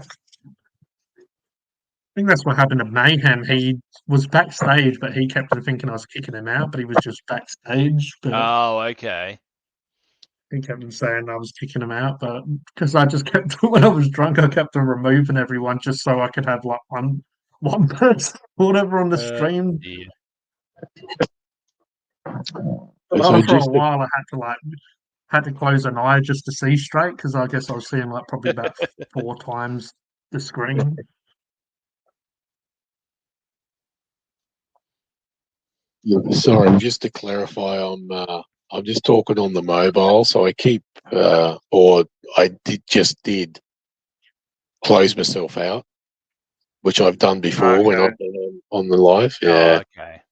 I think that's what happened to Mayhem. He was backstage, but he kept thinking I was kicking him out, but he was just backstage. But Oh, okay. he kept on saying I was kicking him out, but because I just kept when I was drunk, I kept on removing everyone just so I could have like one person or whatever on the stream. Yeah. But So after a just while, I had to close an eye just to see straight because I guess I was seeing like probably about 4 times the screen. sorry, just to clarify, I'm just talking on the mobile, so I keep or I did close myself out, which I've done before when Okay. I've been on the live. Oh, Yeah, okay.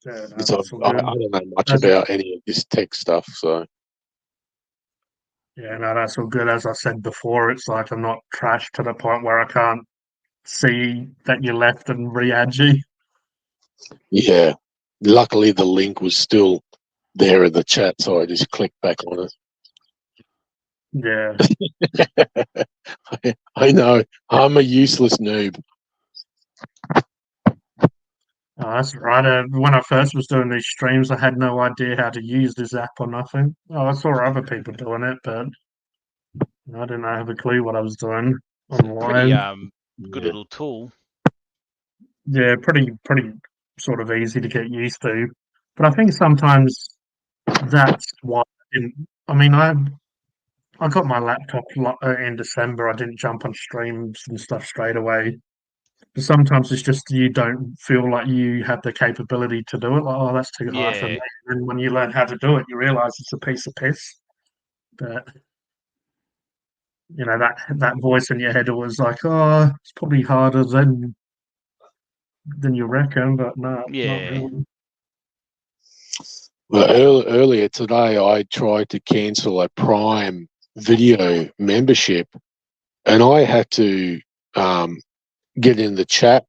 Yeah, no, because that's all I good. don't know much As- about any of this tech stuff, so Yeah, no, that's all good. As I said before, it's like I'm not trashed to the point where I can't see that you left and re-add you. yeah. Luckily, the link was still there in the chat, so I just clicked back on Yeah. it. I know I'm a useless noob. Oh, that's right. When I first was doing these streams, I had no idea how to use this app or nothing. Oh, I saw other people doing it, but I didn't have a clue what I was doing Pretty online. good Yeah. little tool. Yeah, pretty sort of easy to get used to. But I think sometimes that's why I didn't. I mean, I got my laptop in December. I didn't jump on streams and stuff straight away. But sometimes it's just you don't feel like you have the capability to do it. Like, oh, that's too hard for me. Yeah. And when you learn how to do it, you realize it's a piece of piss. But you know that voice in your head was like, oh, it's probably harder than you reckon. But no, not Yeah. really. Well, earlier today, I tried to cancel a Prime Video membership, and I had to get in the chat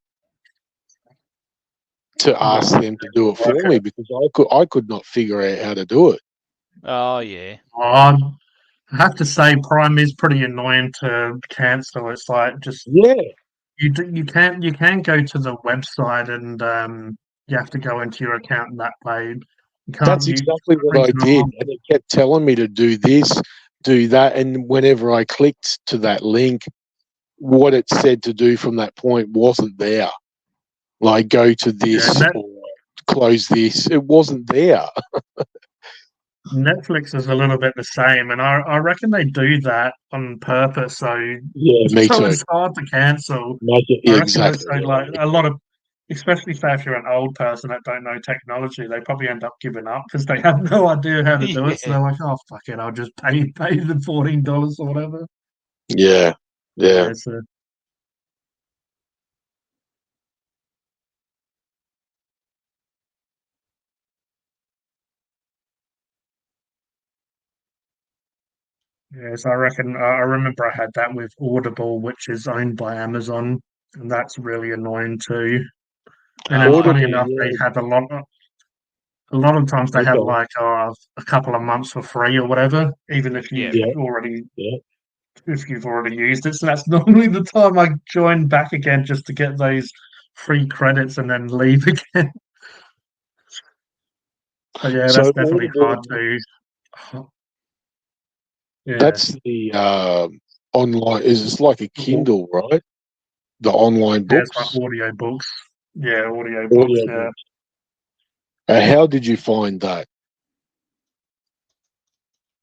to ask them to do it for Okay. me because I could not figure out how to do it. Oh, yeah. I have to say, Prime is pretty annoying to cancel. It's like just Yeah, you can go to the website and you have to go into your account that way. You can't that's use exactly what I did, and it kept telling me to do this, do that, and whenever I clicked to that link, what it said to do from that point wasn't there. Like go to this Yeah, or close this. It wasn't there. Netflix is a little bit the same, and I reckon they do that on purpose. So Yeah, me so too. it's hard to cancel. Yeah, I reckon that's exactly. so like a lot of, especially say if you're an old person that don't know technology, they probably end up giving up because they have no idea how to do it. So Yeah. they're like, oh fuck it, I'll just pay the $14 or whatever. Yeah, yeah. Yeah, so yes, I reckon I remember I had that with Audible, which is owned by Amazon, and that's really annoying too. And then, Oh, funny yeah. enough, they have a lot of times they have Okay. like a couple of months for free or whatever, even if Yeah. you've Yeah, already yeah. if you've already used it. So that's normally the time I join back again just to get those free credits and then leave again. But yeah, So that's definitely Audible, hard to. Yeah, that's the online. Is it's like a Kindle, right? The online yeah, it's like books, audio books. Yeah, audio books. audio Yeah. books. How did you find that?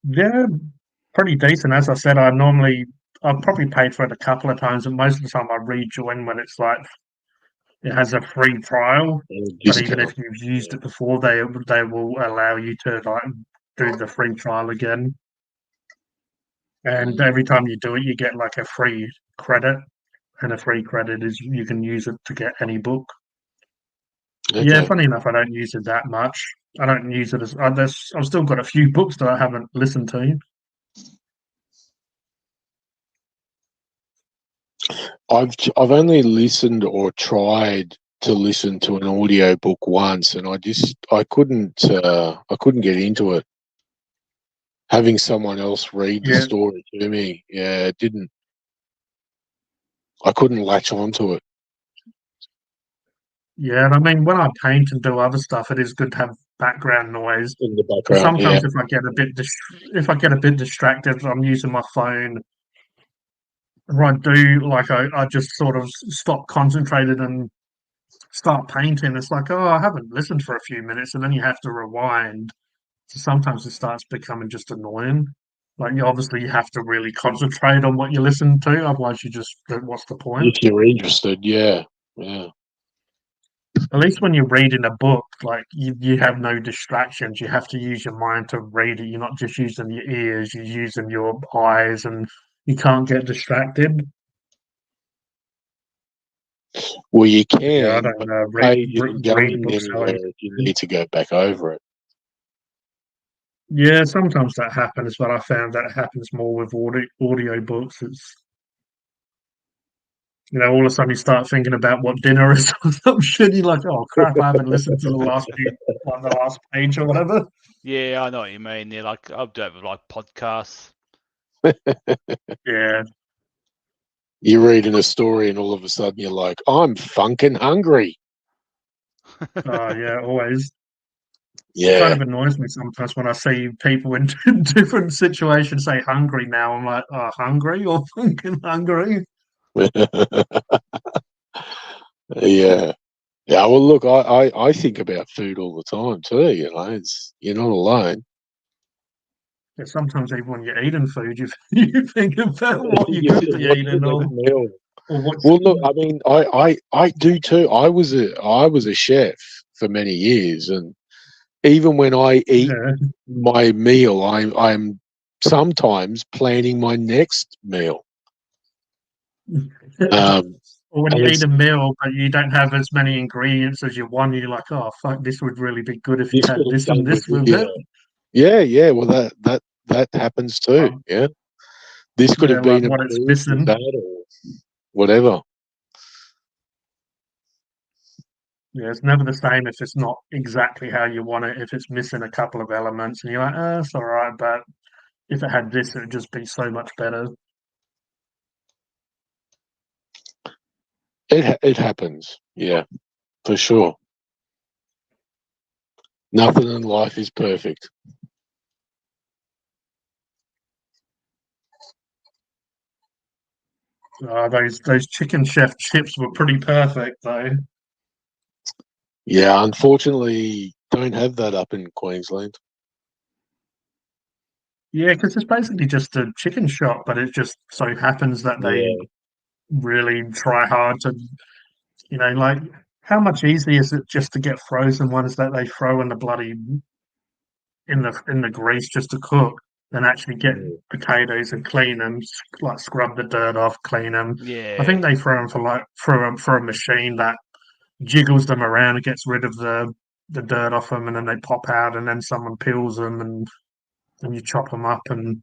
Yeah, pretty decent. As I said, I've probably paid for it a couple of times, and most of the time I rejoin when it's like it has a free trial. But even Discount. if you've used it before, they will allow you to like do the free trial again. And every time you do it, you get like a free credit, and a free credit is you can use it to get any book. Yeah, Okay. funny enough, I don't use it that much. I don't use it as I've still got a few books that I haven't listened to. I've only listened or tried to listen to an audio book once, and I couldn't get into it. Having someone else read the Yeah, story to me, yeah, it didn't. I couldn't latch onto it yeah. And I mean, when I paint and do other stuff, it is good to have background noise. in the Because background. Yeah, sometimes if I get a bit distracted, I'm using my phone, or I do like I just sort of stop concentrated and start painting. It's like, oh, I haven't listened for a few minutes, and then you have to rewind. So sometimes it starts becoming just annoying. Like you have to really concentrate on what you listen to, otherwise you just what's the point? if you're interested, yeah, yeah. At least when you're reading a book, like you have no distractions. You have to use your mind to read it. You're not just using your ears, you're using your eyes, and you can't get distracted. Well, you Yeah, I can, don't but know. the page isn't Reading going books how anywhere if you need to go back over it. yeah, sometimes that happens, but I found that happens more with audio books. It's all of a sudden you start thinking about what dinner is or some shit. You're like, oh crap, I haven't listened to the last page or whatever. Yeah, I know what you mean. Yeah, like I'll do it with like podcasts. Yeah, You're reading a story, and all of a sudden you're like, "I'm funkin' hungry." yeah, always. It kind Yeah, of annoys me sometimes when I see people in different situations say hungry now. I'm like, oh, hungry or fucking hungry? yeah, yeah. Well, look, I think about food all the time too. You're not alone. Yeah, sometimes even when you're eating food, you think about what you You could think, be what's the eating next meal? or what's Well, look, I mean, I do too. I was a chef for many years, and even when I eat yeah. my meal, I'm sometimes planning my next meal. Um, Or when and you eat it's a meal but you don't have as many ingredients as you want, you're like, oh fuck, this would really be good if you this had would have this and done with this it. with Yeah, it. yeah, yeah. Well, that happens too. Um, Yeah, this could yeah, have like been what it's improved with missing. that or whatever. Yeah, it's never the same if it's not exactly how you want it. If it's missing a couple of elements, and you're like, oh, it's all right, but if it had this, it would just be so much better. It happens. Yeah, for sure. Nothing in life is perfect. Those chicken chef chips were pretty perfect, though. Yeah, unfortunately, don't have that up in Queensland. Yeah, because it's basically just a chicken shop, but it just so happens that they Yeah, really try hard to, like how much easier is it just to get frozen ones that they throw in the bloody in the grease just to cook than actually get yeah. potatoes and clean them, like scrub the dirt off, clean them. I Yeah. think they throw them for a machine that jiggles them around and gets rid of the dirt off them, and then they pop out, and then someone peels them, and then you chop them up, and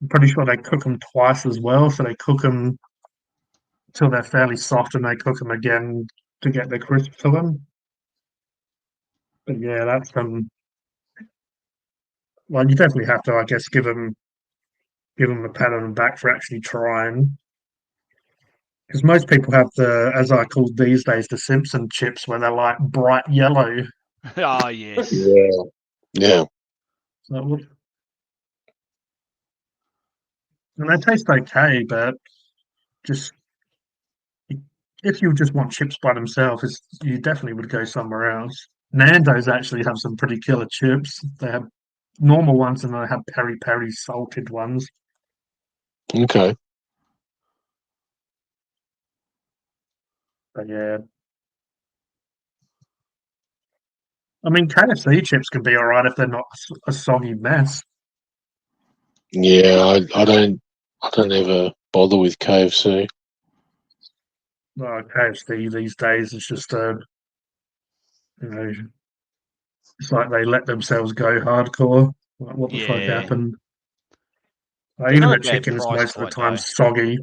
I'm pretty sure they cook them twice as well. So they cook them till they're fairly soft, and they cook them again to get the crisp to them. But yeah, that's well, you definitely have to, I guess, give them a pat on the back for actually trying. Because most people have as I call these days, the Simpson chips, where they're like bright yellow. Ah, yes. Yeah, yeah. So, and they taste okay, but just if you just want chips by themselves, you definitely would go somewhere else. Nando's actually have some pretty killer chips. They have normal ones and they have peri peri salted ones. Okay. But yeah, I mean KFC chips can be all right if they're not a soggy mess. Yeah, I don't ever bother with KFC. KFC these days is just a You know, it's like they let themselves go hardcore. Like, what the fuck Yeah. happened? They're Even not the a bad chicken is price most of the point, time though. soggy.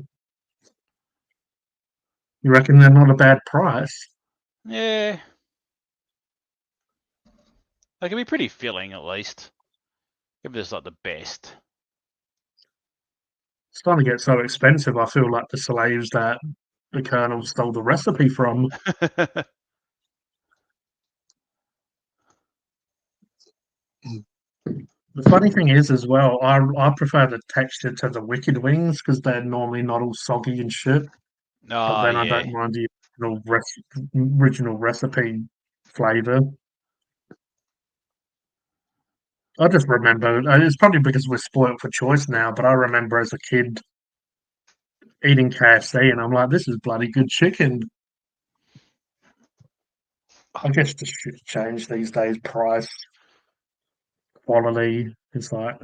You reckon they're not a bad price? Yeah. They can be pretty filling, at least. If it's not the best. It's starting to get so expensive. I feel like the slaves that the Colonel stole the recipe from. The funny thing is, as well, I prefer the texture to the Wicked Wings because they're normally not all soggy and shit. But Oh, then I yeah. don't mind the original recipe flavor. I just remember it's probably because we're spoiled for choice now, but I remember as a kid eating KFC and I'm like, this is bloody good chicken. I guess the shit's changed these days. Price, quality. It's like,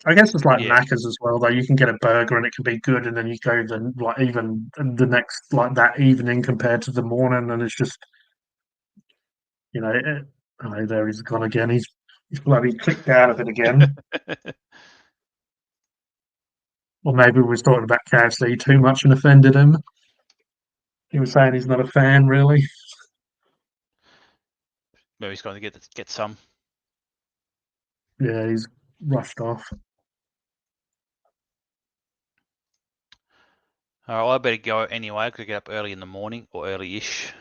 I guess it's like Yeah. Macca's as well. Though you can get a burger and it can be good, and then you go even the next that evening compared to the morning, and it's just oh, there he's gone again. He's bloody clicked out of it again. Or maybe we was talking about KFC too much and offended him. He was saying he's not a fan, really. Maybe he's going to get some. Yeah, he's rushed off. All right, well, I better go anyway. I could get up early in the morning or early-ish.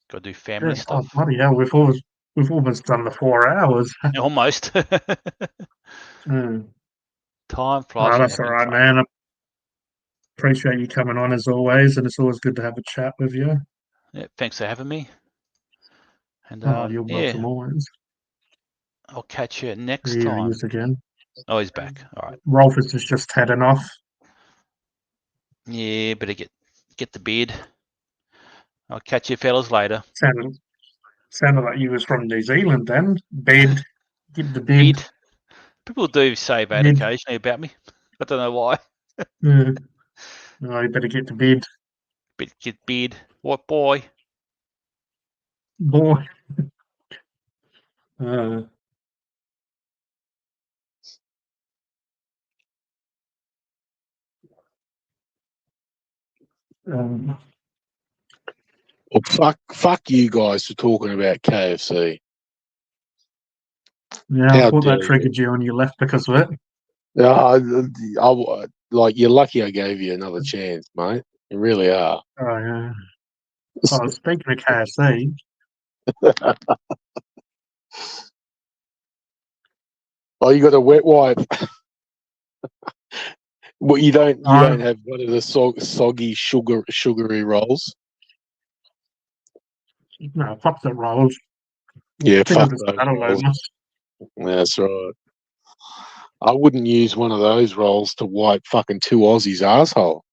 Got to do family Yeah, stuff. bloody hell, we've almost done the 4 hours. Almost. Mm. Time Oh, flies when you're that's all having right, fun. man. I appreciate you coming on as always, and it's always good to have a chat with you. Yeah, thanks for having me. And Oh, you're yeah, welcome always. I'll catch you next Here he time. is again. Oh, he's back. All right. Rolfus is just heading off. Yeah, better get the bed. I'll catch you fellas later. Sounded like you was from New Zealand then. Bed. Get the bed. Bed. People do say that Bed. occasionally about me. I don't know why. Yeah. Oh, you better get to bed. But get bed. What boy? Boy. Um, Well, fuck you guys for talking about KFC. yeah, I How thought that dare you? triggered you and you left because of it. Like, you're lucky I gave you another chance, mate. You really are. Oh, yeah. Oh, speaking of KFC, Oh, you got a wet wipe. Well, you don't have one of the soggy sugary rolls. no, fuck the rolls. Yeah, Think fuck of the those saddle rolls. owners. That's right. I wouldn't use one of those rolls to wipe fucking two Aussies' asshole.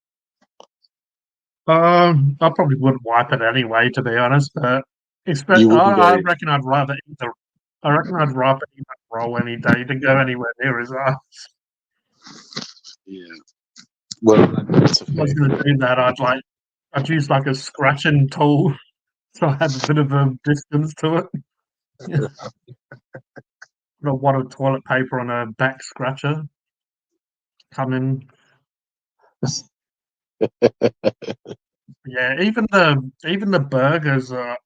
I probably wouldn't wipe it anyway, to be honest. But You wouldn't I go. reckon I'd rather eat the. I reckon I'd rather eat that roll any day than go anywhere near his ass. Yeah. Well, that's a If I was fair. going to do that, I'd use like a scratching tool, so I have a bit of a distance to it. Yeah. Put a wad of toilet paper on a back scratcher. Come in. Yeah, even the burgers are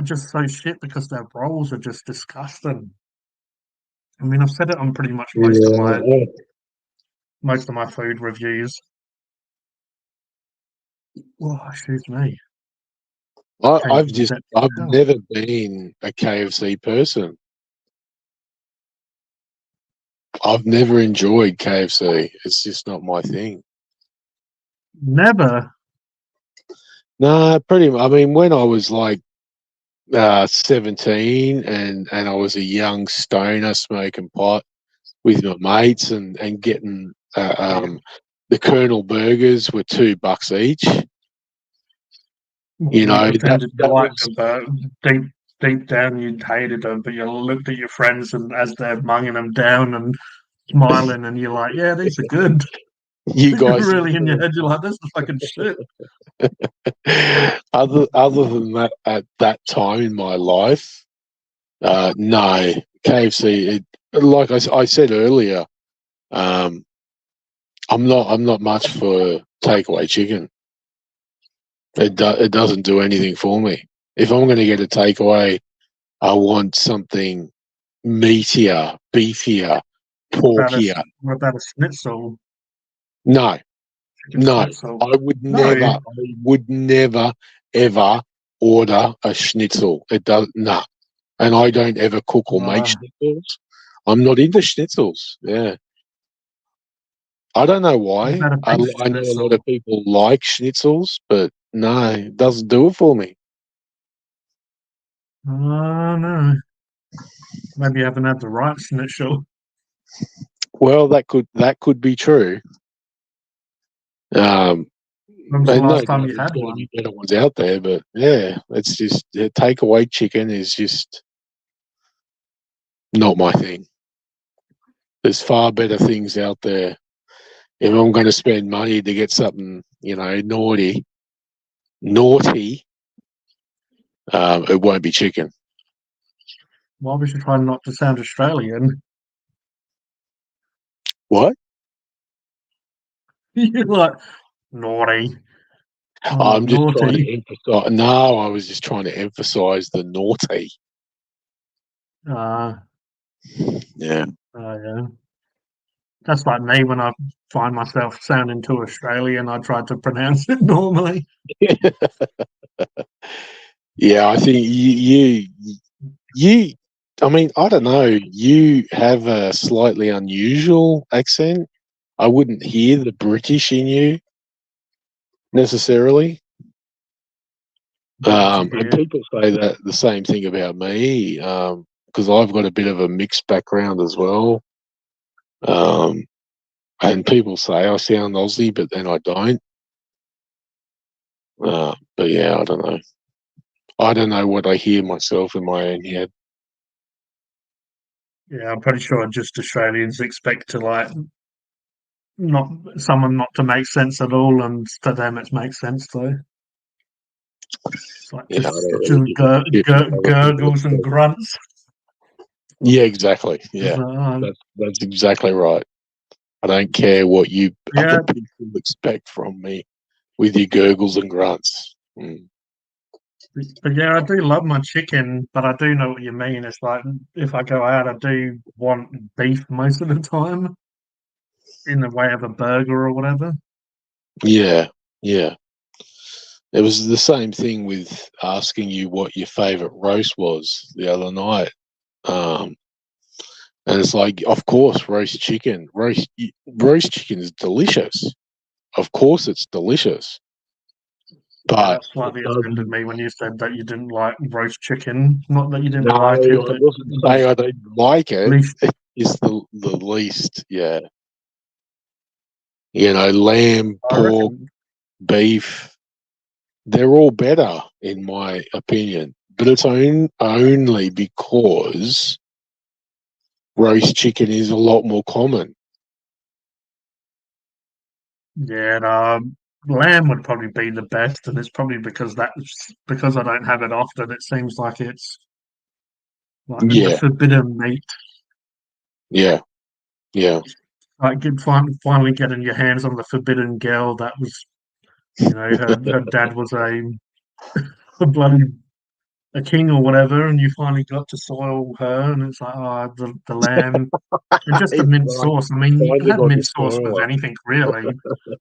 just so shit because their rolls are just disgusting. I mean, I've said it on pretty much most of my food reviews. Oh, excuse me. I've Changing the depth I've now. never been a KFC person. I've never enjoyed KFC. It's just not my thing. Never. No, pretty much. I mean, when I was like 17 and I was a young stoner smoking pot with my mates and getting the Colonel burgers were $2 each. You know, pretended that you liked was, them, but deep down you hated them. But you looked at your friends and as they're munging them down and smiling, and you're like, "Yeah, these are good." You guys really in your head, you're like, "That's the fucking shit." other than that, at that time in my life, no, KFC. Like I said earlier, I'm not much for takeaway chicken. It doesn't do anything for me. If I'm going to get a takeaway, I want something meatier, beefier, porkier. What about a schnitzel? No, Chicken no, schnitzel? I would never, ever order a schnitzel. It does no, and I don't ever cook or make schnitzels. I'm not into schnitzels. Yeah, I don't know why. What about a I beef know a lot schnitzel? of people like schnitzels, but no, it doesn't do it for me. Oh no. Maybe you haven't had the right schnitzel. Well, that could be true. When was the And no last time doubt you there's had got to one? be better ones out there, but yeah, it's just takeaway chicken is just not my thing. There's far better things out there. If I'm going to spend money to get something, naughty, it won't be chicken. Why was you trying not to sound Australian? What? You're like, naughty. I'm just trying naughty. to emphasize. No, I was just trying to emphasize the naughty. Yeah. Yeah. Yeah. That's like me when I find myself sounding too Australian. I try to pronounce it normally. Yeah, I think you. I mean, I don't know. You have a slightly unusual accent. I wouldn't hear the British in you necessarily. And people say that the same thing about me, because I've got a bit of a mixed background as well. And people say I sound Aussie, but then I don't. But yeah, I don't know. I don't know what I hear myself in my own head. Yeah, I'm pretty sure just Australians expect to not to make sense at all, and to them it makes sense though. It's like Yeah, I just, don't just really give a shit what other gurgles people and grunts. Yeah, exactly. It's Yeah, like, that's exactly right. I don't care what you Yeah. other people expect from me with your gurgles and grunts. But yeah, I do love my chicken, but I do know what you mean. It's like if I go out, I do want beef most of the time in the way of a burger or whatever. Yeah, yeah. It was the same thing with asking you what your favourite roast was the other night. And it's like, of course, roast chicken. Roast chicken is delicious. Of course, it's delicious. But That slightly offended me when you said that you didn't like roast chicken. Not that you didn't no, like I it, but wasn't saying I don't like it. least It's the least, yeah. Lamb, I pork, reckon. beef, they're all better in my opinion. But it's only because roast chicken is a lot more common. Yeah, lamb would probably be the best, and it's probably because I don't have it often. It seems like it's like the Yeah, forbidden meat. yeah, yeah. Like finally getting your hands on the forbidden girl. That was, her dad was a bloody a king or whatever, and you finally got to soil her, and it's like, oh, the lamb and just the mint sauce. I mean, you can Finally have got to mint sauce spoil with it. anything really,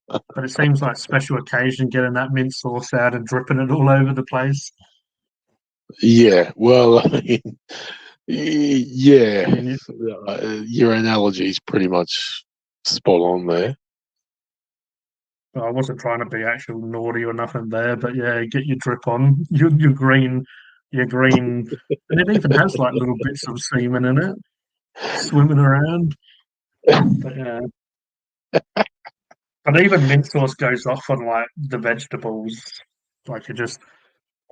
but it seems like special occasion getting that mint sauce out and dripping it all over the place. Yeah, well, I mean, yeah, I mean, your analogy is pretty much spot on there. I wasn't trying to be actual naughty or nothing there, but yeah, get your drip on, your green, and it even has like little bits of semen in it, swimming around. But yeah, but even mint sauce goes off on like the vegetables. Like you just,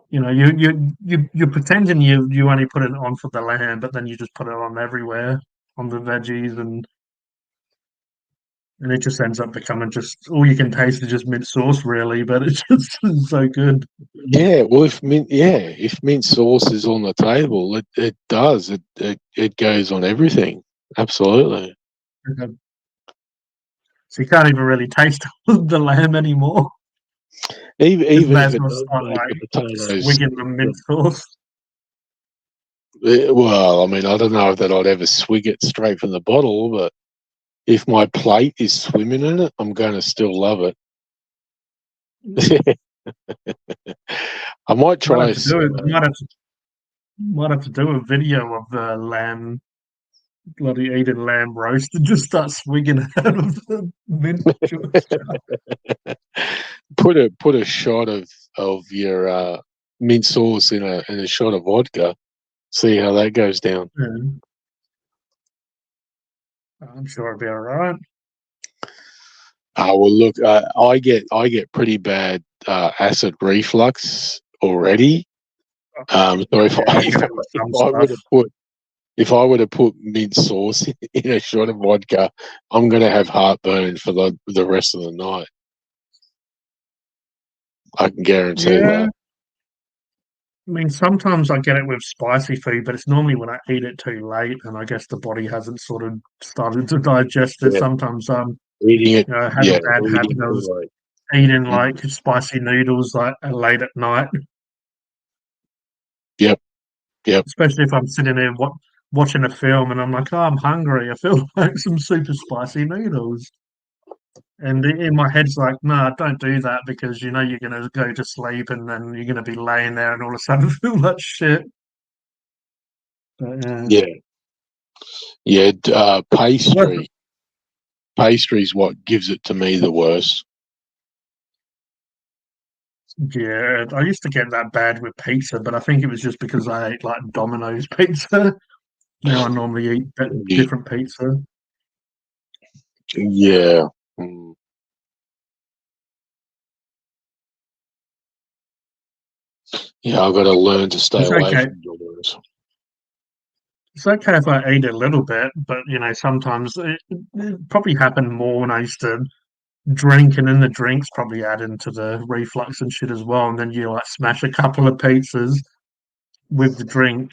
you're pretending you only put it on for the lamb, but then you just put it on everywhere on the veggies and And it just ends up becoming just all you can taste is just mint sauce, really. But it's just so good. Yeah, well, if mint sauce is on the table, it does. It goes on everything. Absolutely. So you can't even really taste the lamb anymore. Even May if as it well does start make like the potatoes. swigging the mint sauce. Well, I mean, I don't know that I'd ever swig it straight from the bottle, but if my plate is swimming in it, I'm going to still love it. I might Might try. have to do it. Might have to do a video of the lamb, bloody eating lamb roast, and just start swigging out of the mint juice. Put a shot of your mint sauce in a shot of vodka. See how that goes down. Yeah. I'm sure it'll be all right. Well, look, I get pretty bad acid reflux already. So if Yeah, you got some stuff. if I were to put mint sauce in a shot of vodka, I'm going to have heartburn for the rest of the night. I can guarantee Yeah. that. I mean, sometimes I get it with spicy food, but it's normally when I eat it too late, and I guess the body hasn't sort of started to digest it. Yeah. Sometimes, Eating it, I had a bad eating habit of it eating Mm. like spicy noodles like late at night, Yep. especially if I'm sitting there watching a film and I'm like, oh, I'm hungry. I feel like some super spicy noodles. And in my head's like, no, don't do that because you know you're going to go to sleep and then you're going to be laying there and all of a sudden feel like shit. But, Yeah. What- Pastry's what gives it to me the worst. yeah, I used to get that bad with pizza, but I think it was just because I ate like Domino's pizza. Now I normally eat different pizza. Yeah. Mm. Yeah, I've got to learn to stay It's away okay. from Domino's. It's okay if I eat a little bit, but sometimes it probably happened more when I used to drink, and then the drinks probably add into the reflux and shit as well. And then you like smash a couple of pizzas with the drink,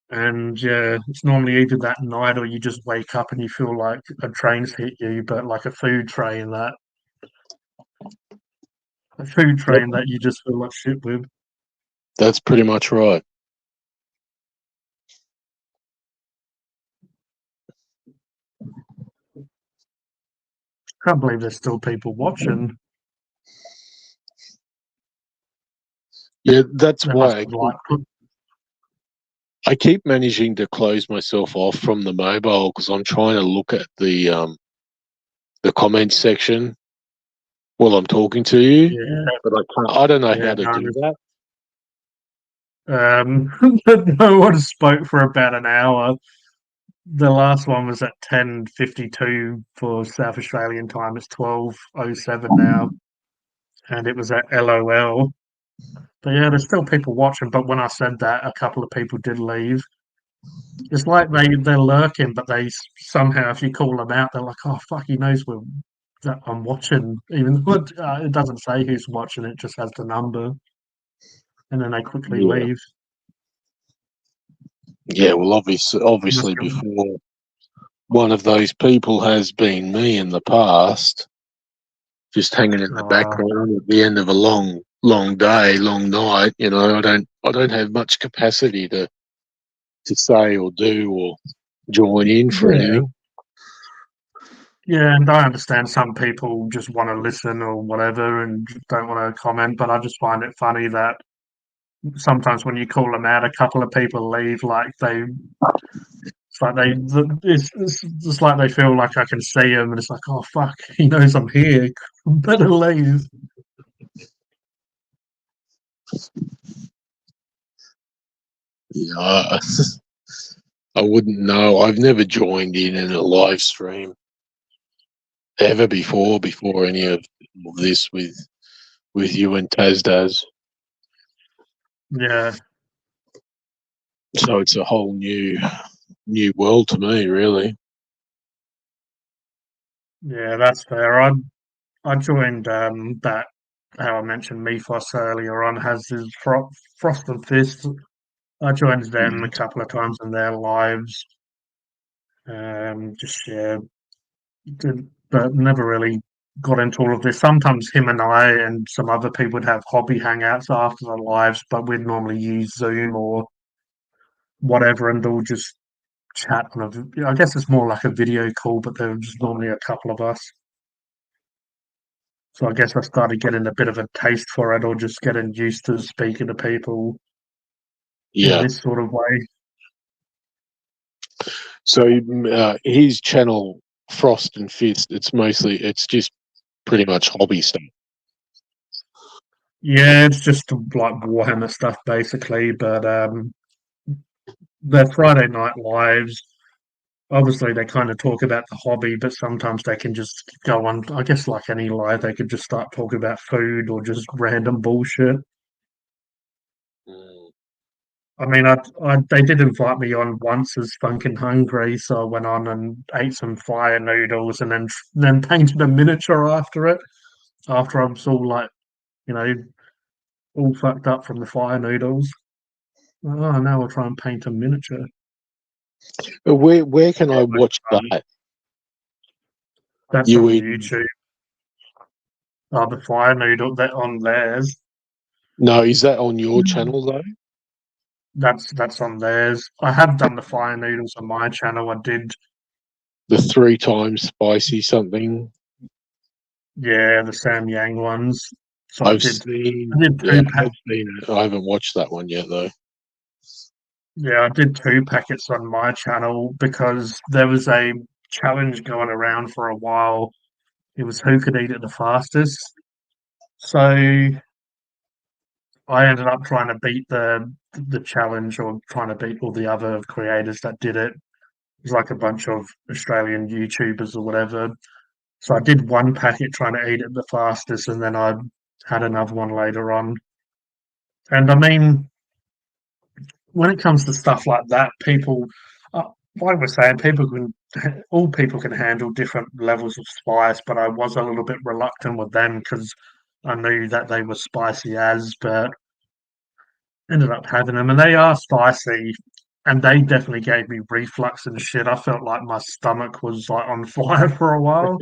and yeah, it's normally either that night or you just wake up and you feel like a train's hit you, but like a food Yep. train that you just feel like shit with. That's pretty much right. Can't believe there's still people watching. Yeah, that's They must why have like I keep managing to close myself off from the mobile because I'm trying to look at the comments section while I'm talking to you. yeah. But I can't. I don't know Yeah, how to do that. no one spoke for about an hour. The last one was at 10:52 for South Australian time. It's 12:07 now, and it was at LOL. But yeah, there's still people watching. But when I said that, a couple of people did leave. It's like they're lurking, but they somehow, if you call them out, they're like, "Oh fuck, he knows that I'm watching." Even though it doesn't say who's watching, it just has the number, and then they quickly Yeah. leave. Yeah, well, obviously, before one of those people has been me in the past, just hanging in the background at the end of a long day, long night. I don't have much capacity to say or do or join in for anything. Yeah, and I understand some people just want to listen or whatever and don't want to comment, but I just find it funny that sometimes when you call them out, a couple of people leave it's just like they feel like I can see him, and it's like, oh fuck, he knows I'm here, better leave. Yeah, I wouldn't know. I've never joined in a live stream ever before any of this with you and Tazdaz. Yeah, So it's a whole new world to me, really. Yeah, that's fair. I joined that how I mentioned Mythos earlier on has his Frost and Fist. I joined them a couple of times in their lives. Just yeah, but never really got into all of this. Sometimes him and I and some other people would have hobby hangouts after the lives, but we'd normally use Zoom or whatever, and all just chat on I guess it's more like a video call, but there were just normally a couple of us. So I guess I started getting a bit of a taste for it, or just getting used to speaking to people in Yeah. this sort of way. So his channel, Frost and Fist, it's just pretty much hobby stuff. Yeah, it's just like Warhammer stuff basically, but their Friday night lives, obviously they kind of talk about the hobby, but sometimes they can just go on, I guess like any live, they could just start talking about food or just random bullshit. I mean, they did invite me on once as Funkin' Hungry, so I went on and ate some fire noodles and then painted a miniature after it. After I was all like, you know, all fucked up from the fire noodles. Oh, now I'll try and paint a miniature. Where can I It was watch fun. that? That's You on eat- YouTube. Oh, the fire noodle that on theirs. No, is that on your channel though? That's on theirs. I have done the fire noodles on my channel. I did, The 3 times spicy something. yeah, the Sam Yang ones. So I I've did seen. I did Yeah, two I've seen it. I haven't watched that one yet though. Yeah, I did 2 packets on my channel because there was a challenge going around for a while. It was who could eat it the fastest. So I ended up trying to beat the challenge, or trying to beat all the other creators that did it. It was like a bunch of Australian YouTubers or whatever. So I did 1 packet trying to eat it the fastest, and then I had another one later on. And I mean, when it comes to stuff like that, people, like we're saying, all people can handle different levels of spice, but I was a little bit reluctant with them because I knew that they were spicy as, but ended up having them, and they are spicy, and they definitely gave me reflux and shit. I felt like my stomach was like on fire for a while.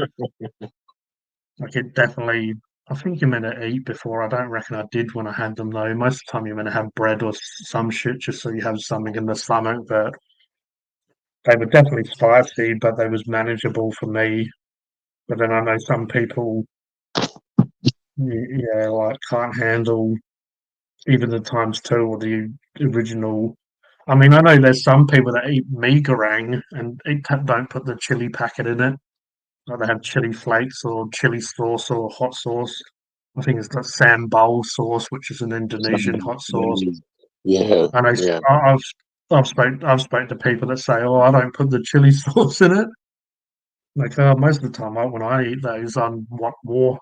Like it definitely. I think you're meant to eat before. I don't reckon I did when I had them though. Most of the time you're meant to have bread or some shit just so you have something in the stomach. But they were definitely spicy, but they was manageable for me. But then I know some people, yeah, like can't handle even the times 2 or the original. I mean, I know there's some people that eat mee goreng and don't put the chili packet in it. Like they have chili flakes or chili sauce or hot sauce. I think it's got sambal sauce, which is an Indonesian hot sauce. Yeah, And yeah. I've spoke to people that say, "Oh, I don't put the chili sauce in it." Like most of the time, when I eat those, I want more.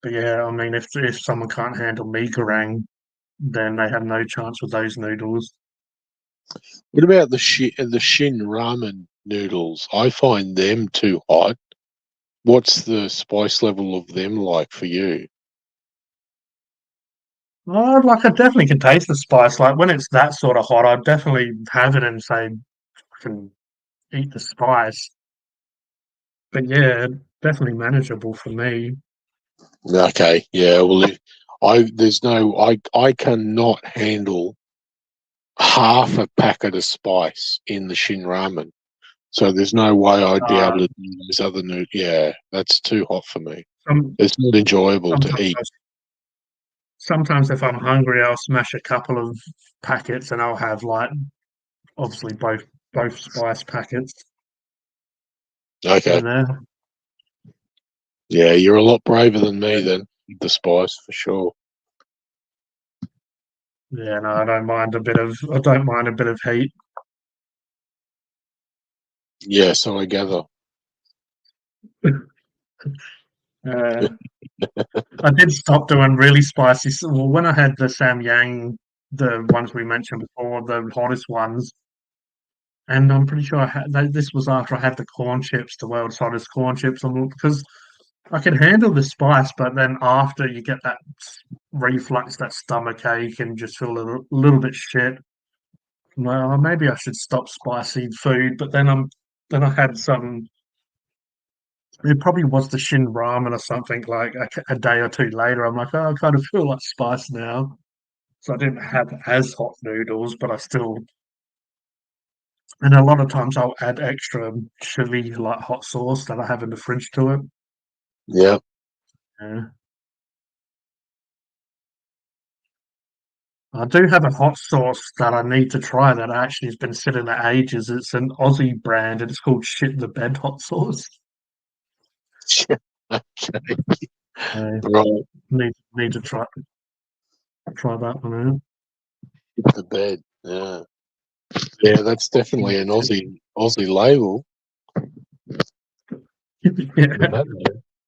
But yeah, I mean, if someone can't handle mee goreng, then they have no chance with those noodles. What about the Shin ramen noodles? I find them too hot. What's the spice level of them like for you? Oh, like I definitely can taste the spice. Like when it's that sort of hot, I'd definitely have it and say, I can eat the spice. But yeah, definitely manageable for me. Okay, yeah. Well, I cannot handle half a packet of spice in the Shin ramen. So there's no way I'd be able to do those other noodles. Yeah, that's too hot for me. Some, It's not enjoyable to sometimes, eat. sometimes if I'm hungry, I'll smash a couple of packets and I'll have like obviously both spice packets Okay. in there. Yeah, you're a lot braver than me then. The spice for sure. Yeah, no, I don't mind a bit of heat. Yeah, so I gather. Uh, I did stop doing really spicy. Well, when I had the Sam Yang, the ones we mentioned before, the hottest ones, and I'm pretty sure this was after I had the corn chips, the world's hottest corn chips, because I could handle the spice, but then after you get that reflux, that stomach ache, and just feel a little bit shit. Well, maybe I should stop spicy food, but then I had some. It probably was the Shin ramen or something like a day or two later. I'm like, oh, I kind of feel like spice now. So I didn't have as hot noodles, but I still. And a lot of times I'll add extra chili, like hot sauce that I have in the fridge to it. Yeah. Yeah. I do have a hot sauce that I need to try that actually has been sitting there ages. It's an Aussie brand and it's called Shit the Bed hot sauce. Okay. Uh, Right. need to try that one out. The bed. Yeah. Yeah, that's definitely an Aussie label. Yeah.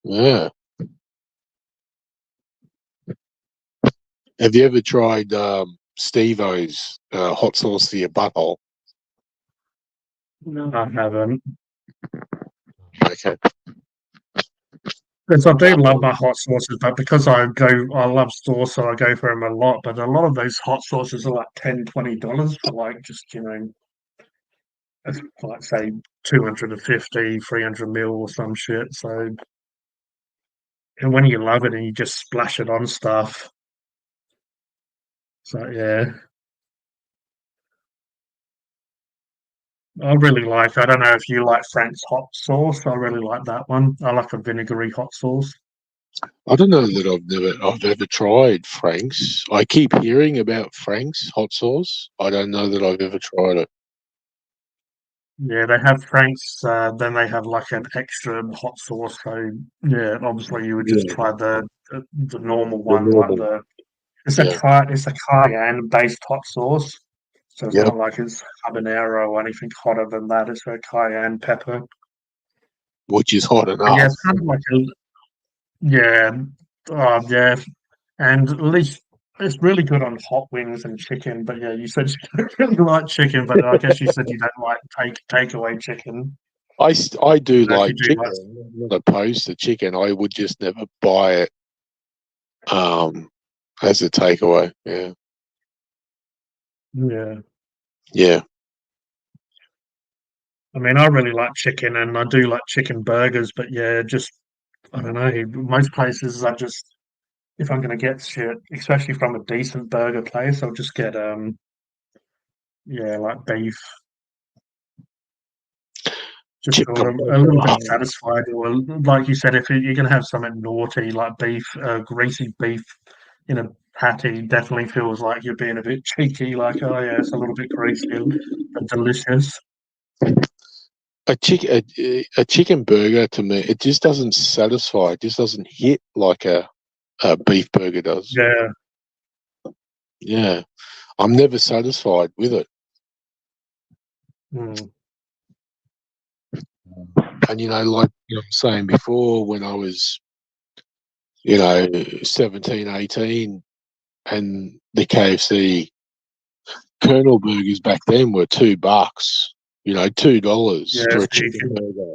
Yeah. Have you ever tried Steve-O's hot sauce for your butthole? No, I haven't. Okay. Because I do love my hot sauces, but because I love sauce, so I go for them a lot. But a lot of those hot sauces are like $10-$20 for like just, like say 250, 300 mil or some shit. So, and when you love it and you just splash it on stuff. So yeah. I don't know if you like Frank's hot sauce. I really like that one. I like a vinegary hot sauce. I don't know that I've ever tried Frank's. I keep hearing about Frank's hot sauce. I don't know that I've ever tried it. Yeah, they have Frank's, then they have like an extra hot sauce. So yeah, obviously you would just Yeah. try the normal The one, like normal. it's Yeah. a cayenne based hot sauce. So it's Yep. not like it's habanero or anything hotter than that. It's a cayenne pepper. Which is hot But yeah, enough. it's kind of like yeah, and at least it's really good on hot wings and chicken. But yeah, you said you don't really like chicken, but I guess you said you don't like takeaway chicken. I do But if you like do chicken. like, I'm not opposed to chicken. I would just never buy it as a takeaway. Yeah. yeah, Yeah. I mean, I really like chicken, and I do like chicken burgers. But yeah, just I don't know. Most places, if I'm gonna get shit, especially from a decent burger place, I'll just get like beef. Just feel Chicken a little bit burger. satisfied, or like you said, if you're gonna have something naughty like beef, greasy beef in a patty, definitely feels like you're being a bit cheeky. Like, oh yeah, it's a little bit greasy and delicious. A chicken burger to me, it just doesn't satisfy. It just doesn't hit like a beef burger does. Yeah, Yeah. I'm never satisfied with it. mm, And like I was saying before, when I was 17, 18, and the KFC Colonel burgers back then were $2, $2 yeah. for So a chicken burger.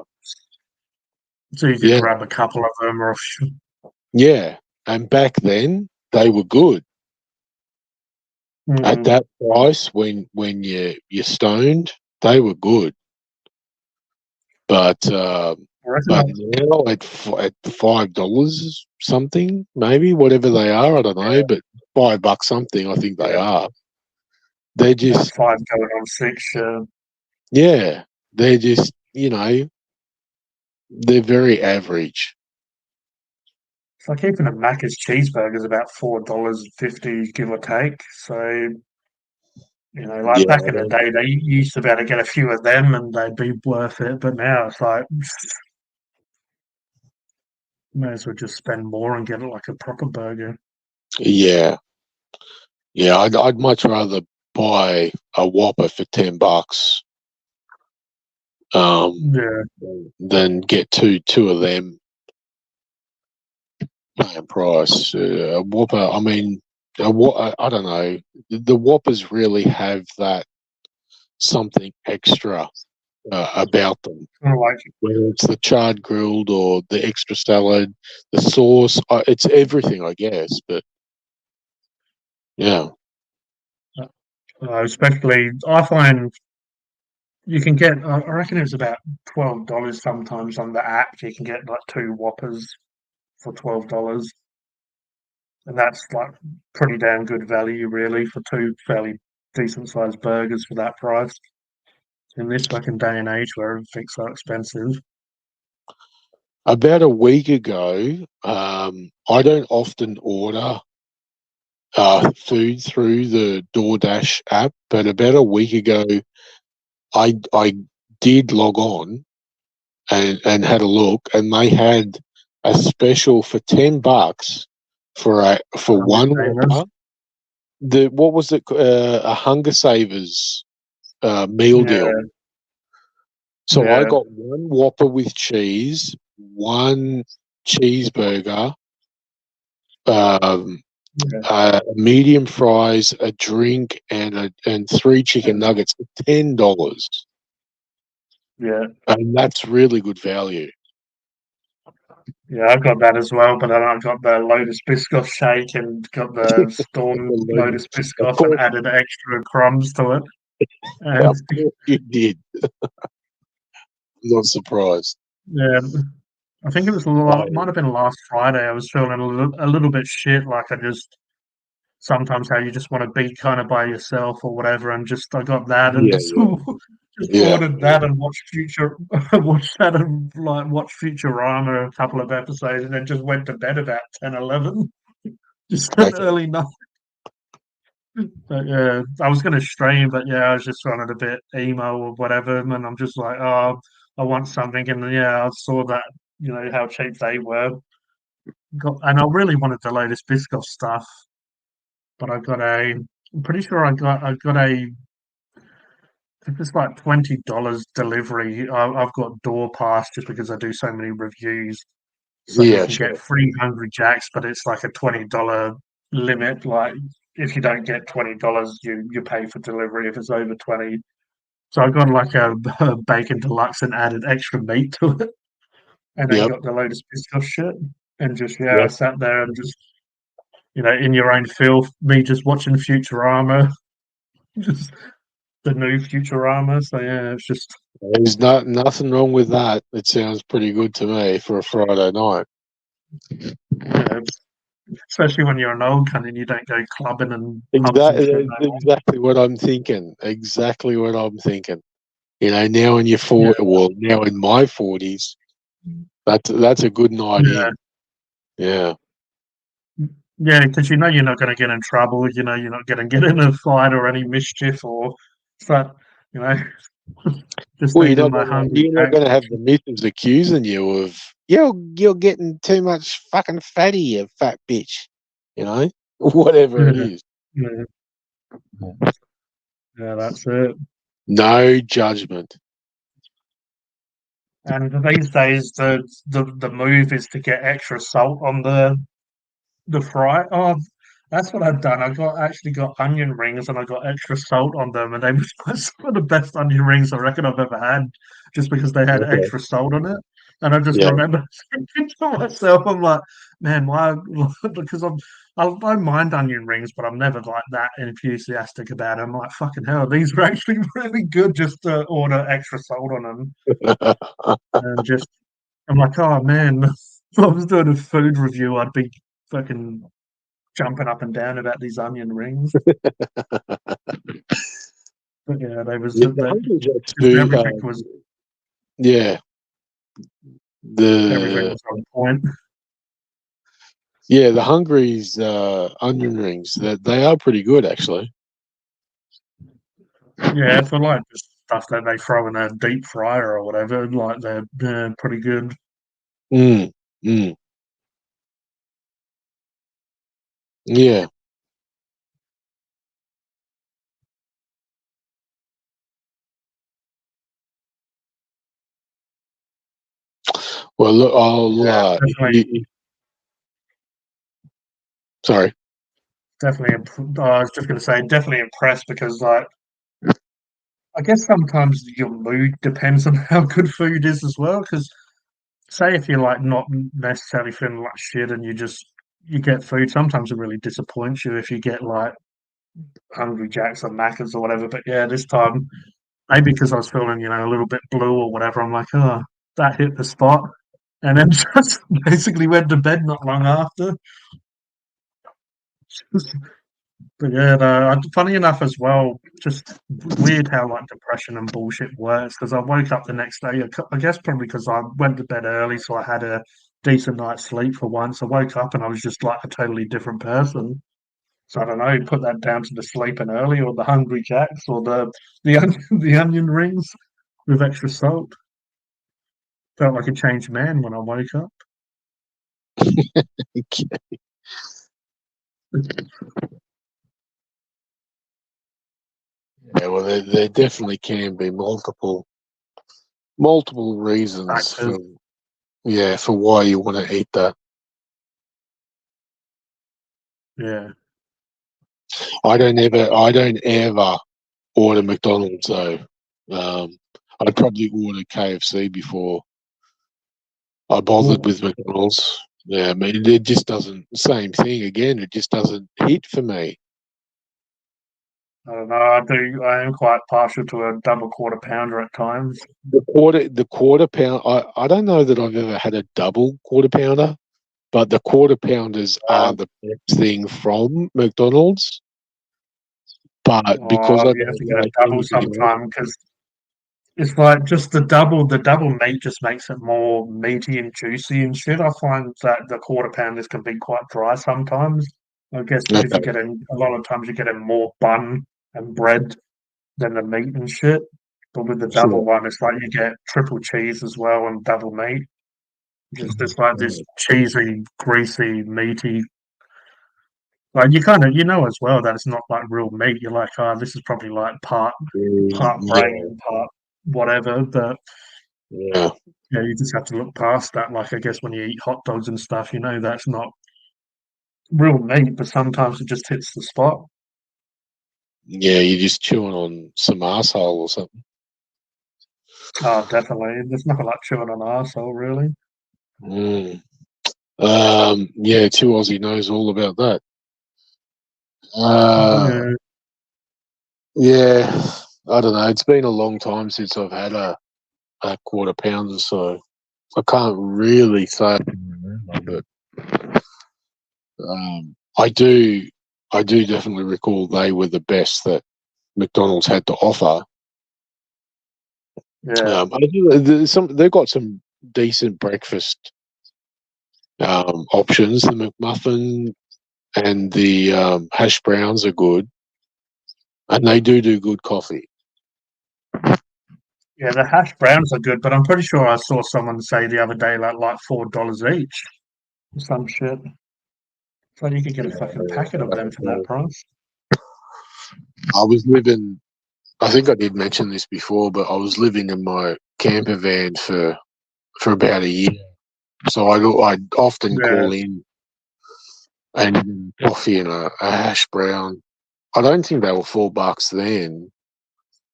You can Yeah. grab a couple of them, or Yeah. And back then they were good. At that price, when you're stoned, they were good. But now at $5 something, maybe whatever they are, I don't know, but $5 something, I think they are. They're just $5 going on $6. yeah, they're just they're very average. It's like even a Macca's cheeseburger is about $4.50, give or take. So like back in the day, they used to be able to get a few of them and they'd be worth it. But now it's like, may as well just spend more and get it like a proper burger. Yeah, I'd much rather buy a Whopper for $10, than get two of them. Same price. A Whopper. I mean, I don't know. The Whoppers really have that something extra about them. Kind of like Whether it's the charred grilled or the extra salad, the sauce, it's everything, I guess. But yeah, especially I find you can get. I reckon it's about $12 sometimes on the app. You can get like 2 Whoppers for $12, and that's like pretty damn good value, really, for 2 fairly decent sized burgers for that price. In this fucking day and age where everything's so expensive. about a week ago, I don't often order food through the DoorDash app, but about a week ago, I did log on and had a look, and they had a special for $10 for one Whopper. What was it? A Hunger Savers meal deal. So I got 1 Whopper with cheese, 1 cheeseburger, medium fries, a drink, and 3 chicken nuggets for $10. Yeah, And that's really good value. yeah, I've got that as well, but then I got the Lotus Biscoff shake and got the Storm Lotus Biscoff and added extra crumbs to it. Of course you did. Not surprised. Yeah, I think it was might have been last Friday. I was feeling a little bit shit, like I just sometimes how you just want to be kind of by yourself or whatever, and just I got that and just ordered that and watched watched that and like watched Futurama a couple of episodes, and then just went to bed about 10, 11. Just an early night. But yeah, I was going to stream, but yeah, I was just running a bit emo or whatever, and I'm just like, oh, I want something, and yeah, I saw that, how cheap they were. And I really wanted the Lotus Biscoff stuff, but I'm pretty sure I got it's like $20 delivery. I've got Door Pass just because I do so many reviews. So you can get free Hungry Jacks, but it's like a $20 limit. Like if you don't get $20, you pay for delivery if it's over 20. So I got like a bacon deluxe and added extra meat to it, and then got the Lotus Biscoff shit, and just I sat there and just in your own filth, me just watching Futurama, just the new Futurama. So yeah, it's just there's nothing wrong with that. It sounds pretty good to me for a Friday night. Especially when you're an old cunt and you don't go clubbing and exactly what I'm thinking. Exactly what I'm thinking. Now in your 40s, well, now in my 40s, that's a good night in. Yeah. Yeah, because you're not going to get in trouble. You're not going to get in a fight or any mischief or stuff. Just well, you're not going to have the missus accusing you of you're getting too much fucking fatty, you fat bitch. Whatever it is. Yeah, that's it. No judgment. And these days, the move is to get extra salt on the fry. Oh, that's what I've done. Actually got onion rings and I got extra salt on them, and they were some of the best onion rings I reckon I've ever had, just because they had extra salt on it. And I just remember thinking to myself, I'm like, man, why? Because I don't mind onion rings, but I'm never like that enthusiastic about them. I'm like, fucking hell, these are actually really good just to order extra salt on them. And just, I'm like, oh man, if I was doing a food review, I'd be fucking jumping up and down about these onion rings. But yeah, they was everything was everything was on point. Yeah, the Hungry's onion rings, they are pretty good actually. Yeah, for like the stuff that they throw in a deep fryer or whatever, like they're pretty good. Yeah. Well, look, sorry. Definitely, I was just going to say, definitely impressed because, like, I guess sometimes your mood depends on how good food is as well. Because say if you're like not necessarily feeling like shit and you get food, sometimes it really disappoints you if you get like Hungry Jacks or Macca's or whatever. But yeah, this time maybe because I was feeling a little bit blue or whatever, I'm like, oh, that hit the spot, and then just basically went to bed not long after. But yeah, no, funny enough as well, just weird how like depression and bullshit works. Because I woke up the next day, I guess probably because I went to bed early, so I had a decent night's sleep for once. I woke up and I was just like a totally different person. So I don't know, put that down to the sleeping early, or the Hungry Jacks, or the onion rings with extra salt. Felt like a changed man when I woke up. Yeah, well, there definitely can be multiple reasons Factors. for why you want to eat that. Yeah. I don't ever order McDonald's though. I'd probably order KFC before I bothered with McDonald's. Yeah, I mean it just doesn't. Same thing again. It just doesn't hit for me. I don't know. I am quite partial to a double quarter pounder at times. The quarter pound. I don't know that I've ever had a double quarter pounder, but the quarter pounders are the best thing from McDonald's. But because I You have to don't get a like double anything else, sometime because it's like just the double. The double meat just makes it more meaty and juicy and shit. I find that the quarter pounders can be quite dry sometimes. I guess because okay. you get in a lot of times you get in more bun and bread than the meat and shit. But with the double Sure. one, it's like you get triple cheese as well and double meat. Just like this cheesy, greasy, meaty. Like you know as well that it's not like real meat. You're like, oh, this is probably like part Yeah, brain, part whatever. But yeah, yeah, you just have to look past that. Like I guess when you eat hot dogs and stuff, you know that's not real meat, but sometimes it just hits the spot. yeah. You're just chewing on some arsehole or something. Oh, definitely. There's nothing like chewing on an arsehole, really. Mm. Yeah, two Aussie knows all about that. Yeah. Yeah, I don't know. It's been a long time since I've had a quarter pounder, so I can't really say I can remember, but I do definitely recall they were the best that McDonald's had to offer. Yeah. They've got some decent breakfast options. The McMuffin and the hash browns are good, and they do good coffee. Yeah, the hash browns are good, but I'm pretty sure I saw someone say the other day like $4 each or some shit. So you could get a fucking packet of them for that price. I was living. I think I did mention this before, but I was living in my camper van for about a year. So I'd often Yeah. call in and coffee and a hash brown. I don't think they were $4 then,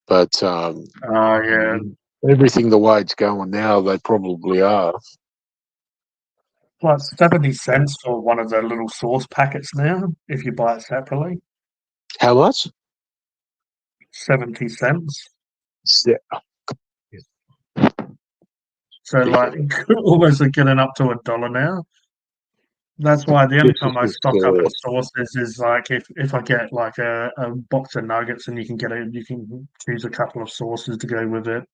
but Yeah. everything the way it's going now, they probably are. Plus 70 cents for one of the little sauce packets now, if you buy it separately. How much? 70 cents. Yeah. So like almost getting up to $1 now. That's why the only time I stock up on sauces is like if I get like a box of nuggets and you can choose a couple of sauces to go with it.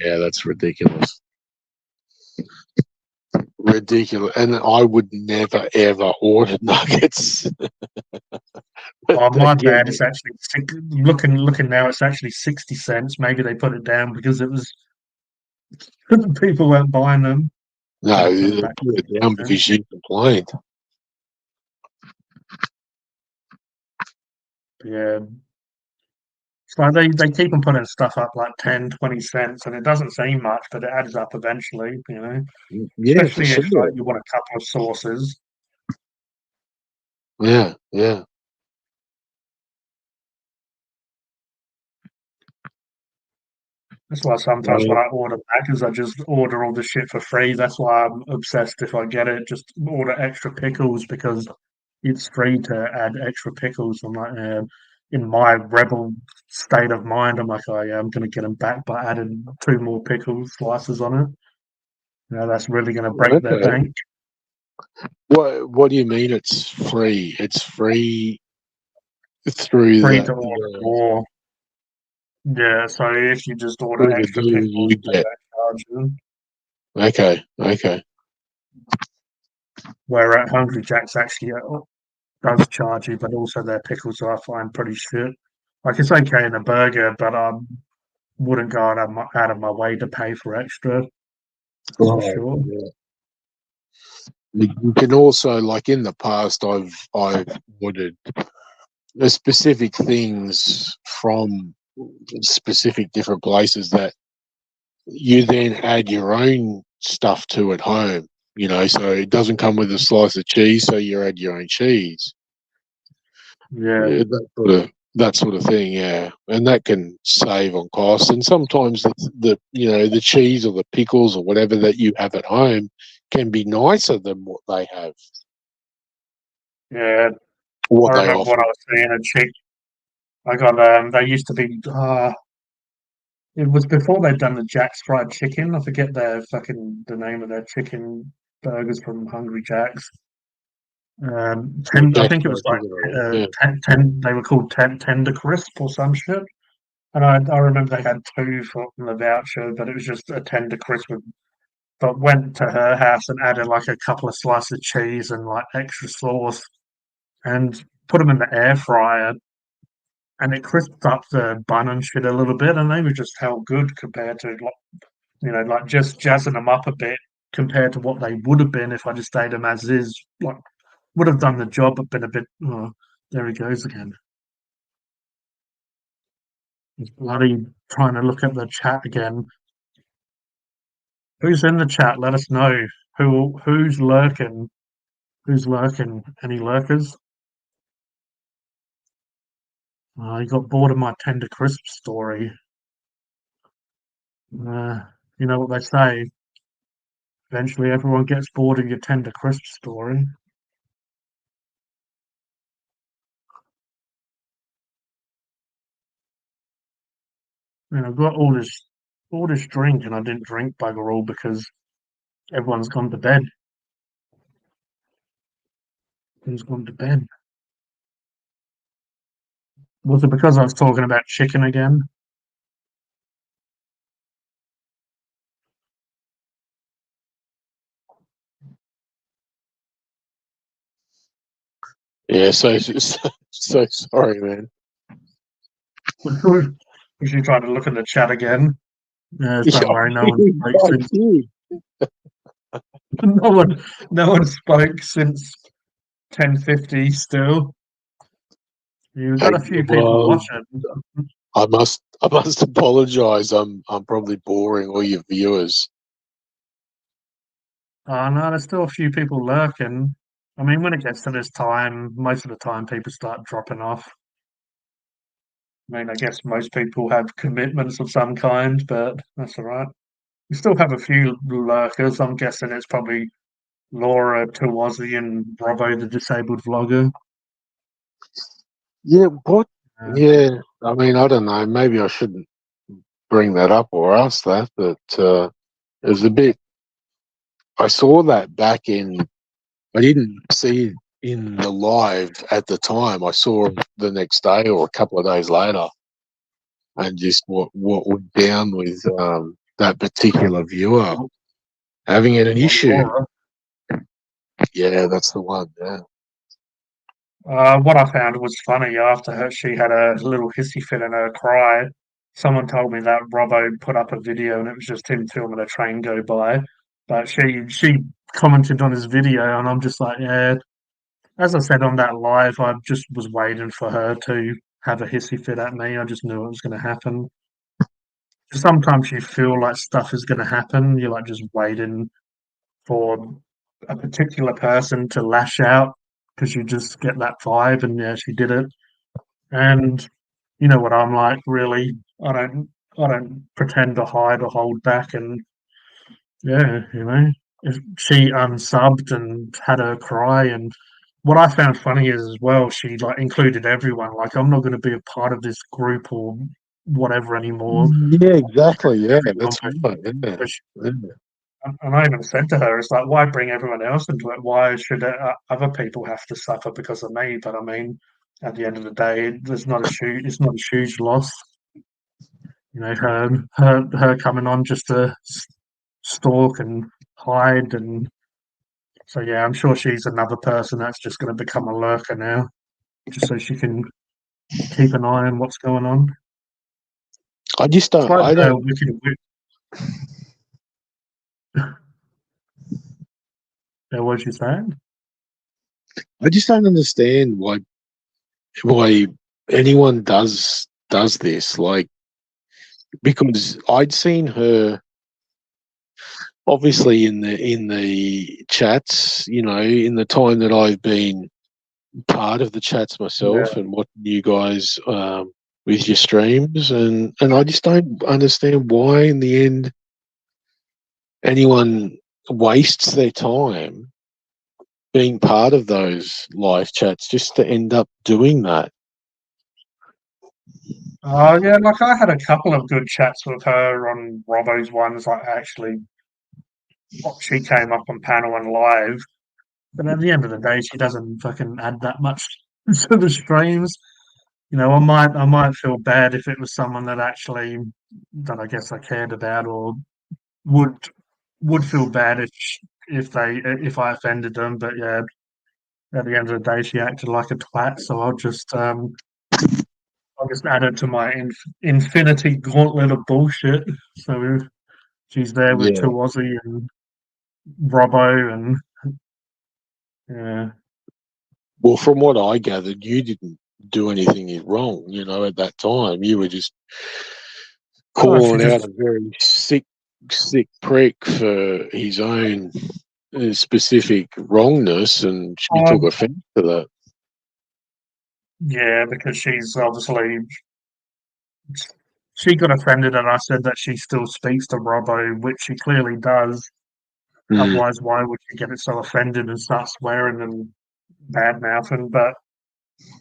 Yeah, that's ridiculous. Ridiculous. And I would never ever order nuggets. Oh, my bad. It's actually looking now. It's actually 60 cents. Maybe they put it down because it was people weren't buying them. No, they put it down because you complained. Yeah. It's like they keep on putting stuff up like 10, 20 cents, and it doesn't seem much, but it adds up eventually, Yeah, for Especially if sure. like, you want a couple of sauces. Yeah, yeah. That's why sometimes when I order Macca's, I just order all the shit for free. That's why I'm obsessed if I get it. Just order extra pickles because it's free to add extra pickles. I'm like, in my rebel state of mind, I'm like, oh yeah, I'm going to get them back by adding 2 more pickle slices on it. That's really going to break their Okay. bank. What do you mean it's free? It's free through Free the, to order the more. Yeah, so if you just order through the extra deal pickles, you they get. don't charge you. Okay. Where at Hungry Jack's actually does charge you, but also their pickles I find pretty shit. Like it's okay in a burger, but I wouldn't go out of my way to pay for extra for Right. sure. Yeah. You can also, like in the past, I've ordered the specific things from specific different places that you then add your own stuff to at home. So it doesn't come with a slice of cheese, so you add your own cheese. Yeah, Yeah, that sort of thing, yeah, and that can save on costs. And sometimes the cheese or the pickles or whatever that you have at home can be nicer than what they have, yeah. what I they remember when offer. I was seeing a chick. I got they used to be. It was before they'd done the Jack's fried chicken. I forget the name of their chicken burgers from Hungry Jack's. I Jack think it was fried like chicken, yeah. they were called Tender Crisp or some shit. And I remember they had 2 from the voucher, but it was just a Tender Crisp. But went to her house and added like a couple of slices of cheese and like extra sauce, and put them in the air fryer, and it crisped up the bun and shit a little bit, and they were just held good compared to like just jazzing them up a bit compared to what they would have been if I just ate them as is. Like would have done the job, but been a bit. Oh, there he goes again. He's bloody trying to look at the chat again. Who's in the chat? Let us know who's lurking. Who's lurking? Any lurkers? He got bored of my Tender Crisp story. You know what they say. Eventually, everyone gets bored of your Tender Crisp story. I've got all this drink, and I didn't drink bugger all because everyone's gone to bed. Everyone's gone to bed. Was it because I was talking about chicken again? Yeah, so sorry, man. Was you trying to look at the chat again? Don't worry, no one spoke I since. did. No one spoke since 10:50. Still, you've got a few people Well, watching. I must apologise. I'm probably boring all your viewers. Oh no, there's still a few people lurking. I mean, when it gets to this time, most of the time people start dropping off. I mean, I guess most people have commitments of some kind, but that's all right. We still have a few lurkers. I'm guessing it's probably Laura Tawazi and Robbo, the disabled vlogger. Yeah, what? Uh, Yeah, I mean, I don't know. Maybe I shouldn't bring that up or ask that, but it was a bit. I saw that back in. I didn't see it in the live at the time. I saw it the next day or a couple of days later, and just what went down with that particular viewer having an issue. Laura. Yeah, that's the one. Yeah. What I found was funny after she had a little hissy fit and her cry. Someone told me that Robbo put up a video and it was just him filming a train go by. But she commented on his video, and I'm just like, yeah. As I said on that live, I just was waiting for her to have a hissy fit at me. I just knew it was going to happen. Sometimes you feel like stuff is going to happen. You're like just waiting for a particular person to lash out because you just get that vibe. And yeah, she did it. And you know what I'm like, really. I don't pretend to hide or hold back, and yeah, if she unsubbed and had her cry, and what I found funny is as well, she like included everyone. Like, I'm not going to be a part of this group or whatever anymore. Yeah, exactly. Yeah, that's Almost. right. Yeah. But she- Yeah. And I even said to her, it's like, why bring everyone else into it? Why should other people have to suffer because of me? But I mean, at the end of the day, it's not a huge loss. Her coming on just to stalk and hide, and so yeah, I'm sure she's another person that's just going to become a lurker now, just so she can keep an eye on what's going on. I just It's don't. like I the don't. Wicked Witch. What you saying? I just don't understand why anyone does this. Like, because I'd seen her obviously in the chats. In the time that I've been part of the chats myself and watching you guys with your streams, and I just don't understand why in the end anyone wastes their time being part of those live chats just to end up doing that. Oh yeah, like I had a couple of good chats with her on Robbo's ones. Like actually, she came up on panel and live, but at the end of the day, she doesn't fucking add that much to the streams. I might feel bad if it was someone that I guess I cared about, or would feel bad if I offended them. But yeah, at the end of the day, she acted like a twat, so I'll just add it to my infinity gauntlet of bullshit. So she's there with Yeah. Tawazi and Robbo, and yeah. Well, from what I gathered, you didn't do anything wrong. At that time, you were just calling out a very sick prick for his own specific wrongness, and she took offence to that. Yeah, because she got offended, and I said that she still speaks to Robbo, which she clearly does. Otherwise, why would she get it so offended and start swearing and bad mouthing? But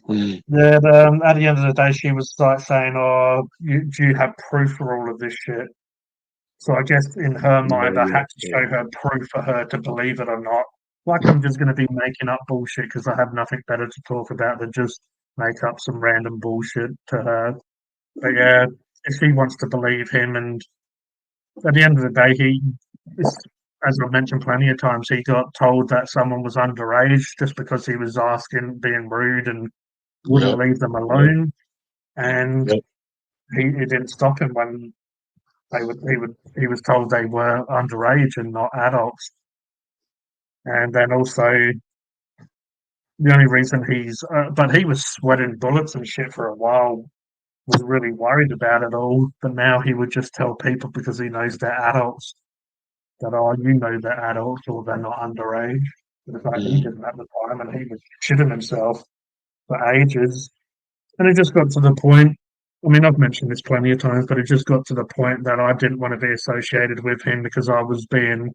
yeah, at the end of the day, she was like saying, "Oh, do you have proof for all of this shit?" So I guess in her mind, I had to show her proof for her to believe it or not. Like, I'm just going to be making up bullshit because I have nothing better to talk about than just make up some random bullshit to her. But yeah, if she wants to believe him, and at the end of the day, as I've mentioned plenty of times, he got told that someone was underage just because he was being rude and wouldn't leave them alone. And it didn't stop him when he was told they were underage and not adults. And then also the only reason but he was sweating bullets and shit for a while, was really worried about it all. But now he would just tell people because he knows they're adults that, oh, they're adults or they're not underage. But it's like he didn't at the time, and he was shitting himself for ages. And it just got to the point. I mean, I've mentioned this plenty of times, but it just got to the point that I didn't want to be associated with him because I was being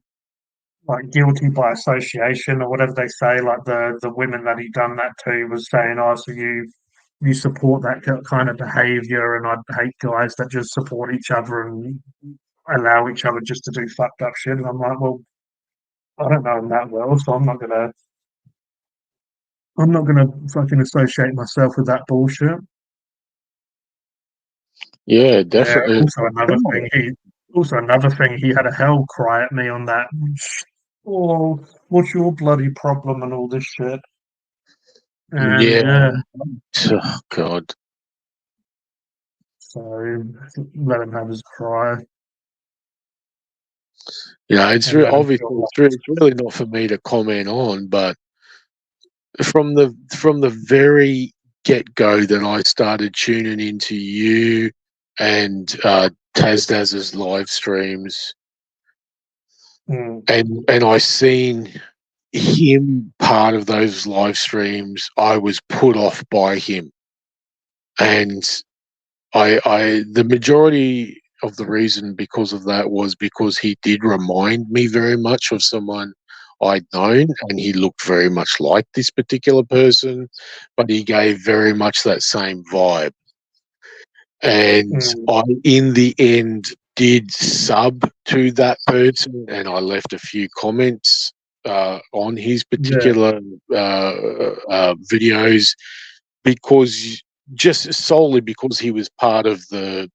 like guilty by association or whatever they say. Like the women that he done that to was saying, "Oh, so you support that kind of behavior," and I'd hate guys that just support each other and allow each other just to do fucked up shit. And I'm like, well, I don't know him that well, so I'm not gonna fucking associate myself with that bullshit. Yeah, definitely. Yeah, also another thing, he had a hell cry at me on that. Oh, what's your bloody problem and all this shit? And yeah. Oh, God. So let him have his cry. Yeah, it's obviously it's really not for me to comment on, but from the very get-go that I started tuning into you and Tazdaz's live streams, and I seen him part of those live streams, I was put off by him, and the majority of the reason because of that was because he did remind me very much of someone I'd known, and he looked very much like this particular person, but he gave very much that same vibe. And I, in the end, did sub to that person, and I left a few comments on his particular videos, because just solely because he was part of the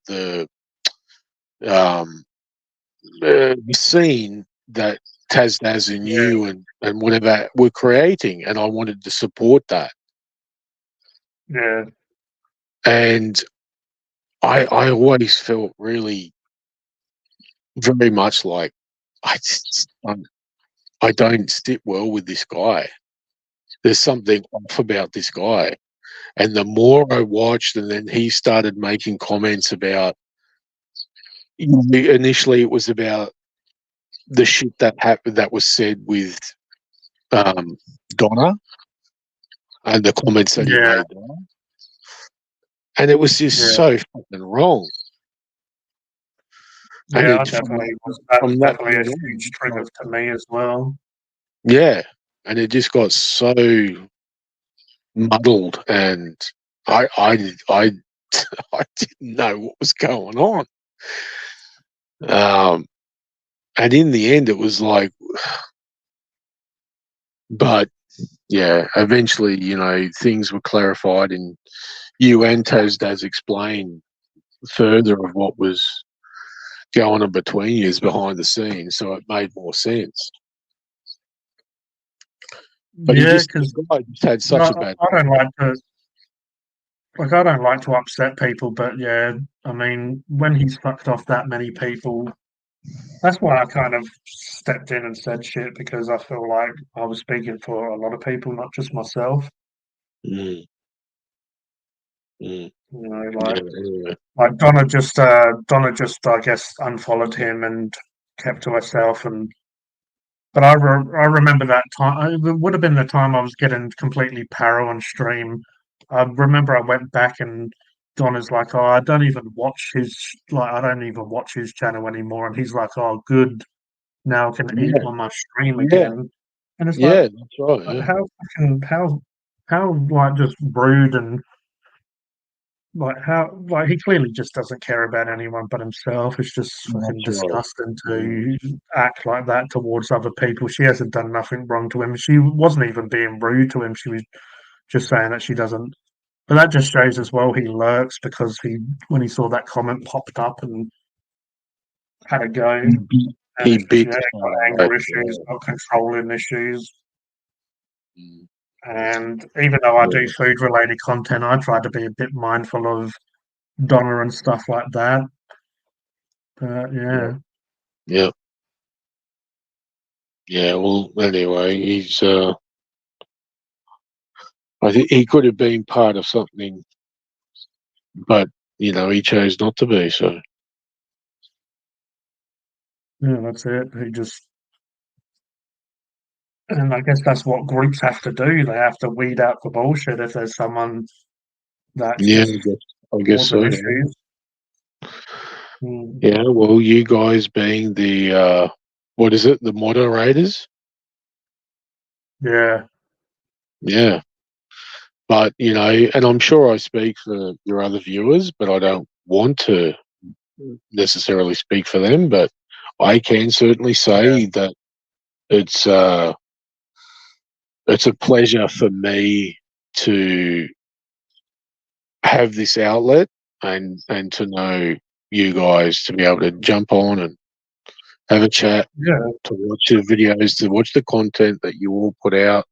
scene that Taznaz and you and whatever were creating, and I wanted to support that. Yeah. And I always felt really very much like I don't sit well with this guy. There's something off about this guy. And the more I watched, and then he started making comments about, initially it was about the shit that happened, that was said with Donna, and the comments that he made there. And it was just so fucking wrong. Yeah, and definitely definitely a huge trigger to me as well. Yeah, and it just got so muddled, and I didn't know what was going on. And in the end, it was like, but yeah, eventually, things were clarified, and you and Tazdaz explained further of what was going on between you behind the scenes, so it made more sense. But because I just had such a bad. I don't like to upset people, but yeah, I mean, when he's fucked off that many people, that's why I kind of stepped in and said shit, because I feel like I was speaking for a lot of people, not just myself. Like Donna just I guess unfollowed him and kept to herself, but I remember that time. It would have been the time I was getting completely paro on stream. I remember I went back and Donna's like, "Oh, I don't even watch his channel anymore," and he's like, "Oh, good, now I can eat on my stream again." And it's like, that's right. how like just rude, and like he clearly just doesn't care about anyone but himself. It's just fucking disgusting to act like that towards other people. She hasn't done nothing wrong to him. She wasn't even being rude to him. She was just saying that she doesn't. But that just shows as well he lurks, because when he saw that comment popped up and had a go. He beat got anger issues, got controlling issues. And even though I do food-related content, I try to be a bit mindful of Donna and stuff like that. But yeah. Well, anyway, he's. I think he could have been part of something, but he chose not to be. So. Yeah, that's it. And I guess that's what groups have to do. They have to weed out the bullshit if there's someone that's I guess so. Issues. Yeah, well, you guys being the what is it, the moderators? Yeah. But and I'm sure I speak for your other viewers, but I don't want to necessarily speak for them. But I can certainly say that it's a pleasure for me to have this outlet, and to know you guys, to be able to jump on and have a chat, to watch the videos, to watch the content that you all put out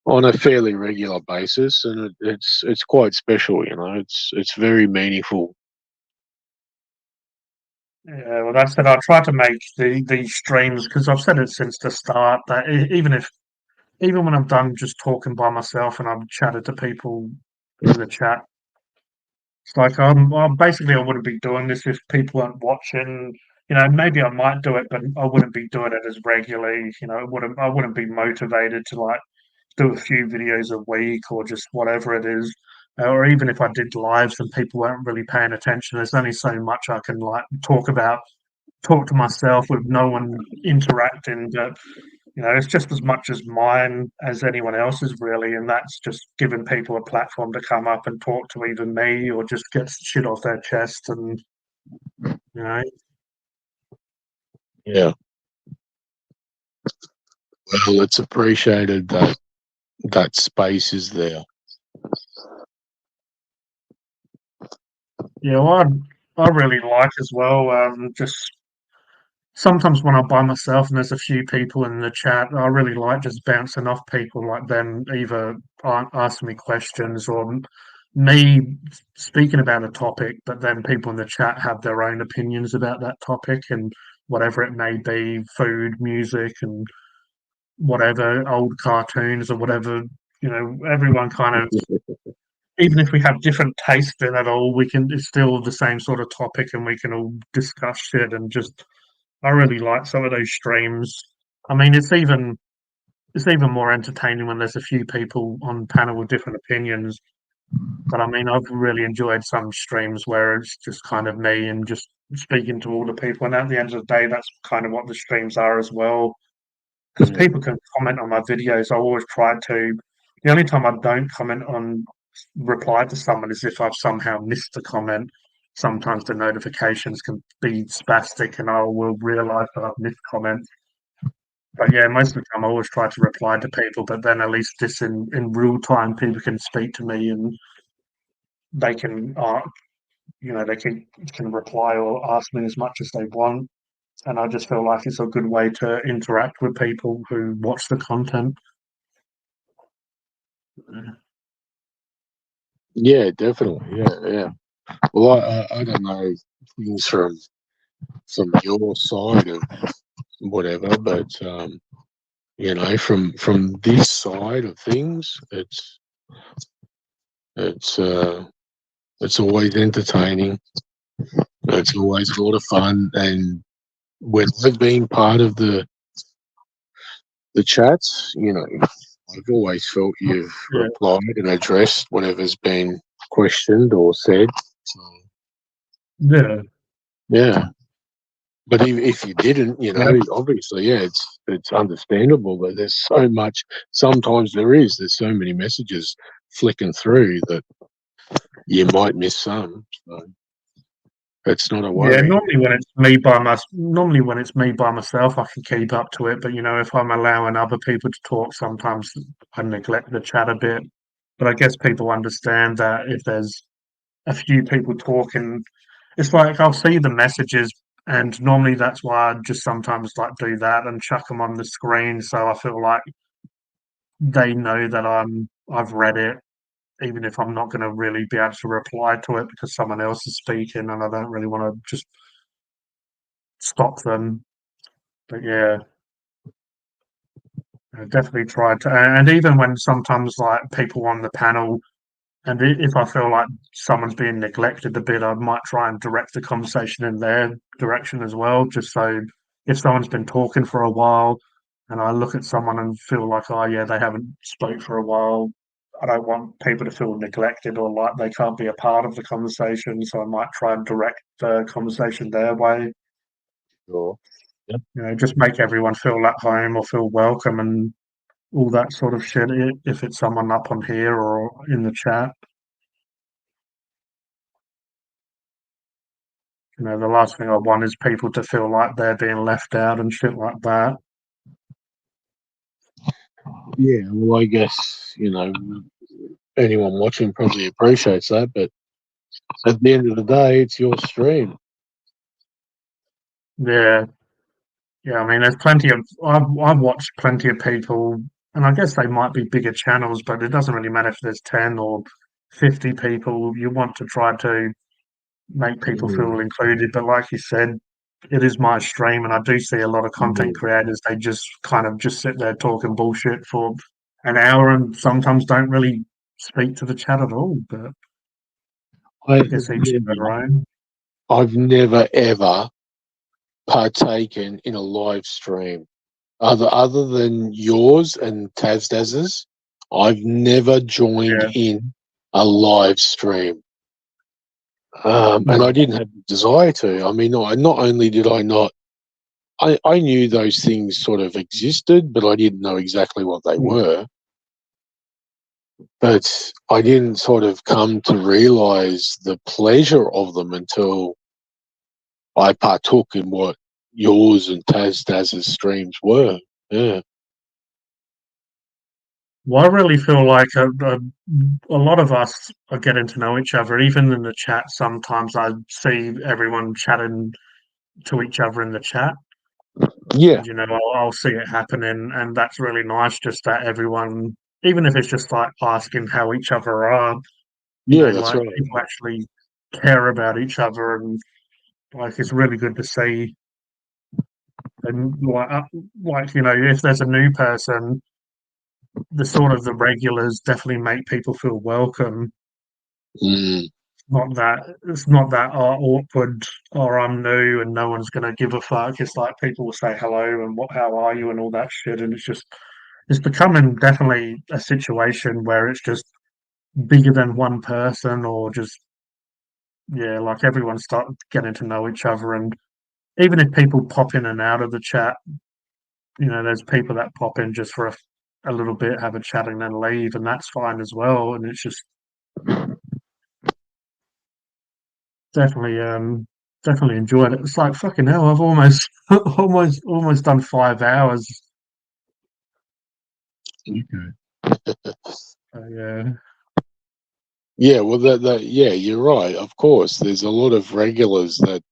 on a fairly regular basis, and it's quite special. It's very meaningful. Yeah, well, that's it. I try to make these streams, because I've said it since the start, that even when I'm done just talking by myself and I've chatted to people in the chat, it's like I wouldn't be doing this if people aren't watching. Maybe I might do it, but I wouldn't be doing it as regularly. I wouldn't be motivated to like do a few videos a week or just whatever it is. or even if I did lives and people weren't really paying attention, there's only so much I can like talk to myself with no one interacting. But it's just as much as mine as anyone else's, really, and that's just giving people a platform to come up and talk to either me or just get shit off their chest, and Yeah. Well, it's appreciated that that space is there. Yeah, well, I really like as well. Just sometimes when I'm by myself and there's a few people in the chat, I really like just bouncing off people, like them either asking me questions or me speaking about a topic, but then people in the chat have their own opinions about that topic and whatever it may be, food, music, and whatever, old cartoons or whatever. Everyone kind of, even if we have different taste in it all, it's still the same sort of topic and we can all discuss it. And just, I really like some of those streams. I mean, it's even more entertaining when there's a few people on panel with different opinions. But I mean, I've really enjoyed some streams where it's just kind of me and just speaking to all the people. And at the end of the day, that's kind of what the streams are as well. Because people can comment on my videos. I always try to. The only time I don't reply to someone is if I've somehow missed a comment. Sometimes the notifications can be spastic and I will realise that I've missed comments. But yeah, most of the time I always try to reply to people, but then at least this in real time, people can speak to me and they can, they can reply or ask me as much as they want. And I just feel like it's a good way to interact with people who watch the content. Yeah, definitely. Yeah. Well, I don't know things from your side of whatever, but from this side of things, it's always entertaining. It's always a lot of fun, and when I've been part of the chats, I've always felt you've replied and addressed whatever's been questioned or said. So, yeah. But if you didn't, obviously, it's understandable. But there's so much. Sometimes there's so many messages flicking through that you might miss some. So that's not a worry. Yeah, normally when it's me by myself, I can keep up to it. But if I'm allowing other people to talk, sometimes I neglect the chat a bit. But I guess people understand that if there's a few people talking, it's like I'll see the messages, and normally that's why I just sometimes like do that and chuck them on the screen, so I feel like they know that I've read it, even if I'm not going to really be able to reply to it because someone else is speaking and I don't really want to just stop them. But yeah, I definitely tried to. And even when sometimes like people on the panel, and if I feel like someone's being neglected a bit, I might try and direct the conversation in their direction as well, just so if someone's been talking for a while and I look at someone and feel like, oh yeah, they haven't spoke for a while, I don't want people to feel neglected or like they can't be a part of the conversation, so I might try and direct the conversation their way. Sure. Yep. Just make everyone feel at home or feel welcome and all that sort of shit, if it's someone up on here or in the chat. The last thing I want is people to feel like they're being left out and shit like that. Yeah, well, I guess, anyone watching probably appreciates that, but at the end of the day, it's your stream. Yeah. I mean, there's I've watched plenty of people, and I guess they might be bigger channels, but it doesn't really matter if there's 10 or 50 people. You want to try to make people feel included, but like you said, it is my stream, and I do see a lot of content creators, they just kind of just sit there talking bullshit for an hour and sometimes don't really speak to the chat at all, but I guess each to their own. I've never ever partaken in a live stream other than yours and Tazdaz's. I've never joined in a live stream. And I didn't have the desire to. I mean, not only did I not, I knew those things sort of existed, but I didn't know exactly what they were. But I didn't sort of come to realise the pleasure of them until I partook in what yours and Taz's streams were. Yeah. Well, I really feel like a lot of us are getting to know each other. Even in the chat, sometimes I see everyone chatting to each other in the chat. Yeah. And, you know, I'll see it happening, and that's really nice. Just that everyone, even if it's just like asking how each other are, you Yeah, know, that's like right. people actually care about each other, and like it's really good to see. And like you know, if there's a new person, the sort of the regulars definitely make people feel welcome. Mm. It's not that awkward or I'm new and no one's gonna give a fuck. It's like people will say hello and how are you and all that shit, and it's becoming definitely a situation where it's just bigger than one person, or just like everyone start getting to know each other. And even if people pop in and out of the chat, you know, there's people that pop in just for a little bit, have a chat, and then leave, and that's fine as well. And it's just definitely enjoyed it. It's like fucking hell, I've almost almost done 5 hours. Yeah. Yeah, well, yeah, you're right. Of course, there's a lot of regulars that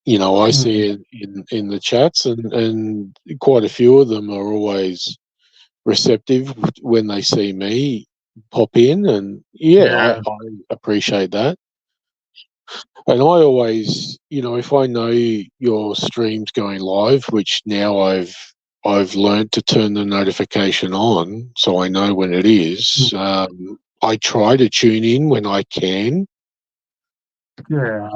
you know I see in the chats, and quite a few of them are always receptive when they see me pop in, and I appreciate that. And I always, you know, if I know your stream's going live, which now I've learned to turn the notification on, so I know when it is. I try to tune in when I can. Yeah,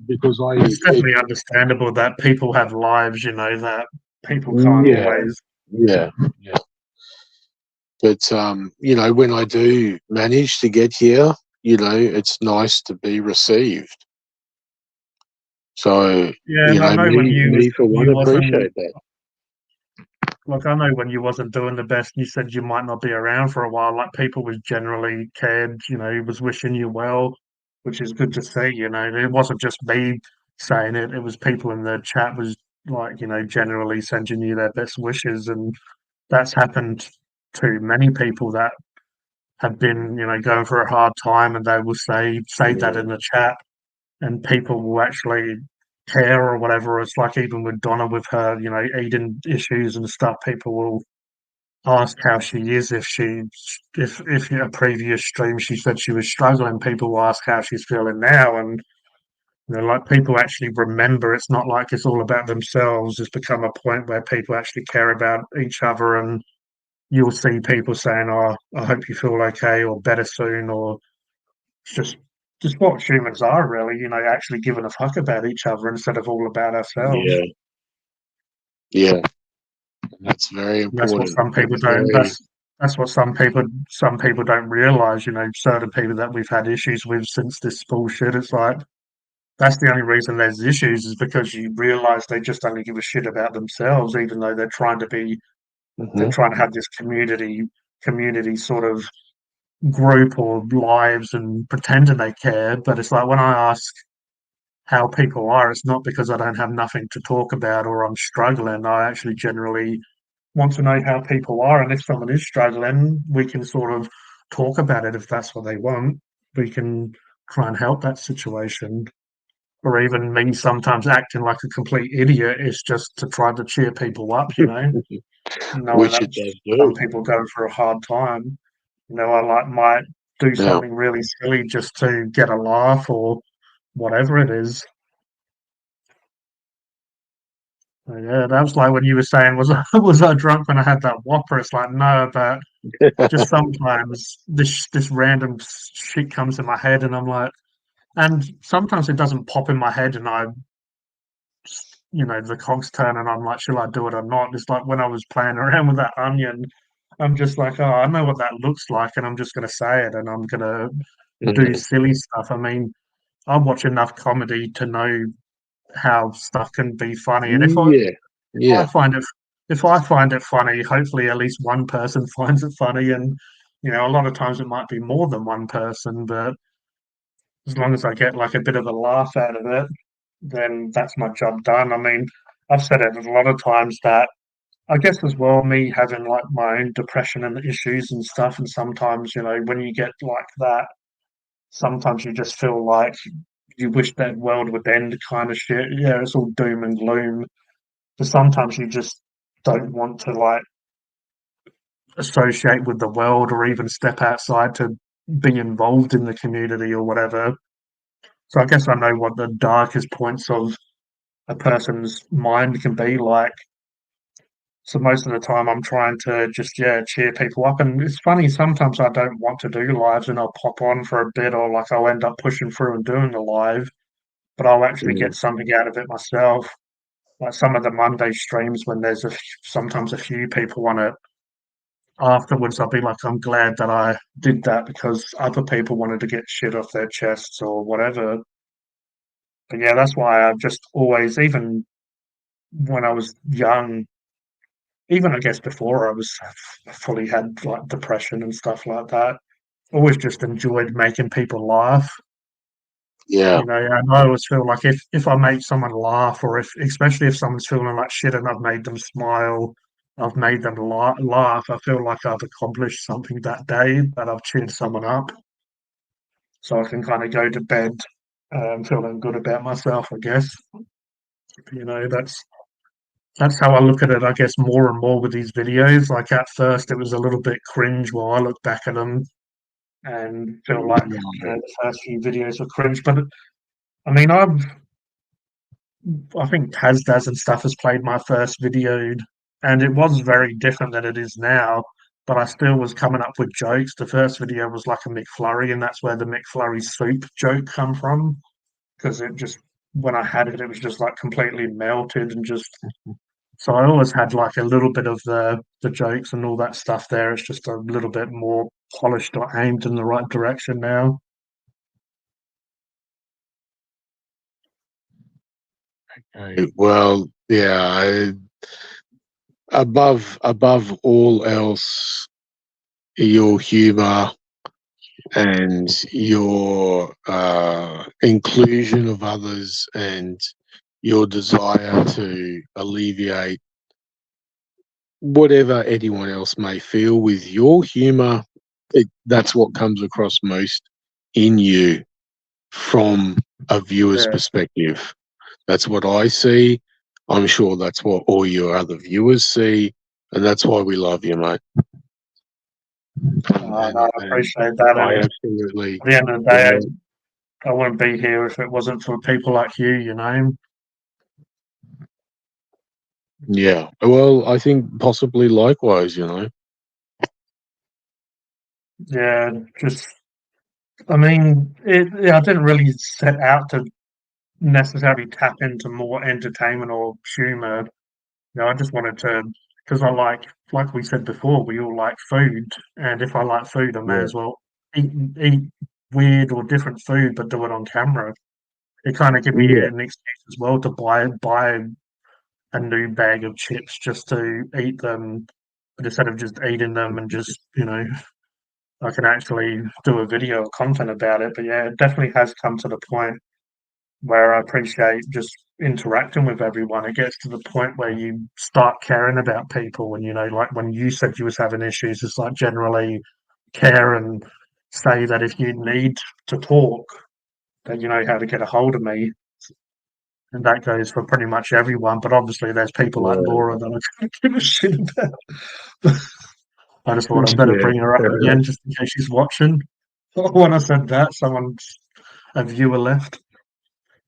because it's definitely understandable that people have lives, you know, that people can't always. Yeah. But you know, when I do manage to get here, you know, it's nice to be received. So Yeah, you and I know, know when me for one you wasn't appreciate that. like I know when you wasn't doing the best, you said you might not be around for a while. Like people was generally cared, you know, was wishing you well, which is good to see. You know, it wasn't just me saying it; it was people in the chat was like, you know, generally sending you their best wishes, and that's happened to many people that have been, you know, going for a hard time, and they will say that in the chat, and people will actually care or whatever. It's like even with Donna with her, you know, eating issues and stuff, people will ask how she is. If in a previous stream she said she was struggling, people will ask how she's feeling now, and you know, like people actually remember. It's not like it's all about themselves. It's become a point where people actually care about each other, and you'll see people saying, "Oh, I hope you feel okay or better soon," or it's just what humans are really, you know, actually giving a fuck about each other instead of all about ourselves. Yeah, that's very And that's what important. some people That's don't. very That's what some people don't realize. You know, certain people that we've had issues with since this bullshit. It's like that's the only reason there's issues is because you realize they just only give a shit about themselves, even though they're trying to have this community sort of group or lives and pretending they care. But it's like when I ask how people are, it's not because I don't have nothing to talk about or I'm struggling. I actually generally want to know how people are, and if someone is struggling, we can sort of talk about it if that's what they want. We can try and help that situation. Or even me sometimes acting like a complete idiot is just to try to cheer people up, you know, knowing which that it does some do. people go through a hard time. You know, I might do Yeah. something really silly just to get a laugh or whatever it is. So, yeah, that was like when you were saying, was was I drunk when I had that Whopper? It's like no, but just sometimes this random shit comes in my head, and I'm like, and sometimes it doesn't pop in my head, and you know, the cogs turn, and I'm like, should I do it or not? It's like when I was playing around with that onion, I'm just like, oh, I know what that looks like, and I'm just going to say it, and I'm going to do Mm. silly stuff. I mean, I watch enough comedy to know how stuff can be funny, and Yeah, if I yeah, find it if I find it funny, hopefully at least one person finds it funny, and a lot of times it might be more than one person, but as long as I get like a bit of a laugh out of it, then that's my job done. I mean, I've said it a lot of times that I guess as well, me having like my own depression and issues and stuff, and sometimes, when you get like that, sometimes you just feel like you wish that world would end kind of shit. Yeah, it's all doom and gloom. But sometimes you just don't want to like associate with the world or even step outside to be involved in the community or whatever. So I guess I know what the darkest points of a person's mind can be like. So most of the time I'm trying to just cheer people up. And it's funny, sometimes I don't want to do lives and I'll pop on for a bit or like I'll end up pushing through and doing a live, but I'll actually mm, get something out of it myself. Like some of the Monday streams when there's sometimes a few people on it, afterwards I'll be like, I'm glad that I did that because other people wanted to get shit off their chests or whatever. But yeah, that's why I've just always, even when I was young, even I guess before I was fully had like depression and stuff like that, always just enjoyed making people laugh. yeah, And I always feel like if I make someone laugh, or if especially if someone's feeling like shit and I've made them smile, I've made them laugh, I feel like I've accomplished something that day, that I've cheered someone up, so I can kind of go to bed feeling good about myself. I guess that's how I look at it. I guess more and more with these videos. Like at first, it was a little bit cringe while I look back at them and feel like the first few videos were cringe. But I mean, I think Tazdaz and stuff has played my first video, and it was very different than it is now. But I still was coming up with jokes. The first video was like a McFlurry, and that's where the McFlurry soup joke come from. Because it just, when I had it, it was just like completely melted and just. So I always had like a little bit of the jokes and all that stuff there. It's just a little bit more polished or aimed in the right direction now. well, yeah. Above all else, your humor and your inclusion of others and your desire to alleviate whatever anyone else may feel with your humor, that's what comes across most in you from a viewer's Yeah, perspective. That's what I see. I'm sure that's what all your other viewers see, and that's why we love you, mate. no, I And appreciate that. I And absolutely, at the end of the yeah, day, I wouldn't be here if it wasn't for people like you, yeah. Well, I think possibly likewise, Yeah, just, I mean, I didn't really set out to necessarily tap into more entertainment or humor. I just wanted to, because I like we said before, we all like food, and if I like food, I may Yeah, as well eat weird or different food, but do it on camera. It kind of give me yeah, an excuse as well to buy a new bag of chips just to eat them, but instead of just eating them and just I can actually do a video of content about it. But yeah, it definitely has come to the point where I appreciate just interacting with everyone. It gets to the point where you start caring about people, and like when you said you was having issues, it's like generally care and say that if you need to talk, that you know how to get a hold of me. And that goes for pretty much everyone, but obviously there's people like yeah, Laura that I don't give a shit about. I just thought I'd better yeah. bring her up again just in case she's watching. When I said that, a viewer left.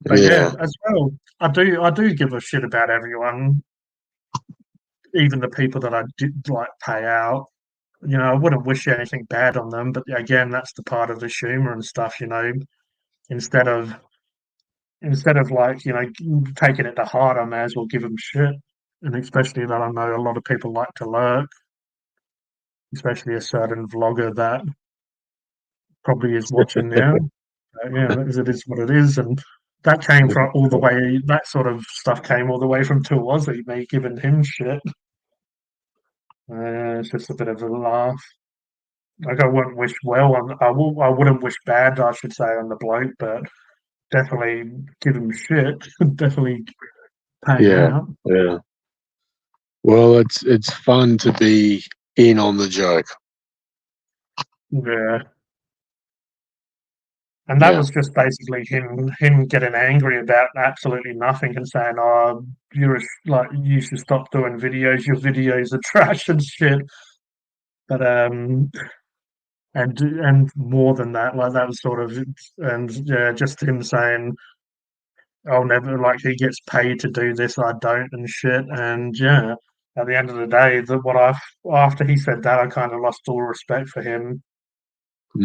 But yeah, Yeah. as well, I do give a shit about everyone, even the people that I did like pay out. I wouldn't wish anything bad on them, but again, that's the part of the humor and stuff. Instead of like taking it to heart, I may as well give them shit, and especially that I know a lot of people like to lurk. especially a certain vlogger that probably is watching now. Yeah, it is what it is, and that came from all the way. That sort of stuff came all the way from Tawazi, me giving him shit. It's just a bit of a laugh. Like I wouldn't wish well on. I wouldn't wish bad, I should say, on the bloke, but definitely give him shit. Definitely pay him Yeah. out. Yeah. Well, it's fun to be in on the joke. Yeah. And that Yeah. was just basically him getting angry about absolutely nothing and saying, "Oh, you should stop doing videos. Your videos are trash and shit." But and more than that, like that was sort of, and yeah, just him saying, "I'll never," like he gets paid to do this, I don't, and shit. And yeah, at the end of the day, after he said that, I kind of lost all respect for him.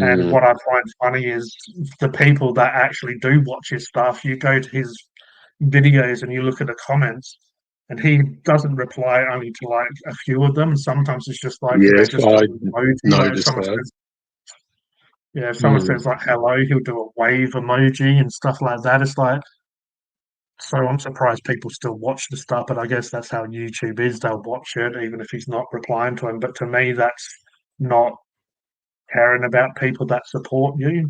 And Mm, what I find funny is the people that actually do watch his stuff. You go to his videos and you look at the comments, and he doesn't reply only to like a few of them. Sometimes it's just like, yes, just I an emoji. Like if noticed someone that. says, if someone Mm, says like hello, he'll do a wave emoji and stuff like that. It's like, so I'm surprised people still watch the stuff, but I guess that's how YouTube is. They'll watch it even if he's not replying to him. But to me, that's not caring about people that support you.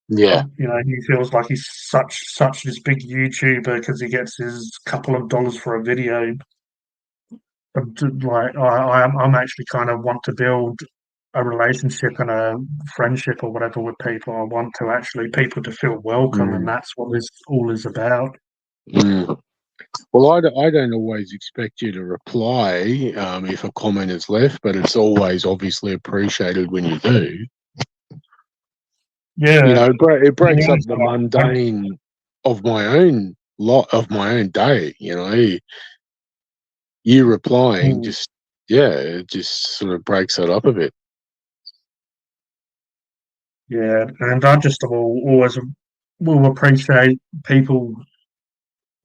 yeah. You know, he feels like he's such this big YouTuber because he gets his couple of dollars for a video. But like, I'm actually kind of want to build a relationship and a friendship or whatever with people. I want to actually people to feel welcome, and Mm, that's what this all is about. mm. Well, I don't always expect you to reply if a comment is left, but it's always obviously appreciated when you do. Yeah, You know, it breaks up yeah, the mundane of my own day. You know, you replying Mm. just it just sort of breaks that up a bit. Yeah, and I just always will appreciate people.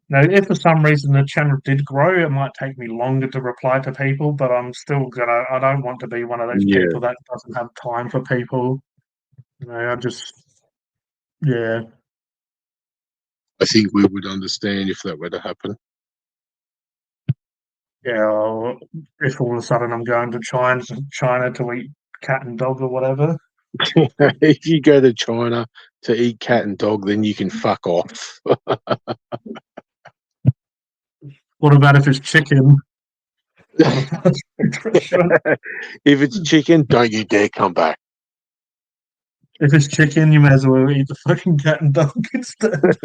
Now, if for some reason the channel did grow, it might take me longer to reply to people, but I'm still gonna. I don't want to be one of those Yeah, people that doesn't have time for people. You know, I just, yeah, I think we would understand if that were to happen. yeah. If all of a sudden I'm going to China to eat cat and dog or whatever. If you go to China to eat cat and dog, then you can fuck off. What about if it's chicken? If it's chicken, don't you dare come back. If it's chicken, you may as well eat the fucking cat and dog instead.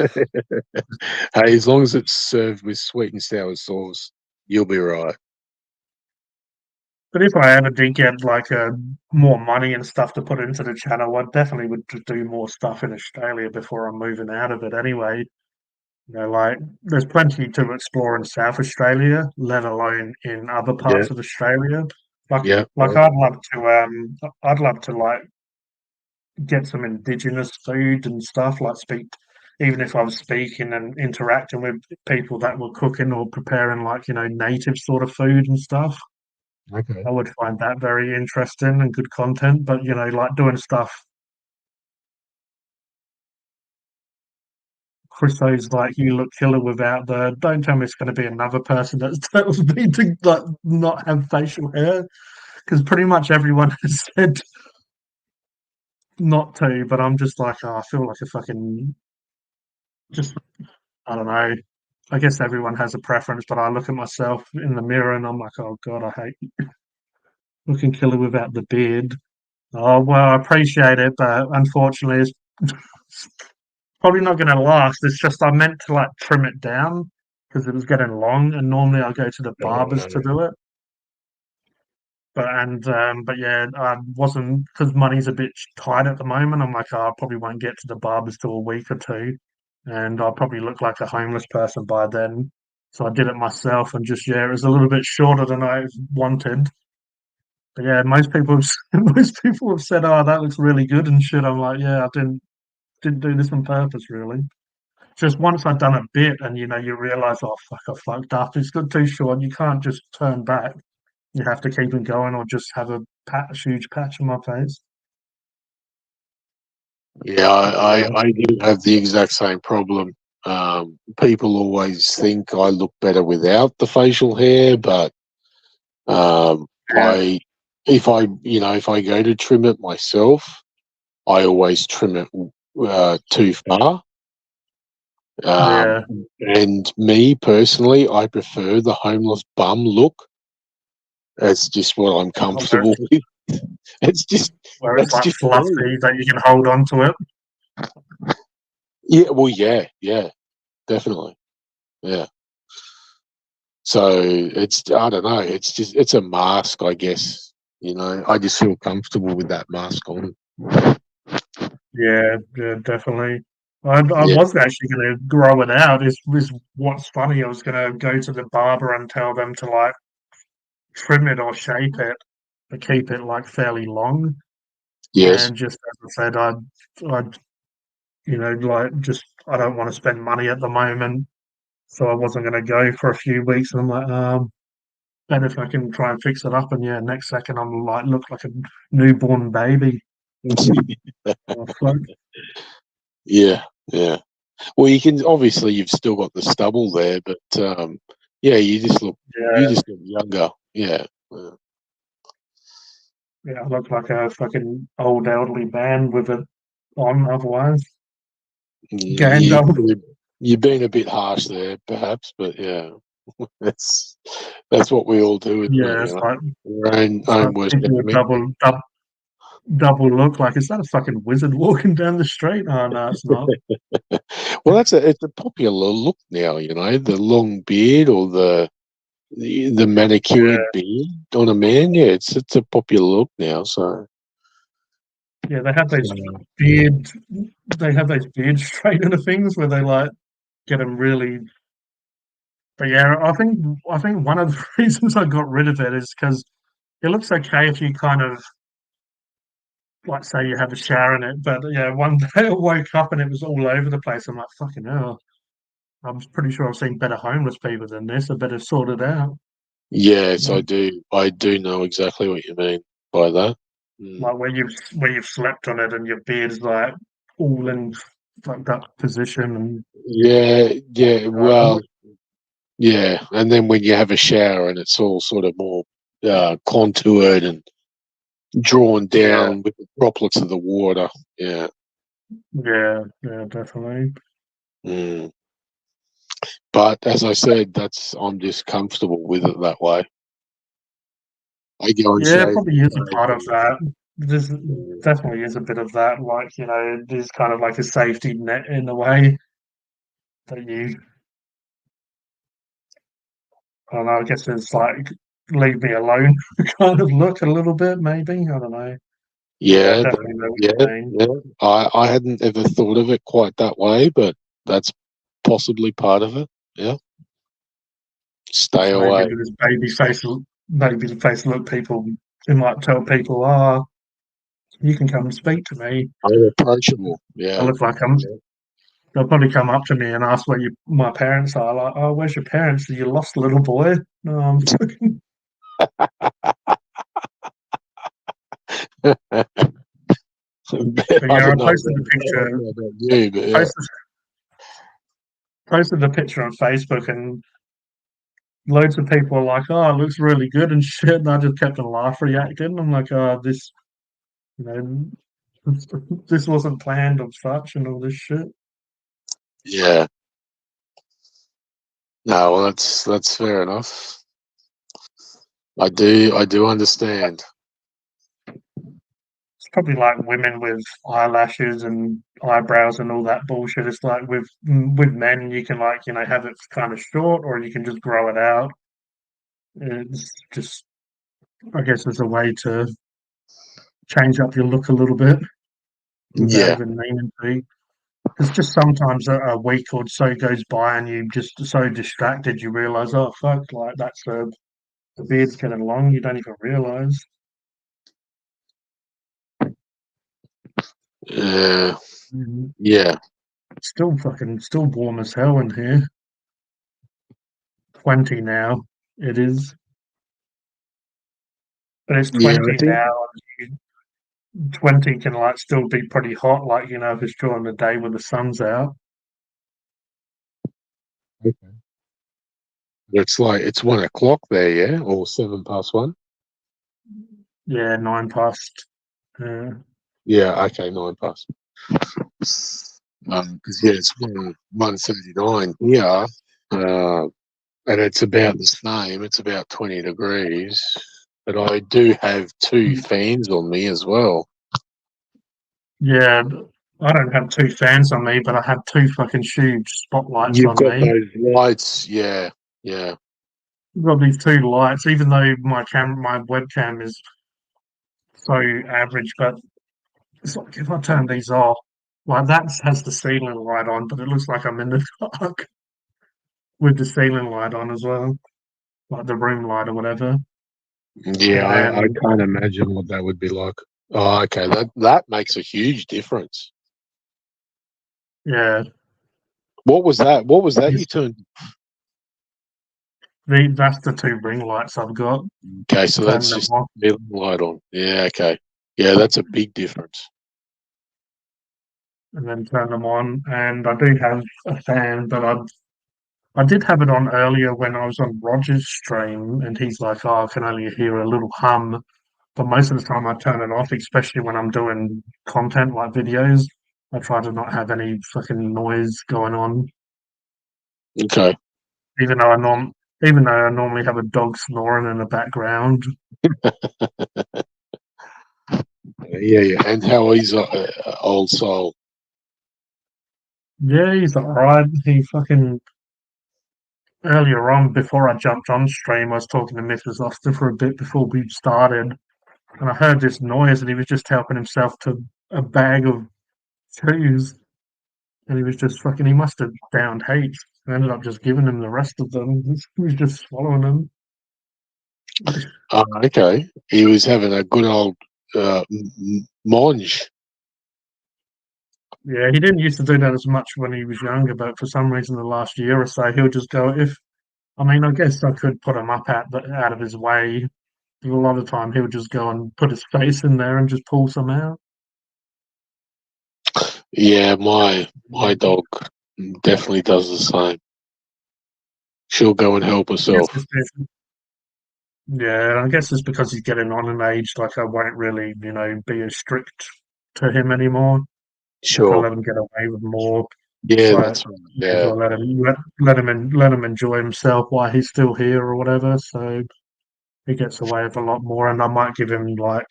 Hey, as long as it's served with sweet and sour sauce, you'll be right. But if I ever did get like more money and stuff to put into the channel, I definitely would do more stuff in Australia before I'm moving out of it anyway. You know, like there's plenty to explore in South Australia, let alone in other Yeah, parts of Australia. yeah, Like I'd love to like get some indigenous food and stuff, like speak even if I was speaking and interacting with people that were cooking or preparing like, native sort of food and stuff. okay. I would find that very interesting and good content. But like doing stuff. Christo's like, you look killer without the. Don't tell me it's going to be another person that tells me to like not have facial hair, because pretty much everyone has said not to. But I'm just like, I feel like a fucking just. I don't know. I guess everyone has a preference, but I look at myself in the mirror and I'm like, oh god, I hate looking killer without the beard. Oh well, I appreciate it, but unfortunately, it's probably not going to last. It's just I meant to like trim it down because it was getting long, and normally I go to the barbers to do it. But yeah, I wasn't because money's a bit tight at the moment. I'm like, oh, I probably won't get to the barbers till a week or two, and I'll probably look like a homeless person by then. So I did it myself, and just it was a little bit shorter than I wanted. But yeah, most people most people have said, "Oh, that looks really good" and shit. I'm like, yeah, I didn't do this on purpose, really. Just once I'd done a bit, and you realise, oh fuck, I fucked up. It's got too short. You can't just turn back. you have to keep them going, or just have a huge patch on my face. Yeah, I do have the exact same problem. People always think I look better without the facial hair, but Yeah. if I go to trim it myself, I always trim it too far. Yeah. And me personally, I prefer the homeless bum look. That's just what I'm comfortable with. It's just Where it's that's like just fluffy me. that you can hold on to it. Yeah, well, yeah, definitely, yeah. So I don't know. It's a mask, I guess. I just feel comfortable with that mask on. Yeah, definitely. I Yeah, wasn't actually going to grow it out. Is what's funny? I was going to go to the barber and tell them to like trim it or shape it to keep it like fairly long. yes, And just as I said, I'd like just I don't want to spend money at the moment, so I wasn't going to go for a few weeks. And I'm like, better if I can try and fix it up. And yeah, next second I'm like look like a newborn baby. Oh, fuck. yeah, yeah. Well, you've still got the stubble there, but yeah, you Yeah, just look younger. Yeah, yeah, I look like a fucking old elderly man with it on otherwise. you Gandalf. you've been a bit harsh there, perhaps, but yeah, that's that's what we all do, isn't it? Yeah, Our own worst people with enemy. double look. Like, is that a fucking wizard walking down the street? Oh no, it's not. Well, it's a popular look now. The long beard or the manicured Yeah, beard on a man. Yeah, it's a popular look now. So yeah, they have those beard, they have those beard straightener things where they like get them really. But yeah, I think one of the reasons I got rid of it is because it looks okay if you kind of like say you have a shower in it. But yeah, one day I woke up and it was all over the place. I'm like, fucking hell. I'm pretty sure I've seen better homeless people than this. I better sort it out. yes, Like, I do know exactly what you mean by that. Mm. like where you've slept on it and your beard's like all in fucked up position and Yeah, yeah. uh, Well, yeah, and then when you have a shower and it's all sort of more contoured and drawn yeah, down with the droplets of the water. Yeah. yeah, definitely. Mm. But as I said, I'm just comfortable with it that way. I go and Yeah, it shave probably my is a face part of and that. There's mm, definitely is a bit of that, like, there's kind of like a safety net in a way that I don't know, I guess it's like leave me alone kind of look a little bit, maybe. I don't know. Yeah, I yeah, definitely know what yeah, you mean. yeah. I hadn't ever thought of it quite that way, but that's possibly part of it. Yeah. Stay So maybe away. with this baby face look, people it might tell people, "Oh, you can come and speak to me." Unapproachable. I Yeah. look like I'm. They'll probably come up to me and ask what my parents are. Like, "Oh, where's your parents? You lost a little boy." No, I'm fucking. I But yeah, I don't know posted about the I don't picture. know about you, but yeah. Posted posted the picture on Facebook, and loads of people are like, "Oh, it looks really good" and shit. And I just kept a laugh reacting. I'm like, "Oh, this, you know, this wasn't planned of such and all this shit." Yeah. No, well that's fair enough. I do understand. It's probably like women with eyelashes and eyebrows and all that bullshit. It's like with men, you can like have it kind of short, or you can just grow it out. It's just, I guess, it's a way to change up your look a little bit without Yeah. even meaning to. Because just sometimes a week or so goes by and you just so distracted, you realize, oh fuck, like the beard's getting long. You don't even realize. Uh, Mhm. yeah. Still warm as hell in here. 20 now. It is. But it's Yeah, 20 I think now. And 20 can like still be pretty hot, like if it's during the day when the sun's out. it's 1 o'clock there, yeah, or 1:07. Yeah, 9 past. Yeah, okay, 9 past. Because it's 1:39 here, and it's about the same. It's about 20 degrees, but I do have two fans on me as well. Yeah, I don't have two fans on me, but I have two fucking huge spotlights You've on got me. those lights, yeah. I've got these two lights, even though my webcam is so average, but it's like if I turn these off, like that has the ceiling light on, but it looks like I'm in the dark with the ceiling light on as well, like the room light or whatever. Yeah, And I then can't imagine what that would be like. Oh, okay, that makes a huge difference. yeah, What was that? What was that you turned? that's the two ring lights I've got. Okay, so Turn that's them just off. the light on. Yeah, okay. Yeah, that's a big difference. And then turn them on. And I do have a fan, but I did have it on earlier when I was on Roger's stream, and he's like, "Oh, I can only hear a little hum." But most of the time, I turn it off, especially when I'm doing content like videos. I try to not have any fucking noise going on, Okay. even though even though I normally have a dog snoring in the background. Yeah. And how he's old soul. Yeah, he's alright. He fucking earlier on, before I jumped on stream, I was talking to Mrs. Austin for a bit before we started, and I heard this noise, and he was just helping himself to a bag of chews, and he was just fucking. He must have downed heaps. I ended up just giving him the rest of them. He was just swallowing them. Oh, okay. He was having a good old mange. Yeah, he didn't used to do that as much when he was younger, but for some reason, the last year or so, he'll just go. If I mean, I guess I could put him up out of his way. But a lot of the time, he'll just go and put his face in there and just pull some out. Yeah, my dog definitely does the same. She'll go and help herself. Yeah, I guess it's because he's getting on in age. Like I won't really, be as strict to him anymore. Like I Sure. let him get away with more. Yeah, So that's right. Yeah. I let him enjoy himself while he's still here or whatever. So he gets away with a lot more, and I might give him like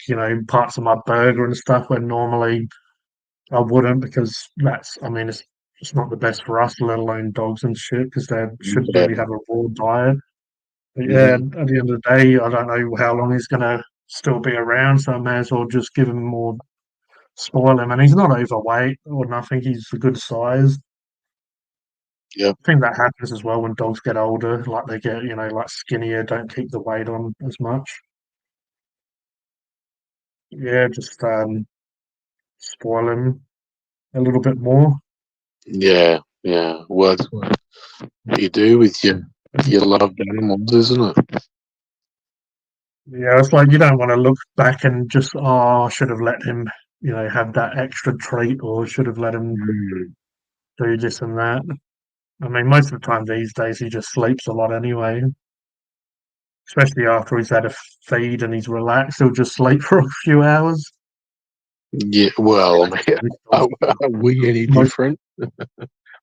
parts of my burger and stuff when normally I wouldn't, because I mean it's not the best for us, let alone dogs and shit, because they should Yeah. really have a raw diet. But yeah, Mhm. at the end of the day, I don't know how long he's going to still be around, so I may as well just give him more, spoil him. And he's not overweight or nothing, he's a good size. Yep. I think that happens as well when dogs get older, like they get, like skinnier, don't keep the weight on as much. Yeah, just spoil him a little bit more. Yeah. Well, that's what you do with your loved animals, isn't it? Yeah, it's like you don't want to look back and just, oh, I should have let him, have that extra treat, or should have let him Mm. do this and that. I mean, most of the time these days he just sleeps a lot anyway. Especially after he's had a feed and he's relaxed, he'll just sleep for a few hours. Yeah. Well, I mean, are we any different?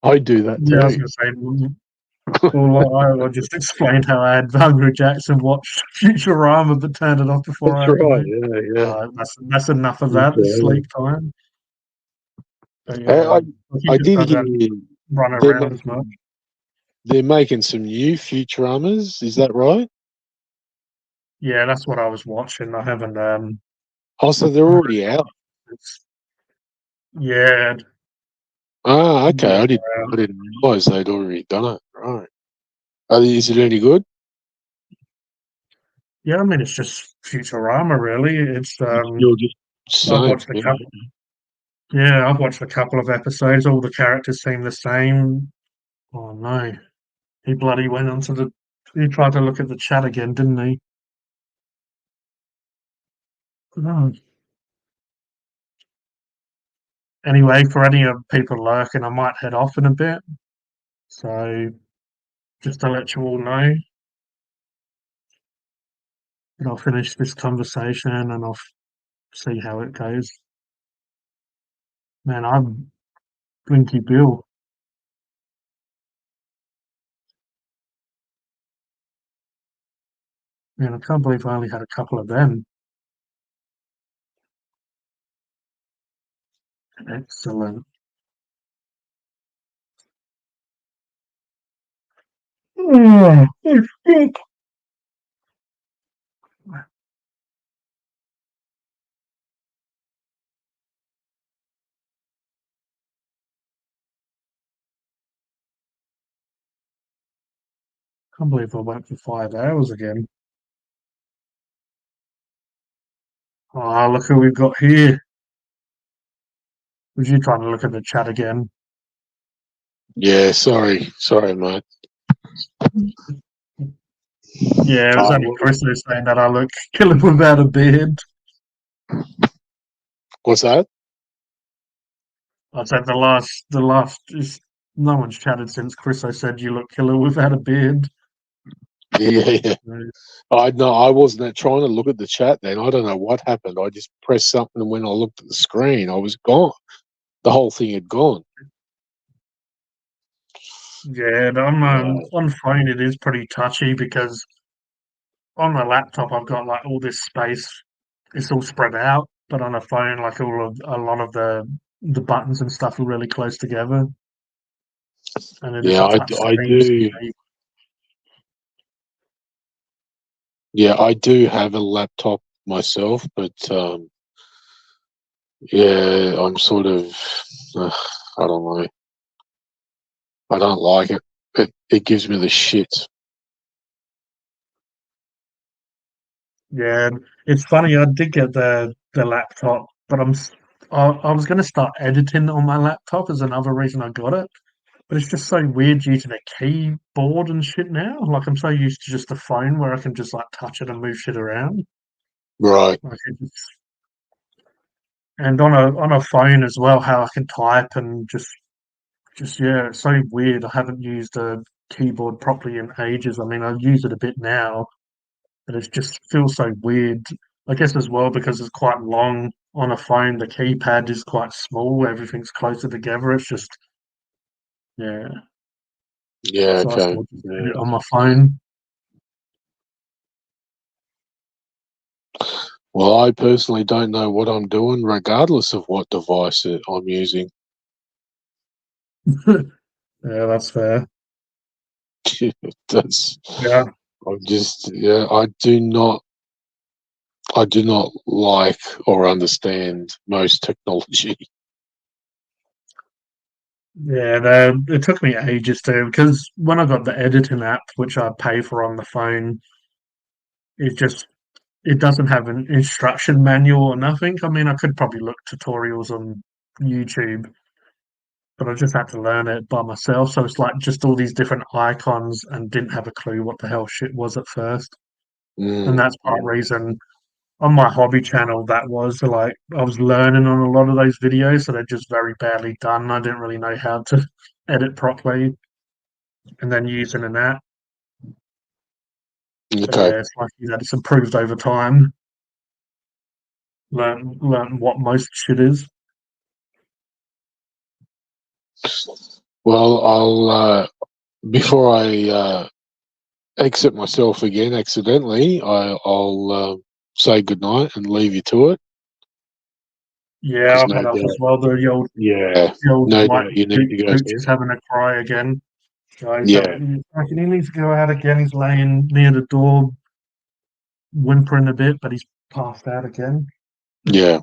I do that Yeah, I was too. going to say. Well, I just explained how I had Hungry Jackson watch Futurama but turned it off before I That's had to right. leave. Yeah. That's enough of that. It's Yeah. sleep time. But I, yeah, he I just did hear doesn't run they're around as much. they're making some new Futuramas. Is that right? Yeah, that's what I was watching. I haven't. Oh, so they're already out. Yeah, Ah, okay. yeah, I didn't realize they'd already done it. Right. Is it any good? yeah. I mean, it's just Futurama, really. It's You're just I've saying. watched a couple. Yeah, I've watched a couple of episodes. All the characters seem the same. Oh no, he bloody went onto the. He tried to look at the chat again, didn't he? Anyway, for any of people lurking, I might head off in a bit. So, just to let you all know, and I'll finish this conversation and I'll see how it goes. Man, I'm Blinky Bill. Man, I can't believe I only had a couple of them. Excellent. Oh, it's good. Can't believe I went for 5 hours again. Oh, look who we've got here. Was you trying to look at the chat again? Yeah, sorry, mate. Yeah, it was Oh, only Chris who was saying that I look killer without a beard. what's that? I said the last is no one's chatted since Chris. I said you look killer without a beard. Yeah. I wasn't trying to look at the chat then. I don't know what happened. I just pressed something, and when I looked at the screen, I was gone. The whole thing had gone. Yeah, and on phone it is pretty touchy because on my laptop I've got like all this space. It's all spread out, but on a phone, like a lot of the buttons and stuff are really close together. And it is Yeah, a I touch do. screen. Yeah, I do have a laptop myself, but yeah, I'm sort of, I don't know. I don't like it. It gives me the shits. Yeah, it's funny. I did get the laptop, but I was going to start editing on my laptop as another reason I got it. But it's just so weird using a keyboard and shit now. Like I'm so used to just a phone where I can just like touch it and move shit around. Right. Like and on a phone as well, how I can type and just yeah, it's so weird. I haven't used a keyboard properly in ages. I mean, I use it a bit now, but it just feels so weird. I guess as well because it's quite long on a phone. The keypad is quite small. Everything's closer together. It's just yeah. Yeah. So I Okay. still just did it on my phone. Well, I personally don't know what I'm doing, regardless of what device I'm using. Yeah, that's fair. That's. Yeah. I'm just. Yeah. I do not like or understand most technology. Yeah, it took me ages to because when I got the editing app, which I pay for on the phone, it doesn't have an instruction manual or nothing. I mean, I could probably look tutorials on YouTube, but I just had to learn it by myself. So it's like just all these different icons and didn't have a clue what the hell shit was at first. And that's part of the reason on my hobby channel that was like I was learning on a lot of those videos, so they're just very badly done. I didn't really know how to edit properly, and then using an app. But Okay. yeah, it's like it's improved over time. Learn what most shit is. Well, I'll before I exit myself again accidentally, I'll say goodnight and leave you to it. Yeah, 'Cause I've no had enough doubt, as well. yeah, The old no white doubt you need to go Gooch soon. is having a cry again. So Yeah, he needs to go out again. He's laying near the door, whimpering a bit, but he's passed out again. yeah.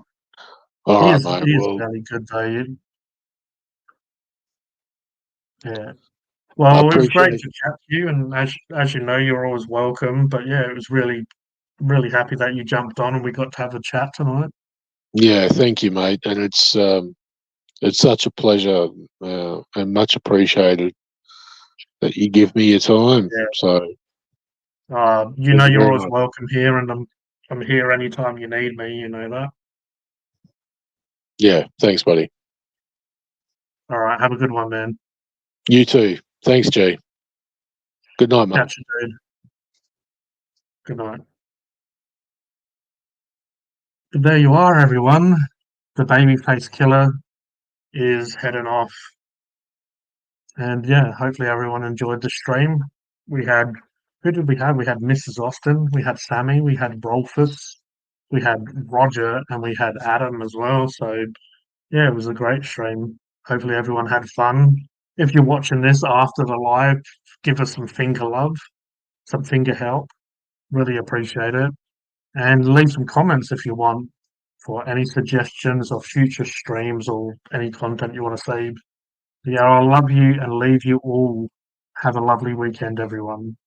All right, mate. He is Well, fairly good though. Yeah. I Well, it was great appreciate. to chat to you, and as you know, you're always welcome. But yeah, it was really happy that you jumped on and we got to have a chat tonight. Yeah, thank you, mate. And it's such a pleasure and much appreciated that you give me your time. Yeah. So You thank know, you you're very always much. welcome here, and I'm here anytime you need me. You know that. Yeah, thanks, buddy. All right, have a good one, man. You too. Thanks, G. Good night, mate. Catch you, dude. Good night. But there you are, everyone. The Babyface Killer is heading off. And yeah, hopefully everyone enjoyed the stream. We had, who did we have? We had Mrs. Austin, we had Sammy, we had Rolfus, we had Roger, and we had Adam as well. So yeah, it was a great stream. Hopefully everyone had fun. If you're watching this after the live, give us some finger love, some finger help. Really appreciate it. And leave some comments if you want for any suggestions of future streams or any content you want to see. Yeah, I love you and leave you all. Have a lovely weekend, everyone.